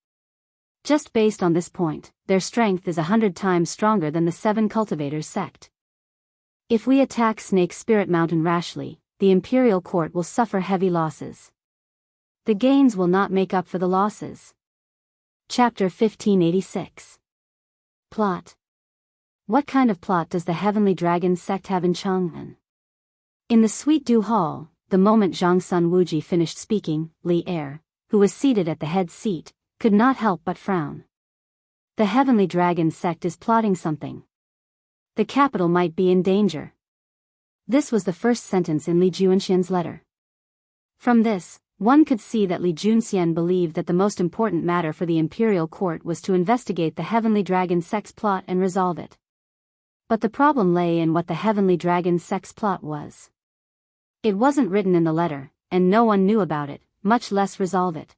Just based on this point, their strength is 100 times stronger than the 7 cultivators sect. If we attack Snake Spirit Mountain rashly, the imperial court will suffer heavy losses. The gains will not make up for the losses. Chapter 1586. Plot. What kind of plot does the Heavenly Dragon sect have in Chang'an? In the Sweet Dew Hall, the moment Zhang Sun Wuji finished speaking, Li Er, who was seated at the head seat, could not help but frown. The Heavenly Dragon sect is plotting something. The capital might be in danger. This was the first sentence in Li Junxian's letter. From this, one could see that Li Junxian believed that the most important matter for the imperial court was to investigate the Heavenly Dragon sect's plot and resolve it. But the problem lay in what the Heavenly Dragon sect's plot was. It wasn't written in the letter, and no one knew about it, much less resolve it.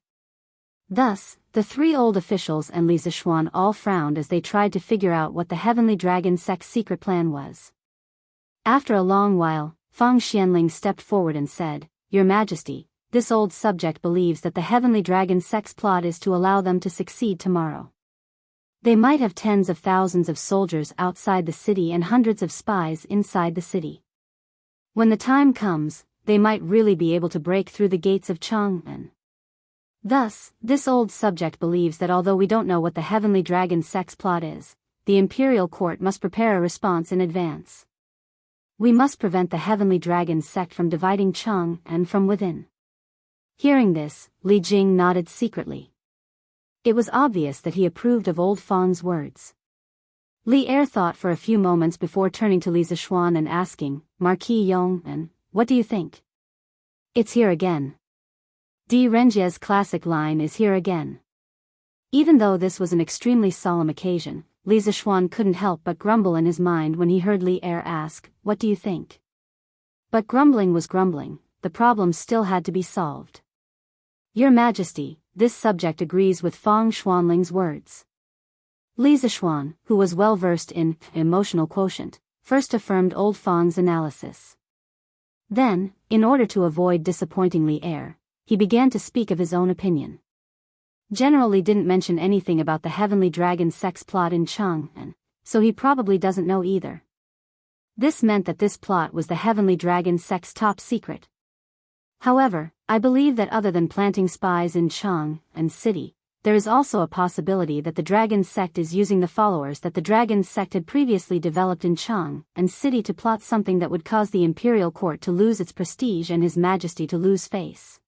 Thus, the 3 old officials and Li Zishuan all frowned as they tried to figure out what the Heavenly Dragon sect's secret plan was. After a long while, Fang Xianling stepped forward and said, Your Majesty, this old subject believes that the Heavenly Dragon sect's plot is to allow them to succeed tomorrow. They might have tens of thousands of soldiers outside the city and hundreds of spies inside the city. When the time comes, they might really be able to break through the gates of Chang'an. Thus, this old subject believes that although we don't know what the Heavenly Dragon sect's plot is, the imperial court must prepare a response in advance. We must prevent the Heavenly Dragon sect from dividing Chang'an from within. Hearing this, Li Jing nodded secretly. It was obvious that he approved of old Fang's words. Li Er thought for a few moments before turning to Li Zishuan and asking, Marquis Yong, what do you think? It's here again. Di Renjie's classic line is here again. Even though this was an extremely solemn occasion, Li Zishuan couldn't help but grumble in his mind when he heard Li Er ask, What do you think? But grumbling was grumbling, the problem still had to be solved. Your Majesty, this subject agrees with Fang Xuanling's words. Li Zishuan, who was well versed in emotional quotient, first affirmed old Fang's analysis. Then, in order to avoid disappointing Li Er, he began to speak of his own opinion. General Li didn't mention anything about the Heavenly Dragon sect's plot in Chang'an, so he probably doesn't know either. This meant that this plot was the Heavenly Dragon sect's top secret. However, I believe that other than planting spies in Chang'an City, there is also a possibility that the Dragon sect is using the followers that the Dragon sect had previously developed in Chang'an City to plot something that would cause the imperial court to lose its prestige and His Majesty to lose face.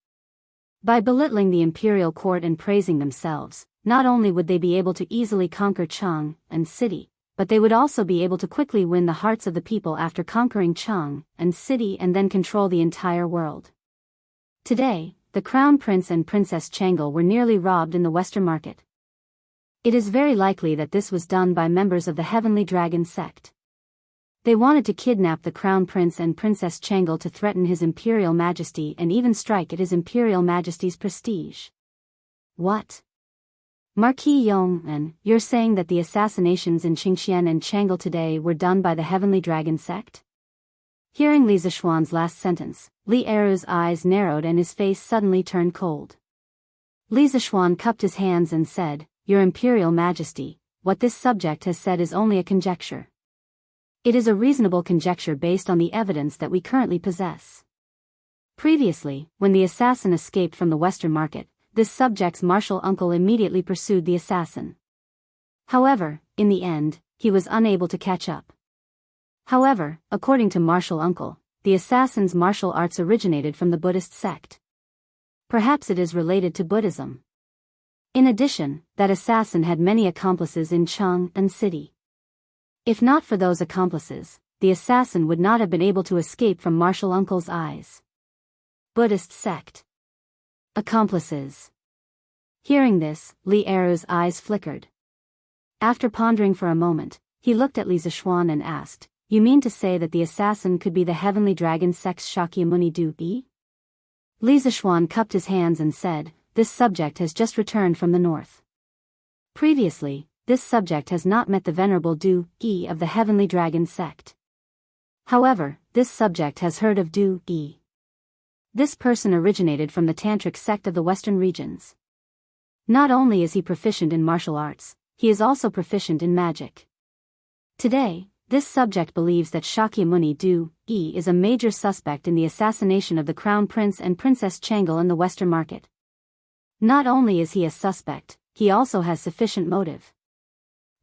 By belittling the imperial court and praising themselves, not only would they be able to easily conquer Chang'an City, but they would also be able to quickly win the hearts of the people after conquering Chang'an City and then control the entire world. Today, the Crown Prince and Princess Chang'e were nearly robbed in the Western market. It is very likely that this was done by members of the Heavenly Dragon sect. They wanted to kidnap the Crown Prince and Princess Jianghu to threaten His Imperial Majesty and even strike at His Imperial Majesty's prestige. What? Marquis Yong'an, you're saying that the assassinations in Qingxian and Jianghu today were done by the Heavenly Dragon sect? Hearing Li Zishuan's last sentence, Li Eru's eyes narrowed and his face suddenly turned cold. Li Zishuan cupped his hands and said, Your Imperial Majesty, what this subject has said is only a conjecture. It is a reasonable conjecture based on the evidence that we currently possess. Previously, when the assassin escaped from the Western market, this subject's martial uncle immediately pursued the assassin. However, in the end, he was unable to catch up. However, according to martial uncle, the assassin's martial arts originated from the Buddhist sect. Perhaps it is related to Buddhism. In addition, that assassin had many accomplices in Chang'an City. If not for those accomplices, the assassin would not have been able to escape from martial uncle's eyes. Buddhist sect. Accomplices. Hearing this, Li Eru's eyes flickered. After pondering for a moment, he looked at Li Zishuan and asked, You mean to say that the assassin could be the Heavenly Dragon sect's Shakyamuni Du-yi? Li Zishuan cupped his hands and said, This subject has just returned from the north. Previously, this subject has not met the Venerable Du-yi of the Heavenly Dragon sect. However, this subject has heard of Du-yi. This person originated from the Tantric sect of the Western regions. Not only is he proficient in martial arts, he is also proficient in magic. Today, this subject believes that Shakyamuni Du-yi is a major suspect in the assassination of the Crown Prince and Princess Jianghu in the Western market. Not only is he a suspect, he also has sufficient motive.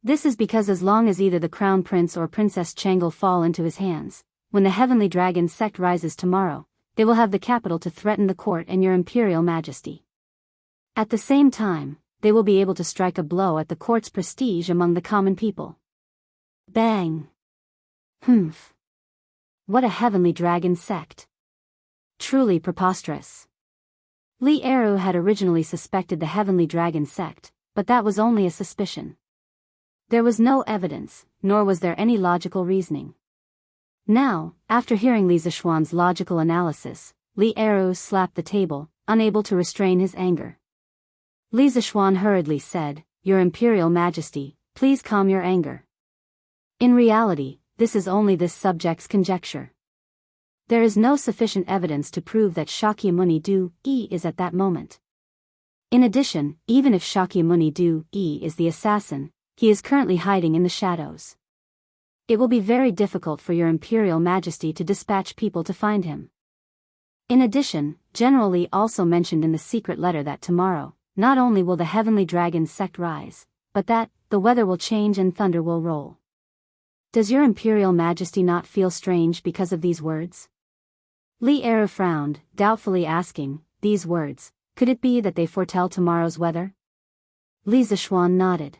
This is because as long as either the Crown Prince or Princess Jianghu fall into his hands, when the Heavenly Dragon sect rises tomorrow, they will have the capital to threaten the court and your Imperial Majesty. At the same time, they will be able to strike a blow at the court's prestige among the common people. Bang! Humph! What a Heavenly Dragon sect! Truly preposterous. Li Eru had originally suspected the Heavenly Dragon sect, but that was only a suspicion. There was no evidence, nor was there any logical reasoning. Now, after hearing Li Zishuan's logical analysis, Li Eru slapped the table, unable to restrain his anger. Li Zishuan hurriedly said, Your Imperial Majesty, please calm your anger. In reality, this is only this subject's conjecture. There is no sufficient evidence to prove that Shakyamuni Du-yi is at that moment. In addition, even if Shakyamuni Du-yi is the assassin, he is currently hiding in the shadows. It will be very difficult for your Imperial Majesty to dispatch people to find him. In addition, General Li also mentioned in the secret letter that tomorrow, not only will the Heavenly Dragon sect rise, but that the weather will change and thunder will roll. Does your Imperial Majesty not feel strange because of these words? Li Eru frowned, doubtfully asking, These words, could it be that they foretell tomorrow's weather? Li Zishuan nodded.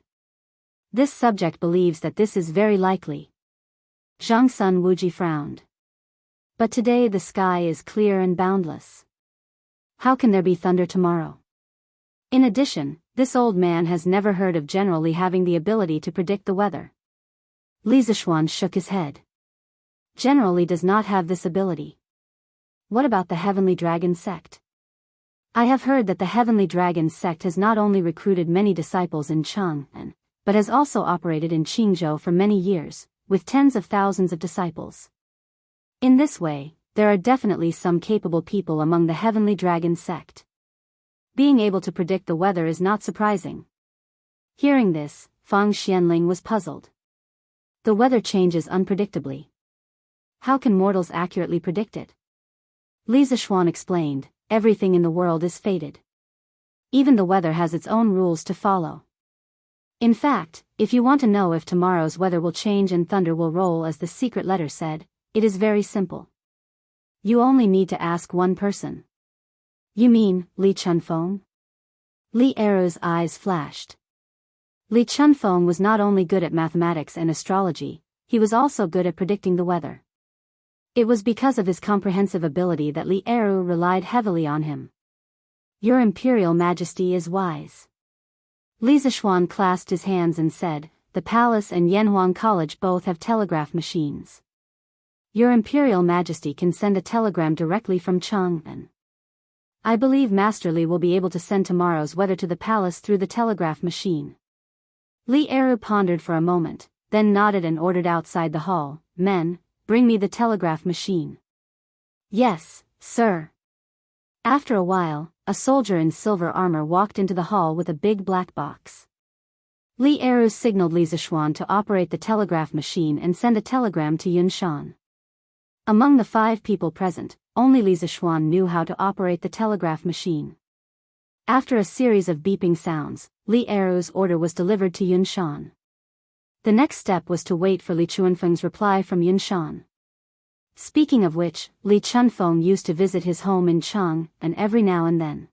This subject believes that this is very likely. Zhang Sun Wuji frowned. But today the sky is clear and boundless. How can there be thunder tomorrow? In addition, this old man has never heard of General Li having the ability to predict the weather. Li Zishuan shook his head. General Li does not have this ability. What about the Heavenly Dragon sect? I have heard that the Heavenly Dragon sect has not only recruited many disciples in Chang'an, but has also operated in Qingzhou for many years, with tens of thousands of disciples. In this way, there are definitely some capable people among the Heavenly Dragon sect. Being able to predict the weather is not surprising. Hearing this, Fang Xianling was puzzled. The weather changes unpredictably. How can mortals accurately predict it? Li Zishuan explained, everything in the world is fated. Even the weather has its own rules to follow. In fact, if you want to know if tomorrow's weather will change and thunder will roll as the secret letter said, it is very simple. You only need to ask one person. You mean, Li Chunfeng? Li Eru's eyes flashed. Li Chunfeng was not only good at mathematics and astrology, he was also good at predicting the weather. It was because of his comprehensive ability that Li Eru relied heavily on him. Your Imperial Majesty is wise. Li Zishuan clasped his hands and said, "The palace and Yanhuang College both have telegraph machines. Your Imperial Majesty can send a telegram directly from Chang'an. I believe Master Li will be able to send tomorrow's weather to the palace through the telegraph machine." Li Eru pondered for a moment, then nodded and ordered outside the hall, "Men, bring me the telegraph machine." "Yes, sir." After a while, a soldier in silver armor walked into the hall with a big black box. Li Eru signaled Li Zishuan to operate the telegraph machine and send a telegram to Yunshan. Among the 5 people present, only Li Zishuan knew how to operate the telegraph machine. After a series of beeping sounds, Li Eru's order was delivered to Yunshan. The next step was to wait for Li Chunfeng's reply from Yunshan. Speaking of which, Li Chunfeng used to visit his home in Chang'an every now and then.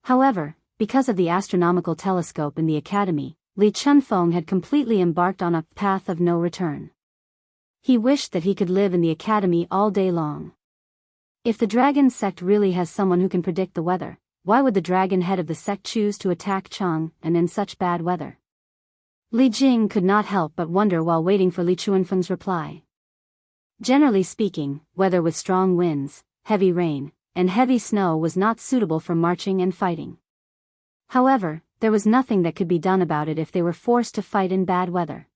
However, because of the astronomical telescope in the academy, Li Chunfeng had completely embarked on a path of no return. He wished that he could live in the academy all day long. If the dragon sect really has someone who can predict the weather, why would the dragon head of the sect choose to attack Chang'an in such bad weather? Li Jing could not help but wonder while waiting for Li Chunfeng's reply. Generally speaking, weather with strong winds, heavy rain, and heavy snow was not suitable for marching and fighting. However, there was nothing that could be done about it if they were forced to fight in bad weather.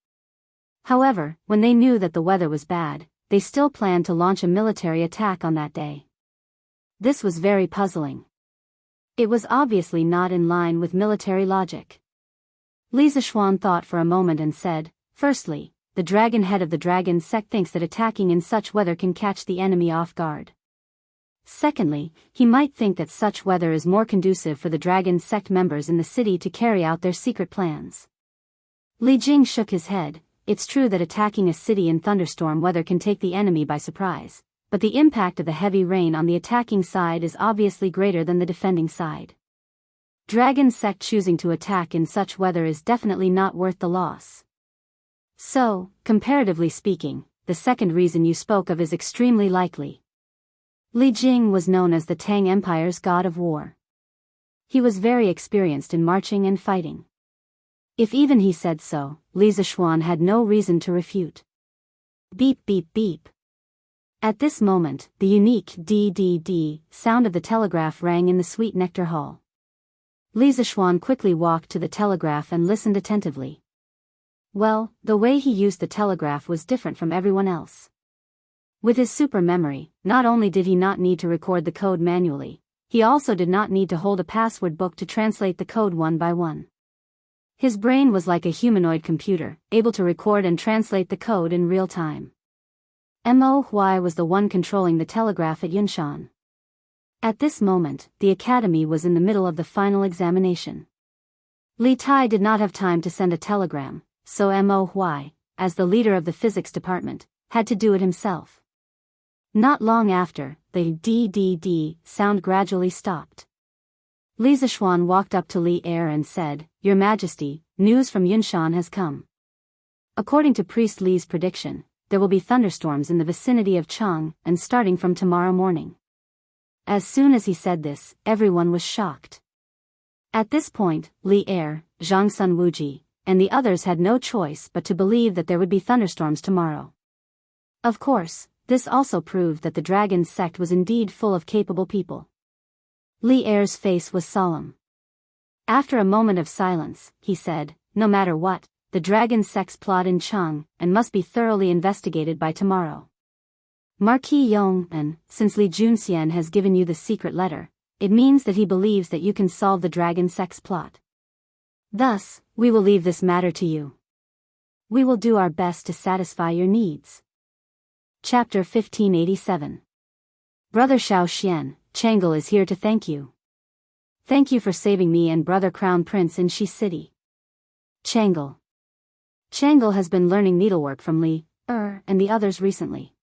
However, when they knew that the weather was bad, they still planned to launch a military attack on that day. This was very puzzling. It was obviously not in line with military logic. Li Zishuan thought for a moment and said, "Firstly, the dragon head of the dragon sect thinks that attacking in such weather can catch the enemy off guard. Secondly, he might think that such weather is more conducive for the dragon sect members in the city to carry out their secret plans." Li Jing shook his head. It's true that attacking a city in thunderstorm weather can take the enemy by surprise, but the impact of the heavy rain on the attacking side is obviously greater than the defending side. Dragon sect choosing to attack in such weather is definitely not worth the loss. So, comparatively speaking, the second reason you spoke of is extremely likely. Li Jing was known as the Tang Empire's god of war. He was very experienced in marching and fighting. If even he said so, Li Zishuan had no reason to refute. Beep beep beep. At this moment, the unique DDD sound of the telegraph rang in the Sweet Nectar Hall. Li Zishuan quickly walked to the telegraph and listened attentively. Well, the way he used the telegraph was different from everyone else. With his super memory, not only did he not need to record the code manually, he also did not need to hold a password book to translate the code one by one. His brain was like a humanoid computer, able to record and translate the code in real time. Mo Huai was the one controlling the telegraph at Yunshan. At this moment, the academy was in the middle of the final examination. Li Tai did not have time to send a telegram, so Mo Huai, as the leader of the physics department, had to do it himself. Not long after, the DDD sound gradually stopped. Li Zishuan walked up to Li Er and said, "Your Majesty, news from Yunshan has come. According to Priest Li's prediction, there will be thunderstorms in the vicinity of Chang'an starting from tomorrow morning." As soon as he said this, everyone was shocked. At this point, Li Er, Zhang Sun Wuji, and the others had no choice but to believe that there would be thunderstorms tomorrow. Of course, this also proved that the dragon sect was indeed full of capable people. Li Er's face was solemn. After a moment of silence, he said, "No matter what, the dragon sect's plot in Chang'an must be thoroughly investigated by tomorrow. Marquis Yong, since Li Junxian has given you the secret letter, it means that he believes that you can solve the dragon sect's plot. Thus, we will leave this matter to you. We will do our best to satisfy your needs." Chapter 1587. Brother Xiao Xian, Chang'e is here to thank you. Thank you for saving me and Brother Crown Prince in Shi City. Chang'e. Chang'e has been learning needlework from Li and the others recently.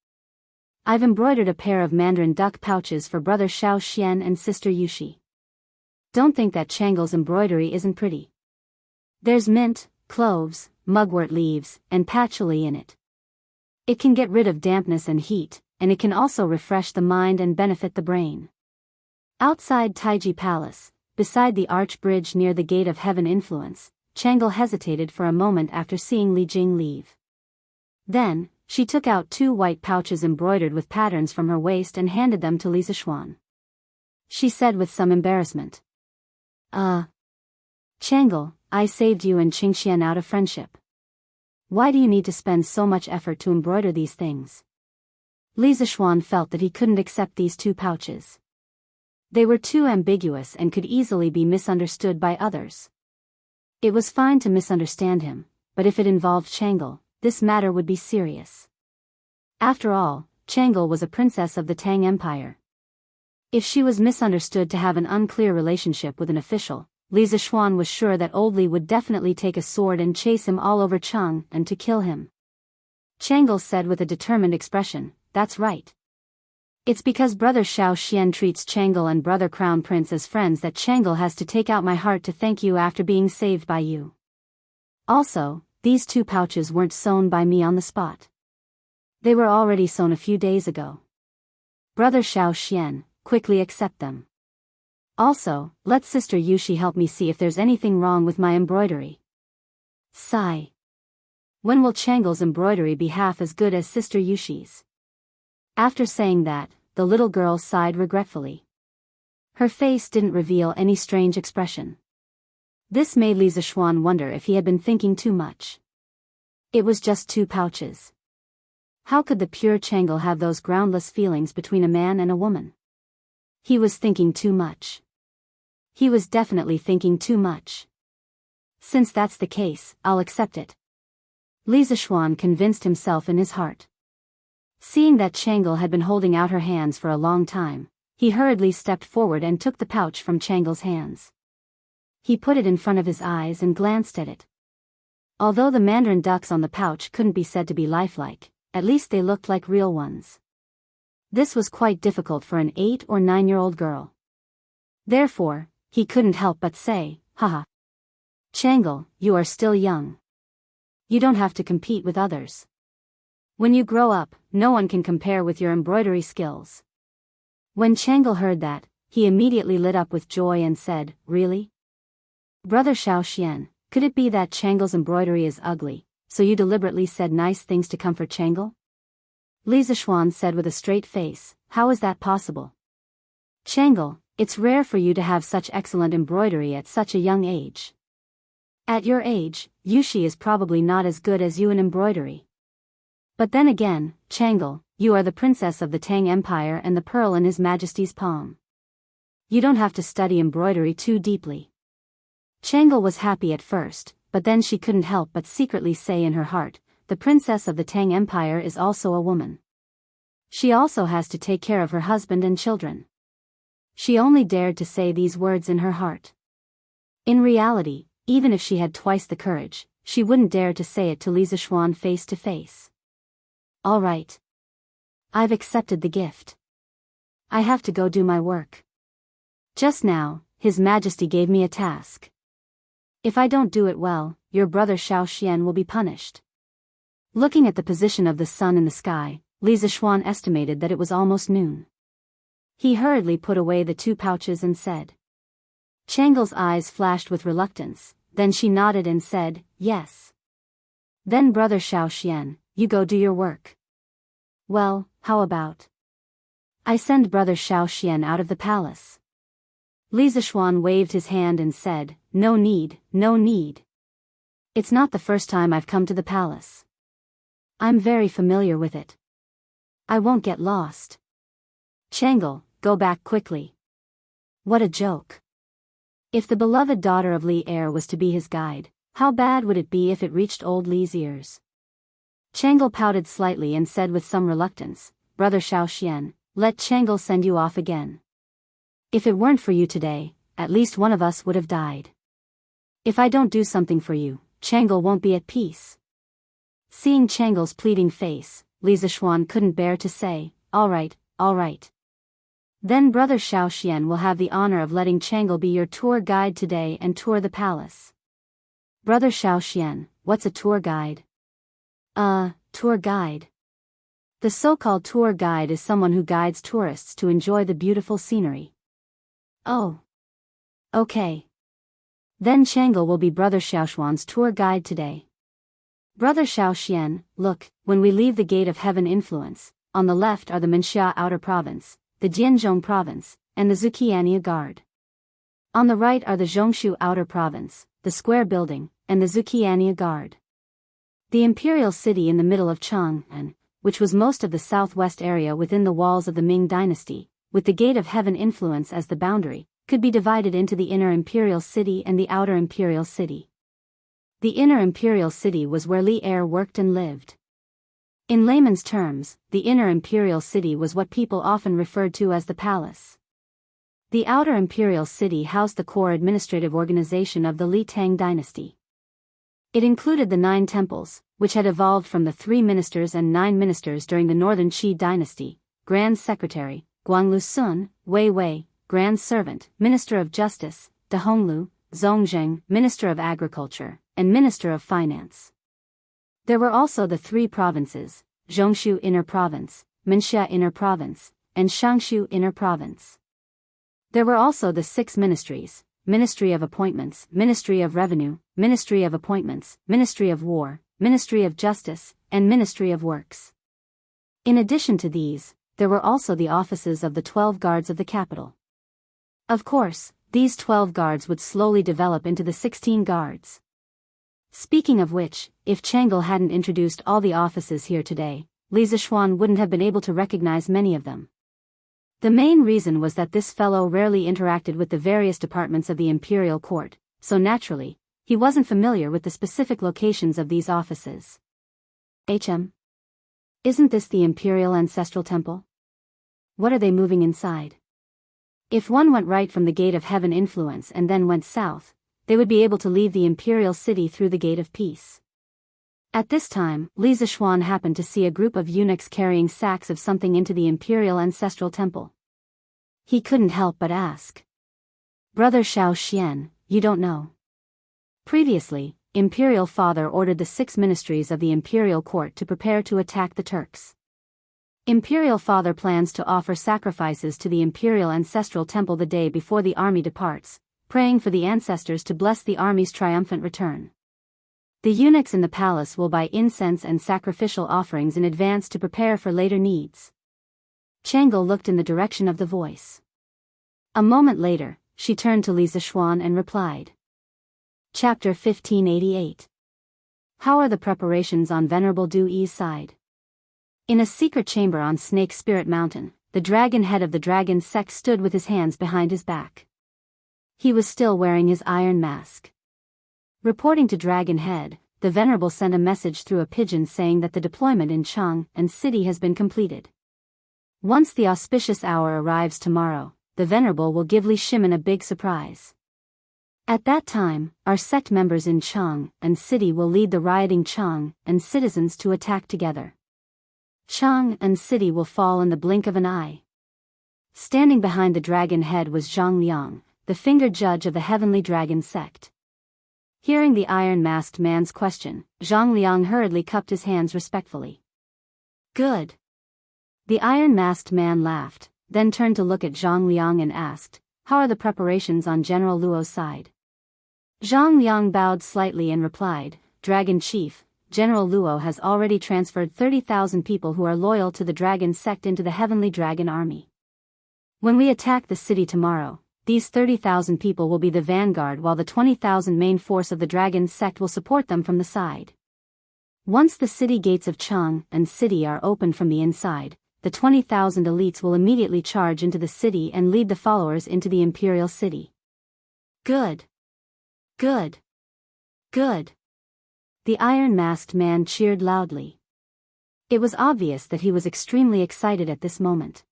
I've embroidered a pair of mandarin duck pouches for Brother Xiao Xian and Sister Yushi. Don't think that Chang'e's embroidery isn't pretty. There's mint, cloves, mugwort leaves, and patchouli in it. It can get rid of dampness and heat, and it can also refresh the mind and benefit the brain. Outside Taiji Palace, beside the arch bridge near the Gate of Heaven influence, Changle hesitated for a moment after seeing Li Jing leave. Then, she took out 2 white pouches embroidered with patterns from her waist and handed them to Li Zishuan. She said with some embarrassment. Changle, I saved you and Qingxian out of friendship. Why do you need to spend so much effort to embroider these things? Li Zishuan felt that he couldn't accept these 2 pouches. They were too ambiguous and could easily be misunderstood by others. It was fine to misunderstand him, but if it involved Changle, this matter would be serious. After all, Changle was a princess of the Tang Empire. If she was misunderstood to have an unclear relationship with an official, Li Zishuan was sure that old Li would definitely take a sword and chase him all over Cheng and to kill him. Changle said with a determined expression, "That's right. It's because Brother Xiao Xian treats Changle and Brother Crown Prince as friends that Changle has to take out my heart to thank you after being saved by you. Also, these 2 pouches weren't sewn by me on the spot. They were already sewn a few days ago. Brother Xiao Xian, quickly accept them. Also, let Sister Yushi help me see if there's anything wrong with my embroidery." Sigh. When will Changle's embroidery be half as good as Sister Yushi's? After saying that, the little girl sighed regretfully. Her face didn't reveal any strange expression. This made Li Zishuan wonder if he had been thinking too much. It was just 2 pouches. How could the pure Changle have those groundless feelings between a man and a woman? He was thinking too much. He was definitely thinking too much. Since that's the case, I'll accept it. Li Zishuan convinced himself in his heart. Seeing that Changle had been holding out her hands for a long time, he hurriedly stepped forward and took the pouch from Changle's hands. He put it in front of his eyes and glanced at it. Although the mandarin ducks on the pouch couldn't be said to be lifelike, at least they looked like real ones. This was quite difficult for an 8 or 9-year-old girl. Therefore, he couldn't help but say, "Haha. Changle, you are still young. You don't have to compete with others. When you grow up, no one can compare with your embroidery skills." When Changle heard that, he immediately lit up with joy and said, "Really? Brother Xiao Xian, could it be that Changle's embroidery is ugly, so you deliberately said nice things to comfort Changle?" Li Zishuan said with a straight face, "How is that possible? Changle, it's rare for you to have such excellent embroidery at such a young age. At your age, Yushi is probably not as good as you in embroidery. But then again, Changle, you are the princess of the Tang Empire and the pearl in His Majesty's palm. You don't have to study embroidery too deeply." Changle was happy at first, but then she couldn't help but secretly say in her heart, the princess of the Tang Empire is also a woman. She also has to take care of her husband and children. She only dared to say these words in her heart. In reality, even if she had twice the courage, she wouldn't dare to say it to Li Zishuan face to face. "All right. I've accepted the gift. I have to go do my work. Just now, His Majesty gave me a task. If I don't do it well, your brother Xiao Xian will be punished." Looking at the position of the sun in the sky, Li Zishuan estimated that it was almost noon. He hurriedly put away the 2 pouches and said. Changle's eyes flashed with reluctance, then she nodded and said, "Yes." "Then Brother Xiao Xian, you go do your work." "Well, how about I send Brother Xiao Xian out of the palace?" Li Zishuan waved his hand and said, "No need, no need. It's not the first time I've come to the palace. I'm very familiar with it. I won't get lost." "Changle, go back quickly." What a joke. If the beloved daughter of Li Er was to be his guide, how bad would it be if it reached old Li's ears? Changle pouted slightly and said with some reluctance, "Brother Xiao Xian, let Changle send you off again. If it weren't for you today, at least one of us would have died. If I don't do something for you, Changle won't be at peace." Seeing Changle's pleading face, Li Zishuan couldn't bear to say, all right. Then Brother Xiao Xian will have the honor of letting Changle be your tour guide today and tour the palace." "Brother Xiao Xian, what's a tour guide?" Tour guide. The so-called tour guide is someone who guides tourists to enjoy the beautiful scenery." "Oh. Okay. Then Chang'e will be Brother Xiaoshuan's tour guide today. Brother Xiaoxian, look, when we leave the Gate of Heaven influence, on the left are the Menxia Outer Province, the Jianzhong Province, and the Zuqiania Guard. On the right are the Zhongshu Outer Province, the Square Building, and the Zuqiania Guard. The imperial city in the middle of Chang'an, which was most of the southwest area within the walls of the Ming dynasty, with the Gate of Heaven influence as the boundary, could be divided into the inner imperial city and the outer imperial city. The inner imperial city was where Li Er worked and lived. In layman's terms, the inner imperial city was what people often referred to as the palace. The outer imperial city housed the core administrative organization of the Li Tang dynasty. It included the 9 temples, which had evolved from the 3 ministers and 9 ministers during the Northern Qi dynasty: Grand Secretary, Guanglu Sun, Wei Wei, Grand Servant, Minister of Justice, De Honglu, Zhongzheng, Minister of Agriculture, and Minister of Finance. There were also the 3 provinces, Zhongshu Inner Province, Menxia Inner Province, and Shangshu Inner Province. There were also the 6 ministries: Ministry of Appointments, Ministry of Revenue, Ministry of Appointments, Ministry of War, Ministry of Justice, and Ministry of Works. In addition to these, there were also the offices of the 12 guards of the capital. Of course, these 12 guards would slowly develop into the 16 guards. Speaking of which, if Chang'e hadn't introduced all the offices here today, Li Zishuan wouldn't have been able to recognize many of them. The main reason was that this fellow rarely interacted with the various departments of the imperial court, so naturally, he wasn't familiar with the specific locations of these offices. Isn't this the imperial ancestral temple? What are they moving inside? If one went right from the Gate of Heaven influence and then went south, they would be able to leave the imperial city through the Gate of Peace. At this time, Li Zishuan happened to see a group of eunuchs carrying sacks of something into the imperial ancestral temple. He couldn't help but ask. Brother Xiaoxian, you don't know? Previously, Imperial Father ordered the 6 ministries of the imperial court to prepare to attack the Turks. Imperial Father plans to offer sacrifices to the imperial ancestral temple the day before the army departs, praying for the ancestors to bless the army's triumphant return. The eunuchs in the palace will buy incense and sacrificial offerings in advance to prepare for later needs. Chang'e looked in the direction of the voice. A moment later, she turned to Li Zishuan and replied. Chapter 1588. How are the preparations on Venerable Du Yi's side? In a secret chamber on Snake Spirit Mountain, the dragon head of the dragon sect stood with his hands behind his back. He was still wearing his iron mask. Reporting to Dragon Head, the Venerable sent a message through a pigeon saying that the deployment in Chang'an City has been completed. Once the auspicious hour arrives tomorrow, the Venerable will give Li Shimin a big surprise. At that time, our sect members in Chang'an City will lead the rioting Chang'an citizens to attack together. Chang'an City will fall in the blink of an eye. Standing behind the dragon head was Zhang Liang, the fingered judge of the Heavenly Dragon sect. Hearing the iron-masked man's question, Zhang Liang hurriedly cupped his hands respectfully. Good. The iron-masked man laughed, then turned to look at Zhang Liang and asked, how are the preparations on General Luo's side? Zhang Liang bowed slightly and replied, Dragon Chief, General Luo has already transferred 30,000 people who are loyal to the Dragon sect into the Heavenly Dragon army. When we attack the city tomorrow, these 30,000 people will be the vanguard while the 20,000 main force of the Dragon sect will support them from the side. Once the city gates of Chang'an City are opened from the inside, the 20,000 elites will immediately charge into the city and lead the followers into the imperial city. Good. Good. Good. The iron-masked man cheered loudly. It was obvious that he was extremely excited at this moment.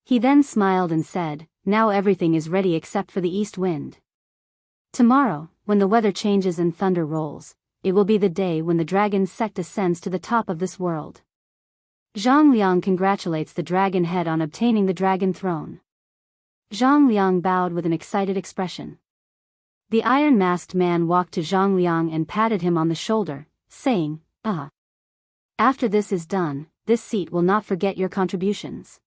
He then smiled and said, now everything is ready except for the east wind. Tomorrow, when the weather changes and thunder rolls, it will be the day when the dragon sect ascends to the top of this world. Zhang Liang congratulates the dragon head on obtaining the dragon throne. Zhang Liang bowed with an excited expression. The iron-masked man walked to Zhang Liang and patted him on the shoulder, saying, After this is done, this seat will not forget your contributions.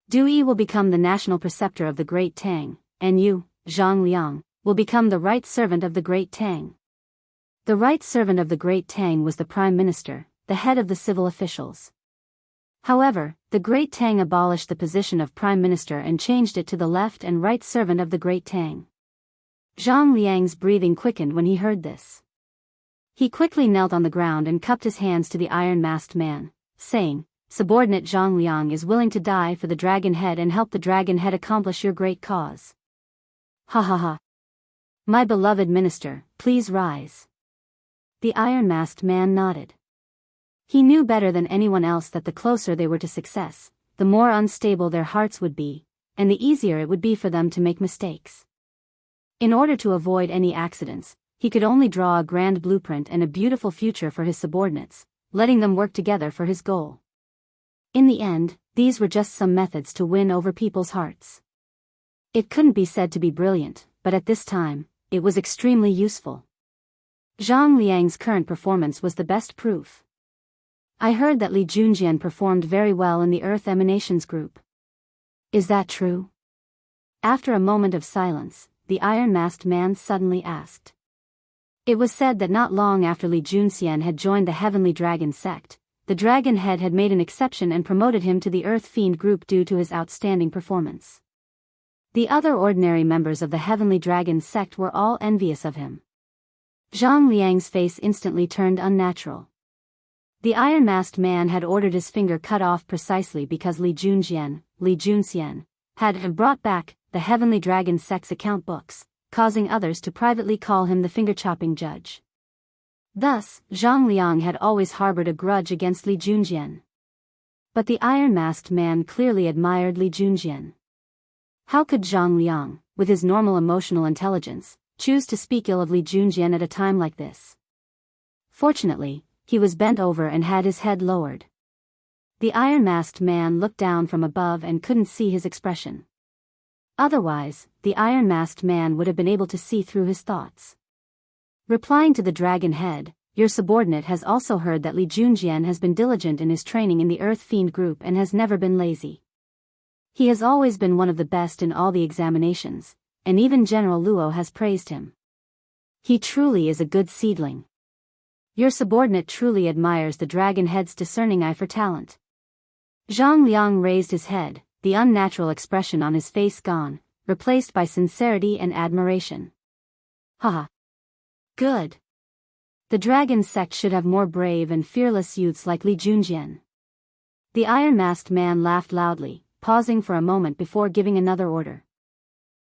Du Yi will become the national preceptor of the Great Tang, and you, Zhang Liang, will become the right servant of the Great Tang. The right servant of the Great Tang was the Prime Minister, the head of the civil officials. However, the Great Tang abolished the position of Prime Minister and changed it to the left and right servant of the Great Tang. Zhang Liang's breathing quickened when he heard this. He quickly knelt on the ground and cupped his hands to the iron-masked man, saying, "Subordinate Zhang Liang is willing to die for the Dragon Head and help the Dragon Head accomplish your great cause. Ha ha ha. My beloved minister, please rise." The iron-masked man nodded. He knew better than anyone else that the closer they were to success, the more unstable their hearts would be, and the easier it would be for them to make mistakes. In order to avoid any accidents, he could only draw a grand blueprint and a beautiful future for his subordinates, letting them work together for his goal. In the end, these were just some methods to win over people's hearts. It couldn't be said to be brilliant, but at this time, it was extremely useful. Zhang Liang's current performance was the best proof. I heard that Li Junjian performed very well in the Earth Emanations group. Is that true? After a moment of silence, the iron-masked man suddenly asked. It was said that not long after Li Junxian had joined the Heavenly Dragon sect, the Dragon Head had made an exception and promoted him to the Earth Fiend group due to his outstanding performance. The other ordinary members of the Heavenly Dragon sect were all envious of him. Zhang Liang's face instantly turned unnatural. The iron-masked man had ordered his finger cut off precisely because Li Junxian, had brought back the Heavenly Dragon sect's account books, causing others to privately call him the finger-chopping judge. Thus, Zhang Liang had always harbored a grudge against Li Junxian. But the iron-masked man clearly admired Li Junxian. How could Zhang Liang, with his normal emotional intelligence, choose to speak ill of Li Junxian at a time like this? Fortunately, he was bent over and had his head lowered. The iron-masked man looked down from above and couldn't see his expression. Otherwise, the iron-masked man would have been able to see through his thoughts. Replying to the Dragon Head, your subordinate has also heard that Li Junjian has been diligent in his training in the Earth Fiend group and has never been lazy. He has always been one of the best in all the examinations, and even General Luo has praised him. He truly is a good seedling. Your subordinate truly admires the Dragon Head's discerning eye for talent. Zhang Liang raised his head, the unnatural expression on his face gone, replaced by sincerity and admiration. Haha. Good. The Dragon sect should have more brave and fearless youths like Li Junjian. The iron-masked man laughed loudly, pausing for a moment before giving another order.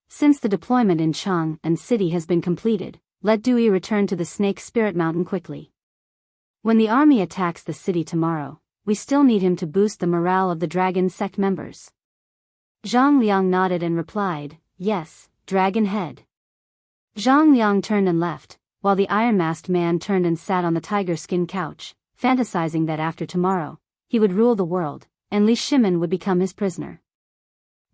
Since the deployment in Chang'an City has been completed, let Dewey return to the Snake Spirit Mountain quickly. When the army attacks the city tomorrow, we still need him to boost the morale of the Dragon sect members. Zhang Liang nodded and replied, "Yes, Dragon Head." Zhang Liang turned and left, while the iron-masked man turned and sat on the tiger skin couch, fantasizing that after tomorrow, he would rule the world, and Li Shimin would become his prisoner.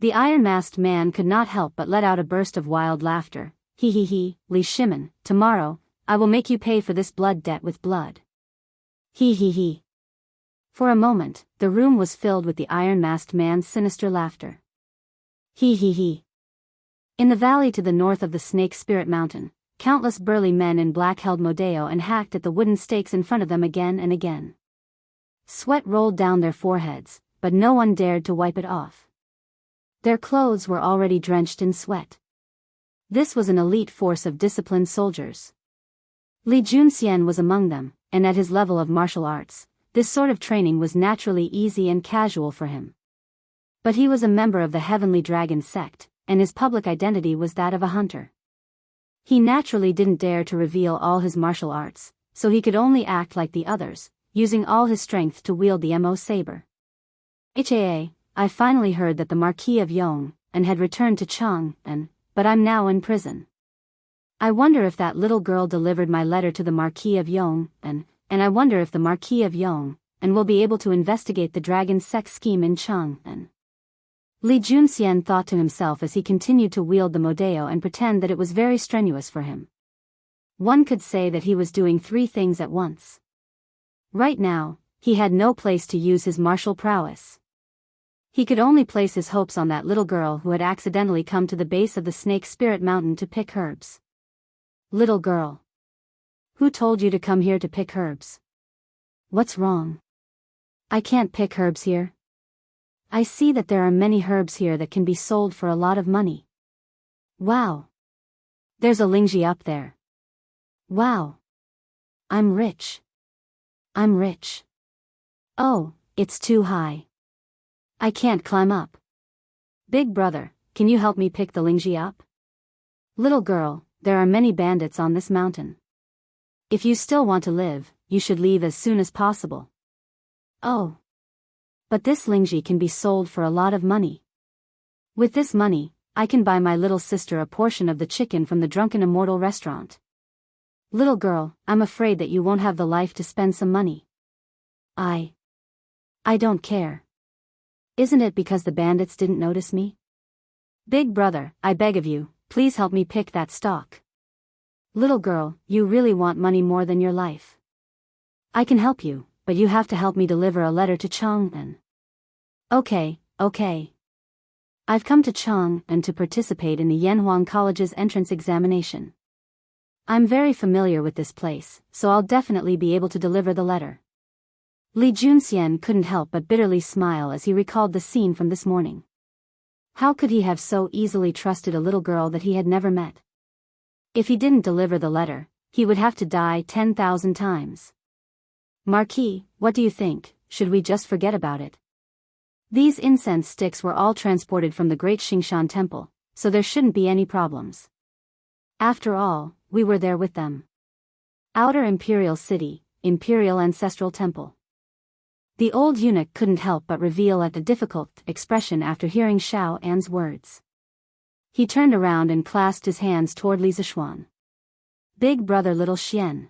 The iron-masked man could not help but let out a burst of wild laughter. He, Li Shimin, tomorrow, I will make you pay for this blood debt with blood. He. For a moment, the room was filled with the iron-masked man's sinister laughter. He. In the valley to the north of the Snake Spirit Mountain, countless burly men in black held Modeo and hacked at the wooden stakes in front of them again and again. Sweat rolled down their foreheads, but no one dared to wipe it off. Their clothes were already drenched in sweat. This was an elite force of disciplined soldiers. Li Junxian was among them, and at his level of martial arts, this sort of training was naturally easy and casual for him. But he was a member of the Heavenly Dragon sect, and his public identity was that of a hunter. He naturally didn't dare to reveal all his martial arts, so he could only act like the others, using all his strength to wield the Mo saber. I finally heard that the Marquis of Yong had returned to Chang'an, but I'm now in prison. I wonder if that little girl delivered my letter to the Marquis of Yong, and I wonder if the Marquis of Yong will be able to investigate the dragon sex scheme in Chang'an. Li Junxian thought to himself as he continued to wield the Modeo and pretend that it was very strenuous for him. One could say that he was doing 3 things at once. Right now, he had no place to use his martial prowess. He could only place his hopes on that little girl who had accidentally come to the base of the Snake Spirit Mountain to pick herbs. Little girl. Who told you to come here to pick herbs? What's wrong? I can't pick herbs here. I see that there are many herbs here that can be sold for a lot of money. Wow. There's a Lingji up there. Wow. I'm rich. I'm rich. Oh, it's too high. I can't climb up. Big brother, can you help me pick the Lingji up? Little girl, there are many bandits on this mountain. If you still want to live, you should leave as soon as possible. Oh. But this Lingji can be sold for a lot of money. With this money, I can buy my little sister a portion of the chicken from the Drunken Immortal restaurant. Little girl, I'm afraid that you won't have the life to spend some money. I don't care. Isn't it because the bandits didn't notice me? Big brother, I beg of you, please help me pick that stalk. Little girl, you really want money more than your life. I can help you, but you have to help me deliver a letter to Chang'an. Okay. I've come to Chang'an to participate in the Yanhuang College's entrance examination. I'm very familiar with this place, so I'll definitely be able to deliver the letter. Li Junxian couldn't help but bitterly smile as he recalled the scene from this morning. How could he have so easily trusted a little girl that he had never met? If he didn't deliver the letter, he would have to die 10,000 times. Marquis, what do you think, should we just forget about it? These incense sticks were all transported from the Great Xingshan Temple, so there shouldn't be any problems. After all, we were there with them. Outer Imperial City, Imperial Ancestral Temple. The old eunuch couldn't help but reveal a difficult expression after hearing Xiao An's words. He turned around and clasped his hands toward Li Zishuan. Big brother little Xian.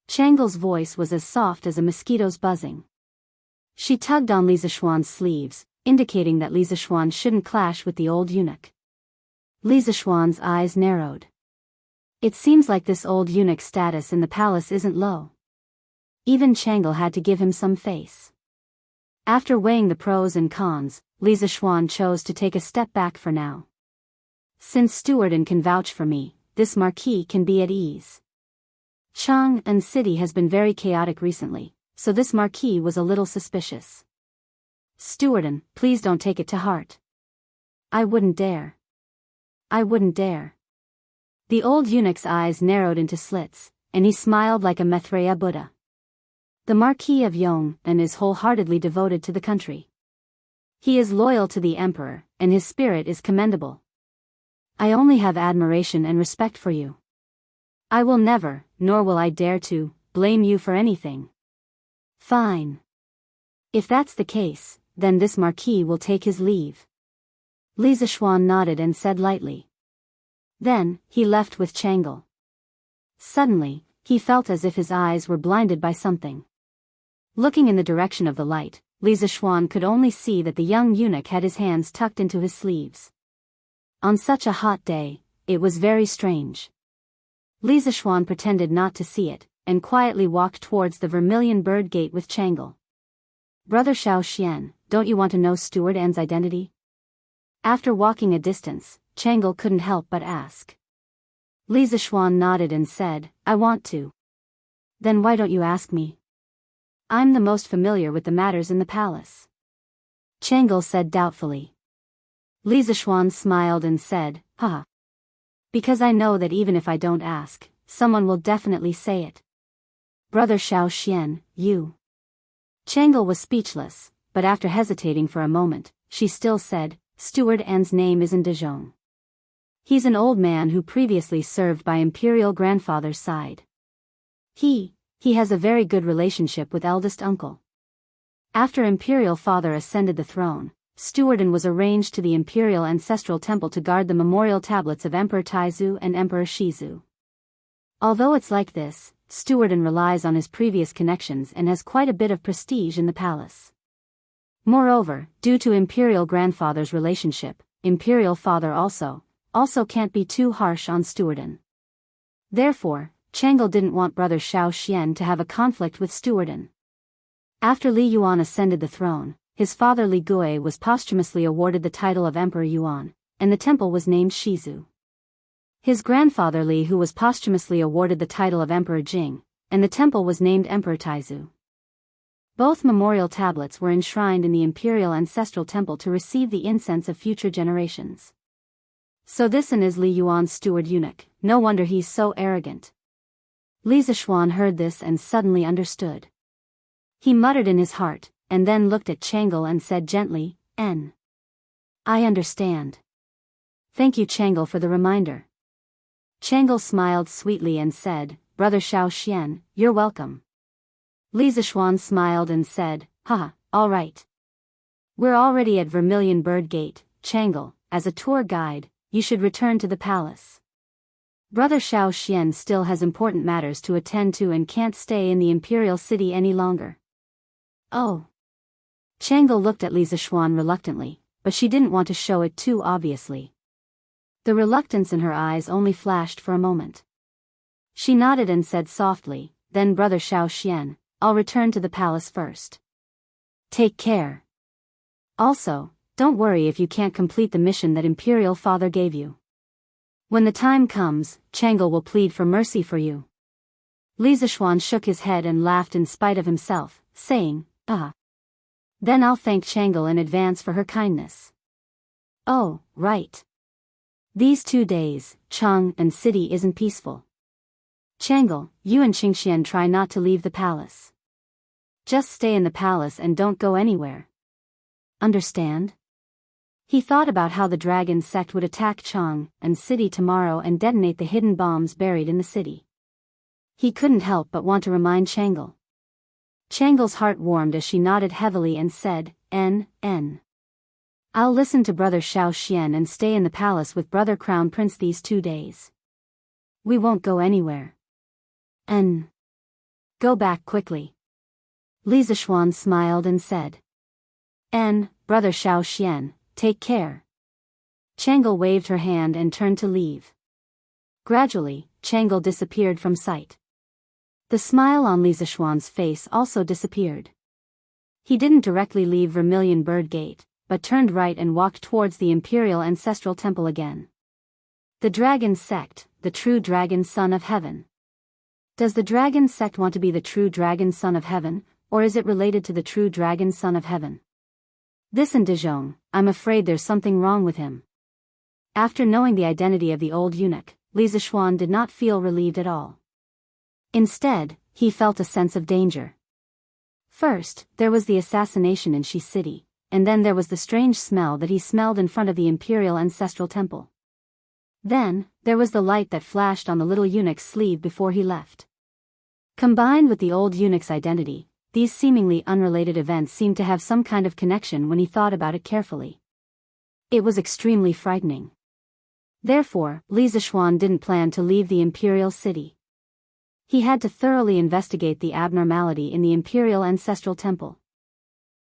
Changle's voice was as soft as a mosquito's buzzing. She tugged on Li Zishuan's sleeves, indicating that Li Zishuan shouldn't clash with the old eunuch. Li Zishuan's eyes narrowed. It seems like this old eunuch's status in the palace isn't low. Even Changle had to give him some face. After weighing the pros and cons, Li Zishuan chose to take a step back for now. Since Stewardin can vouch for me, this marquis can be at ease. Chang'an City has been very chaotic recently, so this marquis was a little suspicious. Stewardin, please don't take it to heart. I wouldn't dare. I wouldn't dare. The old eunuch's eyes narrowed into slits, and he smiled like a Maitreya Buddha. The Marquis of Yong'an is wholeheartedly devoted to the country. He is loyal to the emperor, and his spirit is commendable. I only have admiration and respect for you. I will never, nor will I dare to, blame you for anything. Fine. If that's the case, then this marquis will take his leave. Li Zishuan nodded and said lightly. Then, he left with Changle. Suddenly, he felt as if his eyes were blinded by something. Looking in the direction of the light, Li Zishuan could only see that the young eunuch had his hands tucked into his sleeves. On such a hot day, it was very strange. Li Zishuan pretended not to see it, and quietly walked towards the Vermilion Bird Gate with Changle. Brother Xiao Xian, don't you want to know Steward An's identity? After walking a distance, Changle couldn't help but ask. Li Zishuan nodded and said, I want to. Then why don't you ask me? I'm the most familiar with the matters in the palace. Changle said doubtfully. Li Zishuan smiled and said, haha. Because I know that even if I don't ask, someone will definitely say it. Brother Xiao Xian, you. Changle was speechless, but after hesitating for a moment, she still said, Steward An's name isn't Dezhong. He's an old man who previously served by Imperial grandfather's side. He has a very good relationship with eldest uncle. After Imperial father ascended the throne, Stewardin was arranged to the Imperial Ancestral Temple to guard the memorial tablets of Emperor Taizu and Emperor Shizu. Although it's like this, Stewardin relies on his previous connections and has quite a bit of prestige in the palace. Moreover, due to Imperial grandfather's relationship, Imperial father also can't be too harsh on Stewardin. Therefore, Changle didn't want brother Xiao Xian to have a conflict with Stewardin. After Li Yuan ascended the throne, his father Li Gui was posthumously awarded the title of Emperor Yuan, and the temple was named Shizu. His grandfather Li Hu was posthumously awarded the title of Emperor Jing, and the temple was named Emperor Taizu. Both memorial tablets were enshrined in the imperial ancestral temple to receive the incense of future generations. So this is Li Yuan's steward eunuch, no wonder he's so arrogant. Li Zishuan heard this and suddenly understood. He muttered in his heart, and then looked at Chang'e and said gently, I understand. Thank you Chang'e for the reminder. Chang'e smiled sweetly and said, Brother Xiao Xian, you're welcome. Li Zishuan smiled and said, Haha, all right. We're already at Vermilion Bird Gate, Chang'e, as a tour guide, you should return to the palace. Brother Xiao Xian still has important matters to attend to and can't stay in the imperial city any longer. Oh. Chang'e looked at Li Zishuan reluctantly, but she didn't want to show it too obviously. The reluctance in her eyes only flashed for a moment. She nodded and said softly, Then Brother Xiao Xian, I'll return to the palace first. Take care. Also, don't worry if you can't complete the mission that Imperial Father gave you. When the time comes, Chang'e will plead for mercy for you. Li Zishuan shook his head and laughed in spite of himself, saying, Then I'll thank Chang'e in advance for her kindness. Oh, right. These 2 days, Chang and city isn't peaceful. Chang'e, you and Qingxian try not to leave the palace. Just stay in the palace and don't go anywhere. Understand? He thought about how the dragon sect would attack Chang and city tomorrow and detonate the hidden bombs buried in the city. He couldn't help but want to remind Chang'e. Chang'e's heart warmed as she nodded heavily and said, I'll listen to Brother Xiao Xian and stay in the palace with Brother Crown Prince these 2 days. We won't go anywhere. Go back quickly. Li Zishuan smiled and said. Brother Xiao Xian, take care. Chang'e waved her hand and turned to leave. Gradually, Chang'e disappeared from sight. The smile on Li Zishuan's face also disappeared. He didn't directly leave Vermilion Bird Gate, but turned right and walked towards the Imperial Ancestral Temple again. The Dragon Sect, the true Dragon Son of Heaven. Does the Dragon Sect want to be the true Dragon Son of Heaven, or is it related to the true Dragon Son of Heaven? This in Dijon, I'm afraid there's something wrong with him. After knowing the identity of the old eunuch, Li Zishuan did not feel relieved at all. Instead, he felt a sense of danger. First, there was the assassination in Shi City, and then there was the strange smell that he smelled in front of the Imperial Ancestral Temple. Then, there was the light that flashed on the little eunuch's sleeve before he left. Combined with the old eunuch's identity, these seemingly unrelated events seemed to have some kind of connection when he thought about it carefully. It was extremely frightening. Therefore, Li Zishuan didn't plan to leave the Imperial City. He had to thoroughly investigate the abnormality in the Imperial Ancestral Temple.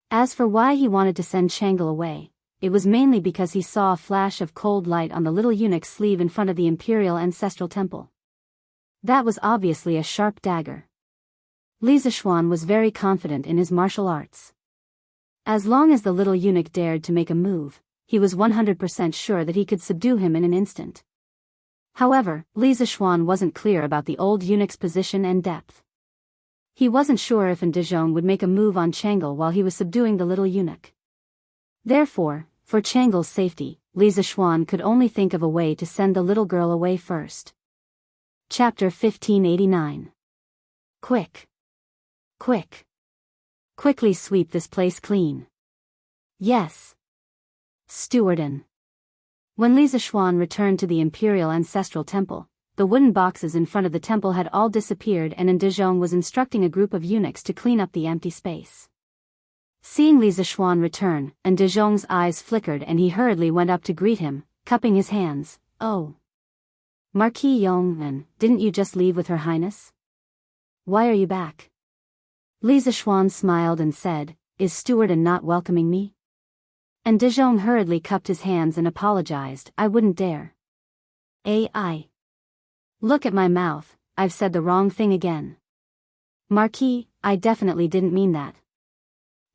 As for why he wanted to send Chang'e away, it was mainly because he saw a flash of cold light on the little eunuch's sleeve in front of the Imperial Ancestral Temple. That was obviously a sharp dagger. Li Zishuan was very confident in his martial arts. As long as the little eunuch dared to make a move, he was 100% sure that he could subdue him in an instant. However, Li Zishuan wasn't clear about the old eunuch's position and depth. He wasn't sure if Dijon would make a move on Chang'e while he was subduing the little eunuch. Therefore, for Chang'e's safety, Li Zishuan could only think of a way to send the little girl away first. Chapter 1589. Quick. Quickly sweep this place clean. Yes. Stewardin. When Li Zishuan returned to the Imperial Ancestral Temple, the wooden boxes in front of the temple had all disappeared and Dijon was instructing a group of eunuchs to clean up the empty space. Seeing Li Zishuan return, Dijon's eyes flickered and he hurriedly went up to greet him, cupping his hands. Oh. Marquis Yong'an, didn't you just leave with Her Highness? Why are you back? Li Zishuan smiled and said, Is Stewardin not welcoming me? Dijon hurriedly cupped his hands and apologized. I wouldn't dare. I. Look at my mouth, I've said the wrong thing again. Marquis, I definitely didn't mean that.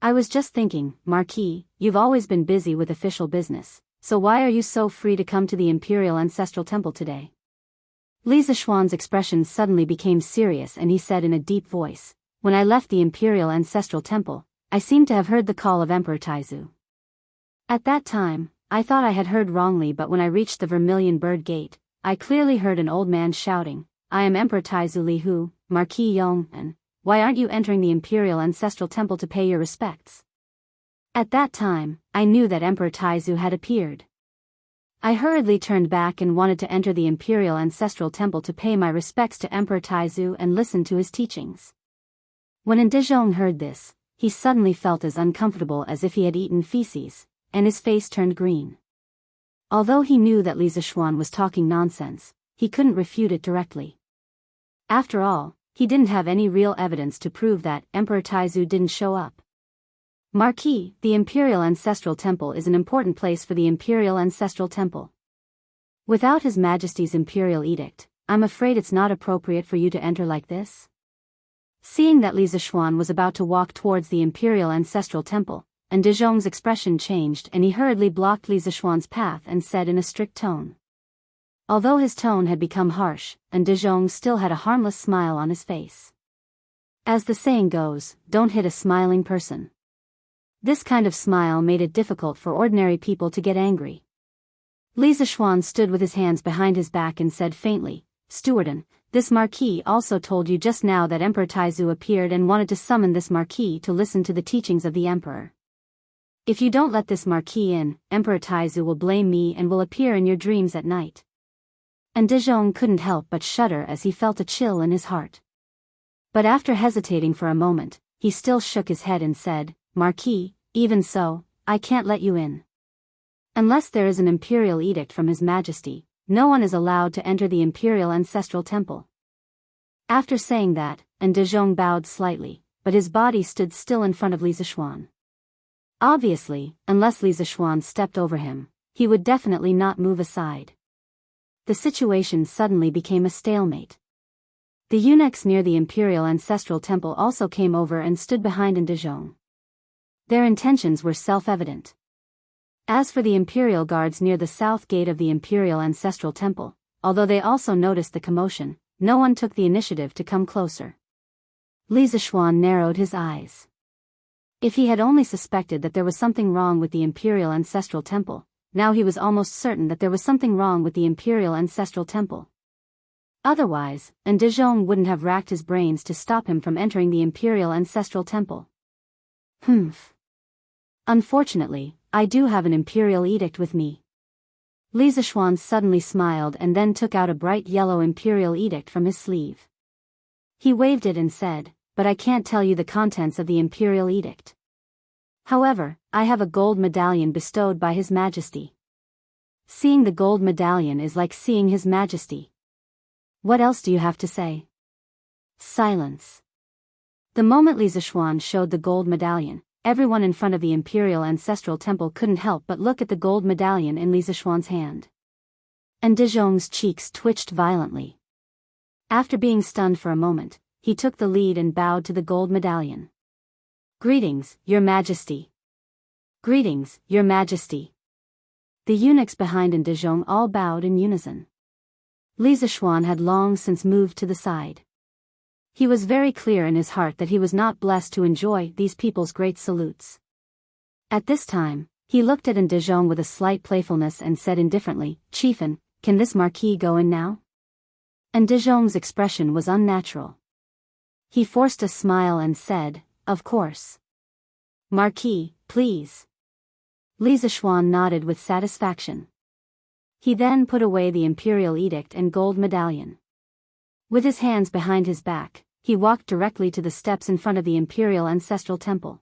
I was just thinking, Marquis, you've always been busy with official business, so why are you so free to come to the Imperial Ancestral Temple today? Li Zishuan's expression suddenly became serious and he said in a deep voice, when I left the Imperial Ancestral Temple, I seemed to have heard the call of Emperor Taizu. At that time, I thought I had heard wrongly, but when I reached the Vermilion Bird Gate, I clearly heard an old man shouting, I am Emperor Taizu Li Hu, Marquis Yong, and why aren't you entering the Imperial Ancestral Temple to pay your respects? At that time, I knew that Emperor Taizu had appeared. I hurriedly turned back and wanted to enter the Imperial Ancestral Temple to pay my respects to Emperor Taizu and listen to his teachings. When Ndizhong heard this, he suddenly felt as uncomfortable as if he had eaten feces, and his face turned green. Although he knew that Li Zishuan was talking nonsense, he couldn't refute it directly. After all, he didn't have any real evidence to prove that Emperor Taizu didn't show up. Marquis, the Imperial Ancestral Temple is an important place for the Imperial Ancestral Temple. Without His Majesty's Imperial Edict, I'm afraid it's not appropriate for you to enter like this. Seeing that Li Zishuan was about to walk towards the Imperial Ancestral Temple, Ndizhong's expression changed and he hurriedly blocked Li Zishuan's path and said in a strict tone. Although his tone had become harsh, Ndizhong still had a harmless smile on his face. As the saying goes, don't hit a smiling person. This kind of smile made it difficult for ordinary people to get angry. Li Zishuan stood with his hands behind his back and said faintly, Stewardin, this Marquis also told you just now that Emperor Taizu appeared and wanted to summon this Marquis to listen to the teachings of the Emperor. If you don't let this Marquis in, Emperor Taizu will blame me and will appear in your dreams at night. Ndizhong couldn't help but shudder as he felt a chill in his heart. But after hesitating for a moment, he still shook his head and said, Marquis, even so, I can't let you in. Unless there is an imperial edict from His Majesty, no one is allowed to enter the Imperial Ancestral Temple. After saying that, Ndizhong bowed slightly, but his body stood still in front of Li Zishuan. Obviously, unless Li Zishuan stepped over him, he would definitely not move aside. The situation suddenly became a stalemate. The eunuchs near the Imperial Ancestral Temple also came over and stood behind Ndizhong. Their intentions were self-evident. As for the Imperial Guards near the south gate of the Imperial Ancestral Temple, although they also noticed the commotion, no one took the initiative to come closer. Li Zishuan narrowed his eyes. If he had only suspected that there was something wrong with the Imperial Ancestral Temple, now he was almost certain that there was something wrong with the Imperial Ancestral Temple. Otherwise, Ndizhong wouldn't have racked his brains to stop him from entering the Imperial Ancestral Temple. Unfortunately, I do have an imperial edict with me. Li Zishuan suddenly smiled and then took out a bright yellow imperial edict from his sleeve. He waved it and said, but I can't tell you the contents of the imperial edict. However, I have a gold medallion bestowed by His Majesty. Seeing the gold medallion is like seeing His Majesty. What else do you have to say? Silence. The moment Li Zishuan showed the gold medallion, everyone in front of the Imperial Ancestral Temple couldn't help but look at the gold medallion in Li Zishuan's hand. Ndizhong's cheeks twitched violently. After being stunned for a moment, he took the lead and bowed to the gold medallion. Greetings, Your Majesty. Greetings, Your Majesty. The eunuchs behind Ndizhong all bowed in unison. Li Zishuan had long since moved to the side. He was very clear in his heart that he was not blessed to enjoy these people's great salutes. At this time, he looked at Ndizhong with a slight playfulness and said indifferently, Chiefin, can this Marquis go in now? Ndizhong's expression was unnatural. He forced a smile and said, of course. Marquis, please. Li Zishuan nodded with satisfaction. He then put away the imperial edict and gold medallion. With his hands behind his back, he walked directly to the steps in front of the Imperial Ancestral Temple.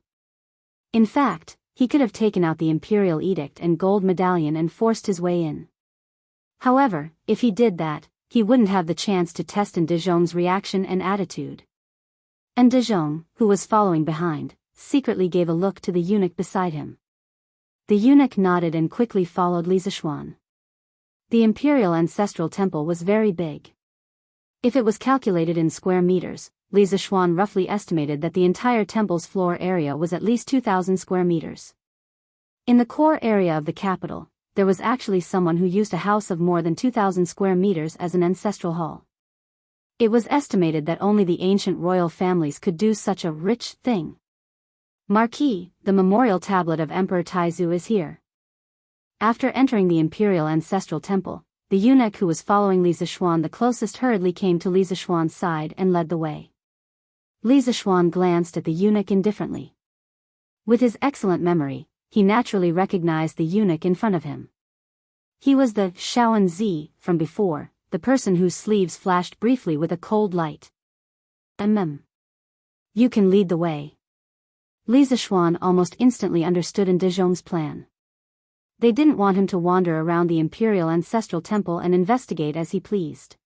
In fact, he could have taken out the imperial edict and gold medallion and forced his way in. However, if he did that, he wouldn't have the chance to test Ndizhong's reaction and attitude. Ndizhong, who was following behind, secretly gave a look to the eunuch beside him. The eunuch nodded and quickly followed Li Zishuan. The Imperial Ancestral Temple was very big. If it was calculated in square meters, Li Zishuan roughly estimated that the entire temple's floor area was at least 2,000 square meters. In the core area of the capital, there was actually someone who used a house of more than 2,000 square meters as an ancestral hall. It was estimated that only the ancient royal families could do such a rich thing. Marquis, the memorial tablet of Emperor Taizu is here. After entering the imperial ancestral temple, the eunuch who was following Li Zishuan the closest hurriedly came to Li Zishuan's side and led the way. Li Zishuan glanced at the eunuch indifferently. With his excellent memory, he naturally recognized the eunuch in front of him. He was the Shaoan Zi from before, the person whose sleeves flashed briefly with a cold light. You can lead the way. Li Zishuan almost instantly understood Ndizhong's plan. They didn't want him to wander around the imperial ancestral temple and investigate as he pleased.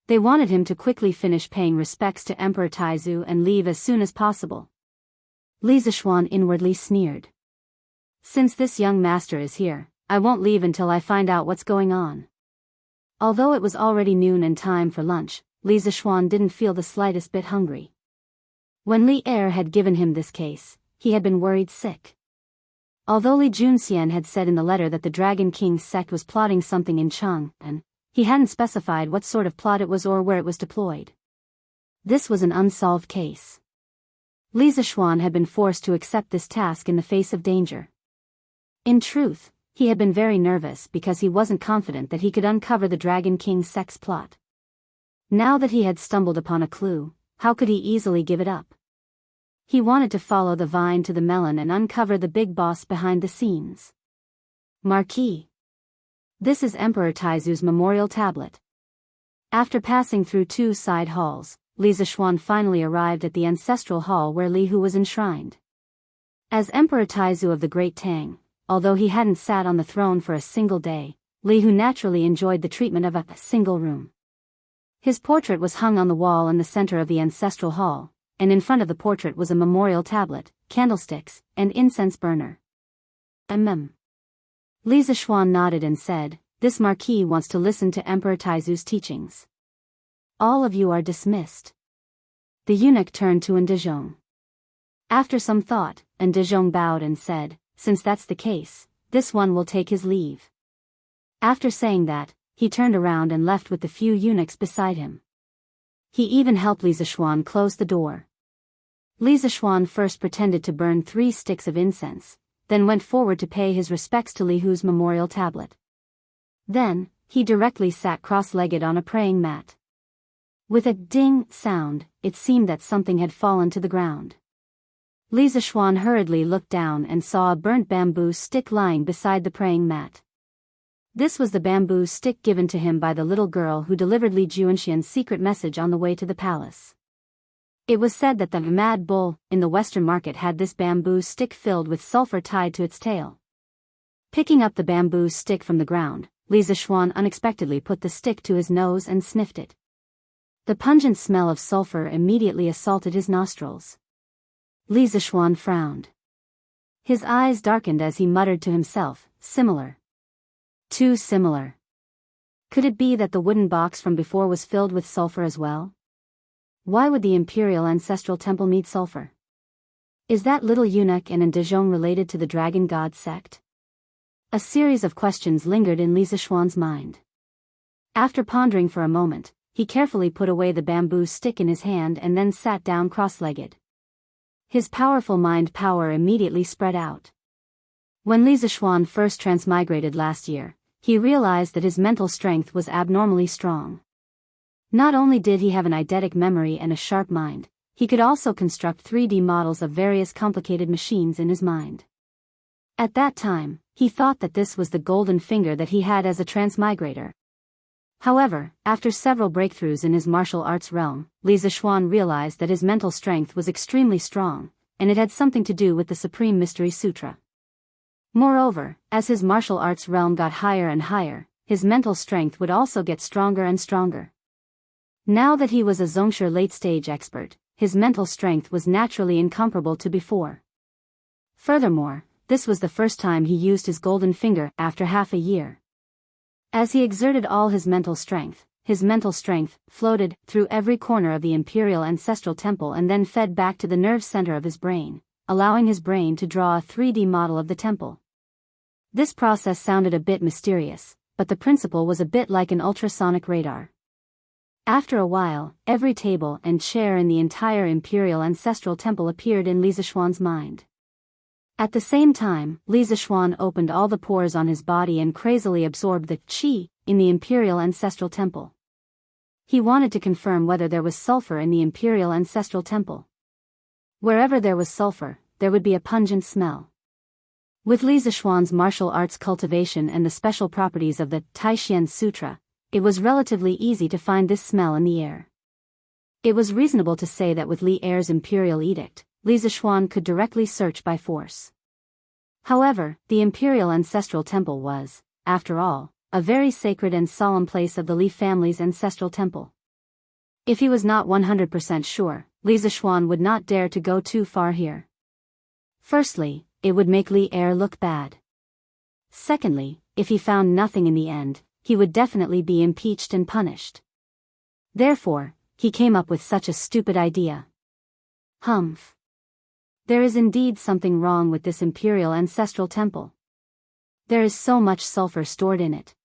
They wanted him to quickly finish paying respects to Emperor Taizu and leave as soon as possible. Li Zishuan inwardly sneered. Since this young master is here, I won't leave until I find out what's going on. Although it was already noon and time for lunch, Li Zishuan didn't feel the slightest bit hungry. When Li Er had given him this case, he had been worried sick. Although Li Junxian had said in the letter that the Dragon King's sect was plotting something in Chang'an, he hadn't specified what sort of plot it was or where it was deployed. This was an unsolved case. Li Zishuan had been forced to accept this task in the face of danger. In truth, he had been very nervous because he wasn't confident that he could uncover the Dragon King's sect's plot. Now that he had stumbled upon a clue, how could he easily give it up? He wanted to follow the vine to the melon and uncover the big boss behind the scenes. Marquis. This is Emperor Taizu's memorial tablet. After passing through 2 side halls, Li Zishuan finally arrived at the ancestral hall where Li Hu was enshrined. As Emperor Taizu of the Great Tang, although he hadn't sat on the throne for a single day, Li Hu naturally enjoyed the treatment of a single room. His portrait was hung on the wall in the center of the ancestral hall, and in front of the portrait was a memorial tablet, candlesticks, and incense burner. Li Zishuan nodded and said, "This marquis wants to listen to Emperor Taizu's teachings. All of you are dismissed." The eunuch turned to Ndizhong. After some thought, Ndizhong bowed and said, "Since that's the case, this one will take his leave." After saying that, he turned around and left with the few eunuchs beside him. He even helped Li Zishuan close the door. Li Zishuan first pretended to burn 3 sticks of incense, then went forward to pay his respects to Li Hu's memorial tablet. Then, he directly sat cross-legged on a praying mat. With a ding sound, it seemed that something had fallen to the ground. Li Zishuan hurriedly looked down and saw a burnt bamboo stick lying beside the praying mat. This was the bamboo stick given to him by the little girl who delivered Li Junxian's secret message on the way to the palace. It was said that the mad bull in the western market had this bamboo stick filled with sulfur tied to its tail. Picking up the bamboo stick from the ground, Li Zishuan unexpectedly put the stick to his nose and sniffed it. The pungent smell of sulfur immediately assaulted his nostrils. Li Zishuan frowned. His eyes darkened as he muttered to himself, "Similar. Too similar. Could it be that the wooden box from before was filled with sulfur as well? Why would the imperial ancestral temple need sulfur? Is that little eunuch and Ndizhong related to the dragon god sect?" A series of questions lingered in Li Zishuan's mind. After pondering for a moment, he carefully put away the bamboo stick in his hand and then sat down cross-legged. His powerful mind power immediately spread out. When Li Zishuan first transmigrated last year, he realized that his mental strength was abnormally strong. Not only did he have an eidetic memory and a sharp mind, he could also construct 3D models of various complicated machines in his mind. At that time, he thought that this was the golden finger that he had as a transmigrator. However, after several breakthroughs in his martial arts realm, Li Zishuan realized that his mental strength was extremely strong, and it had something to do with the Supreme Mystery Sutra. Moreover, as his martial arts realm got higher and higher, his mental strength would also get stronger and stronger. Now that he was a Zongshi late-stage expert, his mental strength was naturally incomparable to before. Furthermore, this was the first time he used his golden finger after half a year. As he exerted all his mental strength, his mental strength, floated through every corner of the imperial ancestral temple and then fed back to the nerve center of his brain, allowing his brain to draw a 3D model of the temple. This process sounded a bit mysterious, but the principle was a bit like an ultrasonic radar. After a while, every table and chair in the entire imperial ancestral temple appeared in Li Zixuan's mind. At the same time, Li Zixuan opened all the pores on his body and crazily absorbed the qi in the imperial ancestral temple. He wanted to confirm whether there was sulfur in the imperial ancestral temple. Wherever there was sulfur, there would be a pungent smell. With Li Zixuan's martial arts cultivation and the special properties of the Taishan Sutra, it was relatively easy to find this smell in the air. It was reasonable to say that with Li Er's imperial edict, Li Zixuan could directly search by force. However, the imperial ancestral temple was, after all, a very sacred and solemn place of the Li family's ancestral temple. If he was not 100% sure, Li Zixuan would not dare to go too far here. Firstly, it would make Li Er look bad. Secondly, if he found nothing in the end, he would definitely be impeached and punished. Therefore, he came up with such a stupid idea. Humph. There is indeed something wrong with this imperial ancestral temple. There is so much sulfur stored in it.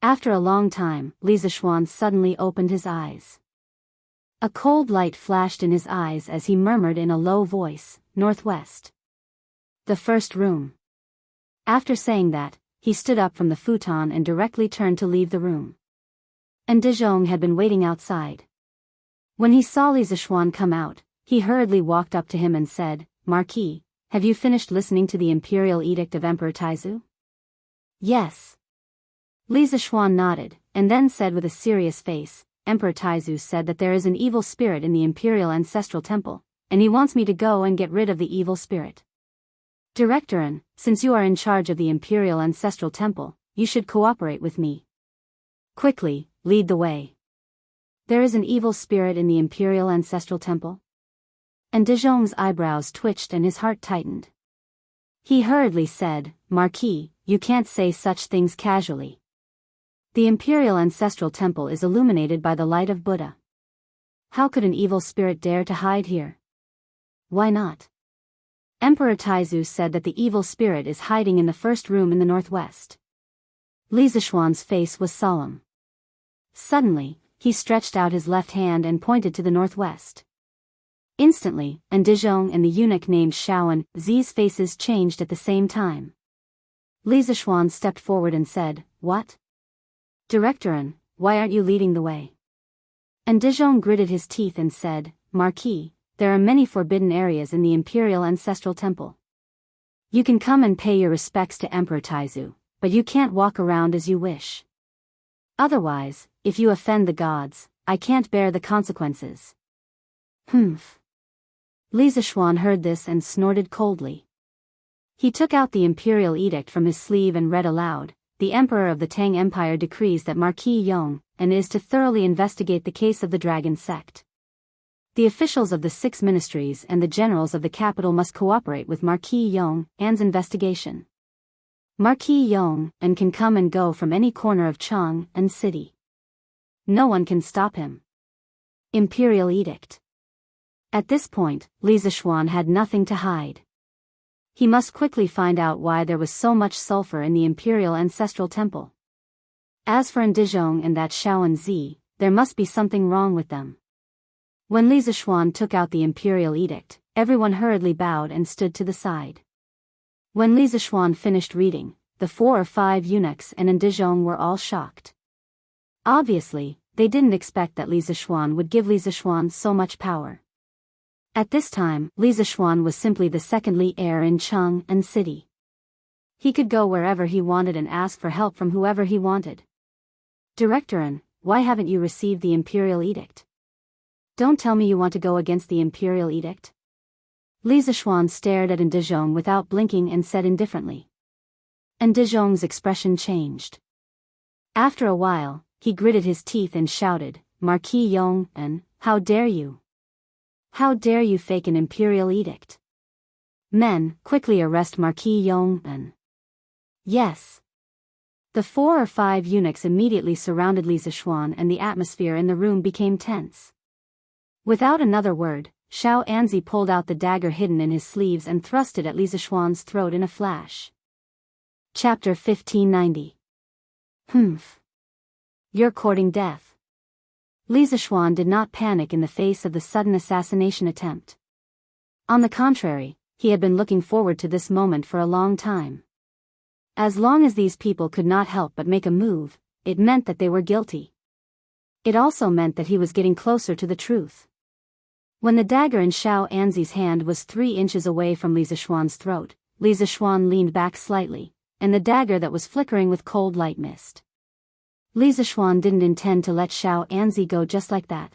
After a long time, Li Zixuan suddenly opened his eyes. A cold light flashed in his eyes as he murmured in a low voice, "Northwest. The first room." After saying that, he stood up from the futon and directly turned to leave the room. And De Jong had been waiting outside. When he saw Li Zixuan come out, he hurriedly walked up to him and said, "Marquis, have you finished listening to the imperial edict of Emperor Taizu?" "Yes." Li Zixuan nodded, and then said with a serious face, "Emperor Taizu said that there is an evil spirit in the imperial ancestral temple, and he wants me to go and get rid of the evil spirit. Directorin, since you are in charge of the imperial ancestral temple, you should cooperate with me. Quickly, lead the way. There is an evil spirit in the imperial ancestral temple?" And De Jong's eyebrows twitched and his heart tightened. He hurriedly said, "Marquis, you can't say such things casually. The imperial ancestral temple is illuminated by the light of Buddha. How could an evil spirit dare to hide here? Why not? Emperor Taizu said that the evil spirit is hiding in the first room in the northwest." Li Zixuan's face was solemn. Suddenly, he stretched out his left hand and pointed to the northwest. Instantly, and De Jong and the eunuch named Shaoan Zi's faces changed at the same time. Li Zixuan stepped forward and said, "What? Directorin, why aren't you leading the way?" And De Jong gritted his teeth and said, "Marquis, there are many forbidden areas in the imperial ancestral temple. You can come and pay your respects to Emperor Taizu, but you can't walk around as you wish. Otherwise, if you offend the gods, I can't bear the consequences." Humph. Li Zixuan heard this and snorted coldly. He took out the imperial edict from his sleeve and read aloud, "The Emperor of the Tang Empire decrees that Marquis Yong and is to thoroughly investigate the case of the dragon sect. The officials of the 6 ministries and the generals of the capital must cooperate with Marquis Yong and's investigation. Marquis Yong and can come and go from any corner of Chang and city. No one can stop him. Imperial edict." At this point, Li Zixuan had nothing to hide. He must quickly find out why there was so much sulfur in the imperial ancestral temple. As for De Jong and that Shaoan Zi, there must be something wrong with them. When Li Zixuan took out the imperial edict, everyone hurriedly bowed and stood to the side. When Li Zixuan finished reading, the 4 or 5 eunuchs and De Jong were all shocked. Obviously, they didn't expect that Li Zixuan would give Li Zixuan so much power. At this time, Li Zixuan was simply the second Li heir in Cheng and city. He could go wherever he wanted and ask for help from whoever he wanted. "Directorin, why haven't you received the imperial edict? Don't tell me you want to go against the imperial edict." Li Zixuan stared at De Jong without blinking and said indifferently. And De Jong's expression changed. After a while, he gritted his teeth and shouted, "Marquis Yong, and how dare you? How dare you fake an imperial edict? Men, quickly arrest Marquis Yong and..." "Yes." The 4 or 5 eunuchs immediately surrounded Li Zishuan and the atmosphere in the room became tense. Without another word, Xiao Anzi pulled out the dagger hidden in his sleeves and thrust it at Li Zishuan's throat in a flash. Chapter 1590. Humph. You're courting death. Li Zishuan did not panic in the face of the sudden assassination attempt. On the contrary, he had been looking forward to this moment for a long time. As long as these people could not help but make a move, it meant that they were guilty. It also meant that he was getting closer to the truth. When the dagger in Xiao Anzi's hand was 3 inches away from Li Zishuan's throat, Li Zishuan leaned back slightly, and the dagger that was flickering with cold light missed. Li Zishuan didn't intend to let Xiao Anzi go just like that.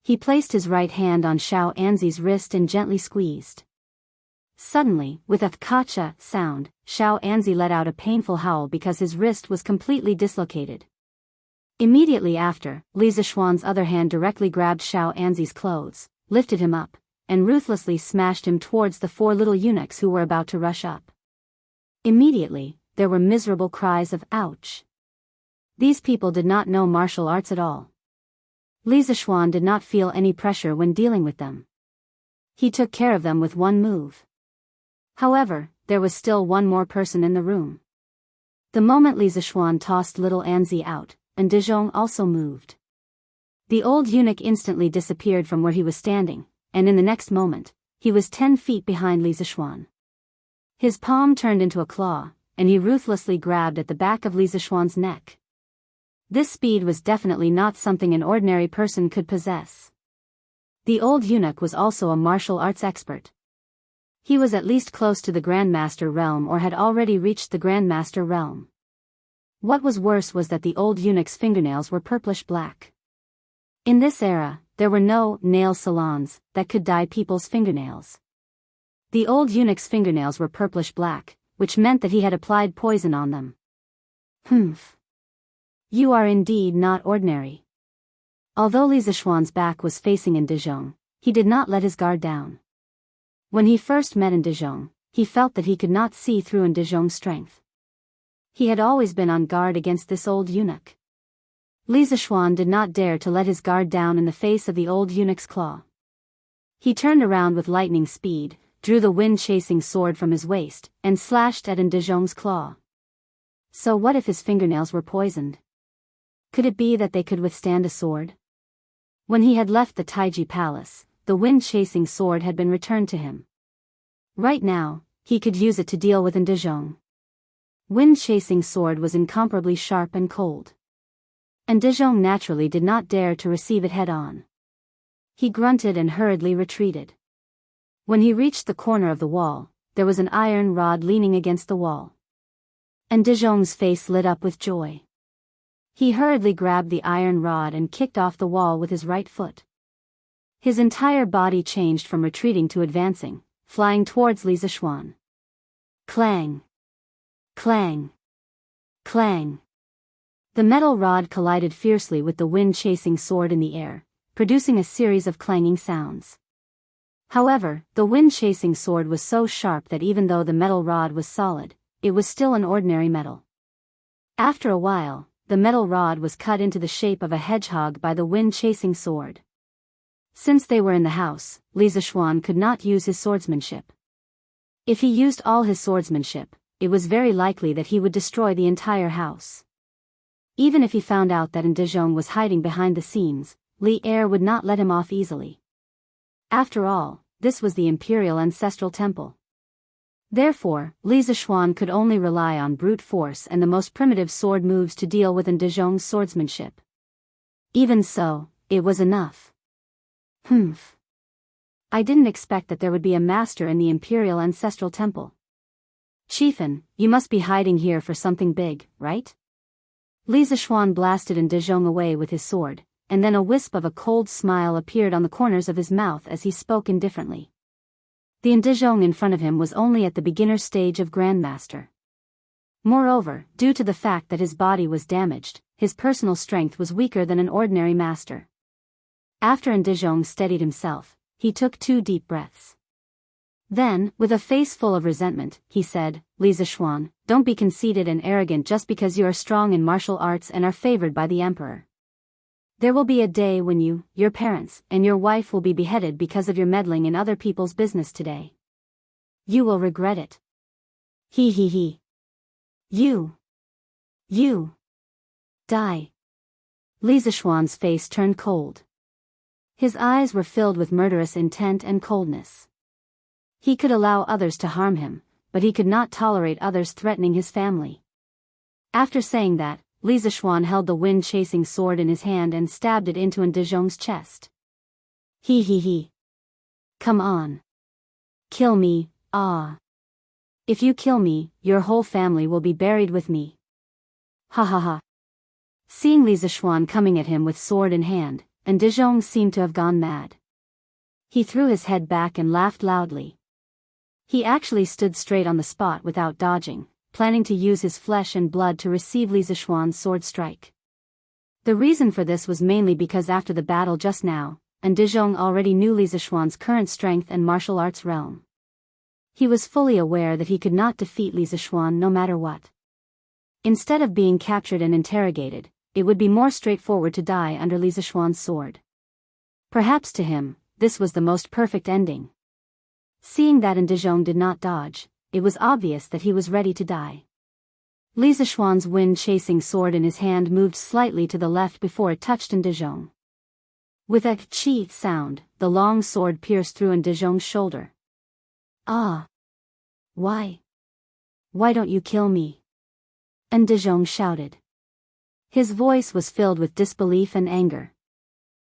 He placed his right hand on Xiao Anzi's wrist and gently squeezed. Suddenly, with a kacha sound, Xiao Anzi let out a painful howl because his wrist was completely dislocated. Immediately after, Li Zishuan's other hand directly grabbed Xiao Anzi's clothes, lifted him up, and ruthlessly smashed him towards the 4 little eunuchs who were about to rush up. Immediately, there were miserable cries of ouch. These people did not know martial arts at all. Li Zishuan did not feel any pressure when dealing with them. He took care of them with one move. However, there was still one more person in the room. The moment Li Zishuan tossed little Anzi out, and De Jong also moved. The old eunuch instantly disappeared from where he was standing, and in the next moment, he was 10 feet behind Li Zishuan. His palm turned into a claw, and he ruthlessly grabbed at the back of Li Zishuan's neck. This speed was definitely not something an ordinary person could possess. The old eunuch was also a martial arts expert. He was at least close to the Grandmaster realm or had already reached the Grandmaster realm. What was worse was that the old eunuch's fingernails were purplish black. In this era, there were no nail salons that could dye people's fingernails. The old eunuch's fingernails were purplish black, which meant that he had applied poison on them. Humph. You are indeed not ordinary. Although Li Zishuan's back was facing in De Jong, he did not let his guard down. When he first met in De Jong, he felt that he could not see through in De Jong's strength. He had always been on guard against this old eunuch. Li Zishuan did not dare to let his guard down in the face of the old eunuch's claw. He turned around with lightning speed, drew the wind-chasing sword from his waist, and slashed at De Jong's claw. So what if his fingernails were poisoned? Could it be that they could withstand a sword? When he had left the Taiji Palace, the wind-chasing sword had been returned to him. Right now, he could use it to deal with De Jong. Wind-chasing sword was incomparably sharp and cold. And De Jong naturally did not dare to receive it head-on. He grunted and hurriedly retreated. When he reached the corner of the wall, there was an iron rod leaning against the wall. And De Jong's face lit up with joy. He hurriedly grabbed the iron rod and kicked off the wall with his right foot. His entire body changed from retreating to advancing, flying towards Li Zishuan. Clang! Clang! Clang! The metal rod collided fiercely with the wind-chasing sword in the air, producing a series of clanging sounds. However, the wind-chasing sword was so sharp that even though the metal rod was solid, it was still an ordinary metal. After a while, the metal rod was cut into the shape of a hedgehog by the wind-chasing sword. Since they were in the house, Li Zishuan could not use his swordsmanship. If he used all his swordsmanship, it was very likely that he would destroy the entire house. Even if he found out that De Jong was hiding behind the scenes, Li Er would not let him off easily. After all, this was the Imperial Ancestral Temple. Therefore, Li Zishuan could only rely on brute force and the most primitive sword moves to deal with De Jong's swordsmanship. Even so, it was enough. Humph. I didn't expect that there would be a master in the Imperial Ancestral Temple. Chiefin, you must be hiding here for something big, right? Li Zishuan blasted De Jong away with his sword, and then a wisp of a cold smile appeared on the corners of his mouth as he spoke indifferently. The De Jong in front of him was only at the beginner stage of Grandmaster. Moreover, due to the fact that his body was damaged, his personal strength was weaker than an ordinary master. After De Jong steadied himself, he took 2 deep breaths. Then, with a face full of resentment, he said, "Li Zixuan, don't be conceited and arrogant just because you are strong in martial arts and are favored by the emperor. There will be a day when you, your parents, and your wife will be beheaded because of your meddling in other people's business today. You will regret it. He. You. Die." Li Zixuan's face turned cold. His eyes were filled with murderous intent and coldness. He could allow others to harm him, but he could not tolerate others threatening his family. After saying that, Li Zixuan held the wind-chasing sword in his hand and stabbed it into Ndizhong's chest. He. Come on. Kill me, ah. If you kill me, your whole family will be buried with me. Ha. Seeing Li Zixuan coming at him with sword in hand, Ndizhong seemed to have gone mad. He threw his head back and laughed loudly. He actually stood straight on the spot without dodging, planning to use his flesh and blood to receive Li Zixuan's sword strike. The reason for this was mainly because after the battle just now, Ndizhong already knew Li Zixuan's current strength and martial arts realm. He was fully aware that he could not defeat Li Zixuan no matter what. Instead of being captured and interrogated, it would be more straightforward to die under Li Zixuan's sword. Perhaps to him, this was the most perfect ending. Seeing that Ndizhong did not dodge, it was obvious that he was ready to die. Li Zixuan's wind-chasing sword in his hand moved slightly to the left before it touched Ndizhong. With a "chi" sound, the long sword pierced through Ndizhong's shoulder. Ah! Why? Why don't you kill me? Ndizhong shouted. His voice was filled with disbelief and anger.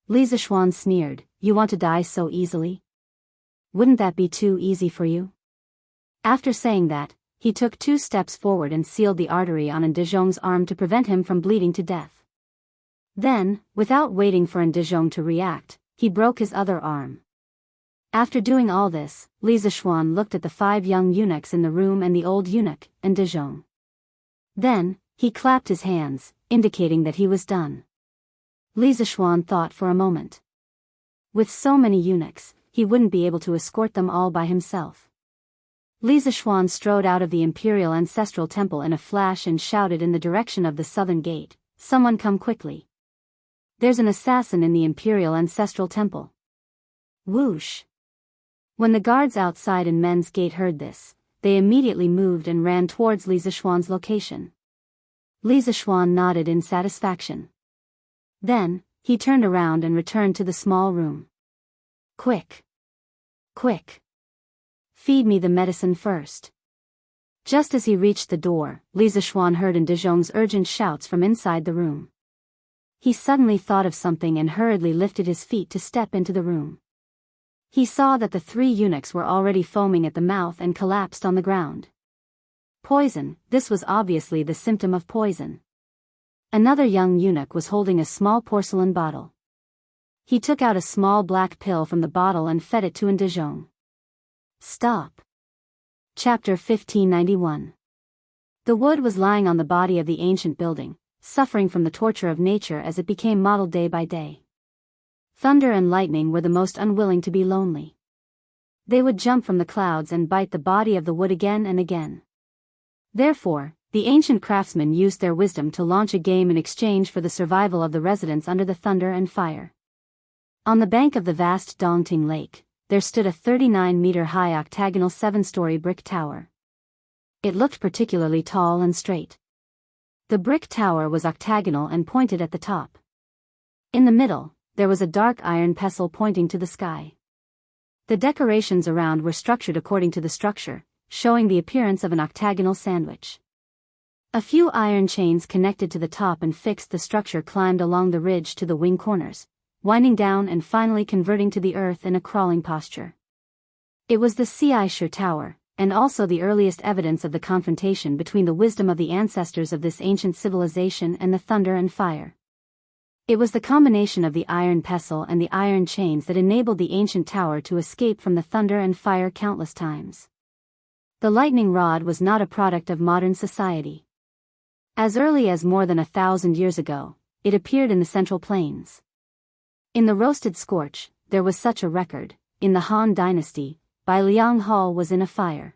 Li Zixuan sneered, "You want to die so easily? Wouldn't that be too easy for you?" After saying that, he took 2 steps forward and sealed the artery on Ndizhong's arm to prevent him from bleeding to death. Then, without waiting for Ndizhong to react, he broke his other arm. After doing all this, Li Zixuan looked at the 5 young eunuchs in the room and the old eunuch, Ndizhong. Then, he clapped his hands, indicating that he was done. Li Zixuan thought for a moment. With so many eunuchs, he wouldn't be able to escort them all by himself. Li Zixuan strode out of the Imperial Ancestral Temple in a flash and shouted in the direction of the southern gate, "Someone come quickly. There's an assassin in the Imperial Ancestral Temple." Whoosh! When the guards outside in Men's Gate heard this, they immediately moved and ran towards Li Zixuan's location. Li Zixuan nodded in satisfaction. Then, he turned around and returned to the small room. Quick! Feed me the medicine first." Just as he reached the door, Li Zixuan heard Ndizhong's urgent shouts from inside the room. He suddenly thought of something and hurriedly lifted his feet to step into the room. He saw that the 3 eunuchs were already foaming at the mouth and collapsed on the ground. Poison, this was obviously the symptom of poison. Another young eunuch was holding a small porcelain bottle. He took out a small black pill from the bottle and fed it to Ndizhong. Stop. Chapter 1591. The wood was lying on the body of the ancient building, suffering from the torture of nature as it became modeled day by day. Thunder and lightning were the most unwilling to be lonely. They would jump from the clouds and bite the body of the wood again and again. Therefore, the ancient craftsmen used their wisdom to launch a game in exchange for the survival of the residents under the thunder and fire. On the bank of the vast Dongting Lake, there stood a 39-meter-high octagonal 7-story brick tower. It looked particularly tall and straight. The brick tower was octagonal and pointed at the top. In the middle, there was a dark iron pestle pointing to the sky. The decorations around were structured according to the structure, showing the appearance of an octagonal sandwich. A few iron chains connected to the top and fixed the structure climbed along the ridge to the wing corners, winding down and finally converting to the earth in a crawling posture. It was the Seishur Tower, and also the earliest evidence of the confrontation between the wisdom of the ancestors of this ancient civilization and the thunder and fire. It was the combination of the iron pestle and the iron chains that enabled the ancient tower to escape from the thunder and fire countless times. The lightning rod was not a product of modern society. As early as more than 1,000 years ago, it appeared in the Central Plains. In the roasted scorch, there was such a record. In the Han Dynasty, by Liang Hall was in a fire.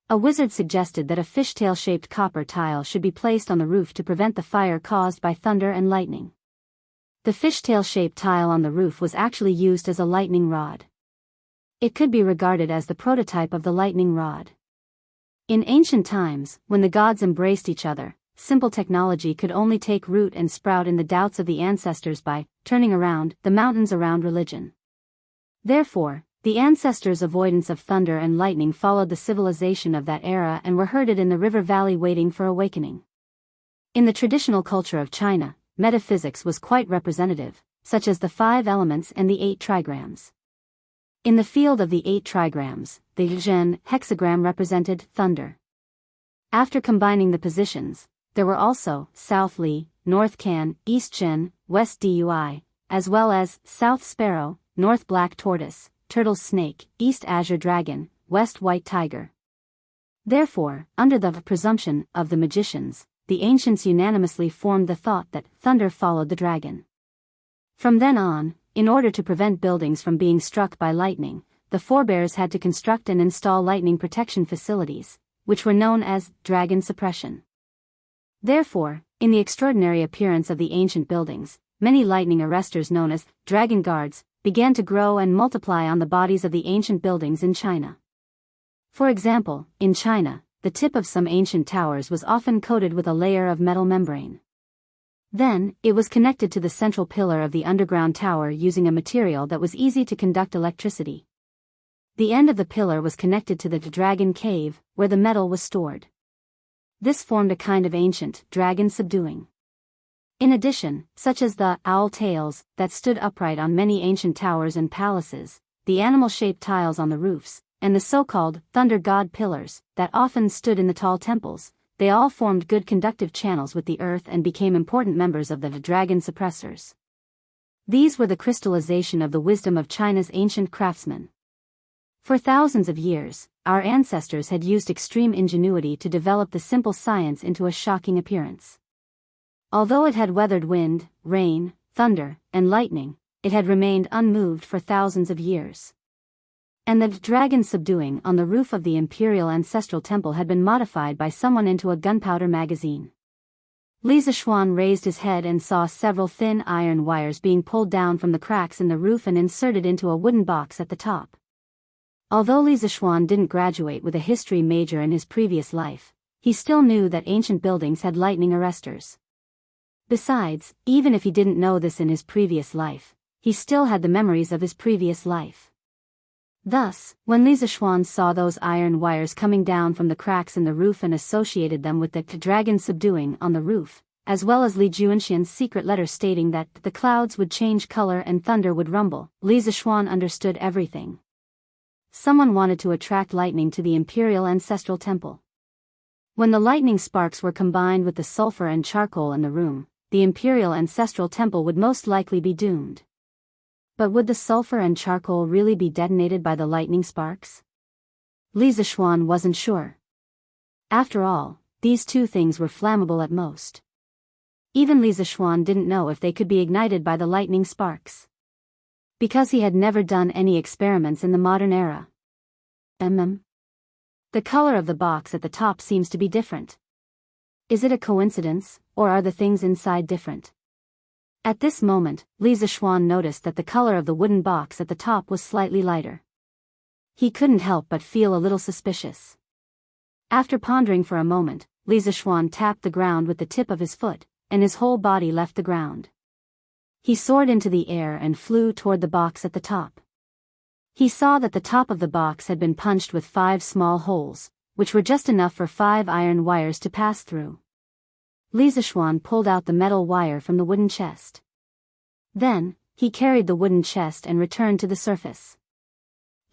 A wizard suggested that a fishtail-shaped copper tile should be placed on the roof to prevent the fire caused by thunder and lightning. The fishtail-shaped tile on the roof was actually used as a lightning rod. It could be regarded as the prototype of the lightning rod. In ancient times, when the gods embraced each other, simple technology could only take root and sprout in the doubts of the ancestors by turning around the mountains around religion. Therefore, the ancestors' avoidance of thunder and lightning followed the civilization of that era and were herded in the river valley waiting for awakening. In the traditional culture of China, metaphysics was quite representative, such as the 5 elements and the 8 trigrams. In the field of the 8 trigrams, the Zhen hexagram represented thunder. After combining the positions, there were also South Li, North Can, East Zhen, West Dui, as well as South Sparrow, North Black Tortoise, Turtle Snake, East Azure Dragon, West White Tiger. Therefore, under the presumption of the magicians, the ancients unanimously formed the thought that thunder followed the dragon. From then on, in order to prevent buildings from being struck by lightning, the forebears had to construct and install lightning protection facilities, which were known as dragon suppression. Therefore, in the extraordinary appearance of the ancient buildings, many lightning arresters known as dragon guards began to grow and multiply on the bodies of the ancient buildings in China. For example, in China, the tip of some ancient towers was often coated with a layer of metal membrane. Then, it was connected to the central pillar of the underground tower using a material that was easy to conduct electricity. The end of the pillar was connected to the dragon cave, where the metal was stored. This formed a kind of ancient dragon subduing. In addition, such as the owl tails that stood upright on many ancient towers and palaces, the animal-shaped tiles on the roofs, and the so-called thunder god pillars that often stood in the tall temples, they all formed good conductive channels with the earth and became important members of the dragon suppressors. These were the crystallization of the wisdom of China's ancient craftsmen. For thousands of years, our ancestors had used extreme ingenuity to develop the simple science into a shocking appearance. Although it had weathered wind, rain, thunder, and lightning, it had remained unmoved for thousands of years. And the dragon subduing on the roof of the imperial ancestral temple had been modified by someone into a gunpowder magazine. Li Zishuan raised his head and saw several thin iron wires being pulled down from the cracks in the roof and inserted into a wooden box at the top. Although Li Zishuan didn't graduate with a history major in his previous life, he still knew that ancient buildings had lightning arresters. Besides, even if he didn't know this in his previous life, he still had the memories of his previous life. Thus, when Li Zishuan saw those iron wires coming down from the cracks in the roof and associated them with the dragon subduing on the roof, as well as Li Juanxian's secret letter stating that the clouds would change color and thunder would rumble, Li Zishuan understood everything. Someone wanted to attract lightning to the imperial ancestral temple. When the lightning sparks were combined with the sulfur and charcoal in the room, the imperial ancestral temple would most likely be doomed. But would the sulfur and charcoal really be detonated by the lightning sparks? Li Zishuan wasn't sure. After all, these two things were flammable at most. Even Li Zishuan didn't know if they could be ignited by the lightning sparks. Because he had never done any experiments in the modern era. The color of the box at the top seems to be different. Is it a coincidence, or are the things inside different? At this moment, Li Zishuan noticed that the color of the wooden box at the top was slightly lighter. He couldn't help but feel a little suspicious. After pondering for a moment, Li Zishuan tapped the ground with the tip of his foot, and his whole body left the ground. He soared into the air and flew toward the box at the top. He saw that the top of the box had been punched with 5 small holes, which were just enough for 5 iron wires to pass through. Li Zishuan pulled out the metal wire from the wooden chest. Then, he carried the wooden chest and returned to the surface.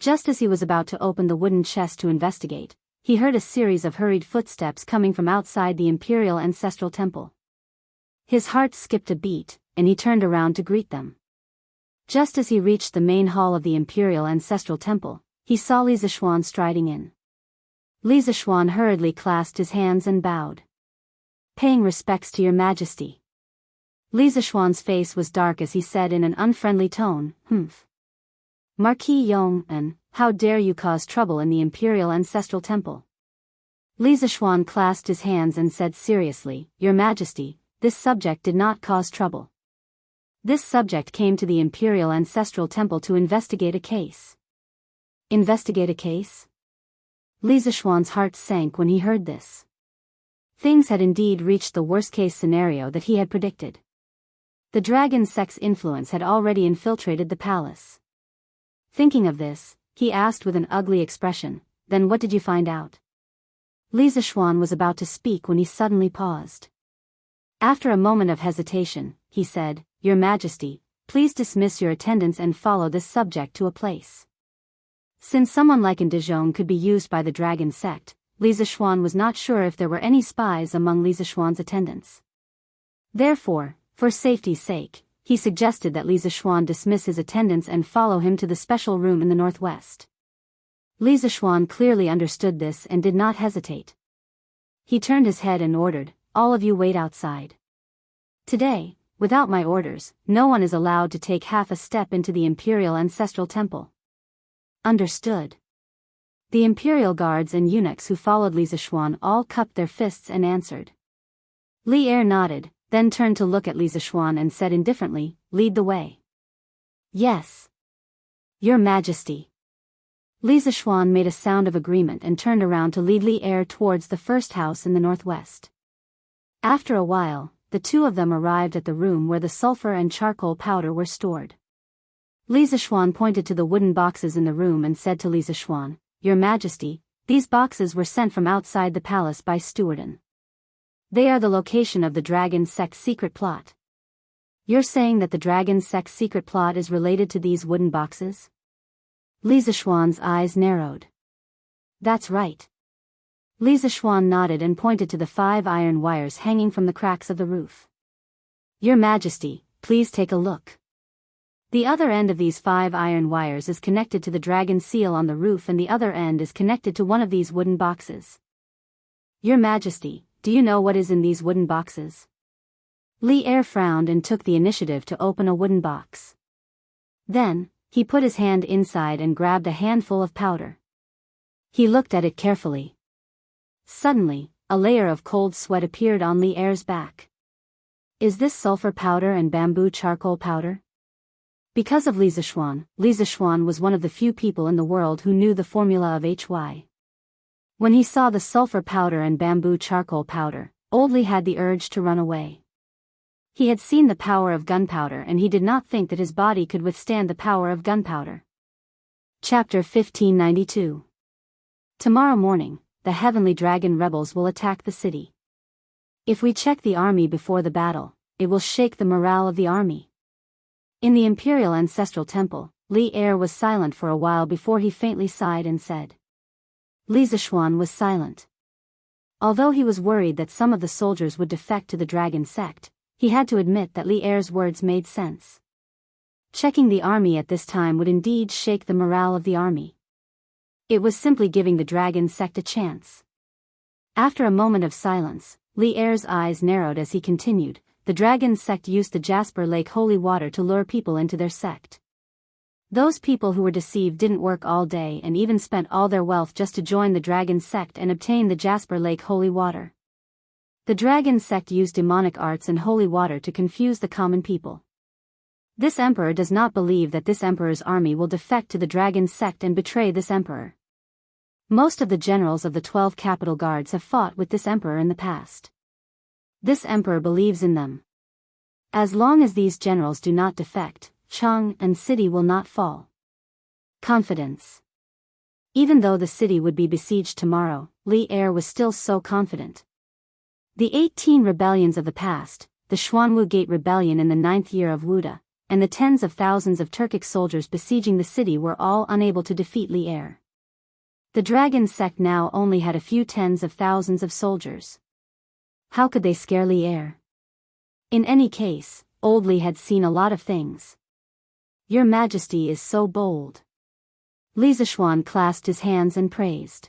Just as he was about to open the wooden chest to investigate, he heard a series of hurried footsteps coming from outside the imperial ancestral temple. His heart skipped a beat, and he turned around to greet them. Just as he reached the main hall of the imperial ancestral temple, he saw Li Zishuan striding in. Li Zishuan hurriedly clasped his hands and bowed. "Paying respects to your majesty." Li Zishuan's face was dark as he said in an unfriendly tone, "Humph. Marquis Yong, and how dare you cause trouble in the imperial ancestral temple? Li Zishuan clasped his hands and said seriously, Your Majesty, this subject did not cause trouble. This subject came to the imperial ancestral temple to investigate a case. Investigate a case? Li Zishuan's heart sank when he heard this. Things had indeed reached the worst-case scenario that he had predicted. The dragon sect's influence had already infiltrated the palace. Thinking of this, he asked with an ugly expression, Then what did you find out? Li Zishuan was about to speak when he suddenly paused. After a moment of hesitation, he said, Your Majesty, please dismiss your attendants and follow this subject to a place. Since someone like Dijon could be used by the dragon sect, Li Zishuan was not sure if there were any spies among Li Zishuan's attendants. Therefore, for safety's sake, he suggested that Li Zishuan dismiss his attendants and follow him to the special room in the northwest. Li Zishuan clearly understood this and did not hesitate. He turned his head and ordered, All of you wait outside. Today, without my orders, no one is allowed to take half a step into the imperial ancestral temple. Understood. The imperial guards and eunuchs who followed Li Zishuan all cupped their fists and answered. Li Er nodded, then turned to look at Li Zishuan and said indifferently, Lead the way. Yes. Your Majesty. Li Zishuan made a sound of agreement and turned around to lead Li Er towards the first house in the northwest. After a while, the two of them arrived at the room where the sulfur and charcoal powder were stored. Li Zishuan pointed to the wooden boxes in the room and said to Li Zishuan, Your Majesty, these boxes were sent from outside the palace by Stewarden. They are the location of the Dragon Sect's secret plot. You're saying that the Dragon Sect's secret plot is related to these wooden boxes? Li Zishuan's eyes narrowed. That's right. Li Zishuan nodded and pointed to the 5 iron wires hanging from the cracks of the roof. Your Majesty, please take a look. The other end of these 5 iron wires is connected to the dragon seal on the roof and the other end is connected to one of these wooden boxes. Your Majesty, do you know what is in these wooden boxes? Li Er frowned and took the initiative to open a wooden box. Then, he put his hand inside and grabbed a handful of powder. He looked at it carefully. Suddenly, a layer of cold sweat appeared on Li Er's back. Is this sulfur powder and bamboo charcoal powder? Because of Li Zishuan was one of the few people in the world who knew the formula of HY. When he saw the sulfur powder and bamboo charcoal powder, Old Li had the urge to run away. He had seen the power of gunpowder and he did not think that his body could withstand the power of gunpowder. Chapter 1592. Tomorrow morning, the Heavenly Dragon rebels will attack the city. If we check the army before the battle, it will shake the morale of the army. In the Imperial Ancestral Temple, Li Er was silent for a while before he faintly sighed and said. Li Zishuan was silent. Although he was worried that some of the soldiers would defect to the dragon sect, he had to admit that Li Er's words made sense. Checking the army at this time would indeed shake the morale of the army. It was simply giving the dragon sect a chance. After a moment of silence, Li Er's eyes narrowed as he continued, the dragon sect used the Jasper Lake holy water to lure people into their sect. Those people who were deceived didn't work all day and even spent all their wealth just to join the dragon sect and obtain the Jasper Lake holy water. The dragon sect used demonic arts and holy water to confuse the common people. This emperor does not believe that this emperor's army will defect to the dragon sect and betray this emperor. Most of the generals of the 12 capital guards have fought with this emperor in the past. This emperor believes in them. As long as these generals do not defect, Cheng and city will not fall. Confidence. Even though the city would be besieged tomorrow, Li Er was still so confident. The 18 rebellions of the past, the Xuanwu Gate Rebellion in the 9th year of Wuda, and the tens of thousands of Turkic soldiers besieging the city were all unable to defeat Li Er. The dragon sect now only had a few tens of thousands of soldiers. How could they scare Li Er? In any case, Old Li had seen a lot of things. Your Majesty is so bold. Li Zishuan clasped his hands and praised.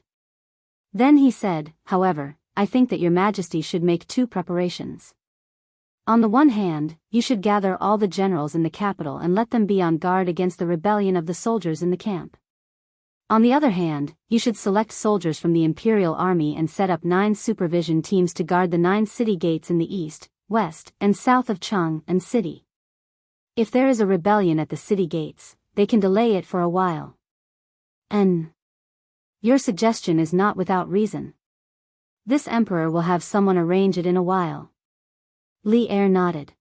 Then he said, however, I think that your Majesty should make 2 preparations. On the one hand, you should gather all the generals in the capital and let them be on guard against the rebellion of the soldiers in the camp. On the other hand, you should select soldiers from the imperial army and set up 9 supervision teams to guard the 9 city gates in the east, west, and south of Chang'an City. If there is a rebellion at the city gates, they can delay it for a while. Your suggestion is not without reason. This emperor will have someone arrange it in a while. Li Er nodded.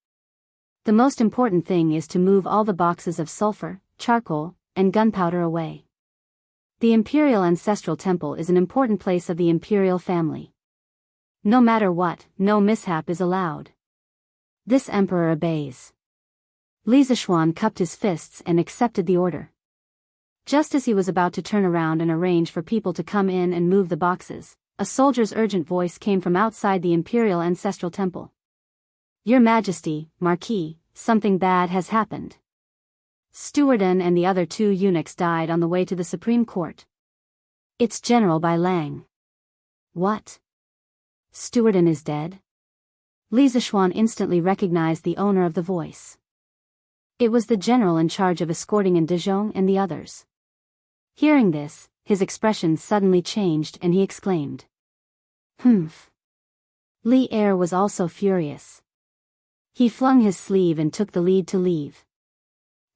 The most important thing is to move all the boxes of sulfur, charcoal, and gunpowder away. The imperial ancestral temple is an important place of the imperial family. No matter what, no mishap is allowed. This emperor obeys. Li Zishuan cupped his fists and accepted the order. Just as he was about to turn around and arrange for people to come in and move the boxes, a soldier's urgent voice came from outside the imperial ancestral temple. Your Majesty, Marquis, something bad has happened. Stewardin and the other 2 eunuchs died on the way to the Supreme Court. It's General Bai Lang. What? Stewardin is dead? Li Zishuan instantly recognized the owner of the voice. It was the general in charge of escorting in Dezhong and the others. Hearing this, his expression suddenly changed and he exclaimed. Humph. Li Er was also furious. He flung his sleeve and took the lead to leave.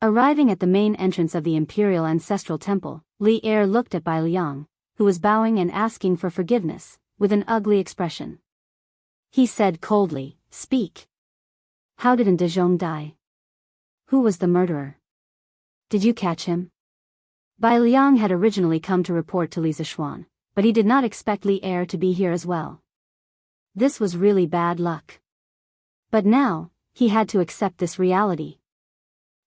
Arriving at the main entrance of the Imperial Ancestral Temple, Li Er looked at Bai Liang, who was bowing and asking for forgiveness, with an ugly expression. He said coldly, Speak. How did Dezhong die? Who was the murderer? Did you catch him? Bai Liang had originally come to report to Li Zishuan, but he did not expect Li Er to be here as well. This was really bad luck. But now, he had to accept this reality.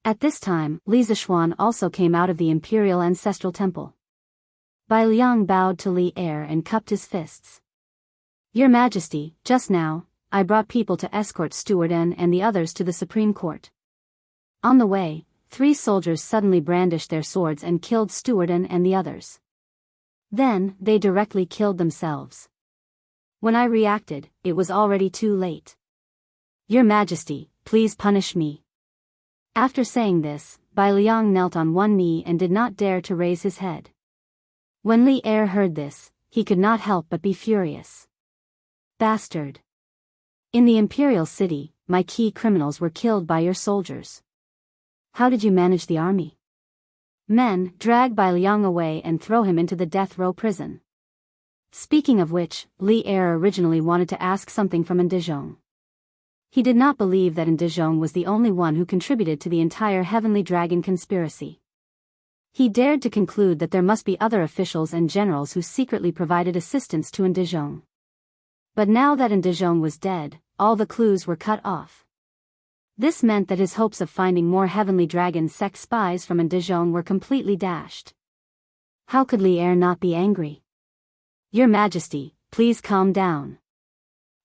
At this time, Li Zishuan also came out of the Imperial Ancestral Temple. Bai Liang bowed to Li Er and cupped his fists. Your Majesty, just now, I brought people to escort Stewardin and the others to the Supreme Court. On the way, 3 soldiers suddenly brandished their swords and killed Stewardin and the others. Then, they directly killed themselves. When I reacted, it was already too late. Your Majesty, please punish me. After saying this, Bai Liang knelt on one knee and did not dare to raise his head. When Li Er heard this, he could not help but be furious. Bastard! In the imperial city, my key criminals were killed by your soldiers. How did you manage the army? Men, drag Bai Liang away and throw him into the death row prison. Speaking of which, Li Er originally wanted to ask something from Dezhong. He did not believe that Dezhong was the only one who contributed to the entire Heavenly Dragon conspiracy. He dared to conclude that there must be other officials and generals who secretly provided assistance to Dezhong. But now that Dezhong was dead, all the clues were cut off. This meant that his hopes of finding more Heavenly Dragon sect spies from Dezhong were completely dashed. How could Li Er not be angry? Your Majesty, please calm down.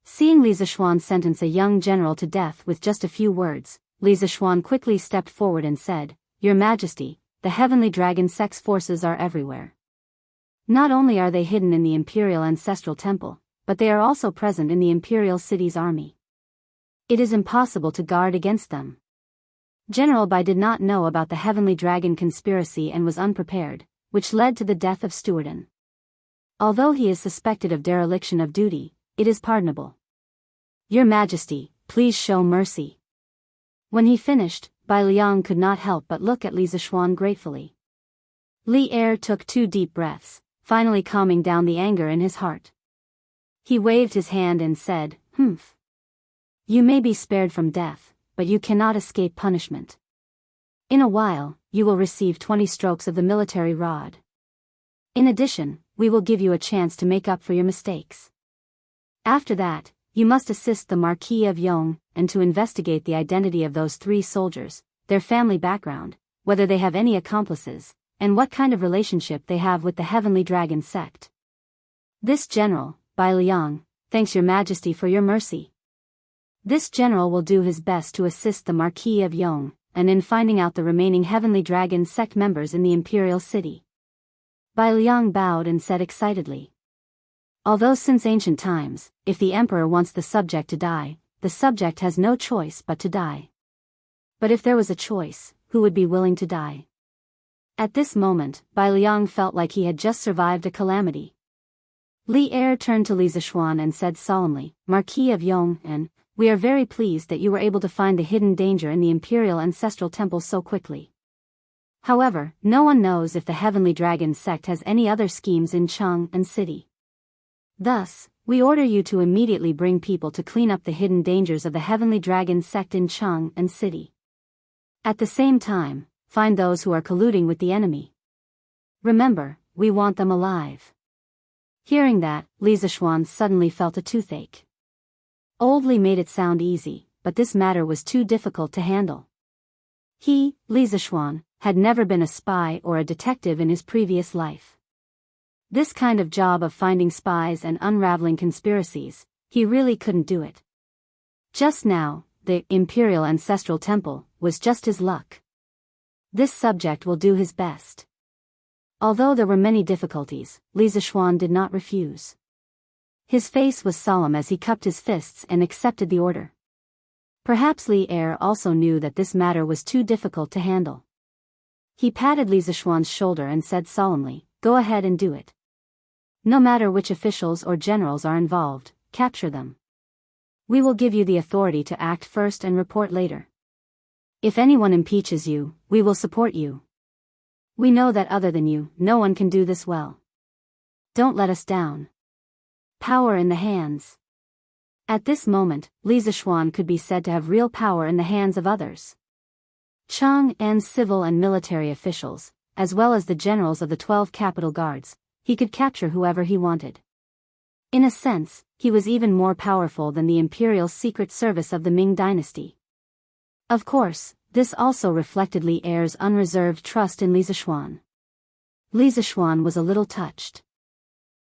Seeing Li Zishuan sentence a young general to death with just a few words, Li Zishuan quickly stepped forward and said, Your Majesty, the Heavenly Dragon sect's forces are everywhere. Not only are they hidden in the Imperial Ancestral Temple, but they are also present in the Imperial City's army. It is impossible to guard against them. General Bai did not know about the Heavenly Dragon conspiracy and was unprepared, which led to the death of Stewardin. Although he is suspected of dereliction of duty, it is pardonable. Your Majesty, please show mercy. When he finished, Bai Liang could not help but look at Li Zishuan gratefully. Li Er took 2 deep breaths, finally calming down the anger in his heart. He waved his hand and said, Humph. You may be spared from death, but you cannot escape punishment. In a while, you will receive 20 strokes of the military rod. In addition, we will give you a chance to make up for your mistakes. After that, you must assist the Marquis of Yong, and to investigate the identity of those 3 soldiers, their family background, whether they have any accomplices, and what kind of relationship they have with the Heavenly Dragon sect. This general, Bai Liang, thanks your Majesty for your mercy. This general will do his best to assist the Marquis of Yong, and in finding out the remaining Heavenly Dragon sect members in the Imperial City. Bai Liang bowed and said excitedly. Although since ancient times, if the emperor wants the subject to die, the subject has no choice but to die. But if there was a choice, who would be willing to die? At this moment, Bai Liang felt like he had just survived a calamity. Li Er turned to Li Zishuan and said solemnly, Marquis of Yong'an, we are very pleased that you were able to find the hidden danger in the Imperial Ancestral Temple so quickly. However, no one knows if the Heavenly Dragon sect has any other schemes in Chang'an City. Thus, we order you to immediately bring people to clean up the hidden dangers of the Heavenly Dragon sect in Chang'an City. At the same time, find those who are colluding with the enemy. Remember, we want them alive. Hearing that, Li Zishuan suddenly felt a toothache. Old Li made it sound easy, but this matter was too difficult to handle. He, Li Zishuan, had never been a spy or a detective in his previous life. This kind of job of finding spies and unraveling conspiracies, he really couldn't do it. Just now, the Imperial Ancestral Temple was just his luck. This subject will do his best. Although there were many difficulties, Li Zishuan did not refuse. His face was solemn as he cupped his fists and accepted the order. Perhaps Li Er also knew that this matter was too difficult to handle. He patted Li Zishuan's shoulder and said solemnly, Go ahead and do it. No matter which officials or generals are involved, capture them. We will give you the authority to act first and report later. If anyone impeaches you, we will support you. We know that other than you, no one can do this well. Don't let us down. Power in the hands. At this moment, Li Zishuan could be said to have real power in the hands of others. Chang'an's civil and military officials, as well as the generals of the 12 capital guards, he could capture whoever he wanted. In a sense, he was even more powerful than the Imperial Secret Service of the Ming Dynasty. Of course, this also reflected Li Er's unreserved trust in Li Zishuan. Li Zishuan was a little touched.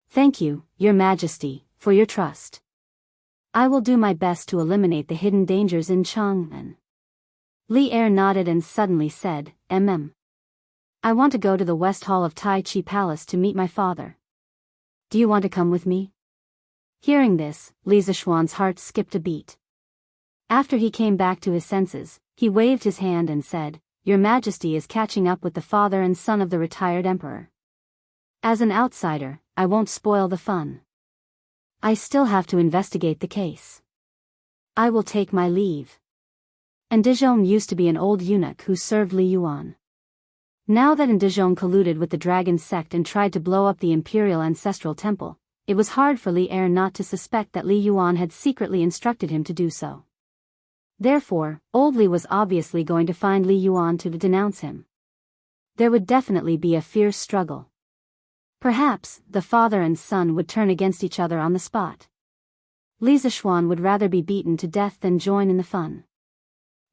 Thank you, Your Majesty, for your trust. I will do my best to eliminate the hidden dangers in Chang'an. Li Er nodded and suddenly said, I want to go to the West Hall of Tai Chi Palace to meet my father. Do you want to come with me? Hearing this, Li Zishuan's heart skipped a beat. After he came back to his senses, he waved his hand and said, Your Majesty is catching up with the father and son of the retired emperor. As an outsider, I won't spoil the fun. I still have to investigate the case. I will take my leave. Ndizhong used to be an old eunuch who served Li Yuan. Now that Ndizhong colluded with the dragon sect and tried to blow up the Imperial Ancestral Temple, it was hard for Li Er not to suspect that Li Yuan had secretly instructed him to do so. Therefore, old Li was obviously going to find Li Yuan to denounce him. There would definitely be a fierce struggle. Perhaps, the father and son would turn against each other on the spot. Li Zishuan would rather be beaten to death than join in the fun.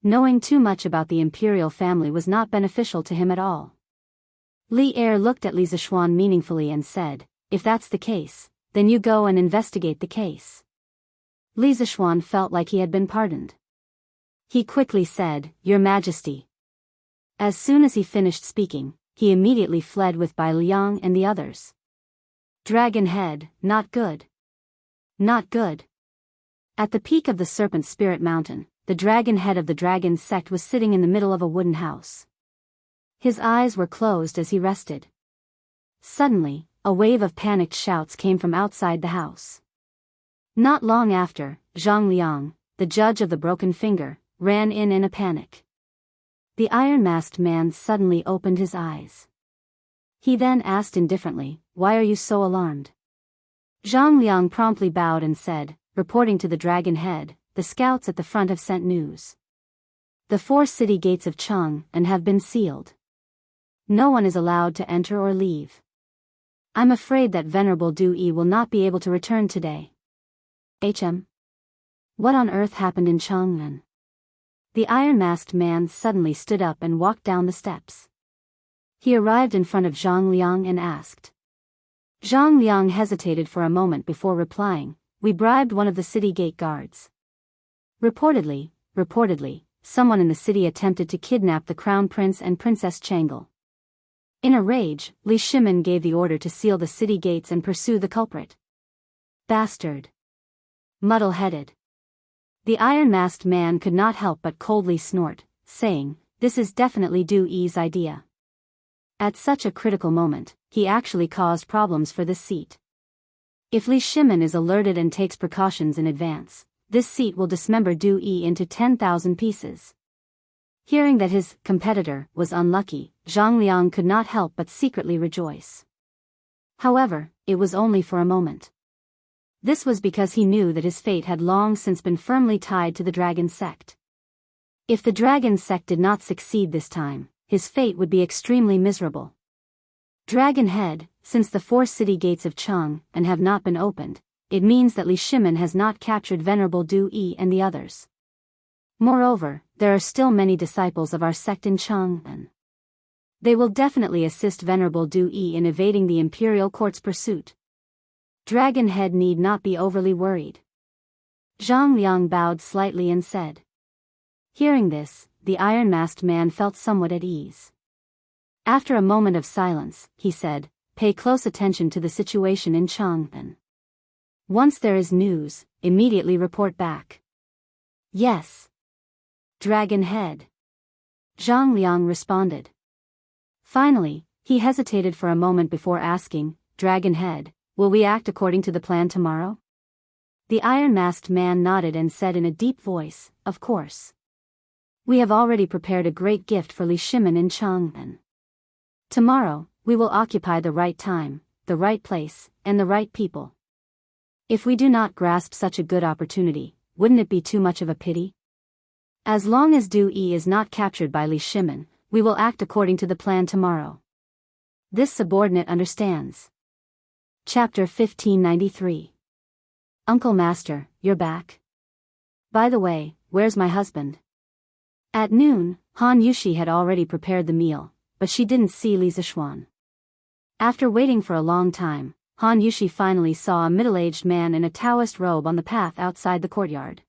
Knowing too much about the imperial family was not beneficial to him at all. Li Er looked at Li Zishuan meaningfully and said, If that's the case, then you go and investigate the case. Li Zishuan felt like he had been pardoned. He quickly said, Your Majesty. As soon as he finished speaking, he immediately fled with Bai Liang and the others. Dragon head, not good. Not good. At the peak of the Serpent Spirit Mountain, the dragon head of the dragon sect was sitting in the middle of a wooden house. His eyes were closed as he rested. Suddenly, a wave of panicked shouts came from outside the house. Not long after, Zhang Liang, the judge of the broken finger, ran in a panic. The iron-masked man suddenly opened his eyes. He then asked indifferently, Why are you so alarmed? Zhang Liang promptly bowed and said, Reporting to the dragon head, the scouts at the front have sent news. The 4 city gates of Chang'an have been sealed. No one is allowed to enter or leave. I'm afraid that Venerable Du Yi will not be able to return today. What on earth happened in Chang'an? The iron-masked man suddenly stood up and walked down the steps. He arrived in front of Zhang Liang and asked. Zhang Liang hesitated for a moment before replying, We bribed one of the city gate guards. Reportedly, someone in the city attempted to kidnap the crown prince and Princess Chang'e. In a rage, Li Shimin gave the order to seal the city gates and pursue the culprit. Bastard. Muddle-headed. The iron-masked man could not help but coldly snort, saying, This is definitely Du Yi's idea. At such a critical moment, he actually caused problems for this seat. If Li Shimin is alerted and takes precautions in advance, this seat will dismember Du Yi into 10,000 pieces. Hearing that his competitor was unlucky, Zhang Liang could not help but secretly rejoice. However, it was only for a moment. This was because he knew that his fate had long since been firmly tied to the dragon sect. If the dragon sect did not succeed this time, his fate would be extremely miserable. Dragon Head, since the 4 city gates of Cheng and have not been opened, it means that Li Shimin has not captured Venerable Du Yi and the others. Moreover, there are still many disciples of our sect in Cheng, and they will definitely assist Venerable Du Yi in evading the imperial court's pursuit. Dragon Head need not be overly worried. Zhang Liang bowed slightly and said. Hearing this, the iron-masked man felt somewhat at ease. After a moment of silence, he said, pay close attention to the situation in Cheng, and once there is news, immediately report back. Yes. Dragon Head. Zhang Liang responded. Finally, he hesitated for a moment before asking, Dragon Head, will we act according to the plan tomorrow? The iron-masked man nodded and said in a deep voice, of course. We have already prepared a great gift for Li Shimin in Cheng, and tomorrow, we will occupy the right time, the right place, and the right people. If we do not grasp such a good opportunity, wouldn't it be too much of a pity? As long as Du Yi is not captured by Li Shimin, we will act according to the plan tomorrow. This subordinate understands. Chapter 1593. Uncle Master, you're back. By the way, where's my husband? At noon, Han Yushi had already prepared the meal, but she didn't see Li Zishuan. After waiting for a long time, Han Yushi finally saw a middle-aged man in a Taoist robe on the path outside the courtyard.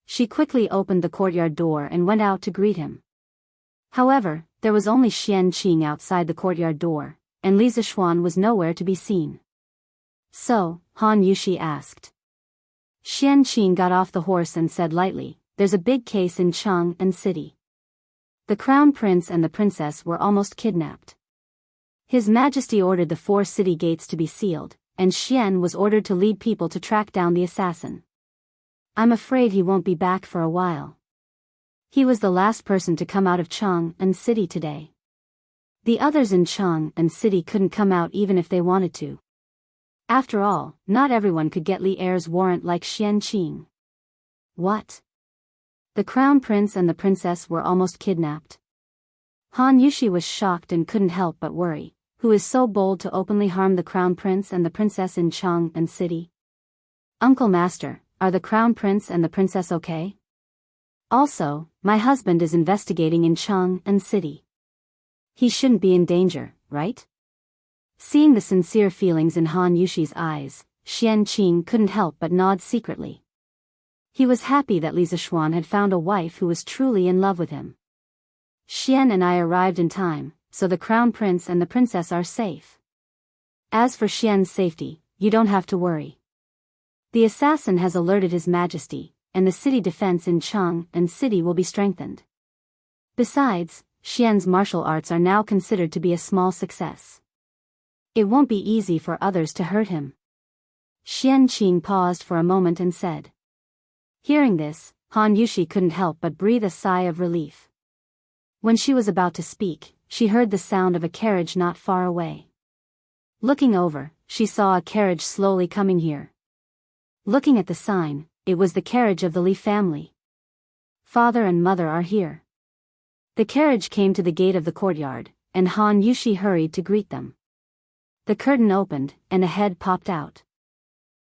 She quickly opened the courtyard door and went out to greet him. However, there was only Xian Qing outside the courtyard door, and Li Zishuan was nowhere to be seen. So, Han Yushi asked. Xian Qing got off the horse and said lightly, there's a big case in Cheng and city. The crown prince and the princess were almost kidnapped. His Majesty ordered the 4 city gates to be sealed, and Xian was ordered to lead people to track down the assassin. I'm afraid he won't be back for a while. He was the last person to come out of Cheng and city today. The others in Cheng and city couldn't come out even if they wanted to. After all, not everyone could get Li Heir's warrant like Xian Qing. What? The crown prince and the princess were almost kidnapped. Han Yushi was shocked and couldn't help but worry. Who is so bold to openly harm the crown prince and the princess in Cheng and city? Uncle Master, are the crown prince and the princess okay? Also, my husband is investigating in Cheng and city. He shouldn't be in danger, right? Seeing the sincere feelings in Han Yushi's eyes, Xian Qing couldn't help but nod secretly. He was happy that Li Zishuan had found a wife who was truly in love with him. Xian and I arrived in time, so the crown prince and the princess are safe. As for Xian's safety, you don't have to worry. The assassin has alerted His Majesty, and the city defense in Cheng and city will be strengthened. Besides, Xian's martial arts are now considered to be a small success. It won't be easy for others to hurt him. Xian Qing paused for a moment and said. Hearing this, Han Yushi couldn't help but breathe a sigh of relief. When she was about to speak, she heard the sound of a carriage not far away. Looking over, she saw a carriage slowly coming here. Looking at the sign, it was the carriage of the Li family. Father and mother are here. The carriage came to the gate of the courtyard, and Han Yushi hurried to greet them. The curtain opened, and a head popped out.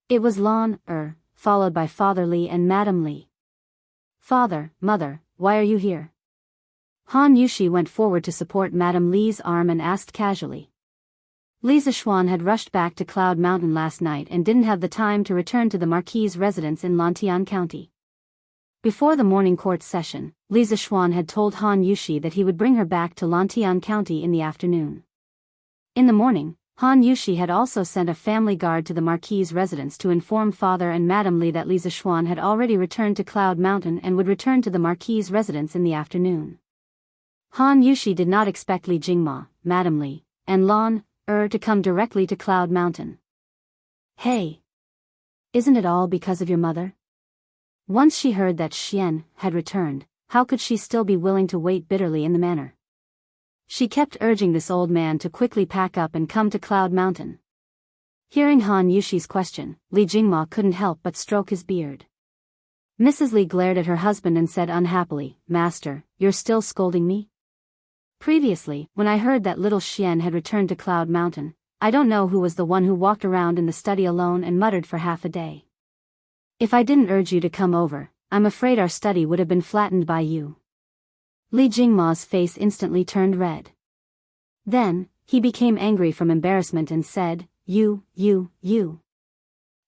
It was Lan followed by Father Li and Madam Li. Father, mother, why are you here? Han Yushi went forward to support Madam Li's arm and asked casually. Li Zishuan had rushed back to Cloud Mountain last night and didn't have the time to return to the Marquis' residence in Lantian County. Before the morning court session, Li Zishuan had told Han Yushi that he would bring her back to Lantian County in the afternoon. In the morning, Han Yushi had also sent a family guard to the Marquis' residence to inform Father and Madam Li that Li Zishuan had already returned to Cloud Mountain and would return to the Marquis' residence in the afternoon. Han Yushi did not expect Li Jingma, Madame Li, and Lan to come directly to Cloud Mountain. Hey! Isn't it all because of your mother? Once she heard that Xian had returned, how could she still be willing to wait bitterly in the manor? She kept urging this old man to quickly pack up and come to Cloud Mountain. Hearing Han Yushi's question, Li Jingma couldn't help but stroke his beard. Mrs. Li glared at her husband and said unhappily, "Master, you're still scolding me? Previously, when I heard that little Xian had returned to Cloud Mountain, I don't know who was the one who walked around in the study alone and muttered for half a day. If I didn't urge you to come over, I'm afraid our study would have been flattened by you." Li Jingma's face instantly turned red. Then, he became angry from embarrassment and said, You.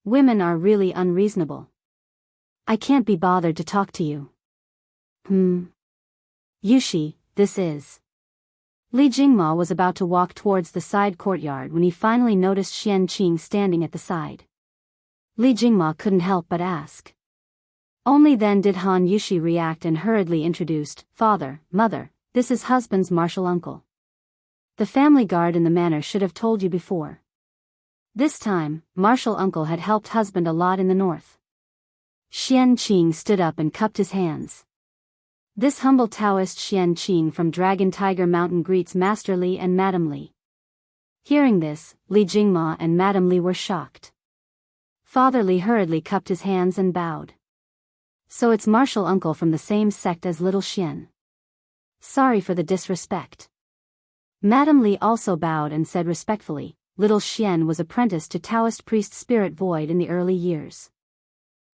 Women are really unreasonable. I can't be bothered to talk to you. Yushi, this is... Li Jingma was about to walk towards the side courtyard when he finally noticed Xian Qing standing at the side. Li Jingma couldn't help but ask. Only then did Han Yushi react and hurriedly introduced, "Father, Mother, this is husband's martial uncle. The family guard in the manor should have told you before." This time, martial uncle had helped husband a lot in the north. Xian Qing stood up and cupped his hands. This humble Taoist Xian Qing from Dragon Tiger Mountain greets Master Li and Madame Li. Hearing this, Li Jingma and Madame Li were shocked. Father Li hurriedly cupped his hands and bowed. So it's martial uncle from the same sect as little Xian. Sorry for the disrespect. Madame Li also bowed and said respectfully, little Xian was apprenticed to Taoist priest Spirit Void in the early years.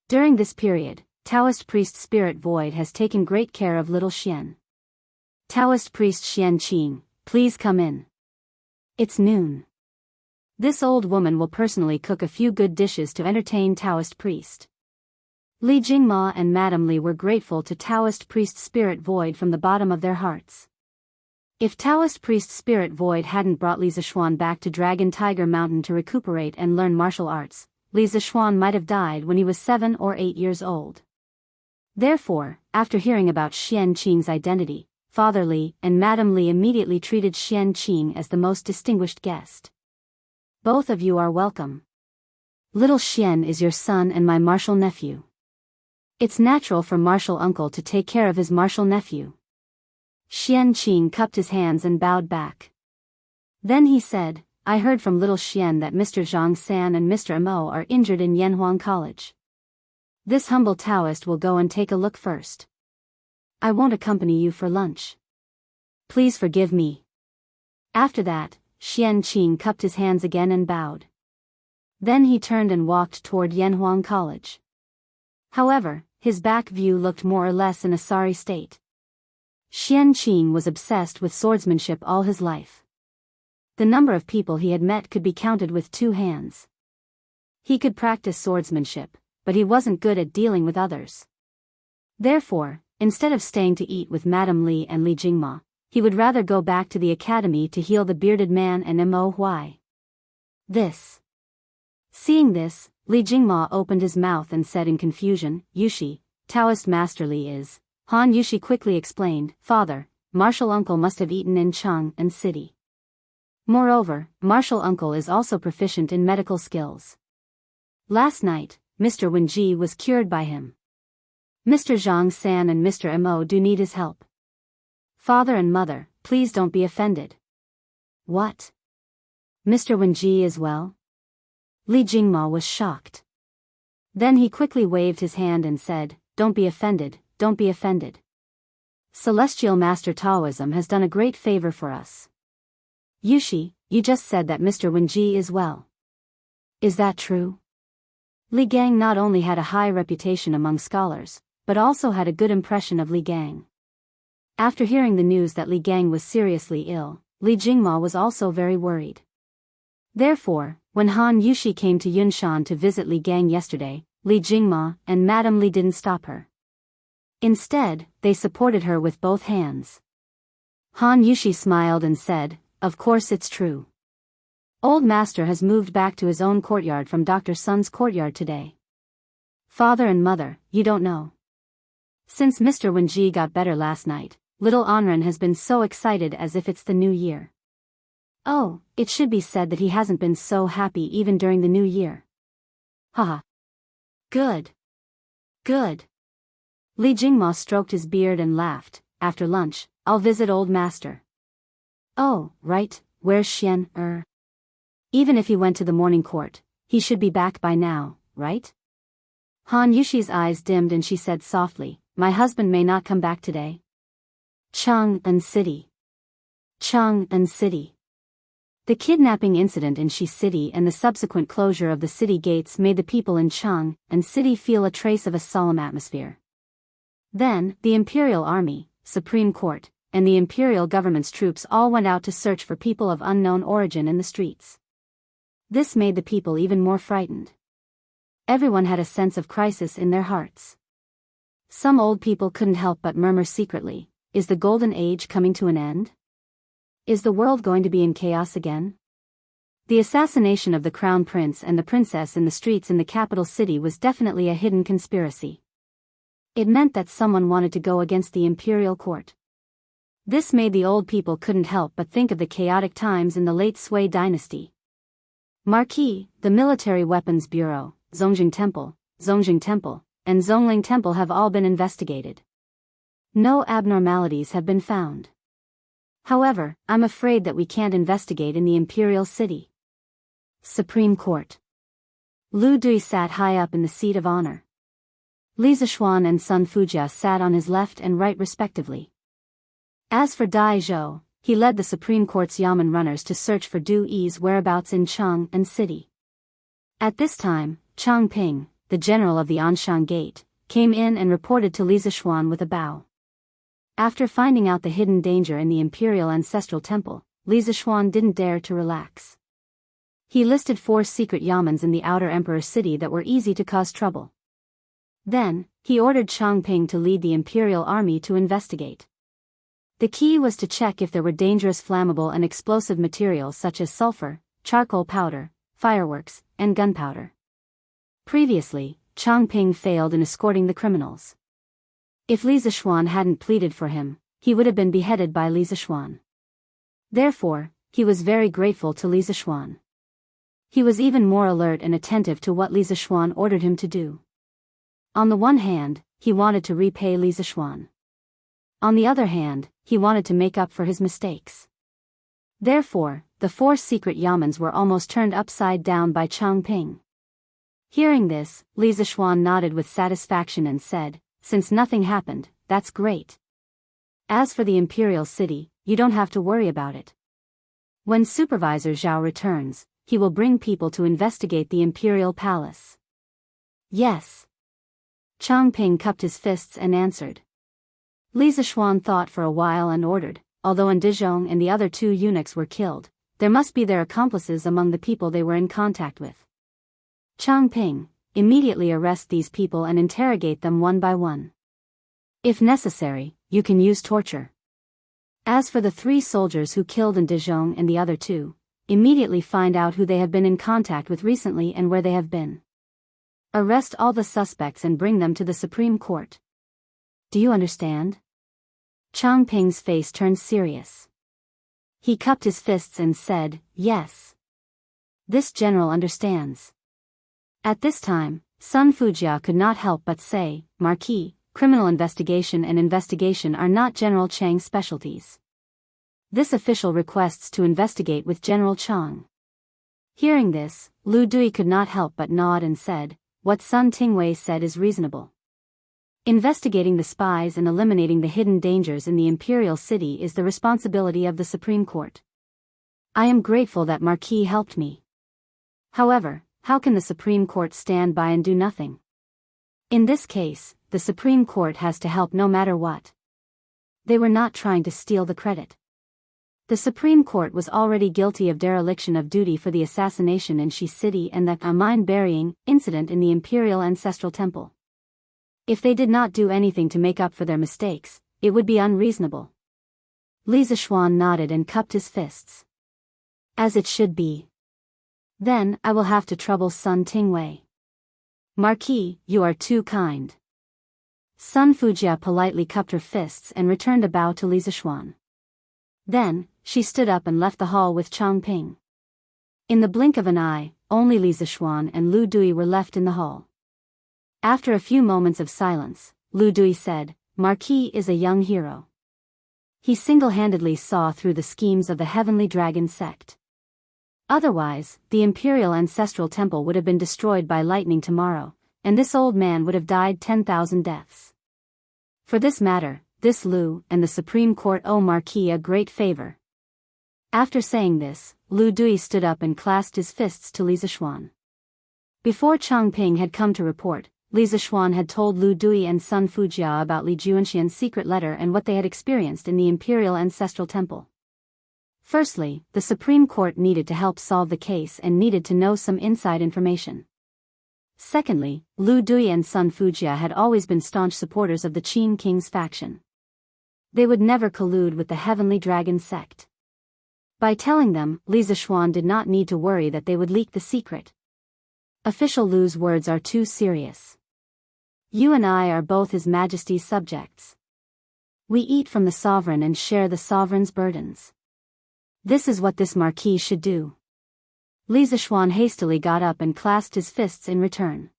During this period, Taoist priest Spirit Void has taken great care of little Xian. Taoist priest Xian Qing, please come in. It's noon. This old woman will personally cook a few good dishes to entertain Taoist priest. Li Jingma and Madame Li were grateful to Taoist priest Spirit Void from the bottom of their hearts. If Taoist priest Spirit Void hadn't brought Li Zishuan back to Dragon Tiger Mountain to recuperate and learn martial arts, Li Zishuan might have died when he was 7 or 8 years old. Therefore, after hearing about Xian Qing's identity, Father Li and Madame Li immediately treated Xian Qing as the most distinguished guest. Both of you are welcome. Little Xian is your son and my martial nephew. It's natural for martial uncle to take care of his martial nephew. Xian Qing cupped his hands and bowed back. Then he said, I heard from little Xian that Mr. Zhang San and Mr. Mo are injured in Yanhuang College. This humble Taoist will go and take a look first. I won't accompany you for lunch. Please forgive me. After that, Xian Qing cupped his hands again and bowed. Then he turned and walked toward Yanhuang College. However, his back view looked more or less in a sorry state. Xian Qing was obsessed with swordsmanship all his life. The number of people he had met could be counted with 2 hands. He could practice swordsmanship, but he wasn't good at dealing with others. Therefore, instead of staying to eat with Madame Li and Li Jingma, he would rather go back to the academy to heal the bearded man and Mo Huai. Seeing this, Li Jingma opened his mouth and said in confusion, Yushi, Taoist Master Li is. Han Yushi quickly explained, Father, martial uncle must have eaten in Chang and City. Moreover, martial uncle is also proficient in medical skills. Last night, Mr. Wenji was cured by him. Mr. Zhang San and Mr. Mo do need his help. Father and mother, please don't be offended. What? Mr. Wenji is well? Li Jingma was shocked. Then he quickly waved his hand and said, Don't be offended, don't be offended. Celestial Master Taoism has done a great favor for us. Yushi, you just said that Mr. Wenji is well. Is that true? Li Gang not only had a high reputation among scholars, but also had a good impression of Li Gang. After hearing the news that Li Gang was seriously ill, Li Jingma was also very worried. Therefore, when Han Yushi came to Yunshan to visit Li Gang yesterday, Li Jingma and Madame Li didn't stop her. Instead, they supported her with both hands. Han Yushi smiled and said, Of course it's true. Old Master has moved back to his own courtyard from Dr. Sun's courtyard today. Father and mother, you don't know. Since Mr. Wenji got better last night, little Anren has been so excited as if it's the new year. Oh, it should be said that he hasn't been so happy even during the new year. Haha. Good. Good. Li Jingma stroked his beard and laughed. After lunch, I'll visit old master. Oh, right, where's Xian? Even if he went to the morning court, he should be back by now, right? Han Yushi's eyes dimmed and she said softly, my husband may not come back today. Chang'an City. Chang'an City. The kidnapping incident in Shi City and the subsequent closure of the city gates made the people in Chang'an City feel a trace of a solemn atmosphere. Then, the Imperial Army, Supreme Court, and the Imperial government's troops all went out to search for people of unknown origin in the streets. This made the people even more frightened. Everyone had a sense of crisis in their hearts. Some old people couldn't help but murmur secretly, is the Golden Age coming to an end? Is the world going to be in chaos again? The assassination of the Crown Prince and the Princess in the streets in the capital city was definitely a hidden conspiracy. It meant that someone wanted to go against the Imperial Court. This made the old people couldn't help but think of the chaotic times in the late Sui dynasty. Marquis, the Military Weapons Bureau, Zongjing Temple, and Zhongling Temple have all been investigated. No abnormalities have been found. However, I'm afraid that we can't investigate in the Imperial City. Supreme Court. Lu Dui sat high up in the seat of honor. Li Zishuan and Sun Fujia sat on his left and right respectively. As for Dai Zhou, he led the Supreme Court's Yamen runners to search for Du Yi's whereabouts in Chang'an City. At this time, Chang Ping, the general of the Anshan Gate, came in and reported to Li Zishuan with a bow. After finding out the hidden danger in the Imperial Ancestral Temple, Li Zishuan didn't dare to relax. He listed 4 secret yamens in the Outer Emperor City that were easy to cause trouble. Then, he ordered Chang Ping to lead the Imperial Army to investigate. The key was to check if there were dangerous flammable and explosive materials such as sulfur, charcoal powder, fireworks, and gunpowder. Previously, Chang Ping failed in escorting the criminals. If Li Zishuan hadn't pleaded for him, he would have been beheaded by Li Zishuan. Therefore, he was very grateful to Li Zishuan. He was even more alert and attentive to what Li Zishuan ordered him to do. On the one hand, he wanted to repay Li Zishuan. On the other hand, he wanted to make up for his mistakes. Therefore, the 4 secret yamens were almost turned upside down by Chang Ping. Hearing this, Li Zishuan nodded with satisfaction and said, since nothing happened, that's great. As for the Imperial City, you don't have to worry about it. When Supervisor Zhao returns, he will bring people to investigate the Imperial Palace. Yes. Chang Ping cupped his fists and answered. Li Zishuan thought for a while and ordered, although Ndizhong and the other 2 eunuchs were killed, there must be their accomplices among the people they were in contact with. Chang Ping, immediately arrest these people and interrogate them one by one. If necessary, you can use torture. As for the 3 soldiers who killed Ndizhong and the other 2, immediately find out who they have been in contact with recently and where they have been. Arrest all the suspects and bring them to the Supreme Court. Do you understand? Chang Ping's face turned serious. He cupped his fists and said, yes. This general understands. At this time, Sun Fujia could not help but say, Marquis, criminal investigation and investigation are not General Chang's specialties. This official requests to investigate with General Chang. Hearing this, Lu Dui could not help but nod and said, what Sun Tingwei said is reasonable. Investigating the spies and eliminating the hidden dangers in the Imperial City is the responsibility of the Supreme Court. I am grateful that Marquis helped me. However, how can the Supreme Court stand by and do nothing? In this case, the Supreme Court has to help no matter what. They were not trying to steal the credit. The Supreme Court was already guilty of dereliction of duty for the assassination in Shi City and the mine-burying incident in the Imperial Ancestral Temple. If they did not do anything to make up for their mistakes, it would be unreasonable. Li Zishuan nodded and cupped his fists. As it should be. Then I will have to trouble Sun Tingwei. Marquis, you are too kind. Sun Fujia politely cupped her fists and returned a bow to Li Zixuan. Then, she stood up and left the hall with Changping. In the blink of an eye, only Li Zixuan and Lu Dui were left in the hall. After a few moments of silence, Lu Dui said, "Marquis is a young hero. He single-handedly saw through the schemes of the Heavenly Dragon sect. Otherwise, the Imperial Ancestral Temple would have been destroyed by lightning tomorrow, and this old man would have died 10,000 deaths. For this matter, this Lu and the Supreme Court owe Marquis a great favor." After saying this, Lu Dui stood up and clasped his fists to Li Zixuan. Before Changping had come to report, Li Zixuan had told Lu Dui and Sun Fujia about Li Juanxian's secret letter and what they had experienced in the Imperial Ancestral Temple. Firstly, the Supreme Court needed to help solve the case and needed to know some inside information. Secondly, Lu Dui and Sun Fujia had always been staunch supporters of the Qin King's faction. They would never collude with the Heavenly Dragon sect. By telling them, Li Zixuan did not need to worry that they would leak the secret. Official Lu's words are too serious. You and I are both His Majesty's subjects. We eat from the sovereign and share the sovereign's burdens. This is what this marquis should do. Li Zixuan hastily got up and clasped his fists in return.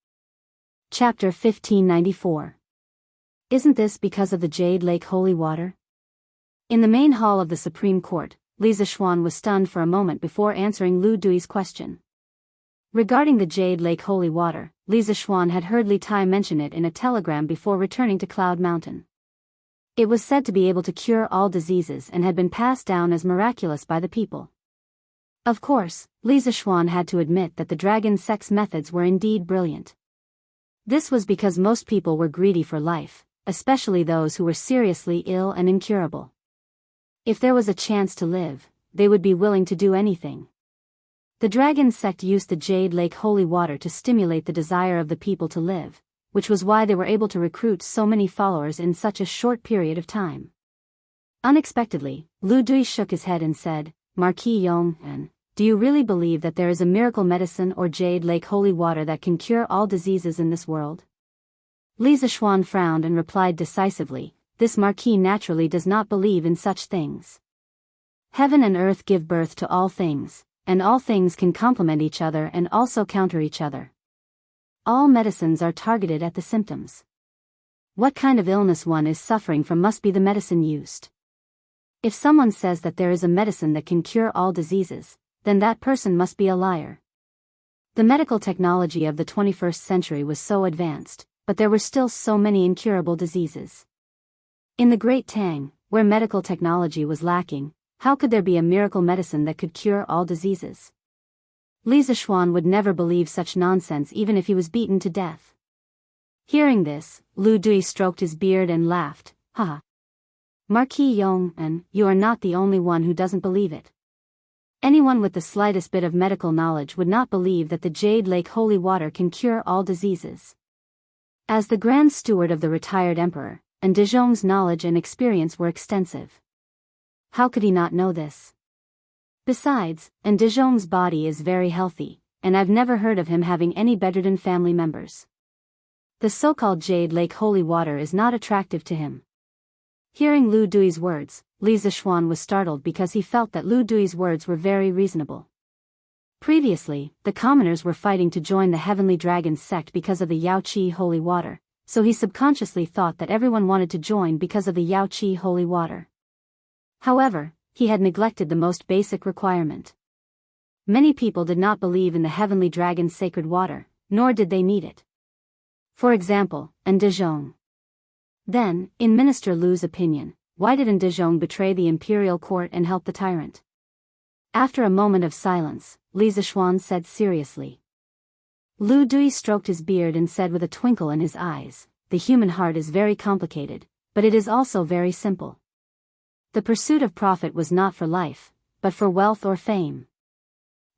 Chapter 1594. Isn't this because of the Jade Lake holy water? In the main hall of the Supreme Court, Li Zixuan was stunned for a moment before answering Lu Dui's question. Regarding the Jade Lake holy water, Li Zixuan had heard Li Tai mention it in a telegram before returning to Cloud Mountain. It was said to be able to cure all diseases and had been passed down as miraculous by the people. Of course, Li Zixuan had to admit that the dragon sect's methods were indeed brilliant. This was because most people were greedy for life, especially those who were seriously ill and incurable. If there was a chance to live, they would be willing to do anything. The dragon sect used the Jade Lake holy water to stimulate the desire of the people to live, which was why they were able to recruit so many followers in such a short period of time. Unexpectedly, Lu Dui shook his head and said, "Marquis Yong, do you really believe that there is a miracle medicine or Jade Lake holy water that can cure all diseases in this world?" Li Zixuan frowned and replied decisively, "This marquis naturally does not believe in such things. Heaven and earth give birth to all things, and all things can complement each other and also counter each other. All medicines are targeted at the symptoms. What kind of illness one is suffering from must be the medicine used. If someone says that there is a medicine that can cure all diseases, then that person must be a liar." The medical technology of the 21st century was so advanced, but there were still so many incurable diseases. In the Great Tang, where medical technology was lacking, how could there be a miracle medicine that could cure all diseases? Li Zixuan would never believe such nonsense even if he was beaten to death. Hearing this, Lu Dui stroked his beard and laughed, "Ha! Marquis Yong, you are not the only one who doesn't believe it. Anyone with the slightest bit of medical knowledge would not believe that the Jade Lake holy water can cure all diseases." As the Grand Steward of the retired Emperor, Dezhong's knowledge and experience were extensive. How could he not know this? Besides, Dezhong's body is very healthy, and I've never heard of him having any bedridden family members. The so-called Jade Lake holy water is not attractive to him. Hearing Lu Dui's words, Li Zixuan was startled because he felt that Lu Dui's words were very reasonable. Previously, the commoners were fighting to join the Heavenly Dragon sect because of the Yao Qi holy water, so he subconsciously thought that everyone wanted to join because of the Yao Qi holy water. However, he had neglected the most basic requirement. Many people did not believe in the Heavenly Dragon's sacred water, nor did they need it. For example, Dezhong. Then, in Minister Lu's opinion, why did Dezhong betray the imperial court and help the tyrant? After a moment of silence, Li Zixuan said seriously. Lu Dui stroked his beard and said with a twinkle in his eyes, "The human heart is very complicated, but it is also very simple. The pursuit of profit was not for life, but for wealth or fame.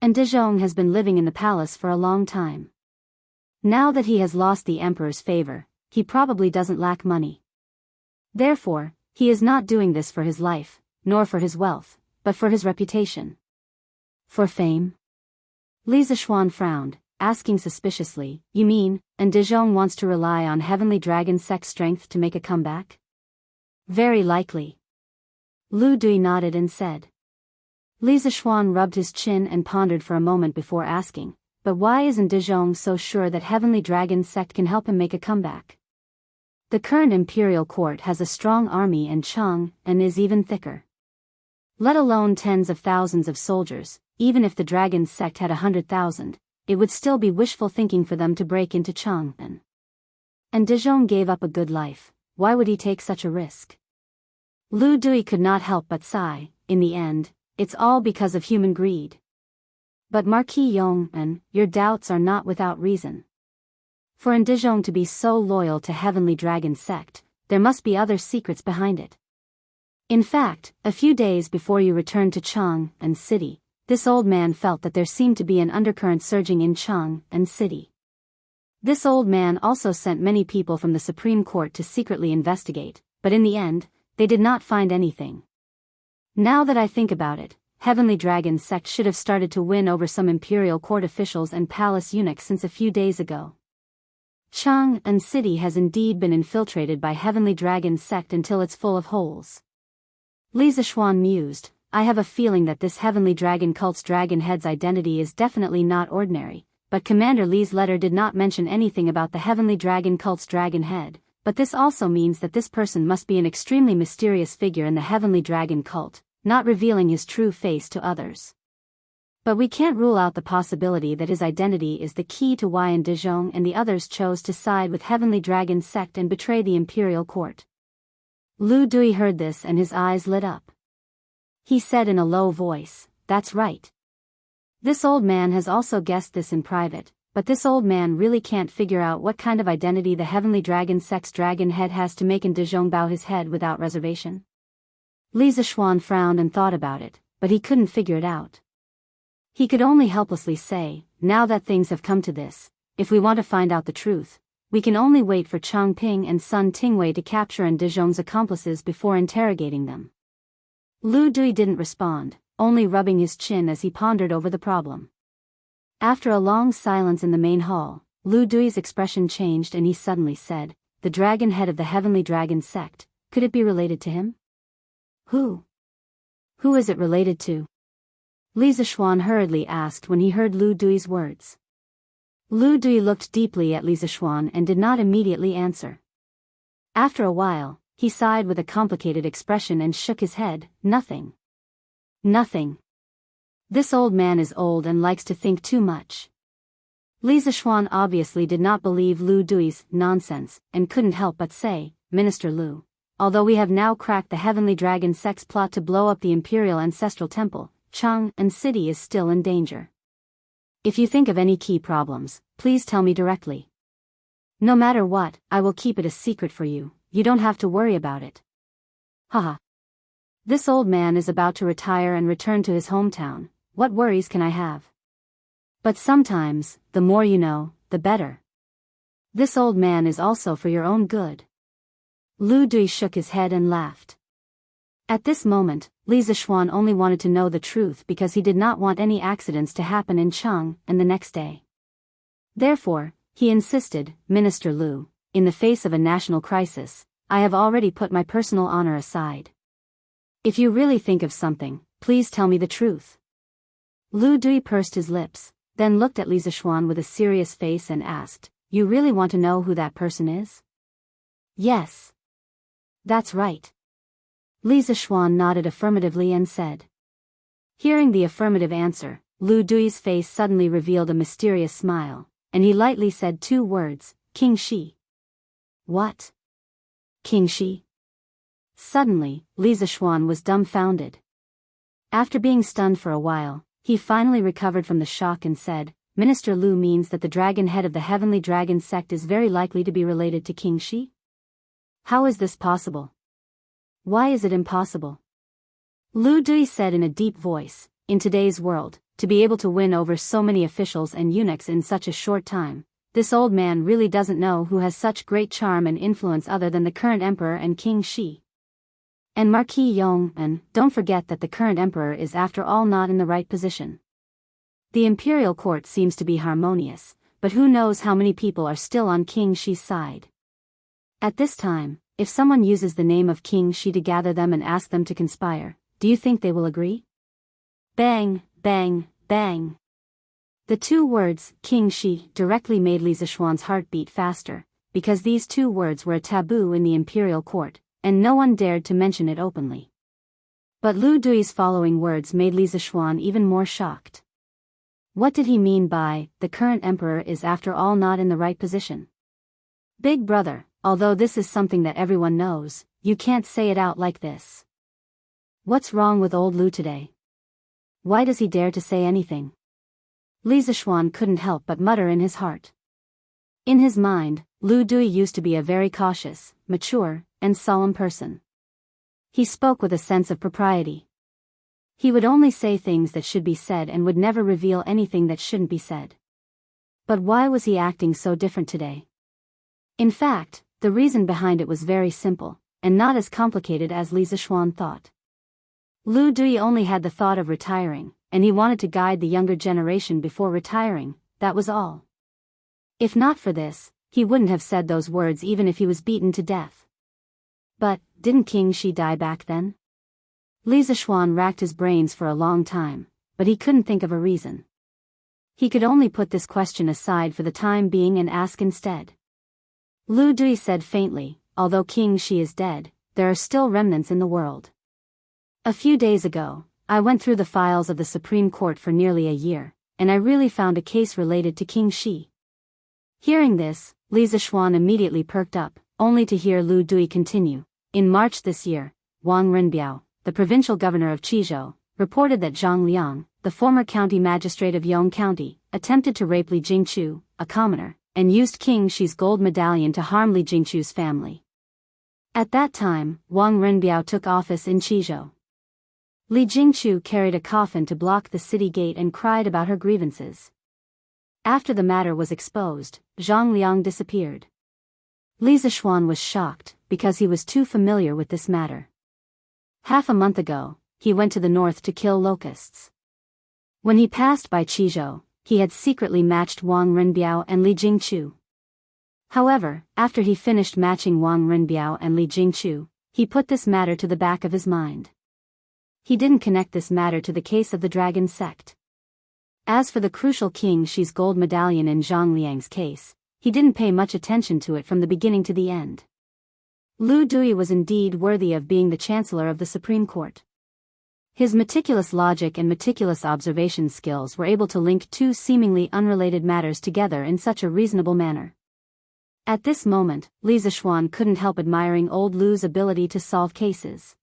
Dezhong has been living in the palace for a long time. Now that he has lost the emperor's favor, he probably doesn't lack money. Therefore, he is not doing this for his life, nor for his wealth, but for his reputation." "For fame?" Li Zixuan frowned, asking suspiciously, "You mean, and Dezhong wants to rely on heavenly dragon sex strength to make a comeback?" "Very likely." Lu Dui nodded and said. Li Zishuan rubbed his chin and pondered for a moment before asking, "But why isn't Dezhong so sure that heavenly dragon sect can help him make a comeback? The current imperial court has a strong army and Chang, and is even thicker. Let alone tens of thousands of soldiers, even if the dragon sect had 100,000, it would still be wishful thinking for them to break into Chang. And Dezhong gave up a good life, why would he take such a risk?" Lu Dui could not help but sigh. In the end, it's all because of human greed. "But Marquis Yong, your doubts are not without reason. For in Dezhong to be so loyal to Heavenly Dragon sect, there must be other secrets behind it. In fact, a few days before you returned to Chang and City, this old man felt that there seemed to be an undercurrent surging in Chang and City. This old man also sent many people from the Supreme Court to secretly investigate, but in the end, they did not find anything. Now that I think about it, Heavenly Dragon sect should have started to win over some imperial court officials and palace eunuchs since a few days ago. Chang and City has indeed been infiltrated by Heavenly Dragon sect until it's full of holes." Li Zishuan mused, "I have a feeling that this Heavenly Dragon cult's dragon head's identity is definitely not ordinary, but Commander Li's letter did not mention anything about the Heavenly Dragon cult's dragon head, but this also means that this person must be an extremely mysterious figure in the Heavenly Dragon cult, not revealing his true face to others. But we can't rule out the possibility that his identity is the key to why Dezhong and the others chose to side with Heavenly Dragon sect and betray the imperial court." Lu Dui heard this and his eyes lit up. He said in a low voice, "That's right. This old man has also guessed this in private, but this old man really can't figure out what kind of identity the Heavenly Dragon sect's dragon head has to make Dezhong bow his head without reservation." Li Zishuan frowned and thought about it, but he couldn't figure it out. He could only helplessly say, "Now that things have come to this, if we want to find out the truth, we can only wait for Chang Ping and Sun Tingwei to capture Dezhong's accomplices before interrogating them." Lu Dui didn't respond, only rubbing his chin as he pondered over the problem. After a long silence in the main hall, Lu Dui's expression changed and he suddenly said, "The dragon head of the Heavenly Dragon sect, could it be related to him?" "Who? Who is it related to?" Li Zishuan hurriedly asked when he heard Lu Dui's words. Lu Dui looked deeply at Li Zishuan and did not immediately answer. After a while, he sighed with a complicated expression and shook his head, "Nothing. Nothing. This old man is old and likes to think too much." Li Zishuan obviously did not believe Lu Dui's nonsense, and couldn't help but say, "Minister Lu, although we have now cracked the Heavenly Dragon sect's plot to blow up the Imperial Ancestral Temple, Chang and City is still in danger. If you think of any key problems, please tell me directly. No matter what, I will keep it a secret for you, you don't have to worry about it." Haha. This old man is about to retire and return to his hometown, what worries can I have? But sometimes, the more you know, the better. This old man is also for your own good. Lu Dui shook his head and laughed. At this moment, Li Zishuan only wanted to know the truth because he did not want any accidents to happen in Chang and the next day. Therefore, he insisted, "Minister Lu, in the face of a national crisis, I have already put my personal honor aside. If you really think of something, please tell me the truth." Lu Dui pursed his lips, then looked at Li Zishuan with a serious face and asked, "You really want to know who that person is?" "Yes. That's right." Li Zishuan nodded affirmatively and said. Hearing the affirmative answer, Lu Dui's face suddenly revealed a mysterious smile, and he lightly said two words, "King Shi." "What? King Shi?" Suddenly, Li Zishuan was dumbfounded. After being stunned for a while, he finally recovered from the shock and said, "Minister Lu means that the dragon head of the Heavenly Dragon sect is very likely to be related to King Shi? How is this possible? Why is it impossible?" Lu Dui said in a deep voice, "In today's world, to be able to win over so many officials and eunuchs in such a short time, this old man really doesn't know who has such great charm and influence other than the current emperor and King Shi. And Marquis Yong, and don't forget that the current emperor is after all not in the right position. The imperial court seems to be harmonious, but who knows how many people are still on King Shi's side. At this time, if someone uses the name of King Shi to gather them and ask them to conspire, do you think they will agree? Bang, bang, bang. The two words, King Shi, directly made Li Zishuan's heart beat faster, because these two words were a taboo in the imperial court, and no one dared to mention it openly. But Lu Dui's following words made Li Zishuan even more shocked. What did he mean by, the current emperor is after all not in the right position? Big brother, although this is something that everyone knows, you can't say it out like this. What's wrong with old Lu today? Why does he dare to say anything? Li Zishuan couldn't help but mutter in his heart. In his mind, Lu Dui used to be a very cautious, mature, and solemn person. He spoke with a sense of propriety. He would only say things that should be said and would never reveal anything that shouldn't be said. But why was he acting so different today? In fact, the reason behind it was very simple, and not as complicated as Li Zishuan thought. Lu Dui only had the thought of retiring, and he wanted to guide the younger generation before retiring, that was all. If not for this, he wouldn't have said those words even if he was beaten to death. But, didn't King Shi die back then? Li Zishuan racked his brains for a long time, but he couldn't think of a reason. He could only put this question aside for the time being and ask instead. Lu Dui said faintly, although King Shi is dead, there are still remnants in the world. A few days ago, I went through the files of the Supreme Court for nearly a year, and I really found a case related to King Shi. Hearing this, Li Zishuan immediately perked up, only to hear Lu Dui continue. In March this year, Wang Renbiao, the provincial governor of Qizhou, reported that Zhang Liang, the former county magistrate of Yong County, attempted to rape Li Jingchu, a commoner, and used King Shi's gold medallion to harm Li Jingchu's family. At that time, Wang Renbiao took office in Qizhou. Li Jingchu carried a coffin to block the city gate and cried about her grievances. After the matter was exposed, Zhang Liang disappeared. Li Zishuan was shocked, because he was too familiar with this matter. Half a month ago, he went to the north to kill locusts. When he passed by Qizhou, he had secretly matched Wang Renbiao and Li Jingchu. However, after he finished matching Wang Renbiao and Li Jingchu, he put this matter to the back of his mind. He didn't connect this matter to the case of the dragon sect. As for the crucial King Shi's gold medallion in Zhang Liang's case, he didn't pay much attention to it from the beginning to the end. Lu Dui was indeed worthy of being the Chancellor of the Supreme Court. His meticulous logic and meticulous observation skills were able to link two seemingly unrelated matters together in such a reasonable manner. At this moment, Li Zishuan couldn't help admiring old Lu's ability to solve cases.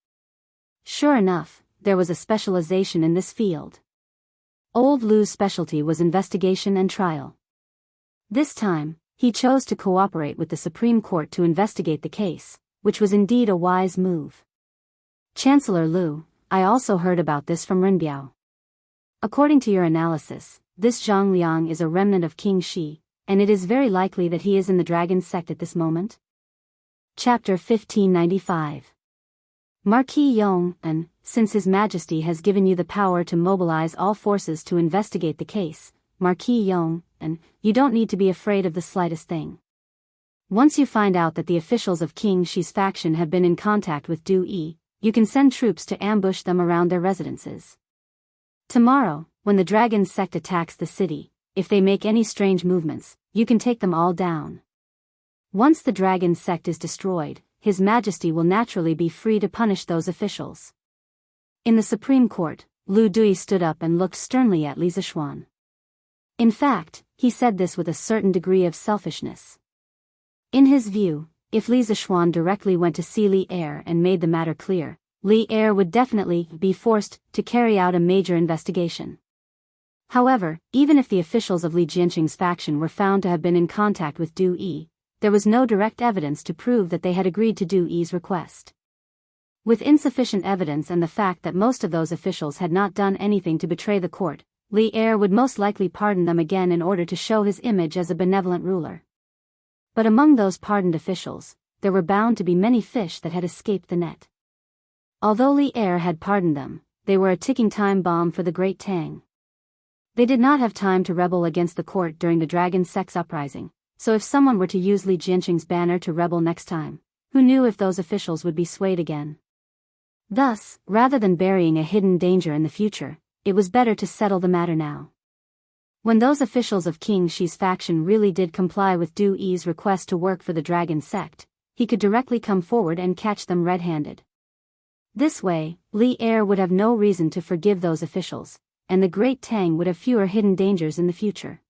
Sure enough, there was a specialization in this field. Old Lu's specialty was investigation and trial. This time, he chose to cooperate with the Supreme Court to investigate the case, which was indeed a wise move. Chancellor Lu, I also heard about this from Renbiao. According to your analysis, this Zhang Liang is a remnant of King Shi, and it is very likely that he is in the dragon sect at this moment. Chapter 1595. Marquis Yong, and, since His Majesty has given you the power to mobilize all forces to investigate the case, Marquis Yong, and, you don't need to be afraid of the slightest thing. Once you find out that the officials of King Shi's faction have been in contact with Du Yi, you can send troops to ambush them around their residences. Tomorrow, when the dragon sect attacks the city, if they make any strange movements, you can take them all down. Once the dragon sect is destroyed, His Majesty will naturally be free to punish those officials. In the Supreme Court, Lu Dui stood up and looked sternly at Li Zishuan. In fact, he said this with a certain degree of selfishness. In his view, if Li Zishuan directly went to see Li Er and made the matter clear, Li Er would definitely be forced to carry out a major investigation. However, even if the officials of Li Jianqing's faction were found to have been in contact with Du Yi, there was no direct evidence to prove that they had agreed to Du Yi's request. With insufficient evidence and the fact that most of those officials had not done anything to betray the court, Li Er would most likely pardon them again in order to show his image as a benevolent ruler. But among those pardoned officials, there were bound to be many fish that had escaped the net. Although Li Er had pardoned them, they were a ticking time bomb for the Great Tang. They did not have time to rebel against the court during the dragon sex uprising, so if someone were to use Li Jianqing's banner to rebel next time, who knew if those officials would be swayed again? Thus, rather than burying a hidden danger in the future, it was better to settle the matter now. When those officials of King Shi's faction really did comply with Du Yi's request to work for the dragon sect, he could directly come forward and catch them red-handed. This way, Li Er would have no reason to forgive those officials, and the Great Tang would have fewer hidden dangers in the future.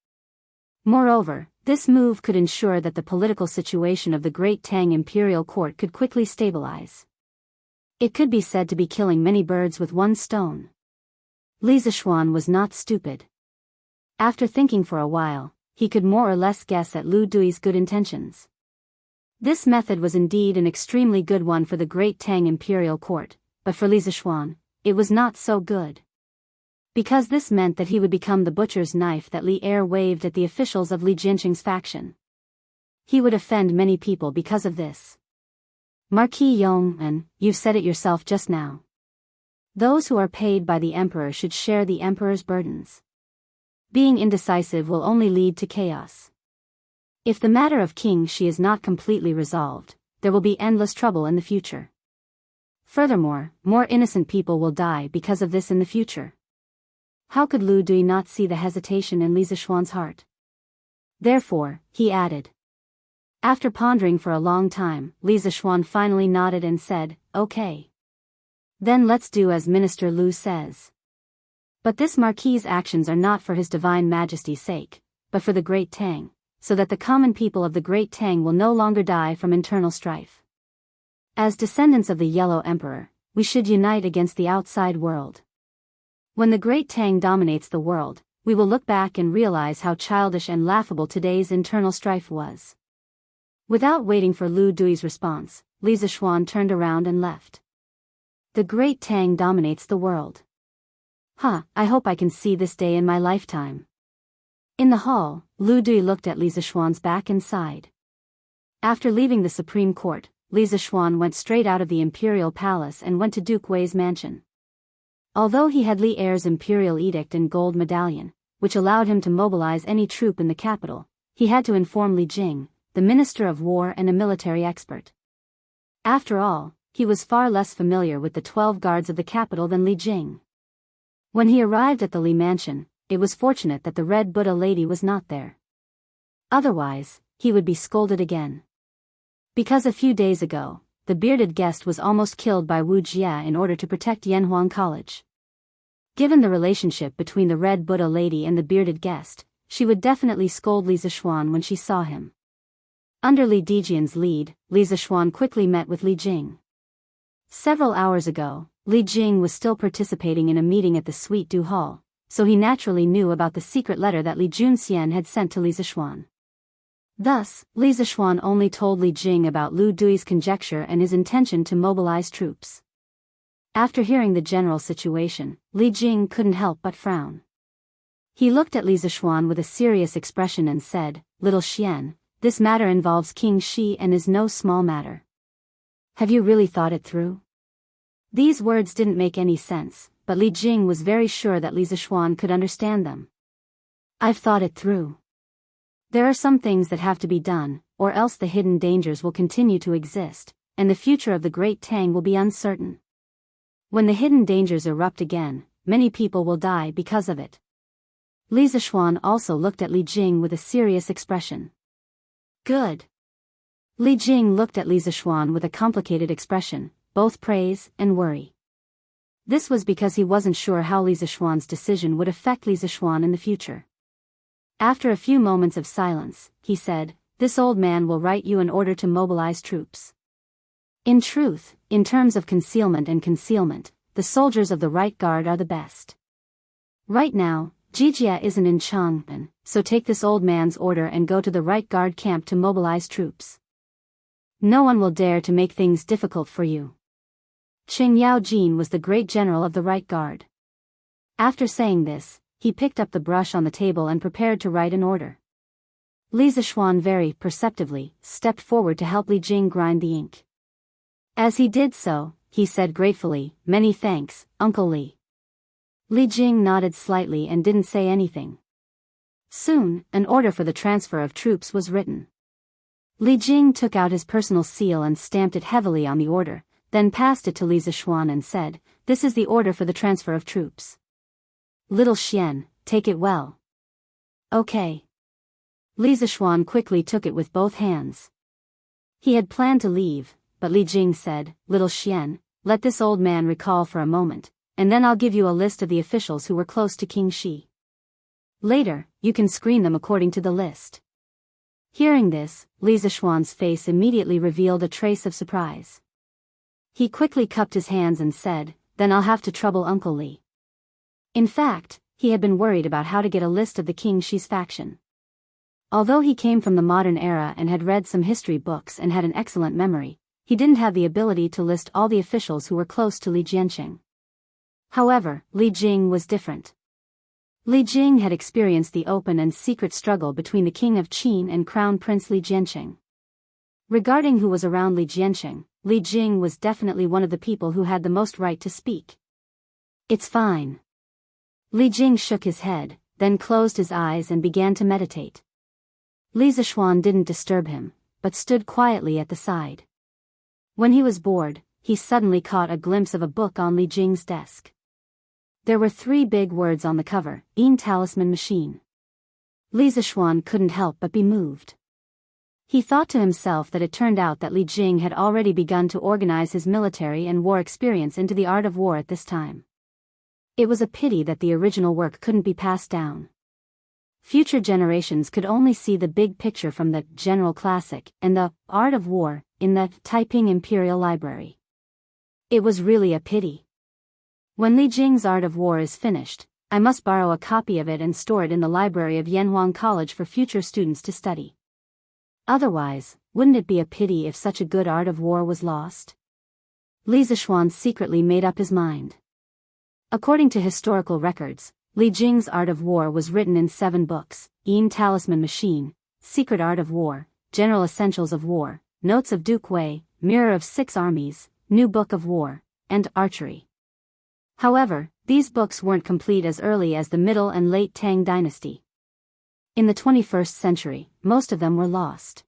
Moreover, this move could ensure that the political situation of the Great Tang Imperial Court could quickly stabilize. It could be said to be killing many birds with one stone. Li Zishuan was not stupid. After thinking for a while, he could more or less guess at Lu Dui's good intentions. This method was indeed an extremely good one for the Great Tang Imperial Court, but for Li Zishuan, it was not so good. Because this meant that he would become the butcher's knife that Li Er waved at the officials of Li Jianqing's faction. He would offend many people because of this. Marquis Yong'an, you've said it yourself just now. Those who are paid by the emperor should share the emperor's burdens. Being indecisive will only lead to chaos. If the matter of King Shi is not completely resolved, there will be endless trouble in the future. Furthermore, more innocent people will die because of this in the future. How could Lu Dui not see the hesitation in Li Zishuan's heart? Therefore, he added. After pondering for a long time, Li Zishuan finally nodded and said, "Okay. Then let's do as Minister Lu says." But this Marquis's actions are not for his divine majesty's sake, but for the Great Tang, so that the common people of the Great Tang will no longer die from internal strife. As descendants of the Yellow Emperor, we should unite against the outside world. When the Great Tang dominates the world, we will look back and realize how childish and laughable today's internal strife was. Without waiting for Lu Dui's response, Li Zishuan turned around and left. The Great Tang dominates the world. I hope I can see this day in my lifetime. In the hall, Lu Dui looked at Li Zishuan's back and sighed. After leaving the Supreme Court, Li Zishuan went straight out of the Imperial Palace and went to Duke Wei's mansion. Although he had Li Er's Imperial Edict and Gold Medallion, which allowed him to mobilize any troop in the capital, he had to inform Li Jing, the Minister of War and a military expert. After all, he was far less familiar with the 12 guards of the capital than Li Jing. When he arrived at the Li mansion, it was fortunate that the Red Buddha lady was not there. Otherwise, he would be scolded again. Because a few days ago, the bearded guest was almost killed by Wu Jia in order to protect Yanhuang College. Given the relationship between the Red Buddha lady and the bearded guest, she would definitely scold Li Zishuan when she saw him. Under Li Dijian's lead, Li Zishuan quickly met with Li Jing. Several hours ago, Li Jing was still participating in a meeting at the Suite Du Hall, so he naturally knew about the secret letter that Li Junxian had sent to Li Zishuan. Thus, Li Zishuan only told Li Jing about Lu Dui's conjecture and his intention to mobilize troops. After hearing the general situation, Li Jing couldn't help but frown. He looked at Li Zishuan with a serious expression and said, "Little Xian, this matter involves King Shi and is no small matter. Have you really thought it through?" These words didn't make any sense, but Li Jing was very sure that Li Zishuan could understand them. "I've thought it through. There are some things that have to be done, or else the hidden dangers will continue to exist, and the future of the Great Tang will be uncertain. When the hidden dangers erupt again, many people will die because of it." Li Zishuan also looked at Li Jing with a serious expression. "Good." Li Jing looked at Li Zishuan with a complicated expression, both praise and worry. This was because he wasn't sure how Li Zishuan's decision would affect Li Zishuan in the future. After a few moments of silence, he said, "This old man will write you an order to mobilize troops. In truth, in terms of concealment, the soldiers of the Right Guard are the best. Right now, Jijia isn't in Chang'an, so take this old man's order and go to the Right Guard camp to mobilize troops. No one will dare to make things difficult for you." Qing Yaojin was the great general of the Right Guard. After saying this, he picked up the brush on the table and prepared to write an order. Li Zishuan very perceptively stepped forward to help Li Jing grind the ink. As he did so, he said gratefully, "Many thanks, Uncle Li." Li Jing nodded slightly and didn't say anything. Soon, an order for the transfer of troops was written. Li Jing took out his personal seal and stamped it heavily on the order, then passed it to Li Zishuan and said, "This is the order for the transfer of troops. Little Xian, take it well." "Okay." Li Zishuan quickly took it with both hands. He had planned to leave, but Li Jing said, "Little Xian, let this old man recall for a moment, and then I'll give you a list of the officials who were close to King Shi. Later, you can screen them according to the list." Hearing this, Li Zishuan's face immediately revealed a trace of surprise. He quickly cupped his hands and said, "Then I'll have to trouble Uncle Li." In fact, he had been worried about how to get a list of the King Shi's faction. Although he came from the modern era and had read some history books and had an excellent memory, he didn't have the ability to list all the officials who were close to Li Jianqing. However, Li Jing was different. Li Jing had experienced the open and secret struggle between the King of Qin and Crown Prince Li Jianqing. Regarding who was around Li Jianqing, Li Jing was definitely one of the people who had the most right to speak. "It's fine." Li Jing shook his head, then closed his eyes and began to meditate. Li Zishuan didn't disturb him, but stood quietly at the side. When he was bored, he suddenly caught a glimpse of a book on Li Jing's desk. There were 3 big words on the cover, Talisman Machine. Li Zishuan couldn't help but be moved. He thought to himself that it turned out that Li Jing had already begun to organize his military and war experience into the art of war at this time. It was a pity that the original work couldn't be passed down. Future generations could only see the big picture from the general classic and the art of war in the Taiping Imperial Library. It was really a pity. When Li Jing's art of war is finished, I must borrow a copy of it and store it in the library of Yanhuang College for future students to study. Otherwise, wouldn't it be a pity if such a good art of war was lost? Li Zishuan secretly made up his mind. According to historical records, Li Jing's art of war was written in 7 books: Talisman Machine, Secret Art of War, General Essentials of War, Notes of Duke Wei, Mirror of 6 Armies, New Book of War, and Archery. However, these books weren't complete as early as the Middle and Late Tang Dynasty. In the 21st century, most of them were lost.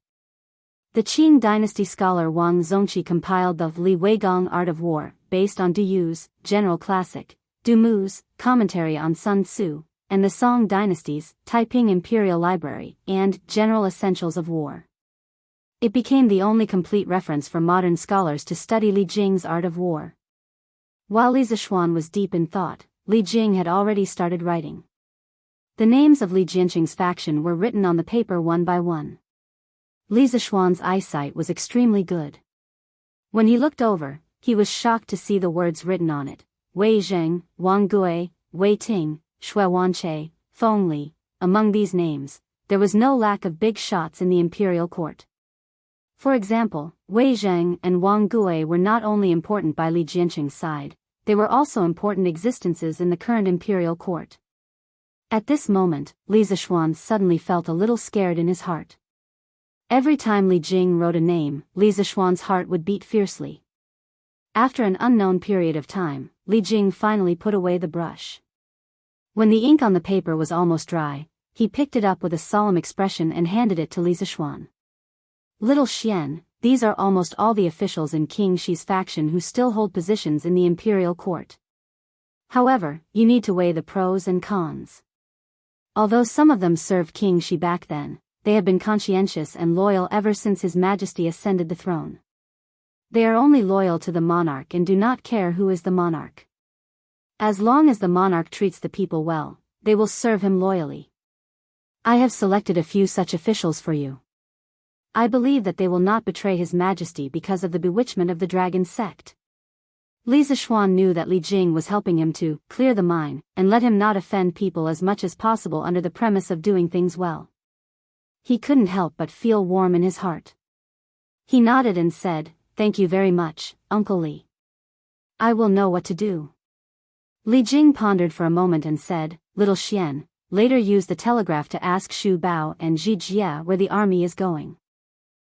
The Qing dynasty scholar Wang Zongqi compiled the Li Weigong Art of War, based on Du Yu's General Classic, Du Mu's Commentary on Sun Tzu, and the Song Dynasty's Taiping Imperial Library and General Essentials of War. It became the only complete reference for modern scholars to study Li Jing's art of war. While Li Zishuan was deep in thought, Li Jing had already started writing. The names of Li Jianqing's faction were written on the paper one by one. Li Zishuan's eyesight was extremely good. When he looked over, he was shocked to see the words written on it: Wei Zheng, Wang Gui, Wei Ting, Shui Wanche, Feng Li. Among these names, there was no lack of big shots in the imperial court. For example, Wei Zheng and Wang Gui were not only important by Li Jianqing's side, they were also important existences in the current imperial court. At this moment, Li Zishuan suddenly felt a little scared in his heart. Every time Li Jing wrote a name, Li Zishuan's heart would beat fiercely. After an unknown period of time, Li Jing finally put away the brush. When the ink on the paper was almost dry, he picked it up with a solemn expression and handed it to Li Zishuan. "Little Xian, these are almost all the officials in King Shi's faction who still hold positions in the imperial court. However, you need to weigh the pros and cons. Although some of them served King Shi back then, they have been conscientious and loyal ever since His Majesty ascended the throne. They are only loyal to the monarch and do not care who is the monarch. As long as the monarch treats the people well, they will serve him loyally. I have selected a few such officials for you. I believe that they will not betray His Majesty because of the bewitchment of the dragon sect." Li Zishuan knew that Li Jing was helping him to clear the mind and let him not offend people as much as possible under the premise of doing things well. He couldn't help but feel warm in his heart. He nodded and said, "Thank you very much, Uncle Li. I will know what to do." Li Jing pondered for a moment and said, "Little Xian, later use the telegraph to ask Xu Bao and Ji Jia where the army is going.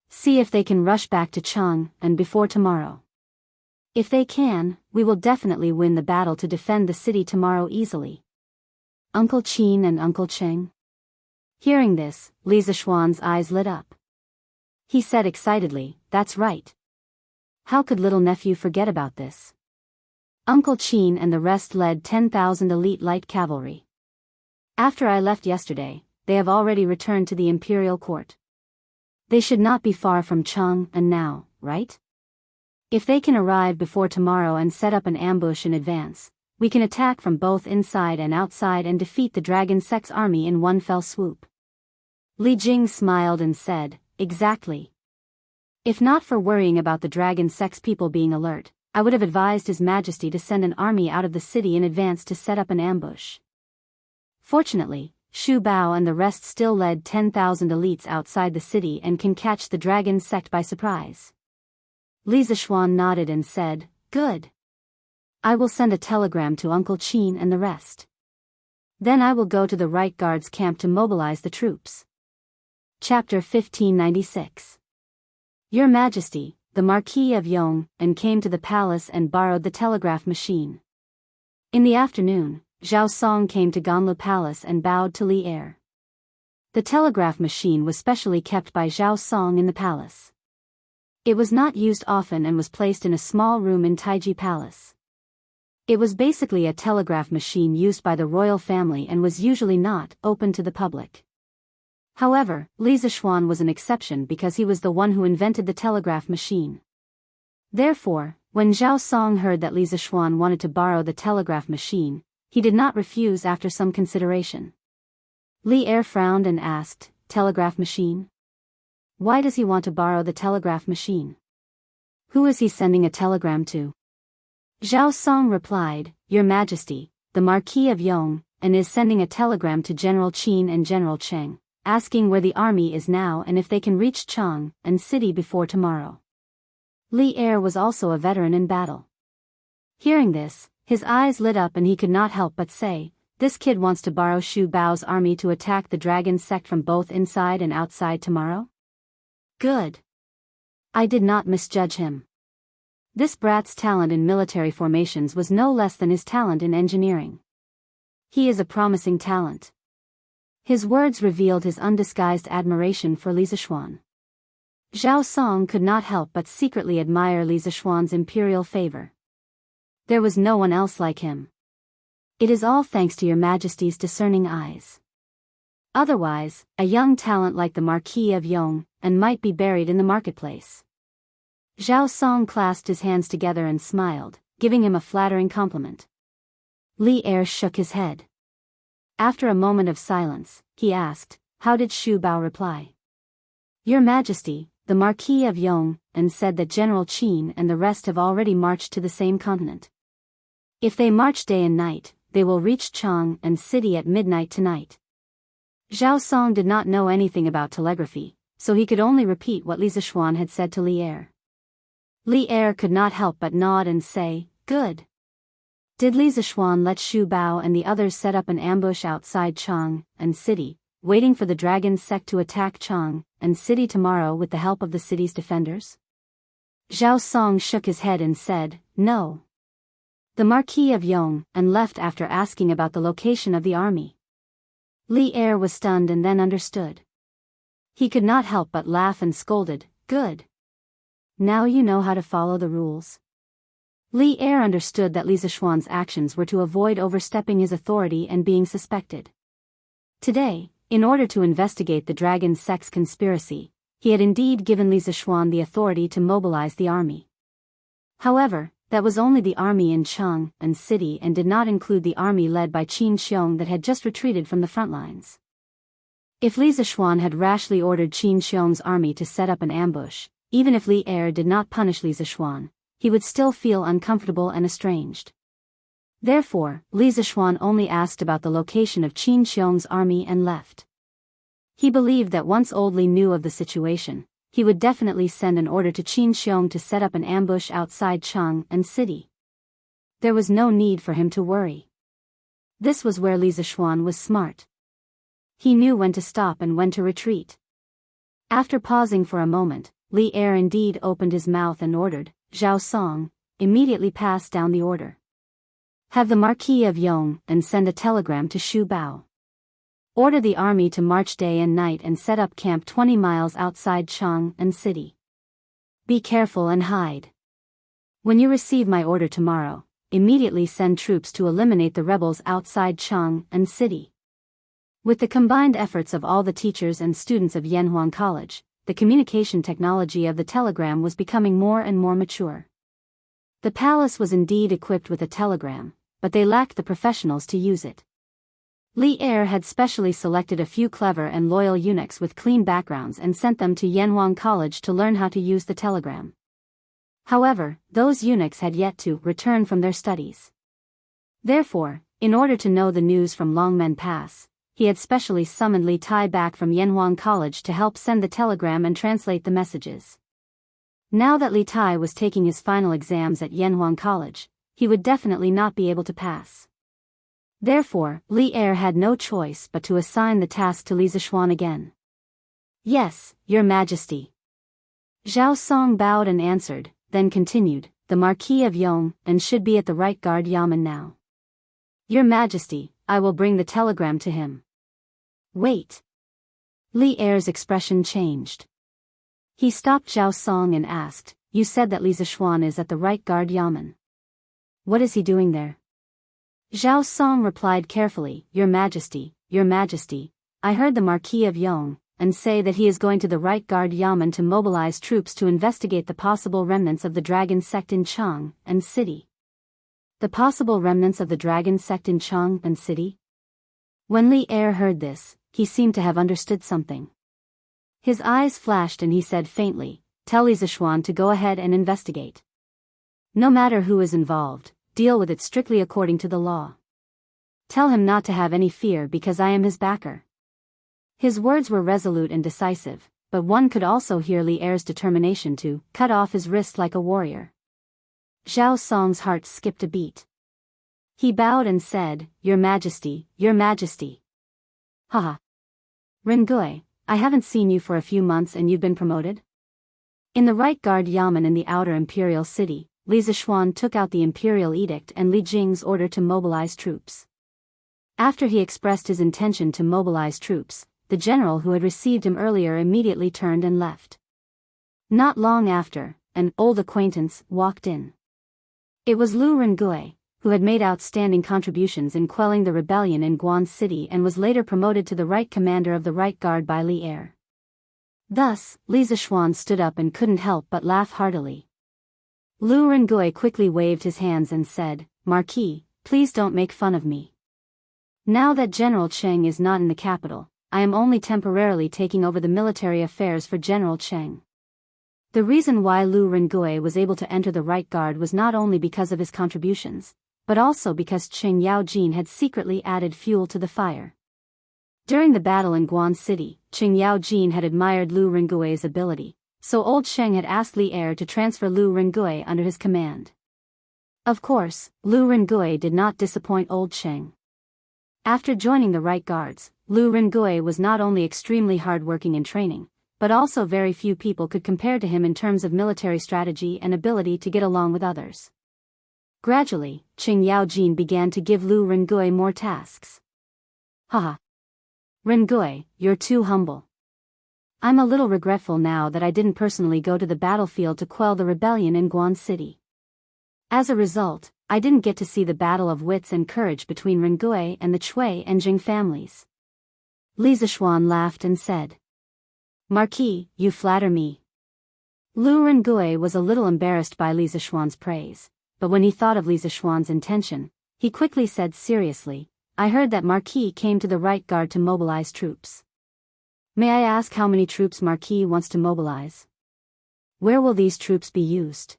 See if they can rush back to Chang and before tomorrow. If they can, we will definitely win the battle to defend the city tomorrow easily. Uncle Qin and Uncle Cheng. Hearing this, Li Zishuan's eyes lit up. He said excitedly, "That's right. How could little nephew forget about this?" Uncle Qin and the rest led 10,000 elite light cavalry. After I left yesterday, they have already returned to the imperial court. They should not be far from Cheng and now, right? If they can arrive before tomorrow and set up an ambush in advance, we can attack from both inside and outside and defeat the Dragon Sect's army in one fell swoop. Li Jing smiled and said, "Exactly. If not for worrying about the Dragon Sect's people being alert, I would have advised His Majesty to send an army out of the city in advance to set up an ambush." Fortunately, Xu Bao and the rest still led 10,000 elites outside the city and can catch the Dragon Sect by surprise. Li Zishuan nodded and said, "Good. I will send a telegram to Uncle Qin and the rest. Then I will go to the Right Guard's camp to mobilize the troops." Chapter 1596. Your Majesty, the Marquis of Yong, and came to the palace and borrowed the telegraph machine. In the afternoon, Zhao Song came to Ganlu Palace and bowed to Li Er. The telegraph machine was specially kept by Zhao Song in the palace. It was not used often and was placed in a small room in Taiji Palace. It was basically a telegraph machine used by the royal family and was usually not open to the public. However, Li Zishuan was an exception because he was the one who invented the telegraph machine. Therefore, when Zhao Song heard that Li Zishuan wanted to borrow the telegraph machine, he did not refuse after some consideration. Li Er frowned and asked, "Telegraph machine? Why does he want to borrow the telegraph machine? Who is he sending a telegram to?" Zhao Song replied, "Your Majesty, the Marquis of Yong, and is sending a telegram to General Qin and General Cheng, asking where the army is now and if they can reach Cheng and city before tomorrow." Li Er was also a veteran in battle. Hearing this, his eyes lit up and he could not help but say, "This kid wants to borrow Xu Bao's army to attack the Dragon Sect from both inside and outside tomorrow? Good. I did not misjudge him. This brat's talent in military formations was no less than his talent in engineering. He is a promising talent." His words revealed his undisguised admiration for Li Zishuan. Zhao Song could not help but secretly admire Li Zishuan's imperial favor. There was no one else like him. It is all thanks to your Majesty's discerning eyes. Otherwise, a young talent like the Marquis of Yong and might be buried in the marketplace. Zhao Song clasped his hands together and smiled, giving him a flattering compliment. Li Er shook his head. After a moment of silence, he asked, "How did Xu Bao reply?" "Your Majesty, the Marquis of Yong, and said that General Qin and the rest have already marched to the same continent. If they march day and night, they will reach Cheng and city at midnight tonight." Zhao Song did not know anything about telegraphy, so he could only repeat what Li Zishuan had said to Li Er. Li Er could not help but nod and say, "Good." Did Li Zishuan let Xu Bao and the others set up an ambush outside Cheng and city, waiting for the Dragon Sect to attack Cheng and city tomorrow with the help of the city's defenders? Zhao Song shook his head and said, "No." The Marquis of Yong and left after asking about the location of the army. Li Er was stunned and then understood. He could not help but laugh and scolded, "Good. Now you know how to follow the rules." Li Er understood that Li Zishuan's actions were to avoid overstepping his authority and being suspected. Today, in order to investigate the Dragon Sect's conspiracy, he had indeed given Li Zishuan the authority to mobilize the army. However, that was only the army in Cheng and city and did not include the army led by Qin Xiong that had just retreated from the front lines. If Li Zishuan had rashly ordered Qin Xiong's army to set up an ambush, even if Li Er did not punish Li Zishuan, he would still feel uncomfortable and estranged. Therefore, Li Zishuan only asked about the location of Qin Xiong's army and left. He believed that once Old Li knew of the situation, he would definitely send an order to Qin Xiong to set up an ambush outside Cheng and city. There was no need for him to worry. This was where Li Zishuan was smart. He knew when to stop and when to retreat. After pausing for a moment, Li Er indeed opened his mouth and ordered, "Zhao Song, immediately passed down the order. Have the Marquis of Yong and send a telegram to Shu Bao. Order the army to march day and night and set up camp 20 miles outside Chang'an City. Be careful and hide. When you receive my order tomorrow, immediately send troops to eliminate the rebels outside Chang'an City. With the combined efforts of all the teachers and students of Yanhuang College, the communication technology of the telegram was becoming more and more mature. The palace was indeed equipped with a telegram, but they lacked the professionals to use it. Li Er had specially selected a few clever and loyal eunuchs with clean backgrounds and sent them to Yanhuang College to learn how to use the telegram. However, those eunuchs had yet to return from their studies. Therefore, in order to know the news from Longmen Pass, he had specially summoned Li Tai back from Yanhuang College to help send the telegram and translate the messages. Now that Li Tai was taking his final exams at Yanhuang College, he would definitely not be able to pass. Therefore, Li Er had no choice but to assign the task to Li Zishuan again. Yes, Your Majesty. Zhao Song bowed and answered, then continued, the Marquis of Yong and should be at the right guard yamen now. Your Majesty, I will bring the telegram to him. Wait. Li Er's expression changed. He stopped Zhao Song and asked, you said that Li Zishuan is at the right guard yamen. What is he doing there? Zhao Song replied carefully, Your Majesty, I heard the Marquis of Yong and say that he is going to the right guard yamen to mobilize troops to investigate the possible remnants of the dragon sect in Chang'an City. The possible remnants of the dragon sect in Chang'an City? When Li Er heard this, he seemed to have understood something. His eyes flashed and he said faintly, tell Li Zishuan to go ahead and investigate. No matter who is involved, deal with it strictly according to the law. Tell him not to have any fear because I am his backer. His words were resolute and decisive, but one could also hear Li Er's determination to cut off his wrist like a warrior. Zhao Song's heart skipped a beat. He bowed and said, Your Majesty. Haha. Rengui, I haven't seen you for a few months and you've been promoted? In the right guard yamen in the outer imperial city, Li Zishuan took out the imperial edict and Li Jing's order to mobilize troops. After he expressed his intention to mobilize troops, the general who had received him earlier immediately turned and left. Not long after, an old acquaintance walked in. It was Lu Rengui, who had made outstanding contributions in quelling the rebellion in Guan City and was later promoted to the right commander of the right guard by Li Er. Thus, Li Zishuan stood up and couldn't help but laugh heartily. Lu Rengui quickly waved his hands and said, Marquis, please don't make fun of me. Now that General Cheng is not in the capital, I am only temporarily taking over the military affairs for General Cheng. The reason why Lu Rengui was able to enter the right guard was not only because of his contributions, but also because Cheng Yaojin had secretly added fuel to the fire. During the battle in Guan City, Cheng Yaojin had admired Lu Rengui's ability, so old Cheng had asked Li Er to transfer Lu Rengui under his command. Of course, Lu Rengui did not disappoint old Cheng. After joining the right guards, Lu Rengui was not only extremely hardworking in training, but also very few people could compare to him in terms of military strategy and ability to get along with others. Gradually, Cheng Yaojin began to give Lu Rengui more tasks. Haha. Rengui, you're too humble. I'm a little regretful now that I didn't personally go to the battlefield to quell the rebellion in Guan City. As a result, I didn't get to see the battle of wits and courage between Rengui and the Chui and Jing families. Li Zishuan laughed and said, Marquis, you flatter me. Lu Rengui was a little embarrassed by Li Zishuan's praise, but when he thought of Li Zishuan's intention, he quickly said seriously, I heard that Marquis came to the right guard to mobilize troops. May I ask how many troops Marquis wants to mobilize? Where will these troops be used?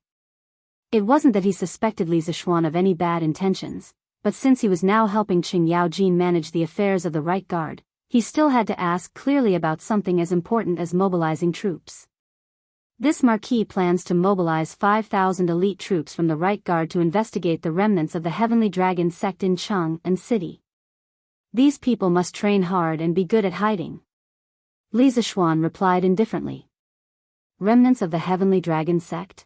It wasn't that he suspected Li Zishuan of any bad intentions, but since he was now helping Cheng Yaojin manage the affairs of the right guard, he still had to ask clearly about something as important as mobilizing troops. This Marquis plans to mobilize 5,000 elite troops from the right guard to investigate the remnants of the Heavenly Dragon sect in Chang'an City. These people must train hard and be good at hiding. Li Zishuan replied indifferently. Remnants of the Heavenly Dragon sect?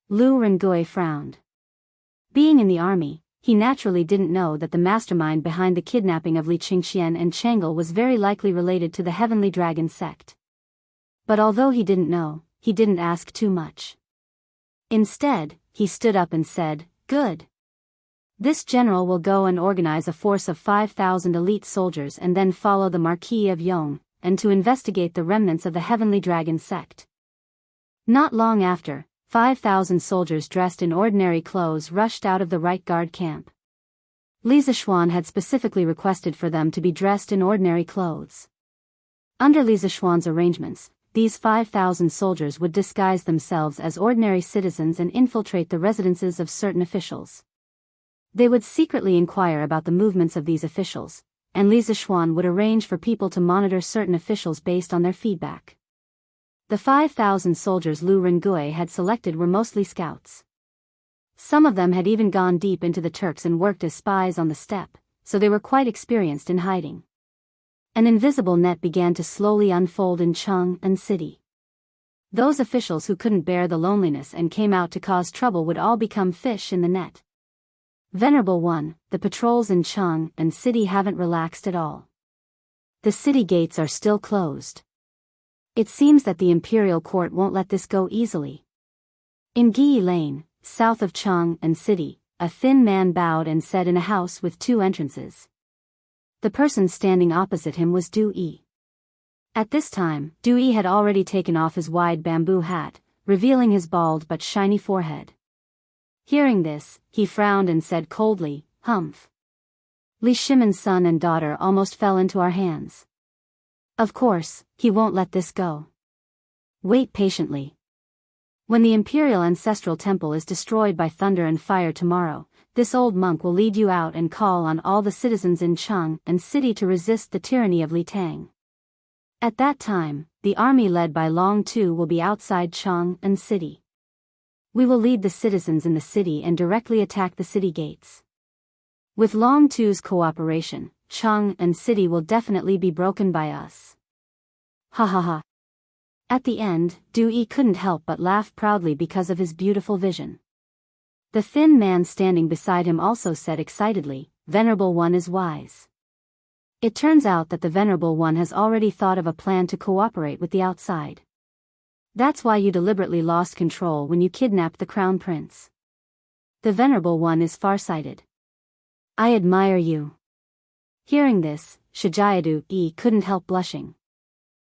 Lu Rengui frowned. Being in the army, he naturally didn't know that the mastermind behind the kidnapping of Li Qingxian and Chang'e was very likely related to the Heavenly Dragon sect. But although he didn't know, he didn't ask too much. Instead, he stood up and said, "Good. This general will go and organize a force of 5,000 elite soldiers and then follow the Marquis of Yong, and to investigate the remnants of the Heavenly Dragon sect." Not long after, 5,000 soldiers dressed in ordinary clothes rushed out of the right guard camp. Li Zishuan had specifically requested for them to be dressed in ordinary clothes. Under Li Zishuan's arrangements, these 5,000 soldiers would disguise themselves as ordinary citizens and infiltrate the residences of certain officials. They would secretly inquire about the movements of these officials, and Li Zishuan would arrange for people to monitor certain officials based on their feedback. The 5,000 soldiers Lu Rengui had selected were mostly scouts. Some of them had even gone deep into the Turks and worked as spies on the steppe, so they were quite experienced in hiding. An invisible net began to slowly unfold in Chang'e city. Those officials who couldn't bear the loneliness and came out to cause trouble would all become fish in the net. Venerable One, the patrols in Chang'e city haven't relaxed at all. The city gates are still closed. It seems that the imperial court won't let this go easily. In Gi Lane, south of Chang'e city, a thin man bowed and said in a house with 2 entrances. The person standing opposite him was Du Yi. At this time, Du Yi had already taken off his wide bamboo hat, revealing his bald but shiny forehead. Hearing this, he frowned and said coldly, "Humph. Li Shimon's son and daughter almost fell into our hands. Of course, he won't let this go. Wait patiently. When the imperial ancestral temple is destroyed by thunder and fire tomorrow, this old monk will lead you out and call on all the citizens in Chang'e city to resist the tyranny of Li Tang. At that time, the army led by Long Tu will be outside Chang'e city. We will lead the citizens in the city and directly attack the city gates. With Long Tu's cooperation, Chang'e city will definitely be broken by us." Ha ha ha. At the end, Du Yi couldn't help but laugh proudly because of his beautiful vision. The thin man standing beside him also said excitedly, "Venerable One is wise." It turns out that the Venerable One has already thought of a plan to cooperate with the outside. That's why you deliberately lost control when you kidnapped the Crown Prince. The Venerable One is farsighted. I admire you. Hearing this, Shijayadu Yi couldn't help blushing.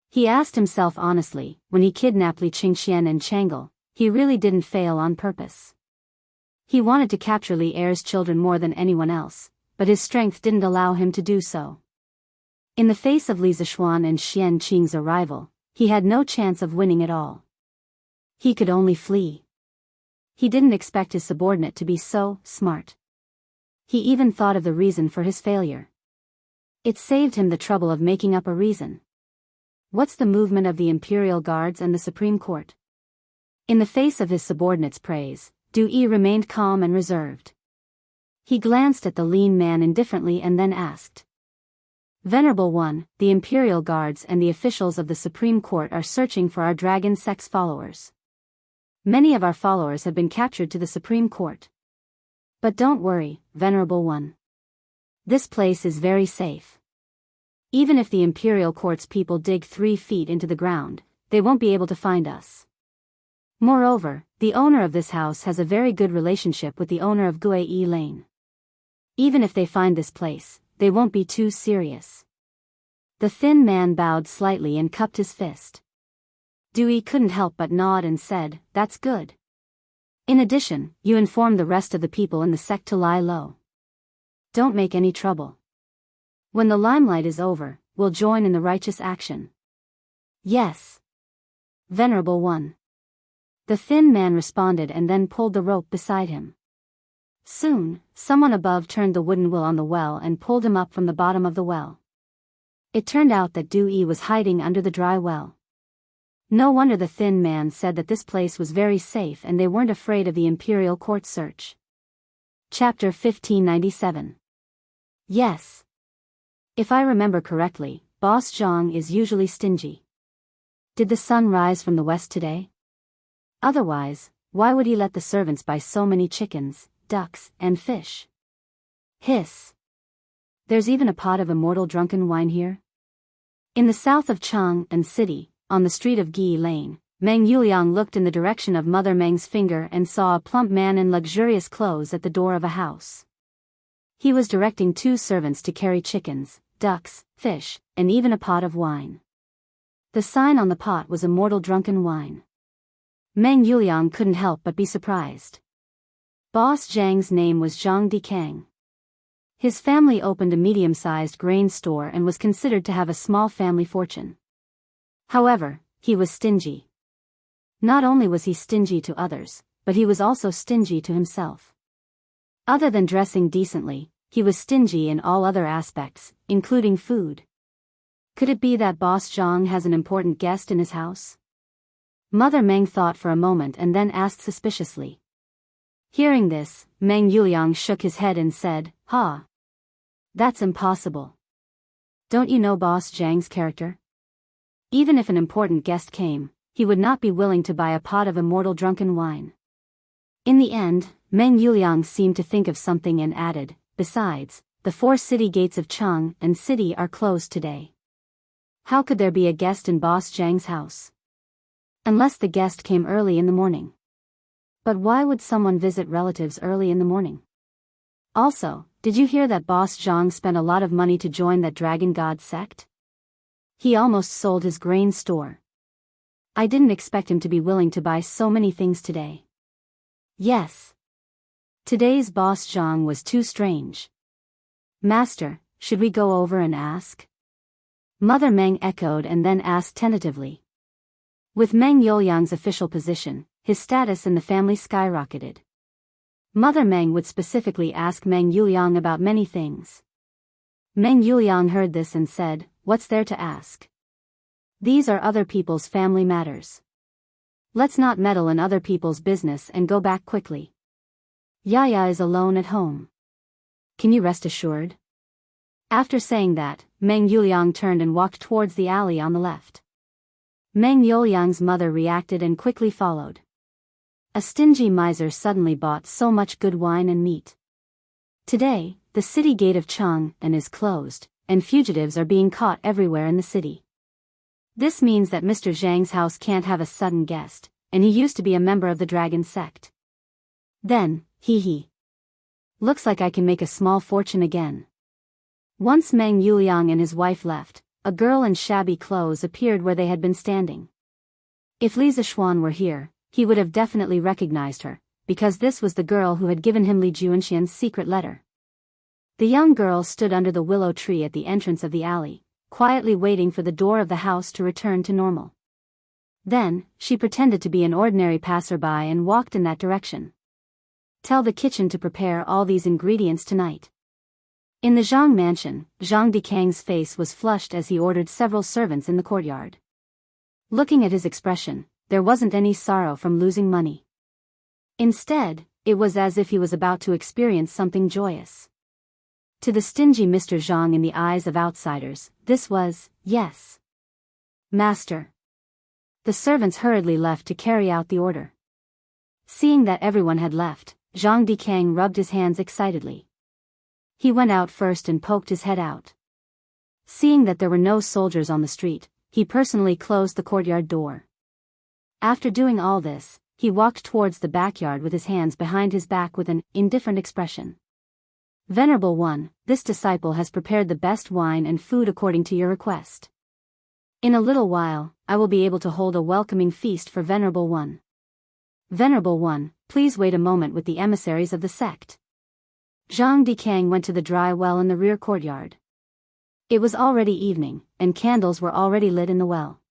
He asked himself honestly, when he kidnapped Li Qingxian and Chang'e, he really didn't fail on purpose. He wanted to capture Li Er's children more than anyone else, but his strength didn't allow him to do so. In the face of Li Zishuan and Xian Qing's arrival, he had no chance of winning at all. He could only flee. He didn't expect his subordinate to be so smart. He even thought of the reason for his failure. It saved him the trouble of making up a reason. What's the movement of the Imperial Guards and the Supreme Court? In the face of his subordinate's praise, Du Yi remained calm and reserved. He glanced at the lean man indifferently and then asked. Venerable One, the Imperial Guards and the officials of the Supreme Court are searching for our Dragon Sect's followers. Many of our followers have been captured to the Supreme Court. But don't worry, Venerable One. This place is very safe. Even if the Imperial Court's people dig 3 feet into the ground, they won't be able to find us. Moreover, the owner of this house has a very good relationship with the owner of Guai Lane. Even if they find this place, they won't be too serious. The thin man bowed slightly and cupped his fist. Du Yi couldn't help but nod and said, "That's good. In addition, you inform the rest of the people in the sect to lie low. Don't make any trouble. When the limelight is over, we'll join in the righteous action." "Yes. Venerable One." The thin man responded and then pulled the rope beside him. Soon, someone above turned the wooden wheel on the well and pulled him up from the bottom of the well. It turned out that Du Yi was hiding under the dry well. No wonder the thin man said that this place was very safe and they weren't afraid of the Imperial Court search. Chapter 1597. Yes. If I remember correctly, Boss Zhang is usually stingy. Did the sun rise from the west today? Otherwise, why would he let the servants buy so many chickens, ducks, and fish? Hiss. There's even a pot of immortal drunken wine here? In the south of Chang and City, on the street of Gi Lane, Meng Yuliang looked in the direction of Mother Meng's finger and saw a plump man in luxurious clothes at the door of a house. He was directing 2 servants to carry chickens, ducks, fish, and even a pot of wine. The sign on the pot was immortal drunken wine. Meng Yuliang couldn't help but be surprised. Boss Zhang's name was Zhang Dikang. His family opened a medium-sized grain store and was considered to have a small family fortune. However, he was stingy. Not only was he stingy to others, but he was also stingy to himself. Other than dressing decently, he was stingy in all other aspects, including food. Could it be that Boss Zhang has an important guest in his house? Mother Meng thought for a moment and then asked suspiciously. Hearing this, Meng Yuliang shook his head and said, "Ha! That's impossible. Don't you know Boss Zhang's character? Even if an important guest came, he would not be willing to buy a pot of immortal drunken wine." In the end, Meng Yuliang seemed to think of something and added, "Besides, the 4 city gates of Chang and City are closed today. How could there be a guest in Boss Zhang's house? Unless the guest came early in the morning. But why would someone visit relatives early in the morning? Also, did you hear that Boss Zhang spent a lot of money to join that dragon god sect? He almost sold his grain store. I didn't expect him to be willing to buy so many things today." Yes. Today's Boss Zhang was too strange. "Master, should we go over and ask?" Mother Meng echoed and then asked tentatively. With Meng Yuliang's official position, his status in the family skyrocketed. Mother Meng would specifically ask Meng Yuliang about many things. Meng Yuliang heard this and said, "What's there to ask? These are other people's family matters. Let's not meddle in other people's business and go back quickly. Yaya is alone at home. Can you rest assured?" After saying that, Meng Yuliang turned and walked towards the alley on the left. Meng Yuliang's mother reacted and quickly followed. A stingy miser suddenly bought so much good wine and meat. Today, the city gate of Chang is closed, and fugitives are being caught everywhere in the city. This means that Mr. Zhang's house can't have a sudden guest, and he used to be a member of the dragon sect. Then, hee. Looks like I can make a small fortune again. Once Meng Yuliang and his wife left, a girl in shabby clothes appeared where they had been standing. If Li Zishuan were here, he would have definitely recognized her, because this was the girl who had given him Li Juanxian's secret letter. The young girl stood under the willow tree at the entrance of the alley, quietly waiting for the door of the house to return to normal. Then, she pretended to be an ordinary passerby and walked in that direction. "Tell the kitchen to prepare all these ingredients tonight." In the Zhang mansion, Zhang Dikang's face was flushed as he ordered several servants in the courtyard. Looking at his expression, there wasn't any sorrow from losing money. Instead, it was as if he was about to experience something joyous. To the stingy Mr. Zhang in the eyes of outsiders, this was, "Yes, master." The servants hurriedly left to carry out the order. Seeing that everyone had left, Zhang Dikang rubbed his hands excitedly. He went out first and poked his head out. Seeing that there were no soldiers on the street, he personally closed the courtyard door. After doing all this, he walked towards the backyard with his hands behind his back with an indifferent expression. "Venerable One, this disciple has prepared the best wine and food according to your request. In a little while, I will be able to hold a welcoming feast for Venerable One. Venerable One, please wait a moment with the emissaries of the sect." Zhang Dikang went to the dry well in the rear courtyard. It was already evening, and candles were already lit in the well.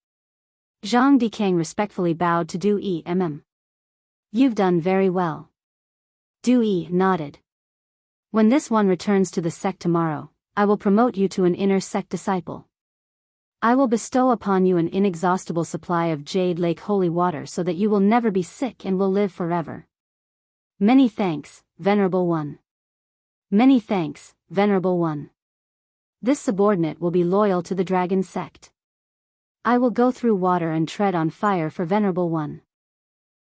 Zhang Dikang respectfully bowed to Du Yi. "You've done very well." Du Yi nodded. "When this one returns to the sect tomorrow, I will promote you to an inner sect disciple. I will bestow upon you an inexhaustible supply of Jade Lake holy water so that you will never be sick and will live forever. Many thanks, Venerable One. Many thanks, Venerable One. This subordinate will be loyal to the dragon sect. I will go through water and tread on fire for Venerable One."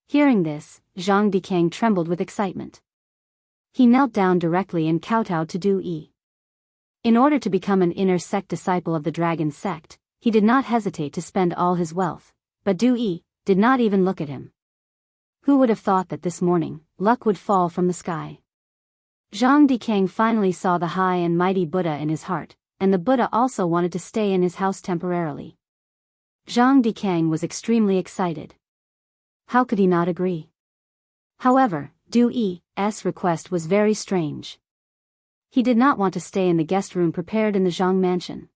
Hearing this, Zhang Dikang trembled with excitement. He knelt down directly and kowtowed to Du Yi. In order to become an inner sect disciple of the dragon sect, he did not hesitate to spend all his wealth, but Du Yi did not even look at him. Who would have thought that this morning, luck would fall from the sky? Zhang Dikang finally saw the high and mighty Buddha in his heart, and the Buddha also wanted to stay in his house temporarily. Zhang Dikang was extremely excited. How could he not agree? However, Du Yi's request was very strange. He did not want to stay in the guest room prepared in the Zhang mansion.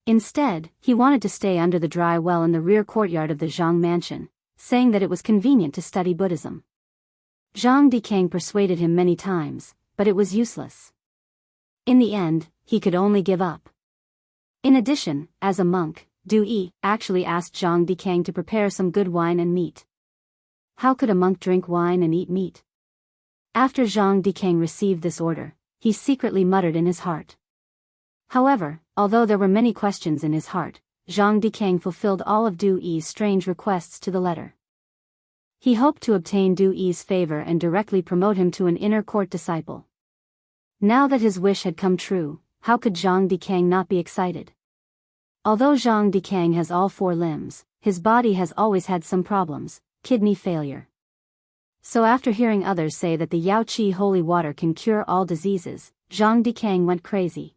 Instead, he wanted to stay under the dry well in the rear courtyard of the Zhang mansion, saying that it was convenient to study Buddhism. Zhang Dikang persuaded him many times, but it was useless. In the end, he could only give up. In addition, as a monk, Du Yi actually asked Zhang Dikang to prepare some good wine and meat. How could a monk drink wine and eat meat? After Zhang Dikang received this order, he secretly muttered in his heart. However, although there were many questions in his heart, Zhang Dikang fulfilled all of Du Yi's strange requests to the letter. He hoped to obtain Du Yi's favor and directly promote him to an inner court disciple. Now that his wish had come true, how could Zhang Dikang not be excited? Although Zhang Dikang has all 4 limbs, his body has always had some problems, kidney failure. So after hearing others say that the Yaoqi holy water can cure all diseases, Zhang Dikang went crazy.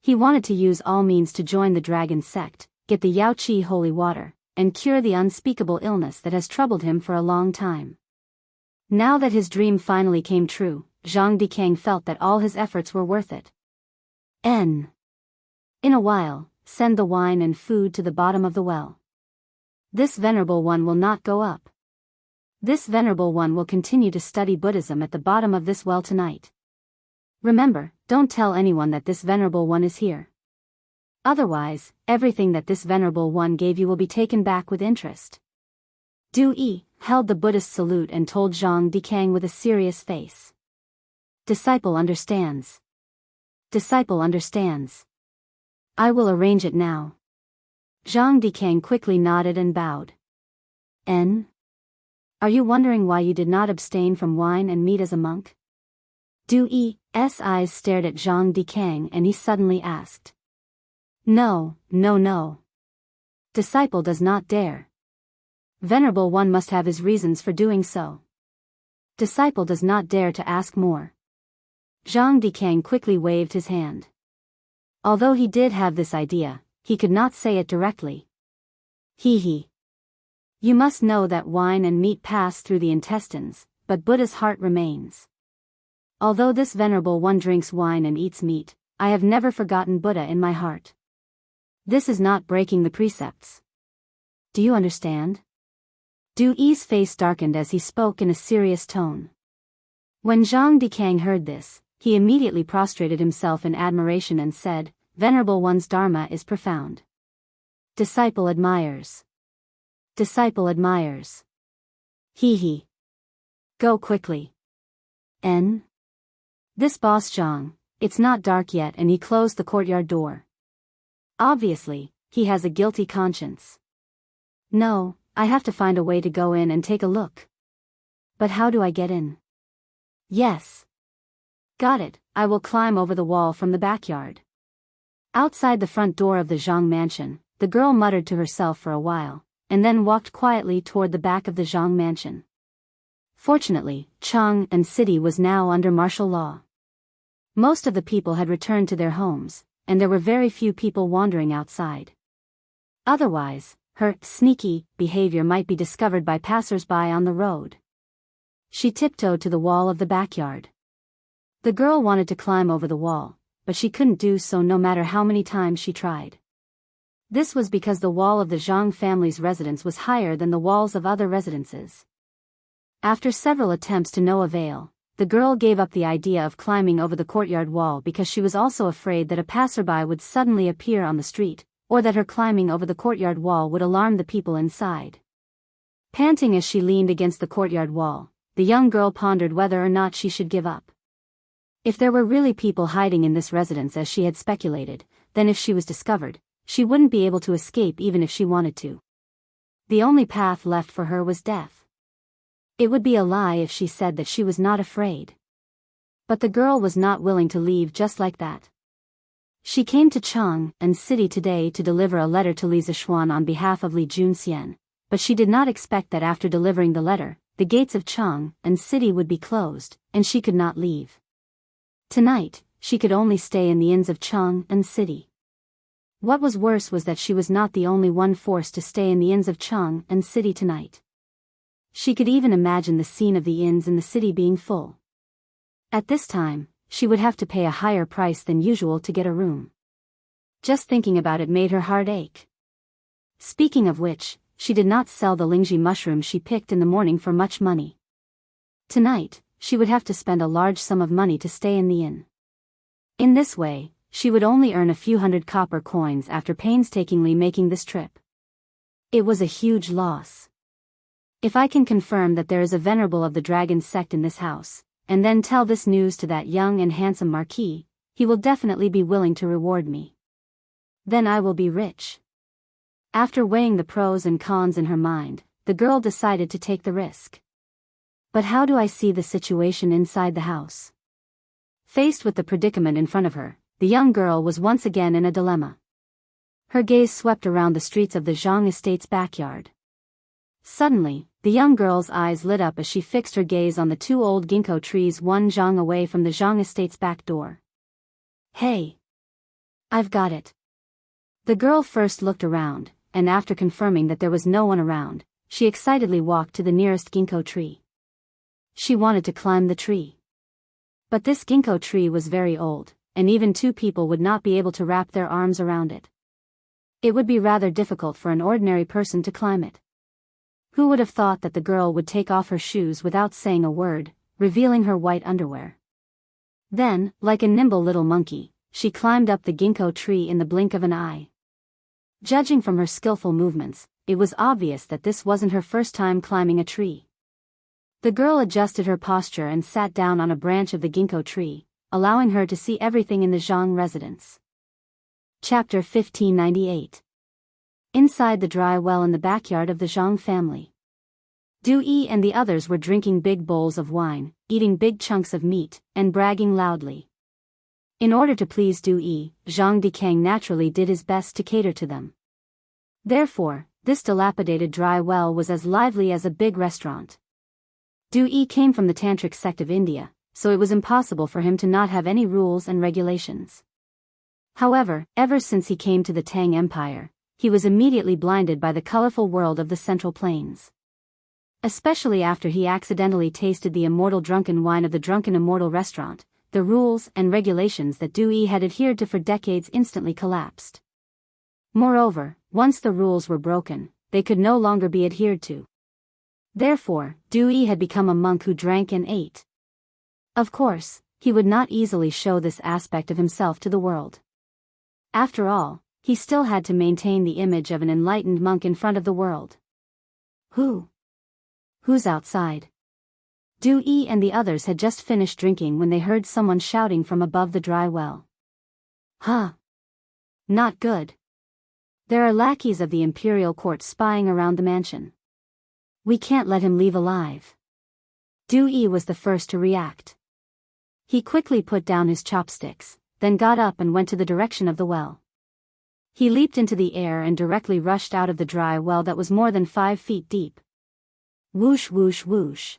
He wanted to use all means to join the dragon sect, get the Yaoqi holy water, and cure the unspeakable illness that has troubled him for a long time. Now that his dream finally came true, Zhang Dikang felt that all his efforts were worth it. In a while, send the wine and food to the bottom of the well. This venerable one will not go up. This venerable one will continue to study Buddhism at the bottom of this well tonight. Remember, don't tell anyone that this venerable one is here. Otherwise, everything that this venerable one gave you will be taken back with interest. Du Yi held the Buddhist salute and told Zhang Dikang with a serious face. Disciple understands. Disciple understands. I will arrange it now. Zhang Dikang quickly nodded and bowed. Are you wondering why you did not abstain from wine and meat as a monk? Du Yi's eyes stared at Zhang Dikang and he suddenly asked. No. Disciple does not dare. Venerable one must have his reasons for doing so. Disciple does not dare to ask more. Zhang Dikang quickly waved his hand. Although he did have this idea, he could not say it directly. He. You must know that wine and meat pass through the intestines, but Buddha's heart remains. Although this venerable one drinks wine and eats meat, I have never forgotten Buddha in my heart. This is not breaking the precepts. Do you understand? Du Yi's face darkened as he spoke in a serious tone. When Zhang Dikang heard this, he immediately prostrated himself in admiration and said, Venerable one's dharma is profound. Disciple admires. Disciple admires. He. Go quickly. This boss Zhang, it's not dark yet and he closed the courtyard door. Obviously, he has a guilty conscience. No, I have to find a way to go in and take a look. But how do I get in? Yes. Got it, I will climb over the wall from the backyard. Outside the front door of the Zhang mansion, the girl muttered to herself for a while, and then walked quietly toward the back of the Zhang mansion. Fortunately, Chang'an city was now under martial law. Most of the people had returned to their homes, and there were very few people wandering outside. Otherwise, her sneaky behavior might be discovered by passers-by on the road. She tiptoed to the wall of the backyard. The girl wanted to climb over the wall, but she couldn't do so no matter how many times she tried. This was because the wall of the Zhang family's residence was higher than the walls of other residences. After several attempts to no avail, the girl gave up the idea of climbing over the courtyard wall because she was also afraid that a passerby would suddenly appear on the street, or that her climbing over the courtyard wall would alarm the people inside. Panting as she leaned against the courtyard wall, the young girl pondered whether or not she should give up. If there were really people hiding in this residence as she had speculated, then if she was discovered, she wouldn't be able to escape even if she wanted to. The only path left for her was death. It would be a lie if she said that she was not afraid. But the girl was not willing to leave just like that. She came to Jianghu City today to deliver a letter to Li Zishuan on behalf of Li Junxian, but she did not expect that after delivering the letter, the gates of Jianghu City would be closed, and she could not leave. Tonight, she could only stay in the inns of Jianghu City. What was worse was that she was not the only one forced to stay in the inns of Jianghu City tonight. She could even imagine the scene of the inns in the city being full. At this time, she would have to pay a higher price than usual to get a room. Just thinking about it made her heart ache. Speaking of which, she did not sell the lingji mushroom she picked in the morning for much money. Tonight, she would have to spend a large sum of money to stay in the inn. In this way, she would only earn a few hundred copper coins after painstakingly making this trip. It was a huge loss. If I can confirm that there is a venerable of the dragon sect in this house, and then tell this news to that young and handsome marquis, he will definitely be willing to reward me. Then I will be rich. After weighing the pros and cons in her mind, the girl decided to take the risk. But how do I see the situation inside the house? Faced with the predicament in front of her, the young girl was once again in a dilemma. Her gaze swept around the streets of the Jianghu estate's backyard. Suddenly, the young girl's eyes lit up as she fixed her gaze on the two old ginkgo trees 1 zhang away from the Jianghu estate's back door. Hey! I've got it. The girl first looked around, and after confirming that there was no one around, she excitedly walked to the nearest ginkgo tree. She wanted to climb the tree. But this ginkgo tree was very old, and even two people would not be able to wrap their arms around it. It would be rather difficult for an ordinary person to climb it. Who would have thought that the girl would take off her shoes without saying a word, revealing her white underwear? Then, like a nimble little monkey, she climbed up the ginkgo tree in the blink of an eye. Judging from her skillful movements, it was obvious that this wasn't her first time climbing a tree. The girl adjusted her posture and sat down on a branch of the ginkgo tree, allowing her to see everything in the Jianghu residence. Chapter 1598. Inside the dry well in the backyard of the Jianghu family. Du Yi and the others were drinking big bowls of wine, eating big chunks of meat, and bragging loudly. In order to please Du Yi, Zhang Dikang naturally did his best to cater to them. Therefore, this dilapidated dry well was as lively as a big restaurant. Du Yi came from the Tantric sect of India, so it was impossible for him to not have any rules and regulations. However, ever since he came to the Tang Empire, he was immediately blinded by the colorful world of the Central Plains. Especially after he accidentally tasted the immortal drunken wine of the Drunken Immortal restaurant, the rules and regulations that Du Yi had adhered to for decades instantly collapsed. Moreover, once the rules were broken, they could no longer be adhered to. Therefore, Du Yi had become a monk who drank and ate. Of course, he would not easily show this aspect of himself to the world. After all, he still had to maintain the image of an enlightened monk in front of the world. Who's outside? Du Yi and the others had just finished drinking when they heard someone shouting from above the dry well. Huh? Not good. There are lackeys of the imperial court spying around the mansion. We can't let him leave alive. Du Yi was the first to react. He quickly put down his chopsticks, then got up and went to the direction of the well. He leaped into the air and directly rushed out of the dry well that was more than 5 feet deep. Whoosh whoosh whoosh.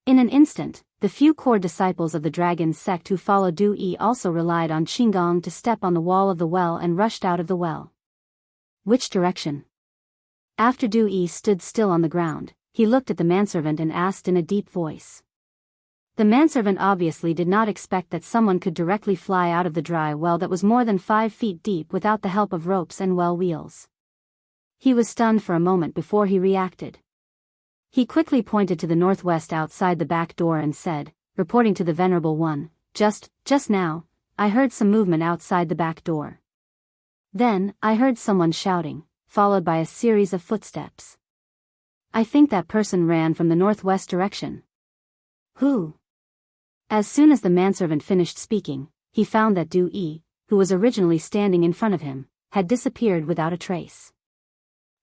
In an instant, the few core disciples of the dragon sect who followed Du Yi also relied on Qinggong to step on the wall of the well and rushed out of the well. Which direction? After Du Yi stood still on the ground, he looked at the manservant and asked in a deep voice. The manservant obviously did not expect that someone could directly fly out of the dry well that was more than 5 feet deep without the help of ropes and well wheels. He was stunned for a moment before he reacted. He quickly pointed to the northwest outside the back door and said, reporting to the Venerable One, Just now, I heard some movement outside the back door. Then, I heard someone shouting, followed by a series of footsteps. I think that person ran from the northwest direction. Who? As soon as the manservant finished speaking, he found that Du Yi, who was originally standing in front of him, had disappeared without a trace.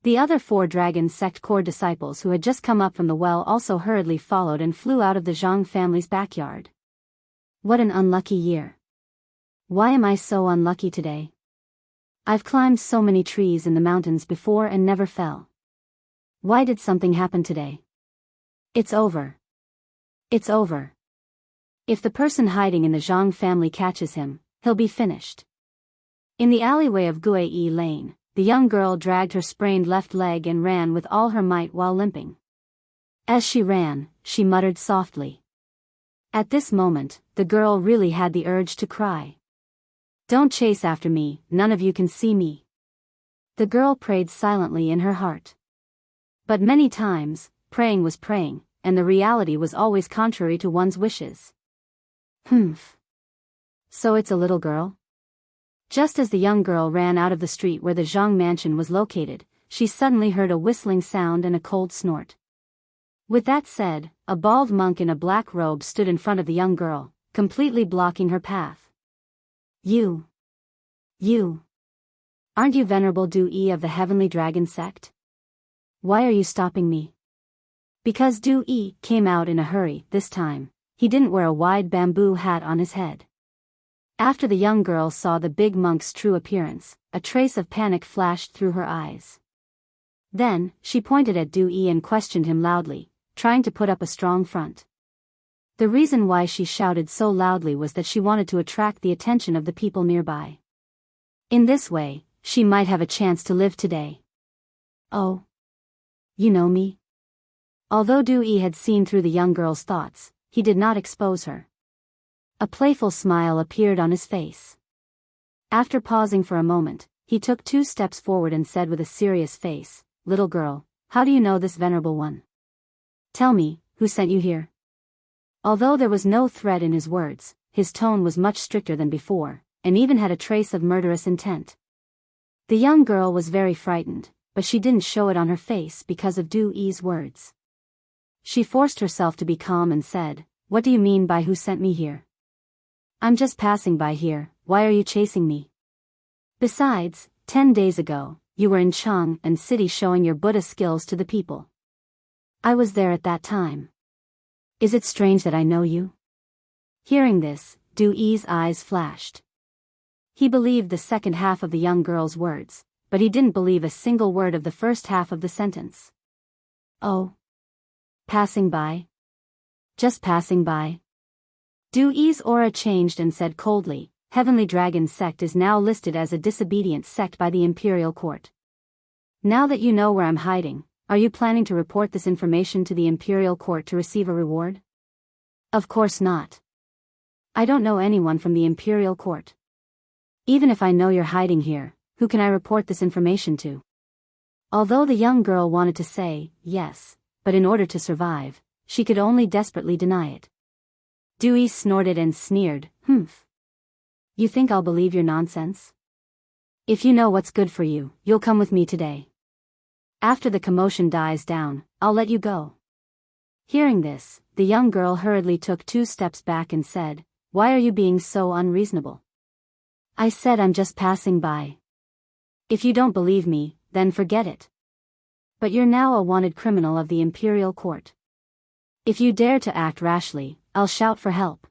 The other 4 dragon sect core disciples who had just come up from the well also hurriedly followed and flew out of the Zhang family's backyard. What an unlucky year. Why am I so unlucky today? I've climbed so many trees in the mountains before and never fell. Why did something happen today? It's over. It's over. If the person hiding in the Zhang family catches him, he'll be finished. In the alleyway of Guiyi Lane, the young girl dragged her sprained left leg and ran with all her might while limping. As she ran, she muttered softly. At this moment, the girl really had the urge to cry. Don't chase after me, none of you can see me. The girl prayed silently in her heart. But many times, praying was praying, and the reality was always contrary to one's wishes. So it's a little girl? Just as the young girl ran out of the street where the Zhang mansion was located, she suddenly heard a whistling sound and a cold snort. With that said, a bald monk in a black robe stood in front of the young girl, completely blocking her path. You. Aren't you Venerable Du Yi of the Heavenly Dragon Sect? Why are you stopping me? Because Du Yi came out in a hurry this time. He didn't wear a wide bamboo hat on his head. After the young girl saw the big monk's true appearance, a trace of panic flashed through her eyes. Then, she pointed at Du Yi and questioned him loudly, trying to put up a strong front. The reason why she shouted so loudly was that she wanted to attract the attention of the people nearby. In this way, she might have a chance to live today. Oh. You know me? Although Du Yi had seen through the young girl's thoughts, he did not expose her. A playful smile appeared on his face. After pausing for a moment, he took 2 steps forward and said with a serious face, "Little girl, how do you know this venerable one? Tell me, who sent you here?" Although there was no threat in his words, his tone was much stricter than before, and even had a trace of murderous intent. The young girl was very frightened, but she didn't show it on her face because of Du Yi's words. She forced herself to be calm and said, "What do you mean by who sent me here? I'm just passing by here, why are you chasing me? Besides, 10 days ago, you were in Chang'an City showing your Buddha skills to the people. I was there at that time. Is it strange that I know you?" Hearing this, Du Yi's eyes flashed. He believed the second half of the young girl's words, but he didn't believe a single word of the first half of the sentence. Oh. Passing by? Just passing by? Du Yi's aura changed and said coldly, "Heavenly Dragon Sect is now listed as a disobedient sect by the Imperial Court. Now that you know where I'm hiding, are you planning to report this information to the Imperial Court to receive a reward?" "Of course not. I don't know anyone from the Imperial Court. Even if I know you're hiding here, who can I report this information to?" Although the young girl wanted to say, yes, but in order to survive, she could only desperately deny it. Du Yi snorted and sneered, You think I'll believe your nonsense? If you know what's good for you, you'll come with me today. After the commotion dies down, I'll let you go." Hearing this, the young girl hurriedly took 2 steps back and said, "Why are you being so unreasonable? I said I'm just passing by. If you don't believe me, then forget it. But you're now a wanted criminal of the Imperial Court. If you dare to act rashly, I'll shout for help.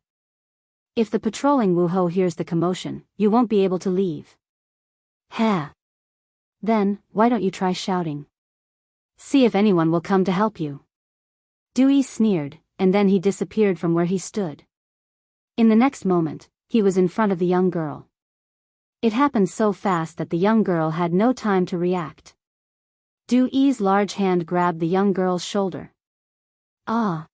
If the patrolling Wuho hears the commotion, you won't be able to leave." "Ha! Then, why don't you try shouting? See if anyone will come to help you." Du Yi sneered, and then he disappeared from where he stood. In the next moment, he was in front of the young girl. It happened so fast that the young girl had no time to react. Du Yi's large hand grabbed the young girl's shoulder. Ah!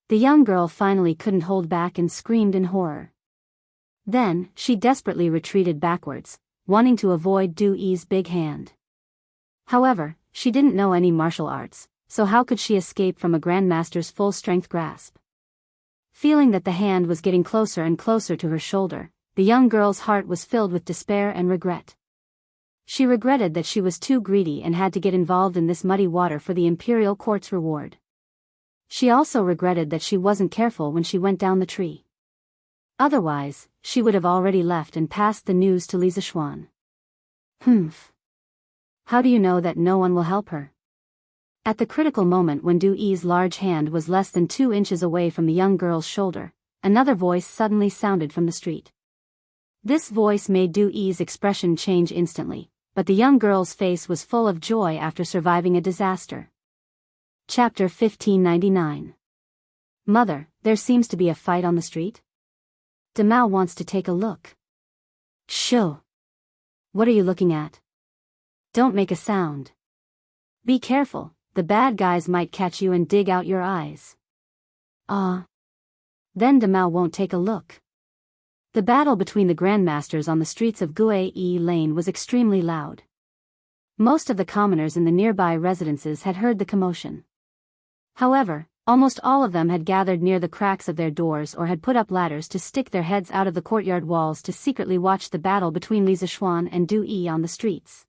The young girl finally couldn't hold back and screamed in horror. Then, she desperately retreated backwards, wanting to avoid Du Yi's big hand. However, she didn't know any martial arts, so how could she escape from a grandmaster's full-strength grasp? Feeling that the hand was getting closer and closer to her shoulder, the young girl's heart was filled with despair and regret. She regretted that she was too greedy and had to get involved in this muddy water for the Imperial Court's reward. She also regretted that she wasn't careful when she went down the tree. Otherwise, she would have already left and passed the news to Li Zishuan. How do you know that no one will help her? At the critical moment when Du Yi's large hand was less than 2 inches away from the young girl's shoulder, another voice suddenly sounded from the street. This voice made Du Yi's expression change instantly, but the young girl's face was full of joy after surviving a disaster. Chapter 1599. Mother, there seems to be a fight on the street. Demao wants to take a look. Shoo! What are you looking at? Don't make a sound. Be careful, the bad guys might catch you and dig out your eyes. Then Demao won't take a look. The battle between the grandmasters on the streets of Guai Lane was extremely loud. Most of the commoners in the nearby residences had heard the commotion. However, almost all of them had gathered near the cracks of their doors or had put up ladders to stick their heads out of the courtyard walls to secretly watch the battle between Li Zishuan and Du Yi on the streets.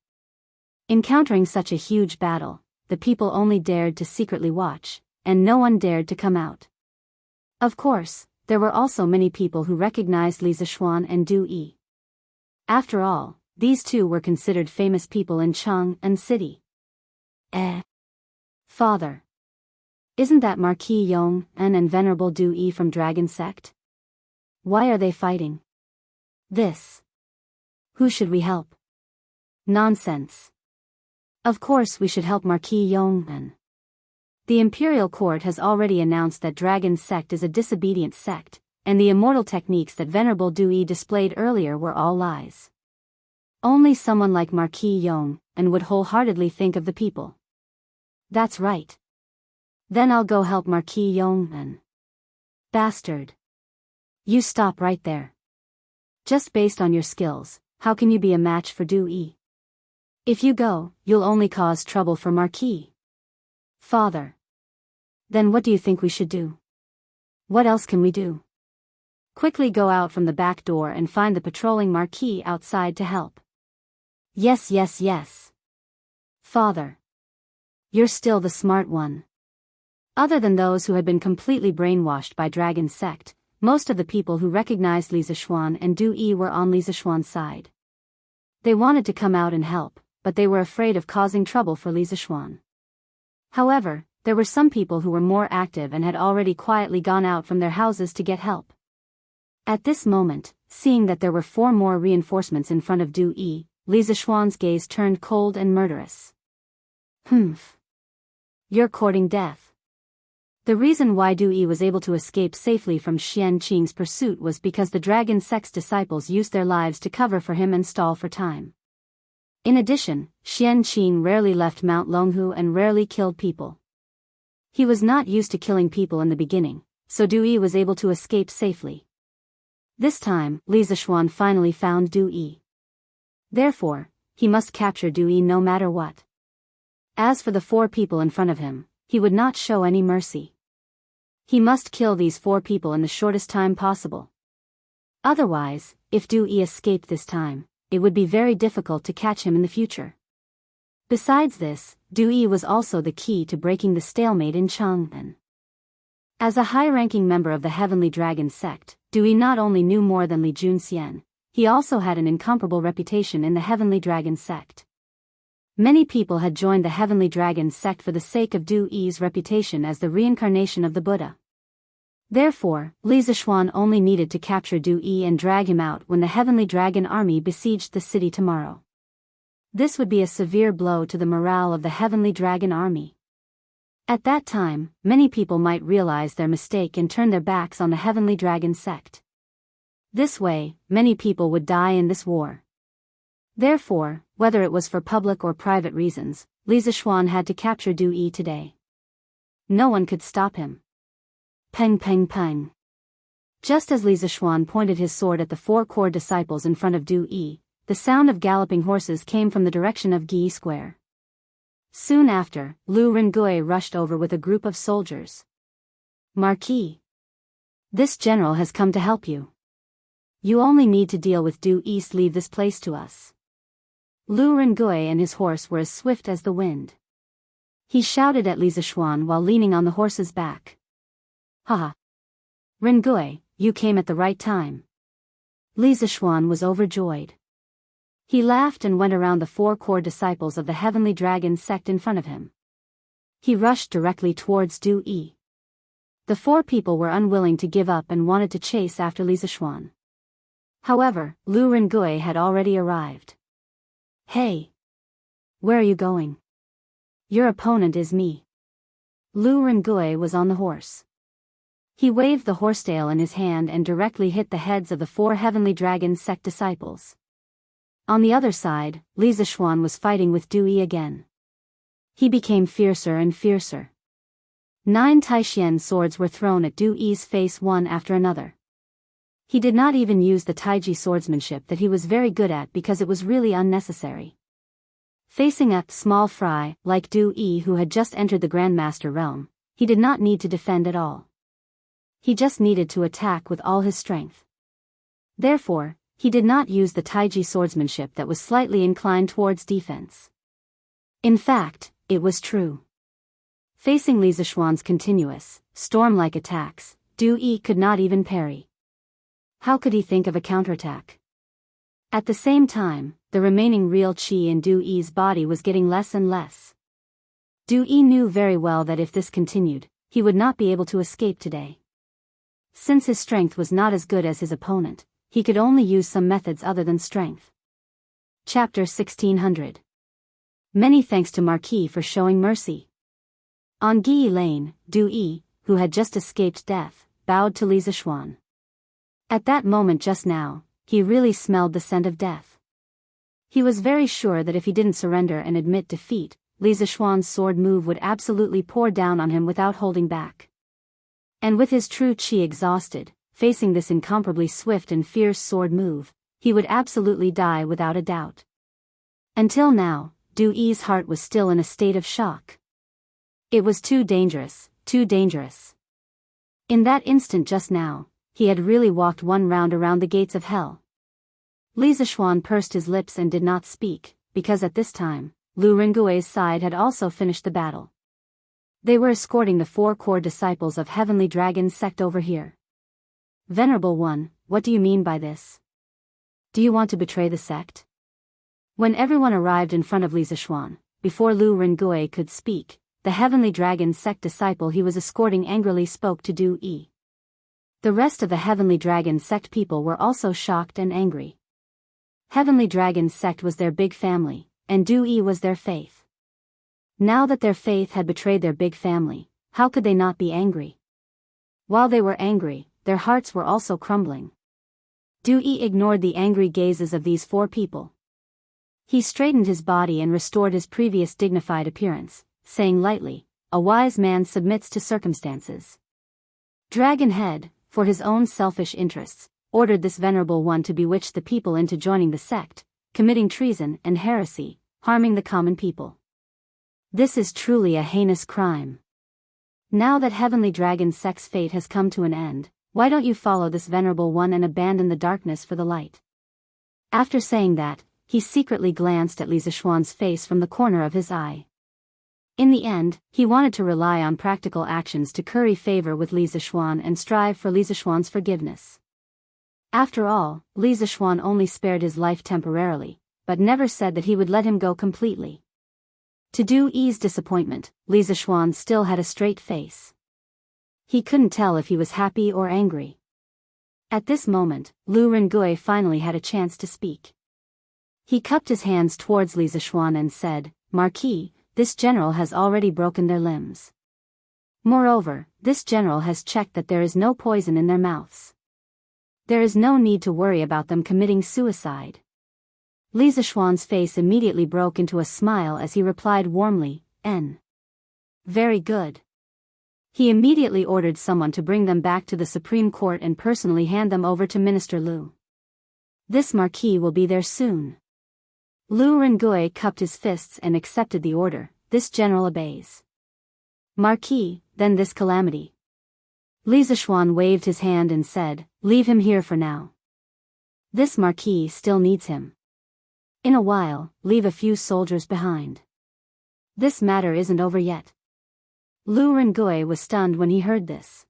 Encountering such a huge battle, the people only dared to secretly watch, and no one dared to come out. Of course, there were also many people who recognized Li Zishuan and Du Yi. After all, these two were considered famous people in Chang'an City. Father. Isn't that Marquis Yong and Venerable Du Yi from Dragon Sect? Why are they fighting? This. Who should we help? Nonsense. Of course we should help Marquis Yong. The imperial court has already announced that Dragon Sect is a disobedient sect, and the immortal techniques that Venerable Du Yi displayed earlier were all lies. Only someone like Marquis Yong would wholeheartedly think of the people. That's right. Then I'll go help Marquis Yong. Bastard. You stop right there. Just based on your skills, how can you be a match for Du Yi? If you go, you'll only cause trouble for Marquis. Father. Then what do you think we should do? What else can we do? Quickly go out from the back door and find the patrolling Marquis outside to help. Yes. Father. You're still the smart one. Other than those who had been completely brainwashed by Dragon Sect, most of the people who recognized Li Zishuan and Du Yi were on Li Zishuan's side. They wanted to come out and help, but they were afraid of causing trouble for Li Zishuan. However, there were some people who were more active and had already quietly gone out from their houses to get help. At this moment, seeing that there were 4 more reinforcements in front of Du Yi, Li Zishuan's gaze turned cold and murderous. You're courting death. The reason why Du Yi was able to escape safely from Xian Qing's pursuit was because the Dragon Sect's disciples used their lives to cover for him and stall for time. In addition, Xian Qing rarely left Mount Longhu and rarely killed people. He was not used to killing people in the beginning, so Du Yi was able to escape safely. This time, Li Zishuan finally found Du Yi. Therefore, he must capture Du Yi no matter what. As for the 4 people in front of him, he would not show any mercy. He must kill these 4 people in the shortest time possible. Otherwise, if Du Yi escaped this time, it would be very difficult to catch him in the future. Besides this, Du Yi was also the key to breaking the stalemate in Chang'an. As a high-ranking member of the Heavenly Dragon Sect, Du Yi not only knew more than Li Junxian, he also had an incomparable reputation in the Heavenly Dragon Sect. Many people had joined the Heavenly Dragon Sect for the sake of Du Yi's reputation as the reincarnation of the Buddha. Therefore, Li Zishuan only needed to capture Du Yi and drag him out when the Heavenly Dragon Army besieged the city tomorrow. This would be a severe blow to the morale of the Heavenly Dragon Army. At that time, many people might realize their mistake and turn their backs on the Heavenly Dragon Sect. This way, many people would die in this war. Therefore, whether it was for public or private reasons, Li Zishuan had to capture Du Yi today. No one could stop him. Peng peng peng. Just as Li Zishuan pointed his sword at the 4 core disciples in front of Du Yi, the sound of galloping horses came from the direction of Gi Square. Soon after, Lu Rengui rushed over with a group of soldiers. Marquis. This general has come to help you. You only need to deal with Du Yi. Leave this place to us. Lu Rengui and his horse were as swift as the wind. He shouted at Li Zishuan while leaning on the horse's back. Haha. Rengui, you came at the right time. Li Zishuan was overjoyed. He laughed and went around the 4 core disciples of the Heavenly Dragon sect in front of him. He rushed directly towards Du Yi. The 4 people were unwilling to give up and wanted to chase after Li Zixuan. However, Lu Rengui had already arrived. Hey! Where are you going? Your opponent is me. Lu Rengui was on the horse. He waved the horsetail in his hand and directly hit the heads of the 4 Heavenly Dragon sect disciples. On the other side, Li Zixuan was fighting with Du Yi again. He became fiercer and fiercer. 9 Taishian swords were thrown at Du Yi's face one after another. He did not even use the Taiji swordsmanship that he was very good at because it was really unnecessary. Facing a small fry like Du Yi who had just entered the Grandmaster realm, he did not need to defend at all. He just needed to attack with all his strength. Therefore, he did not use the Taiji swordsmanship that was slightly inclined towards defense. In fact, it was true. Facing Li Zixuan's continuous, storm-like attacks, Du Yi could not even parry. How could he think of a counterattack? At the same time, the remaining real qi in Du Yi's body was getting less and less. Du Yi knew very well that if this continued, he would not be able to escape today. Since his strength was not as good as his opponent, he could only use some methods other than strength. Chapter 1600. Many thanks to Marquis for showing mercy. On Guyi Lane, Du Yi, who had just escaped death, bowed to Li Zixuan. At that moment just now, he really smelled the scent of death. He was very sure that if he didn't surrender and admit defeat, Li Zixuan's sword move would absolutely pour down on him without holding back. And with his true qi exhausted, facing this incomparably swift and fierce sword move, he would absolutely die without a doubt. Until now, Du Yi's heart was still in a state of shock. It was too dangerous, too dangerous. In that instant just now, he had really walked one round around the gates of hell. Li Zixuan pursed his lips and did not speak, because at this time, Lu Rengui's side had also finished the battle. They were escorting the 4 core disciples of Heavenly Dragon sect over here. Venerable One, what do you mean by this? Do you want to betray the sect? When everyone arrived in front of Li Zixuan, before Lu Rengui could speak, the Heavenly Dragon sect disciple he was escorting angrily spoke to Du Yi. The rest of the Heavenly Dragon sect people were also shocked and angry. Heavenly Dragon sect was their big family, and Du Yi was their faith. Now that their faith had betrayed their big family, how could they not be angry? While they were angry, their hearts were also crumbling. Du Yi ignored the angry gazes of these 4 people. He straightened his body and restored his previous dignified appearance, saying lightly, "A wise man submits to circumstances." Dragon Head, for his own selfish interests, ordered this venerable one to bewitch the people into joining the sect, committing treason and heresy, harming the common people. This is truly a heinous crime. Now that Heavenly Dragon sect's fate has come to an end, why don't you follow this venerable one and abandon the darkness for the light? After saying that, he secretly glanced at Li Zixuan's face from the corner of his eye. In the end, he wanted to rely on practical actions to curry favor with Li Zixuan and strive for Li Zixuan's forgiveness. After all, Li Zixuan only spared his life temporarily, but never said that he would let him go completely. To Du Yi's disappointment, Li Zixuan still had a straight face. He couldn't tell if he was happy or angry. At this moment, Lu Rengui finally had a chance to speak. He cupped his hands towards Li Zixuan and said, "Marquis, this general has already broken their limbs. Moreover, this general has checked that there is no poison in their mouths. There is no need to worry about them committing suicide." Li Zixuan's face immediately broke into a smile as he replied warmly, Very good." He immediately ordered someone to bring them back to the Supreme Court and personally hand them over to Minister Lu. "This Marquis will be there soon." Lu Rengui cupped his fists and accepted the order. "This general obeys." "Marquis, then this calamity." Li Zixuan waved his hand and said, "Leave him here for now. This Marquis still needs him. In a while, leave a few soldiers behind. This matter isn't over yet." Lu Rengui was stunned when he heard this.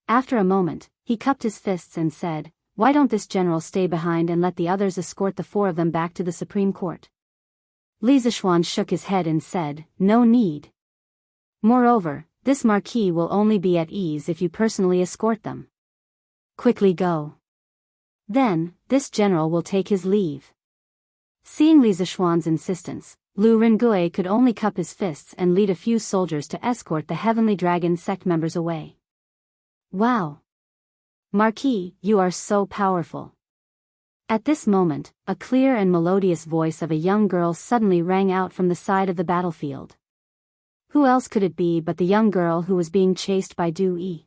After a moment, he cupped his fists and said, why don't this general stay behind and let the others escort the 4 of them back to the Supreme Court? Li Zishuan shook his head and said, no need. Moreover, this marquis will only be at ease if you personally escort them. Quickly go. Then, this general will take his leave. Seeing Li Zishuan's insistence, Lu Ringui could only cup his fists and lead a few soldiers to escort the Heavenly Dragon sect members away. Wow! Marquis, you are so powerful. At this moment, a clear and melodious voice of a young girl suddenly rang out from the side of the battlefield. Who else could it be but the young girl who was being chased by Du Yi?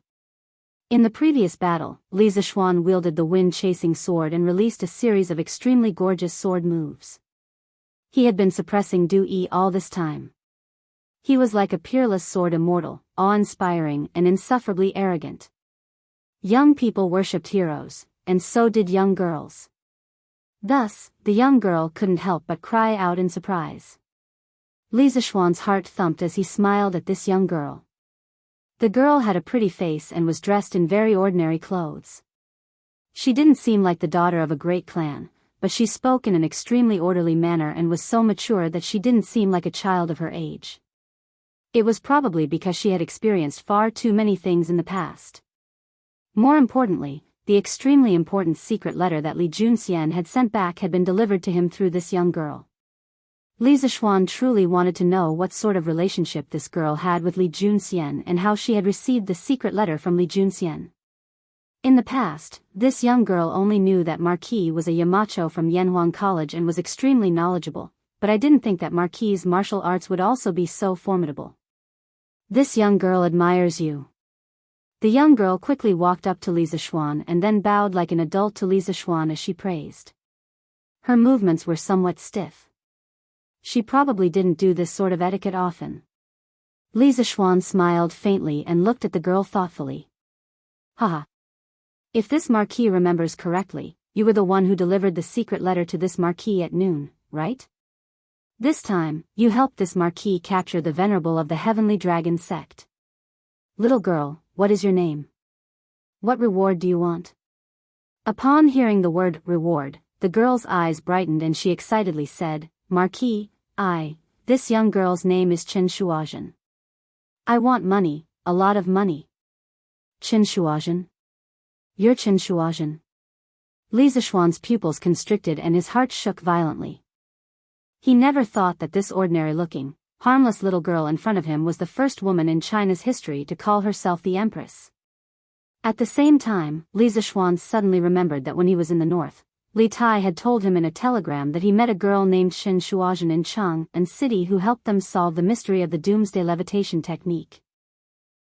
In the previous battle, Li Zishuan wielded the wind-chasing sword and released a series of extremely gorgeous sword moves. He had been suppressing Du Yi all this time. He was like a peerless sword immortal, awe-inspiring and insufferably arrogant. Young people worshipped heroes, and so did young girls. Thus, the young girl couldn't help but cry out in surprise. Li Zishuan's heart thumped as he smiled at this young girl. The girl had a pretty face and was dressed in very ordinary clothes. She didn't seem like the daughter of a great clan, but she spoke in an extremely orderly manner and was so mature that she didn't seem like a child of her age. It was probably because she had experienced far too many things in the past. More importantly, the extremely important secret letter that Li Junxian had sent back had been delivered to him through this young girl. Li Zishuan truly wanted to know what sort of relationship this girl had with Li Junxian and how she had received the secret letter from Li Junxian. In the past, this young girl only knew that Marquis was a Yamacho from Yanhuang College and was extremely knowledgeable, but I didn't think that Marquis' martial arts would also be so formidable. This young girl admires you. The young girl quickly walked up to Li Zishuan and then bowed like an adult to Li Zishuan as she praised. Her movements were somewhat stiff. She probably didn't do this sort of etiquette often. Li Zishuan smiled faintly and looked at the girl thoughtfully. Haha. If this marquis remembers correctly, you were the one who delivered the secret letter to this marquis at noon, right? This time, you helped this marquis capture the venerable of the Heavenly Dragon sect. Little girl, what is your name? What reward do you want? Upon hearing the word reward, the girl's eyes brightened and she excitedly said, Marquis, this young girl's name is Chen Shuazhen. I want money, a lot of money. Chen Shuazhen? You're Chen Shuazhen? Li Zishuan's pupils constricted and his heart shook violently. He never thought that this ordinary-looking, harmless little girl in front of him was the first woman in China's history to call herself the Empress. At the same time, Li Zishuan suddenly remembered that when he was in the north, Li Tai had told him in a telegram that he met a girl named Chen Shuazhen in Chang'an City who helped them solve the mystery of the doomsday levitation technique.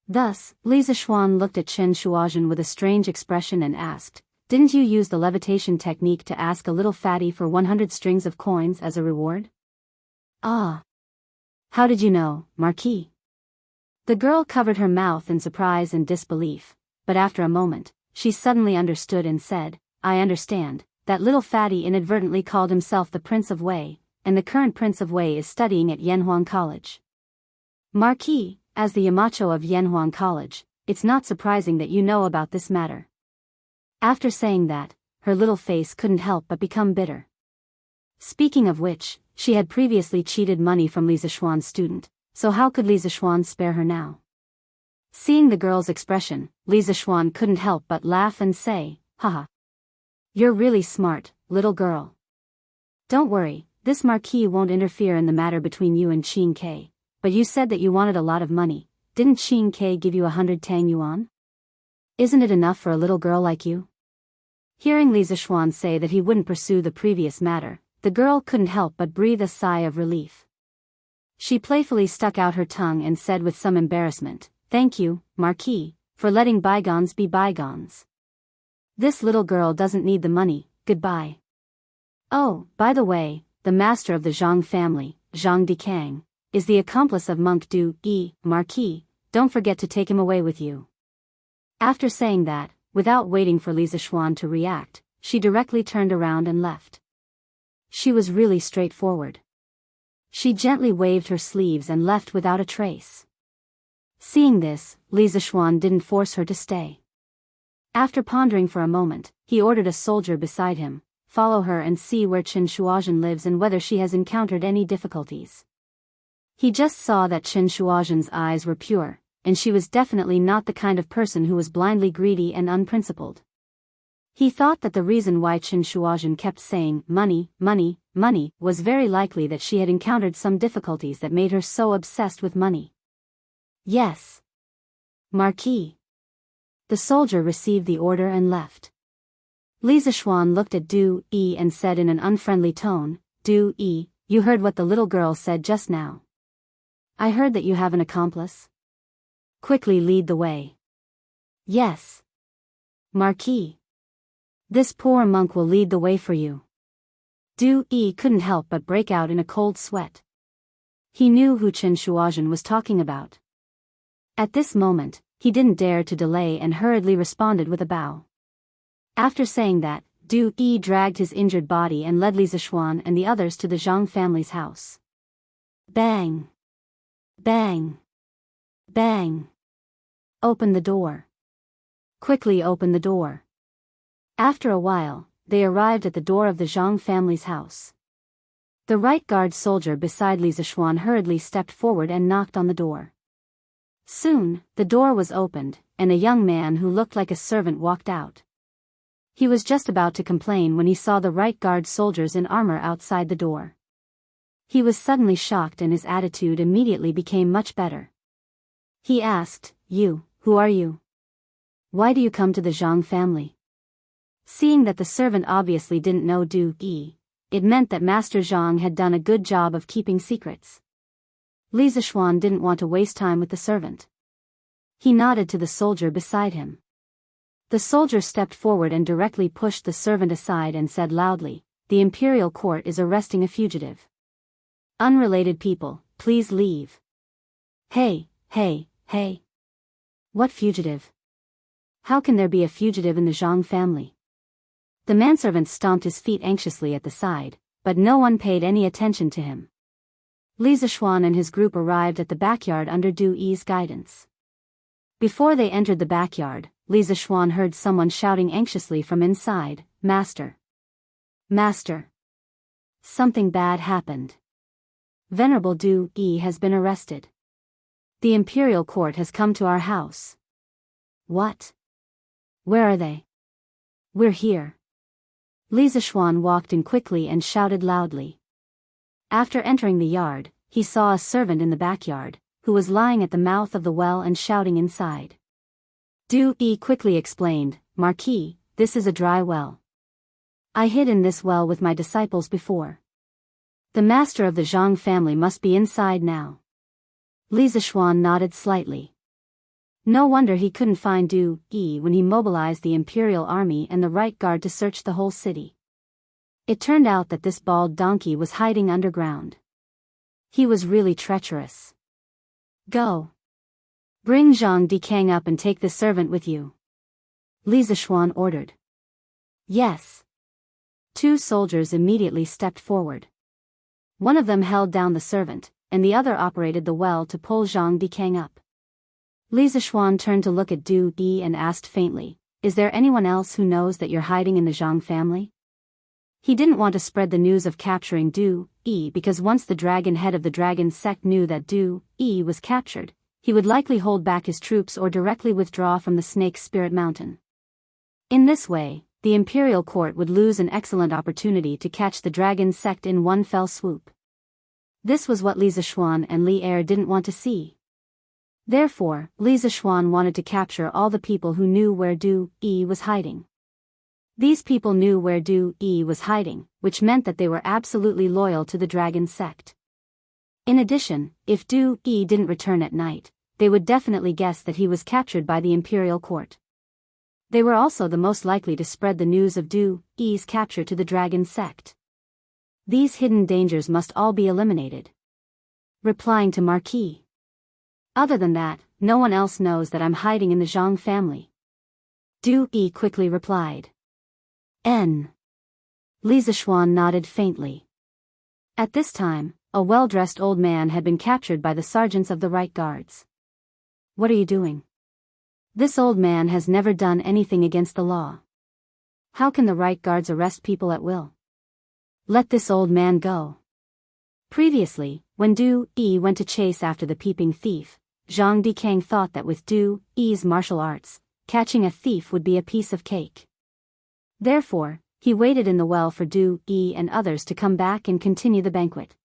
Thus, Li Zishuan looked at Chen Shuazhen with a strange expression and asked, didn't you use the levitation technique to ask a little fatty for 100 strings of coins as a reward? Ah. How did you know, Marquis? The girl covered her mouth in surprise and disbelief, but after a moment, she suddenly understood and said, I understand. That little fatty inadvertently called himself the Prince of Wei, and the current Prince of Wei is studying at Yanhuang College. Marquis, as the Yamacho of Yanhuang College, it's not surprising that you know about this matter. After saying that, her little face couldn't help but become bitter. Speaking of which, she had previously cheated money from Li Zishuan's student, so how could Li Zishuan spare her now? Seeing the girl's expression, Li Zishuan couldn't help but laugh and say, haha. You're really smart, little girl. Don't worry, this marquis won't interfere in the matter between you and Qin Ke, but you said that you wanted a lot of money, didn't Qin Ke give you 100 Tang Yuan? Isn't it enough for a little girl like you? Hearing Li Zishuan say that he wouldn't pursue the previous matter, the girl couldn't help but breathe a sigh of relief. She playfully stuck out her tongue and said with some embarrassment, thank you, Marquis, for letting bygones be bygones. This little girl doesn't need the money, goodbye. Oh, by the way, the master of the Zhang family, Zhang Dikang, is the accomplice of monk Du Yi, Marquis, don't forget to take him away with you. After saying that, without waiting for Li Zishuan to react, she directly turned around and left. She was really straightforward. She gently waved her sleeves and left without a trace. Seeing this, Li Zishuan didn't force her to stay. After pondering for a moment, he ordered a soldier beside him, "Follow her and see where Chen Shuozhen lives and whether she has encountered any difficulties." He just saw that Chen Shuozhen's eyes were pure, and she was definitely not the kind of person who was blindly greedy and unprincipled. He thought that the reason why Chen Shuozhen kept saying, "money, money, money," was very likely that she had encountered some difficulties that made her so obsessed with money. "Yes, Marquis." The soldier received the order and left. Li Zishuan looked at Du Yi and said in an unfriendly tone, "Du Yi, you heard what the little girl said just now. I heard that you have an accomplice. Quickly lead the way." "Yes, Marquis. This poor monk will lead the way for you." Du Yi couldn't help but break out in a cold sweat. He knew who Chen Shuozhen was talking about. At this moment, he didn't dare to delay and hurriedly responded with a bow. After saying that, Du Yi dragged his injured body and led Li Zishuan and the others to the Zhang family's house. Bang! Bang! Bang! "Open the door. Quickly open the door." After a while, they arrived at the door of the Zhang family's house. The right guard soldier beside Li Zishuan hurriedly stepped forward and knocked on the door. Soon, the door was opened, and a young man who looked like a servant walked out. He was just about to complain when he saw the right guard soldiers in armor outside the door. He was suddenly shocked and his attitude immediately became much better. He asked, Who are you? Why do you come to the Zhang family?" Seeing that the servant obviously didn't know Du Yi, it meant that Master Zhang had done a good job of keeping secrets. Li Zishuan didn't want to waste time with the servant. He nodded to the soldier beside him. The soldier stepped forward and directly pushed the servant aside and said loudly, "The imperial court is arresting a fugitive. Unrelated people, please leave." Hey. What fugitive? How can there be a fugitive in the Zhang family?" The manservant stomped his feet anxiously at the side, but no one paid any attention to him. Li Zishuan and his group arrived at the backyard under Du Yi's guidance. Before they entered the backyard, Li Zishuan heard someone shouting anxiously from inside, "Master! Master! Something bad happened. Venerable Du Yi has been arrested. The imperial court has come to our house." "What? Where are they?" "We're here." Li Zishuan walked in quickly and shouted loudly. After entering the yard, he saw a servant in the backyard, who was lying at the mouth of the well and shouting inside. Du Yi quickly explained, "Marquis, this is a dry well. I hid in this well with my disciples before. The master of the Zhang family must be inside now." Li Zishuan nodded slightly. No wonder he couldn't find Du Yi when he mobilized the imperial army and the right guard to search the whole city. It turned out that this bald donkey was hiding underground. He was really treacherous. "Go. Bring Zhang Dikang up and take the servant with you," Li Zishuan ordered. "Yes." Two soldiers immediately stepped forward. One of them held down the servant, and the other operated the well to pull Zhang Dikang up. Li Zishuan turned to look at Du Yi and asked faintly, "Is there anyone else who knows that you're hiding in the Zhang family?" He didn't want to spread the news of capturing Du Yi because once the dragon head of the dragon sect knew that Du Yi was captured, he would likely hold back his troops or directly withdraw from the Snake Spirit Mountain. In this way, the imperial court would lose an excellent opportunity to catch the dragon sect in one fell swoop. This was what Li Zishuan and Li Er didn't want to see. Therefore, Li Zishuan wanted to capture all the people who knew where Du Yi was hiding. These people knew where Du Yi was hiding, which meant that they were absolutely loyal to the dragon sect. In addition, if Du Yi didn't return at night, they would definitely guess that he was captured by the imperial court. They were also the most likely to spread the news of Du Yi's capture to the dragon sect. These hidden dangers must all be eliminated. Replying to Marquis. "Other than that, no one else knows that I'm hiding in the Zhang family," Du Yi quickly replied. Li Zishuan nodded faintly. At this time, a well-dressed old man had been captured by the sergeants of the right guards. "What are you doing? This old man has never done anything against the law." How can the right guards arrest people at will? Let this old man go. Previously, when Du Yi went to chase after the peeping thief, Zhang Dikang thought that with Du Yi's martial arts, catching a thief would be a piece of cake. Therefore, he waited in the well for Du Yi and others to come back and continue the banquet.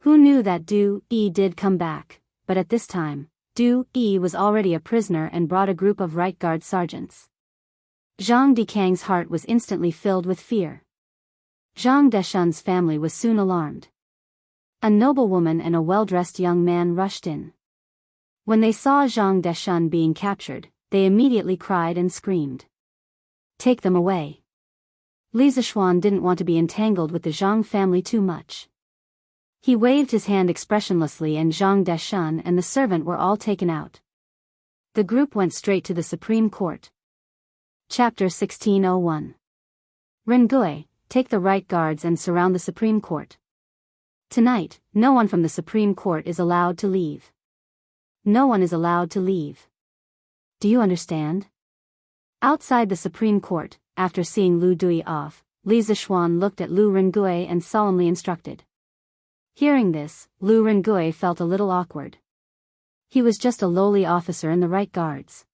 Who knew that Du Yi did come back, but at this time, Du Yi was already a prisoner and brought a group of right guard sergeants. Zhang Dikang's heart was instantly filled with fear. Zhang Deshun's family was soon alarmed. A noblewoman and a well-dressed young man rushed in. When they saw Zhang Deshun being captured, they immediately cried and screamed. Take them away. Li Zishuan didn't want to be entangled with the Zhang family too much. He waved his hand expressionlessly and Zhang Deshun and the servant were all taken out. The group went straight to the Supreme Court. Chapter 1601. Rengui, take the right guards and surround the Supreme Court. Tonight, no one from the Supreme Court is allowed to leave. No one is allowed to leave. Do you understand? Outside the Supreme Court, after seeing Lu Dui off, Li Zishuan looked at Lu Rengui and solemnly instructed. Hearing this, Lu Rengui felt a little awkward. He was just a lowly officer in the right guards.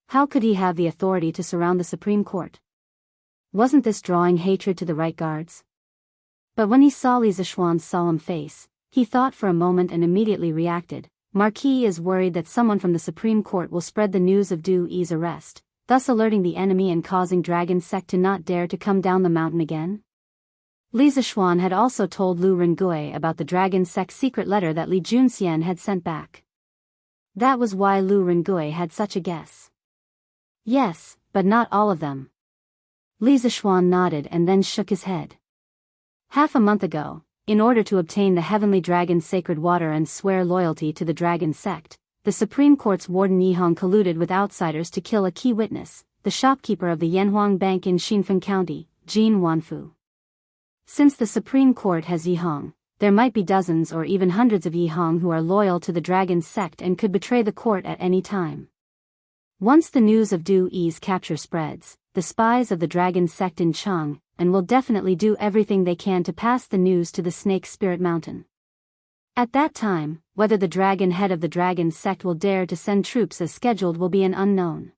How could he have the authority to surround the Supreme Court? Wasn't this drawing hatred to the right guards? But when he saw Li Zishuan's solemn face, he thought for a moment and immediately reacted. Marquis is worried that someone from the Supreme Court will spread the news of Du Yi's arrest, thus alerting the enemy and causing Dragon Sect to not dare to come down the mountain again. Li Zishuan had also told Lu Rengui about the Dragon Sect secret letter that Li Junxian had sent back. That was why Lu Rengui had such a guess. Yes, but not all of them. Li Zishuan nodded and then shook his head. Half a month ago, in order to obtain the Heavenly Dragon's sacred water and swear loyalty to the Dragon Sect, the Supreme Court's warden Yihong colluded with outsiders to kill a key witness, the shopkeeper of the Yanhuang Bank in Xinfen County, Jin Wanfu. Since the Supreme Court has Yihong, there might be dozens or even hundreds of Yihong who are loyal to the Dragon Sect and could betray the court at any time. Once the news of Du Yi's capture spreads, the spies of the Dragon Sect in Chang and will definitely do everything they can to pass the news to the Snake Spirit Mountain. At that time, whether the dragon head of the Dragon Sect will dare to send troops as scheduled will be an unknown.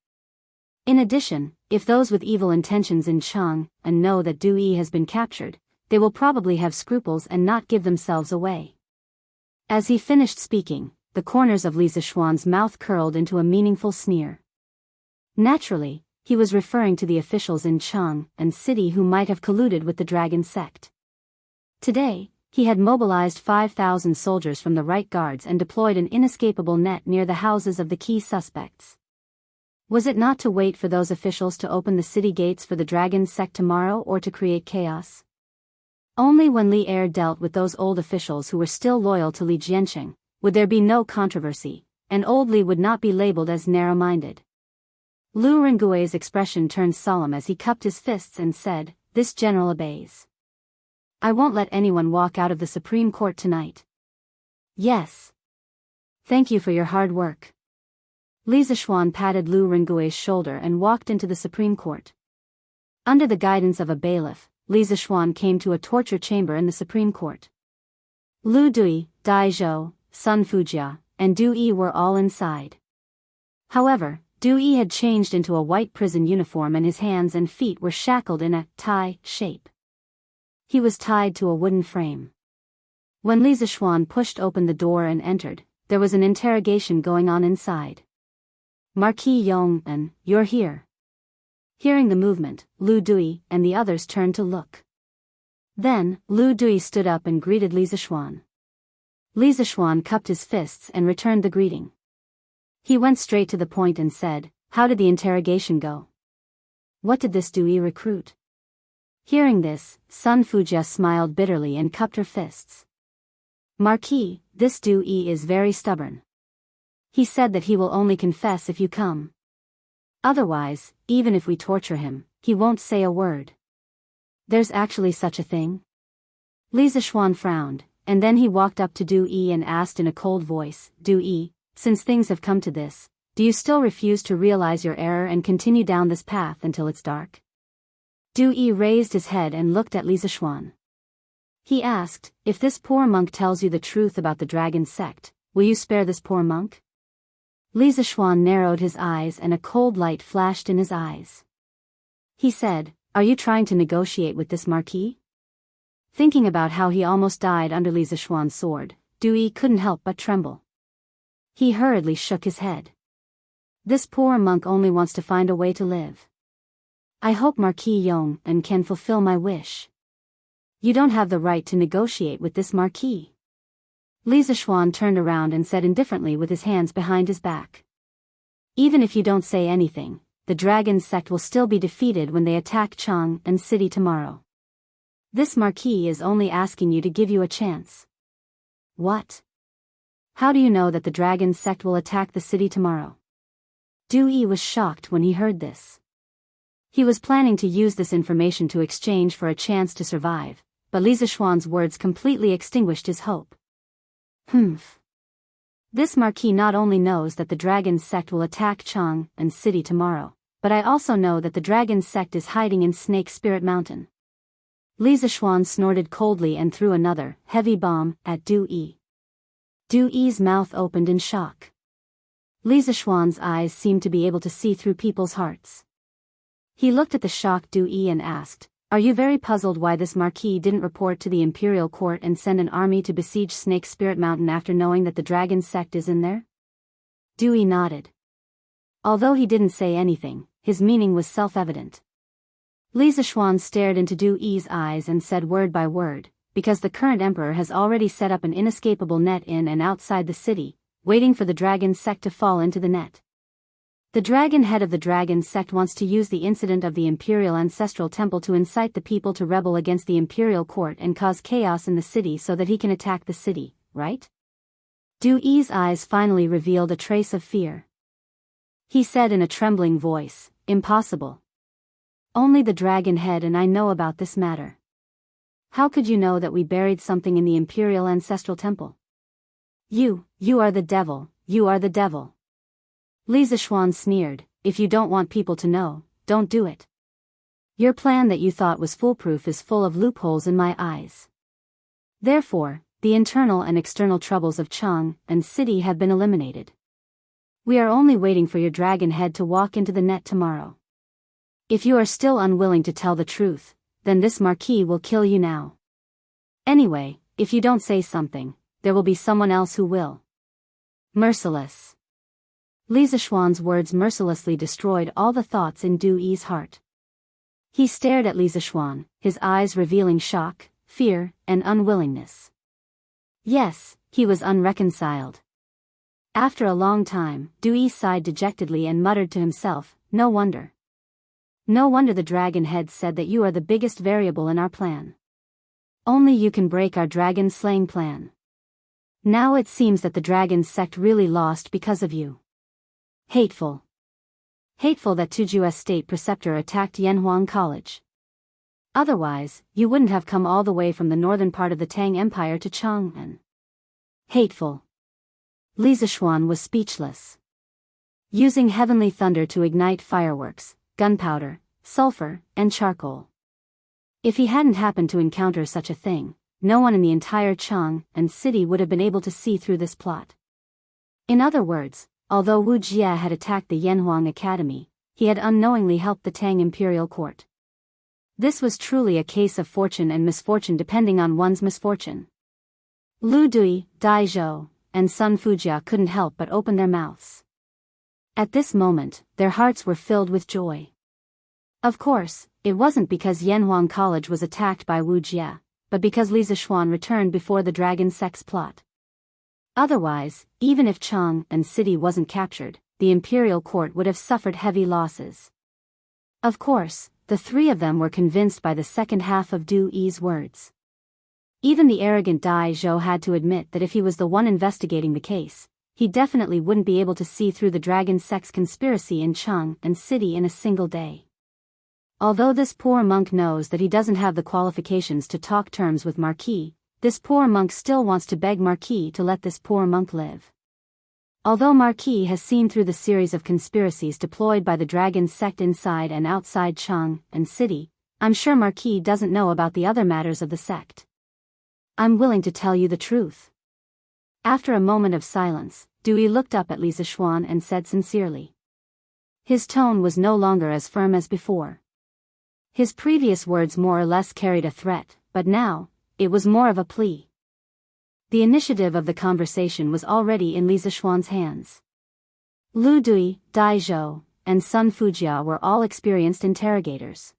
In addition, if those with evil intentions in Chang and know that Du Yi has been captured, they will probably have scruples and not give themselves away. As he finished speaking, the corners of Li Zishuan's mouth curled into a meaningful sneer. Naturally, he was referring to the officials in Chang and city who might have colluded with the Dragon Sect. Today, he had mobilized 5,000 soldiers from the right guards and deployed an inescapable net near the houses of the key suspects. Was it not to wait for those officials to open the city gates for the Dragon Sect tomorrow or to create chaos? Only when Li Er dealt with those old officials who were still loyal to Li Jianqing, would there be no controversy, and old Li would not be labeled as narrow-minded. Lu Rengui's expression turned solemn as he cupped his fists and said, "This general obeys. I won't let anyone walk out of the Supreme Court tonight." Yes. Thank you for your hard work. Li Zishuan patted Lu Rengui's shoulder and walked into the Supreme Court. Under the guidance of a bailiff, Li Zishuan came to a torture chamber in the Supreme Court. Lu Dui, Dai Zhou, Sun Fujia, and Du Yi were all inside. However, Du Yi had changed into a white prison uniform and his hands and feet were shackled in a tie shape. He was tied to a wooden frame. When Li Zishuan pushed open the door and entered, there was an interrogation going on inside. "Marquis Yong, you're here." Hearing the movement, Lu Dui and the others turned to look. Then, Lu Dui stood up and greeted Li Zishuan. Li Zishuan cupped his fists and returned the greeting. He went straight to the point and said, "How did the interrogation go? What did this Du Yi recruit?" Hearing this, Sun Fujia smiled bitterly and cupped her fists. "Marquis, this Du Yi is very stubborn. He said that he will only confess if you come. Otherwise, even if we torture him, he won't say a word." "There's actually such a thing?" Li Zishuan frowned, and then he walked up to Du Yi and asked in a cold voice, "Du Yi, since things have come to this, do you still refuse to realize your error and continue down this path until it's dark?" Du Yi raised his head and looked at Li Zishuan. He asked, if this poor monk tells you the truth about the dragon sect, will you spare this poor monk? Li Zishuan narrowed his eyes and a cold light flashed in his eyes. He said, are you trying to negotiate with this marquis? Thinking about how he almost died under Li Zishuan's sword, Du Yi couldn't help but tremble. He hurriedly shook his head. This poor monk only wants to find a way to live. I hope Marquis Yong and can fulfill my wish. You don't have the right to negotiate with this marquis. Li Zishuan turned around and said indifferently with his hands behind his back. Even if you don't say anything, the dragon sect will still be defeated when they attack Chang and city tomorrow. This marquis is only asking you to give you a chance. What? How do you know that the dragon sect will attack the city tomorrow? Du Yi was shocked when he heard this. He was planning to use this information to exchange for a chance to survive, but Li Zishuan's words completely extinguished his hope. This marquis not only knows that the dragon sect will attack Chang and city tomorrow, but I also know that the dragon sect is hiding in Snake Spirit Mountain. Li Zishuan snorted coldly and threw another, heavy bomb, at Du Yi. Du Yi's mouth opened in shock. Li Zishuan's eyes seemed to be able to see through people's hearts. He looked at the shocked Du Yi and asked, are you very puzzled why this marquis didn't report to the imperial court and send an army to besiege Snake Spirit Mountain after knowing that the dragon sect is in there? Du Yi nodded. Although he didn't say anything, his meaning was self-evident. Li Zishuan stared into Du Yi's eyes and said word by word, because the current emperor has already set up an inescapable net in and outside the city, waiting for the dragon sect to fall into the net. The dragon head of the dragon sect wants to use the incident of the imperial ancestral temple to incite the people to rebel against the imperial court and cause chaos in the city so that he can attack the city, right? Du Yi's eyes finally revealed a trace of fear. He said in a trembling voice, impossible. Only the dragon head and I know about this matter. How could you know that we buried something in the imperial ancestral temple? You are the devil, you are the devil. Li Zishuan sneered, if you don't want people to know, don't do it. Your plan that you thought was foolproof is full of loopholes in my eyes. Therefore, the internal and external troubles of Chang and city have been eliminated. We are only waiting for your dragon head to walk into the net tomorrow. If you are still unwilling to tell the truth, then this marquis will kill you now. Anyway, if you don't say something, there will be someone else who will. Merciless. Li Zishuan's words mercilessly destroyed all the thoughts in Du Yi's heart. He stared at Li Zishuan, his eyes revealing shock, fear, and unwillingness. Yes, he was unreconciled. After a long time, Du Yi sighed dejectedly and muttered to himself, no wonder. No wonder the dragon head said that you are the biggest variable in our plan. Only you can break our dragon slaying plan. Now it seems that the dragon sect really lost because of you. Hateful. Hateful that Tuju's state preceptor attacked Yanhuang College. Otherwise, you wouldn't have come all the way from the northern part of the Tang Empire to Chang'an. Hateful. Li Zishuan was speechless. Using heavenly thunder to ignite fireworks, gunpowder, sulfur, and charcoal. If he hadn't happened to encounter such a thing, no one in the entire Chang'an city would have been able to see through this plot. In other words, although Wu Jia had attacked the Yanhuang Academy, he had unknowingly helped the Tang imperial court. This was truly a case of fortune and misfortune depending on one's misfortune. Lu Dui, Dai Zhou, and Sun Fujia couldn't help but open their mouths. At this moment, their hearts were filled with joy. Of course, it wasn't because Yanhuang College was attacked by Wu Jia, but because Li Zishuan returned before the dragon sex plot. Otherwise, even if Chang and city wasn't captured, the imperial court would have suffered heavy losses. Of course, the three of them were convinced by the second half of Du Yi's words. Even the arrogant Dai Zhou had to admit that if he was the one investigating the case, he definitely wouldn't be able to see through the dragon sex conspiracy in Chang and city in a single day. Although this poor monk knows that he doesn't have the qualifications to talk terms with Marquis, this poor monk still wants to beg Marquis to let this poor monk live. Although Marquis has seen through the series of conspiracies deployed by the dragon sect inside and outside Chang and city, I'm sure Marquis doesn't know about the other matters of the sect. I'm willing to tell you the truth. After a moment of silence, Dewey looked up at Li Zishuan and said sincerely. His tone was no longer as firm as before. His previous words more or less carried a threat, but now, it was more of a plea. The initiative of the conversation was already in Li Zishuan's hands. Lu Dui, Dai Zhou, and Sun Fujia were all experienced interrogators.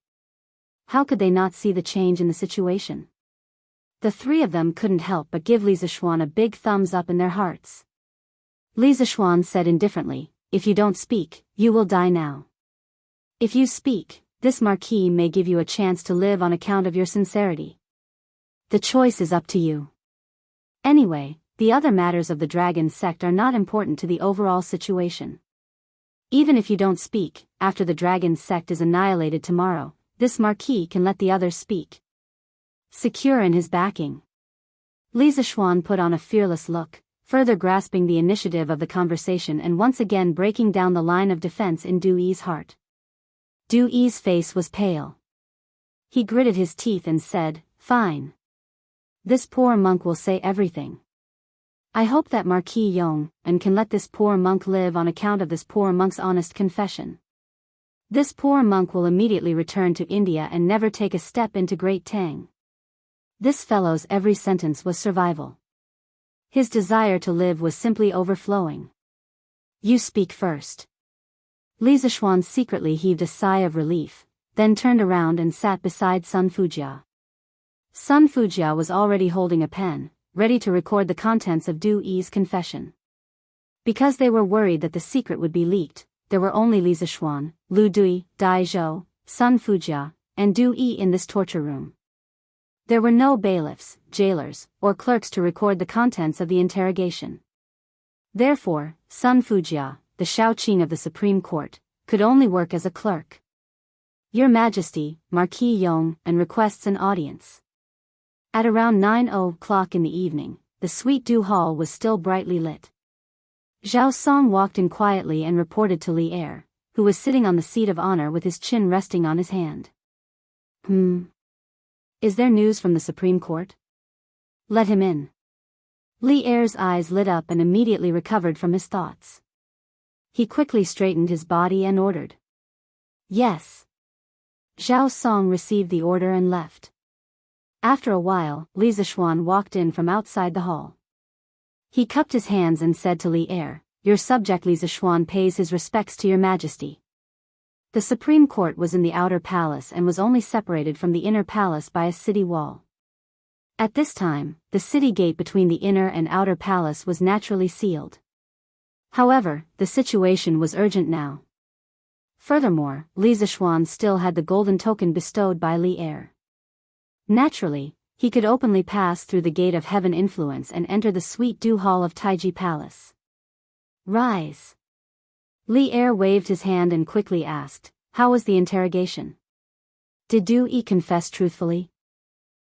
How could they not see the change in the situation? The three of them couldn't help but give Li Zishuan a big thumbs up in their hearts. Li Zishuan said indifferently, if you don't speak, you will die now. If you speak, this Marquis may give you a chance to live on account of your sincerity. The choice is up to you. Anyway, the other matters of the dragon sect are not important to the overall situation. Even if you don't speak, after the dragon sect is annihilated tomorrow, this Marquis can let the others speak. Secure in his backing. Li Zishuan put on a fearless look, further grasping the initiative of the conversation and once again breaking down the line of defense in Du Yi's heart. Du Yi's face was pale. He gritted his teeth and said, fine. This poor monk will say everything. I hope that Marquis Yong and can let this poor monk live on account of this poor monk's honest confession. This poor monk will immediately return to India and never take a step into Great Tang. This fellow's every sentence was survival. His desire to live was simply overflowing. You speak first. Li Zishuan secretly heaved a sigh of relief, then turned around and sat beside Sun Fujia. Sun Fujia was already holding a pen, ready to record the contents of Du Yi's confession. Because they were worried that the secret would be leaked, there were only Li Zishuan, Lu Dui, Dai Zhou, Sun Fujia, and Du Yi in this torture room. There were no bailiffs, jailers, or clerks to record the contents of the interrogation. Therefore, Sun Fujia, the Shaoqing of the Supreme Court, could only work as a clerk. Your Majesty, Marquis Yong, and requests an audience. At around 9:00 in the evening, the Sweet Dew Hall was still brightly lit. Zhao Song walked in quietly and reported to Li Er, who was sitting on the seat of honor with his chin resting on his hand. Is there news from the Supreme Court? Let him in. Li Er's eyes lit up and immediately recovered from his thoughts. He quickly straightened his body and ordered. Yes. Zhao Song received the order and left. After a while, Li Zishuan walked in from outside the hall. He cupped his hands and said to Li Er, your subject Li Zishuan pays his respects to your majesty. The Supreme Court was in the outer palace and was only separated from the inner palace by a city wall. At this time, the city gate between the inner and outer palace was naturally sealed. However, the situation was urgent now. Furthermore, Li Zishuan still had the golden token bestowed by Li Er. Naturally, he could openly pass through the gate of heaven influence and enter the Sweet Dew Hall of Taiji Palace. Rise. Li Er waved his hand and quickly asked, how was the interrogation? Did Du Yi confess truthfully?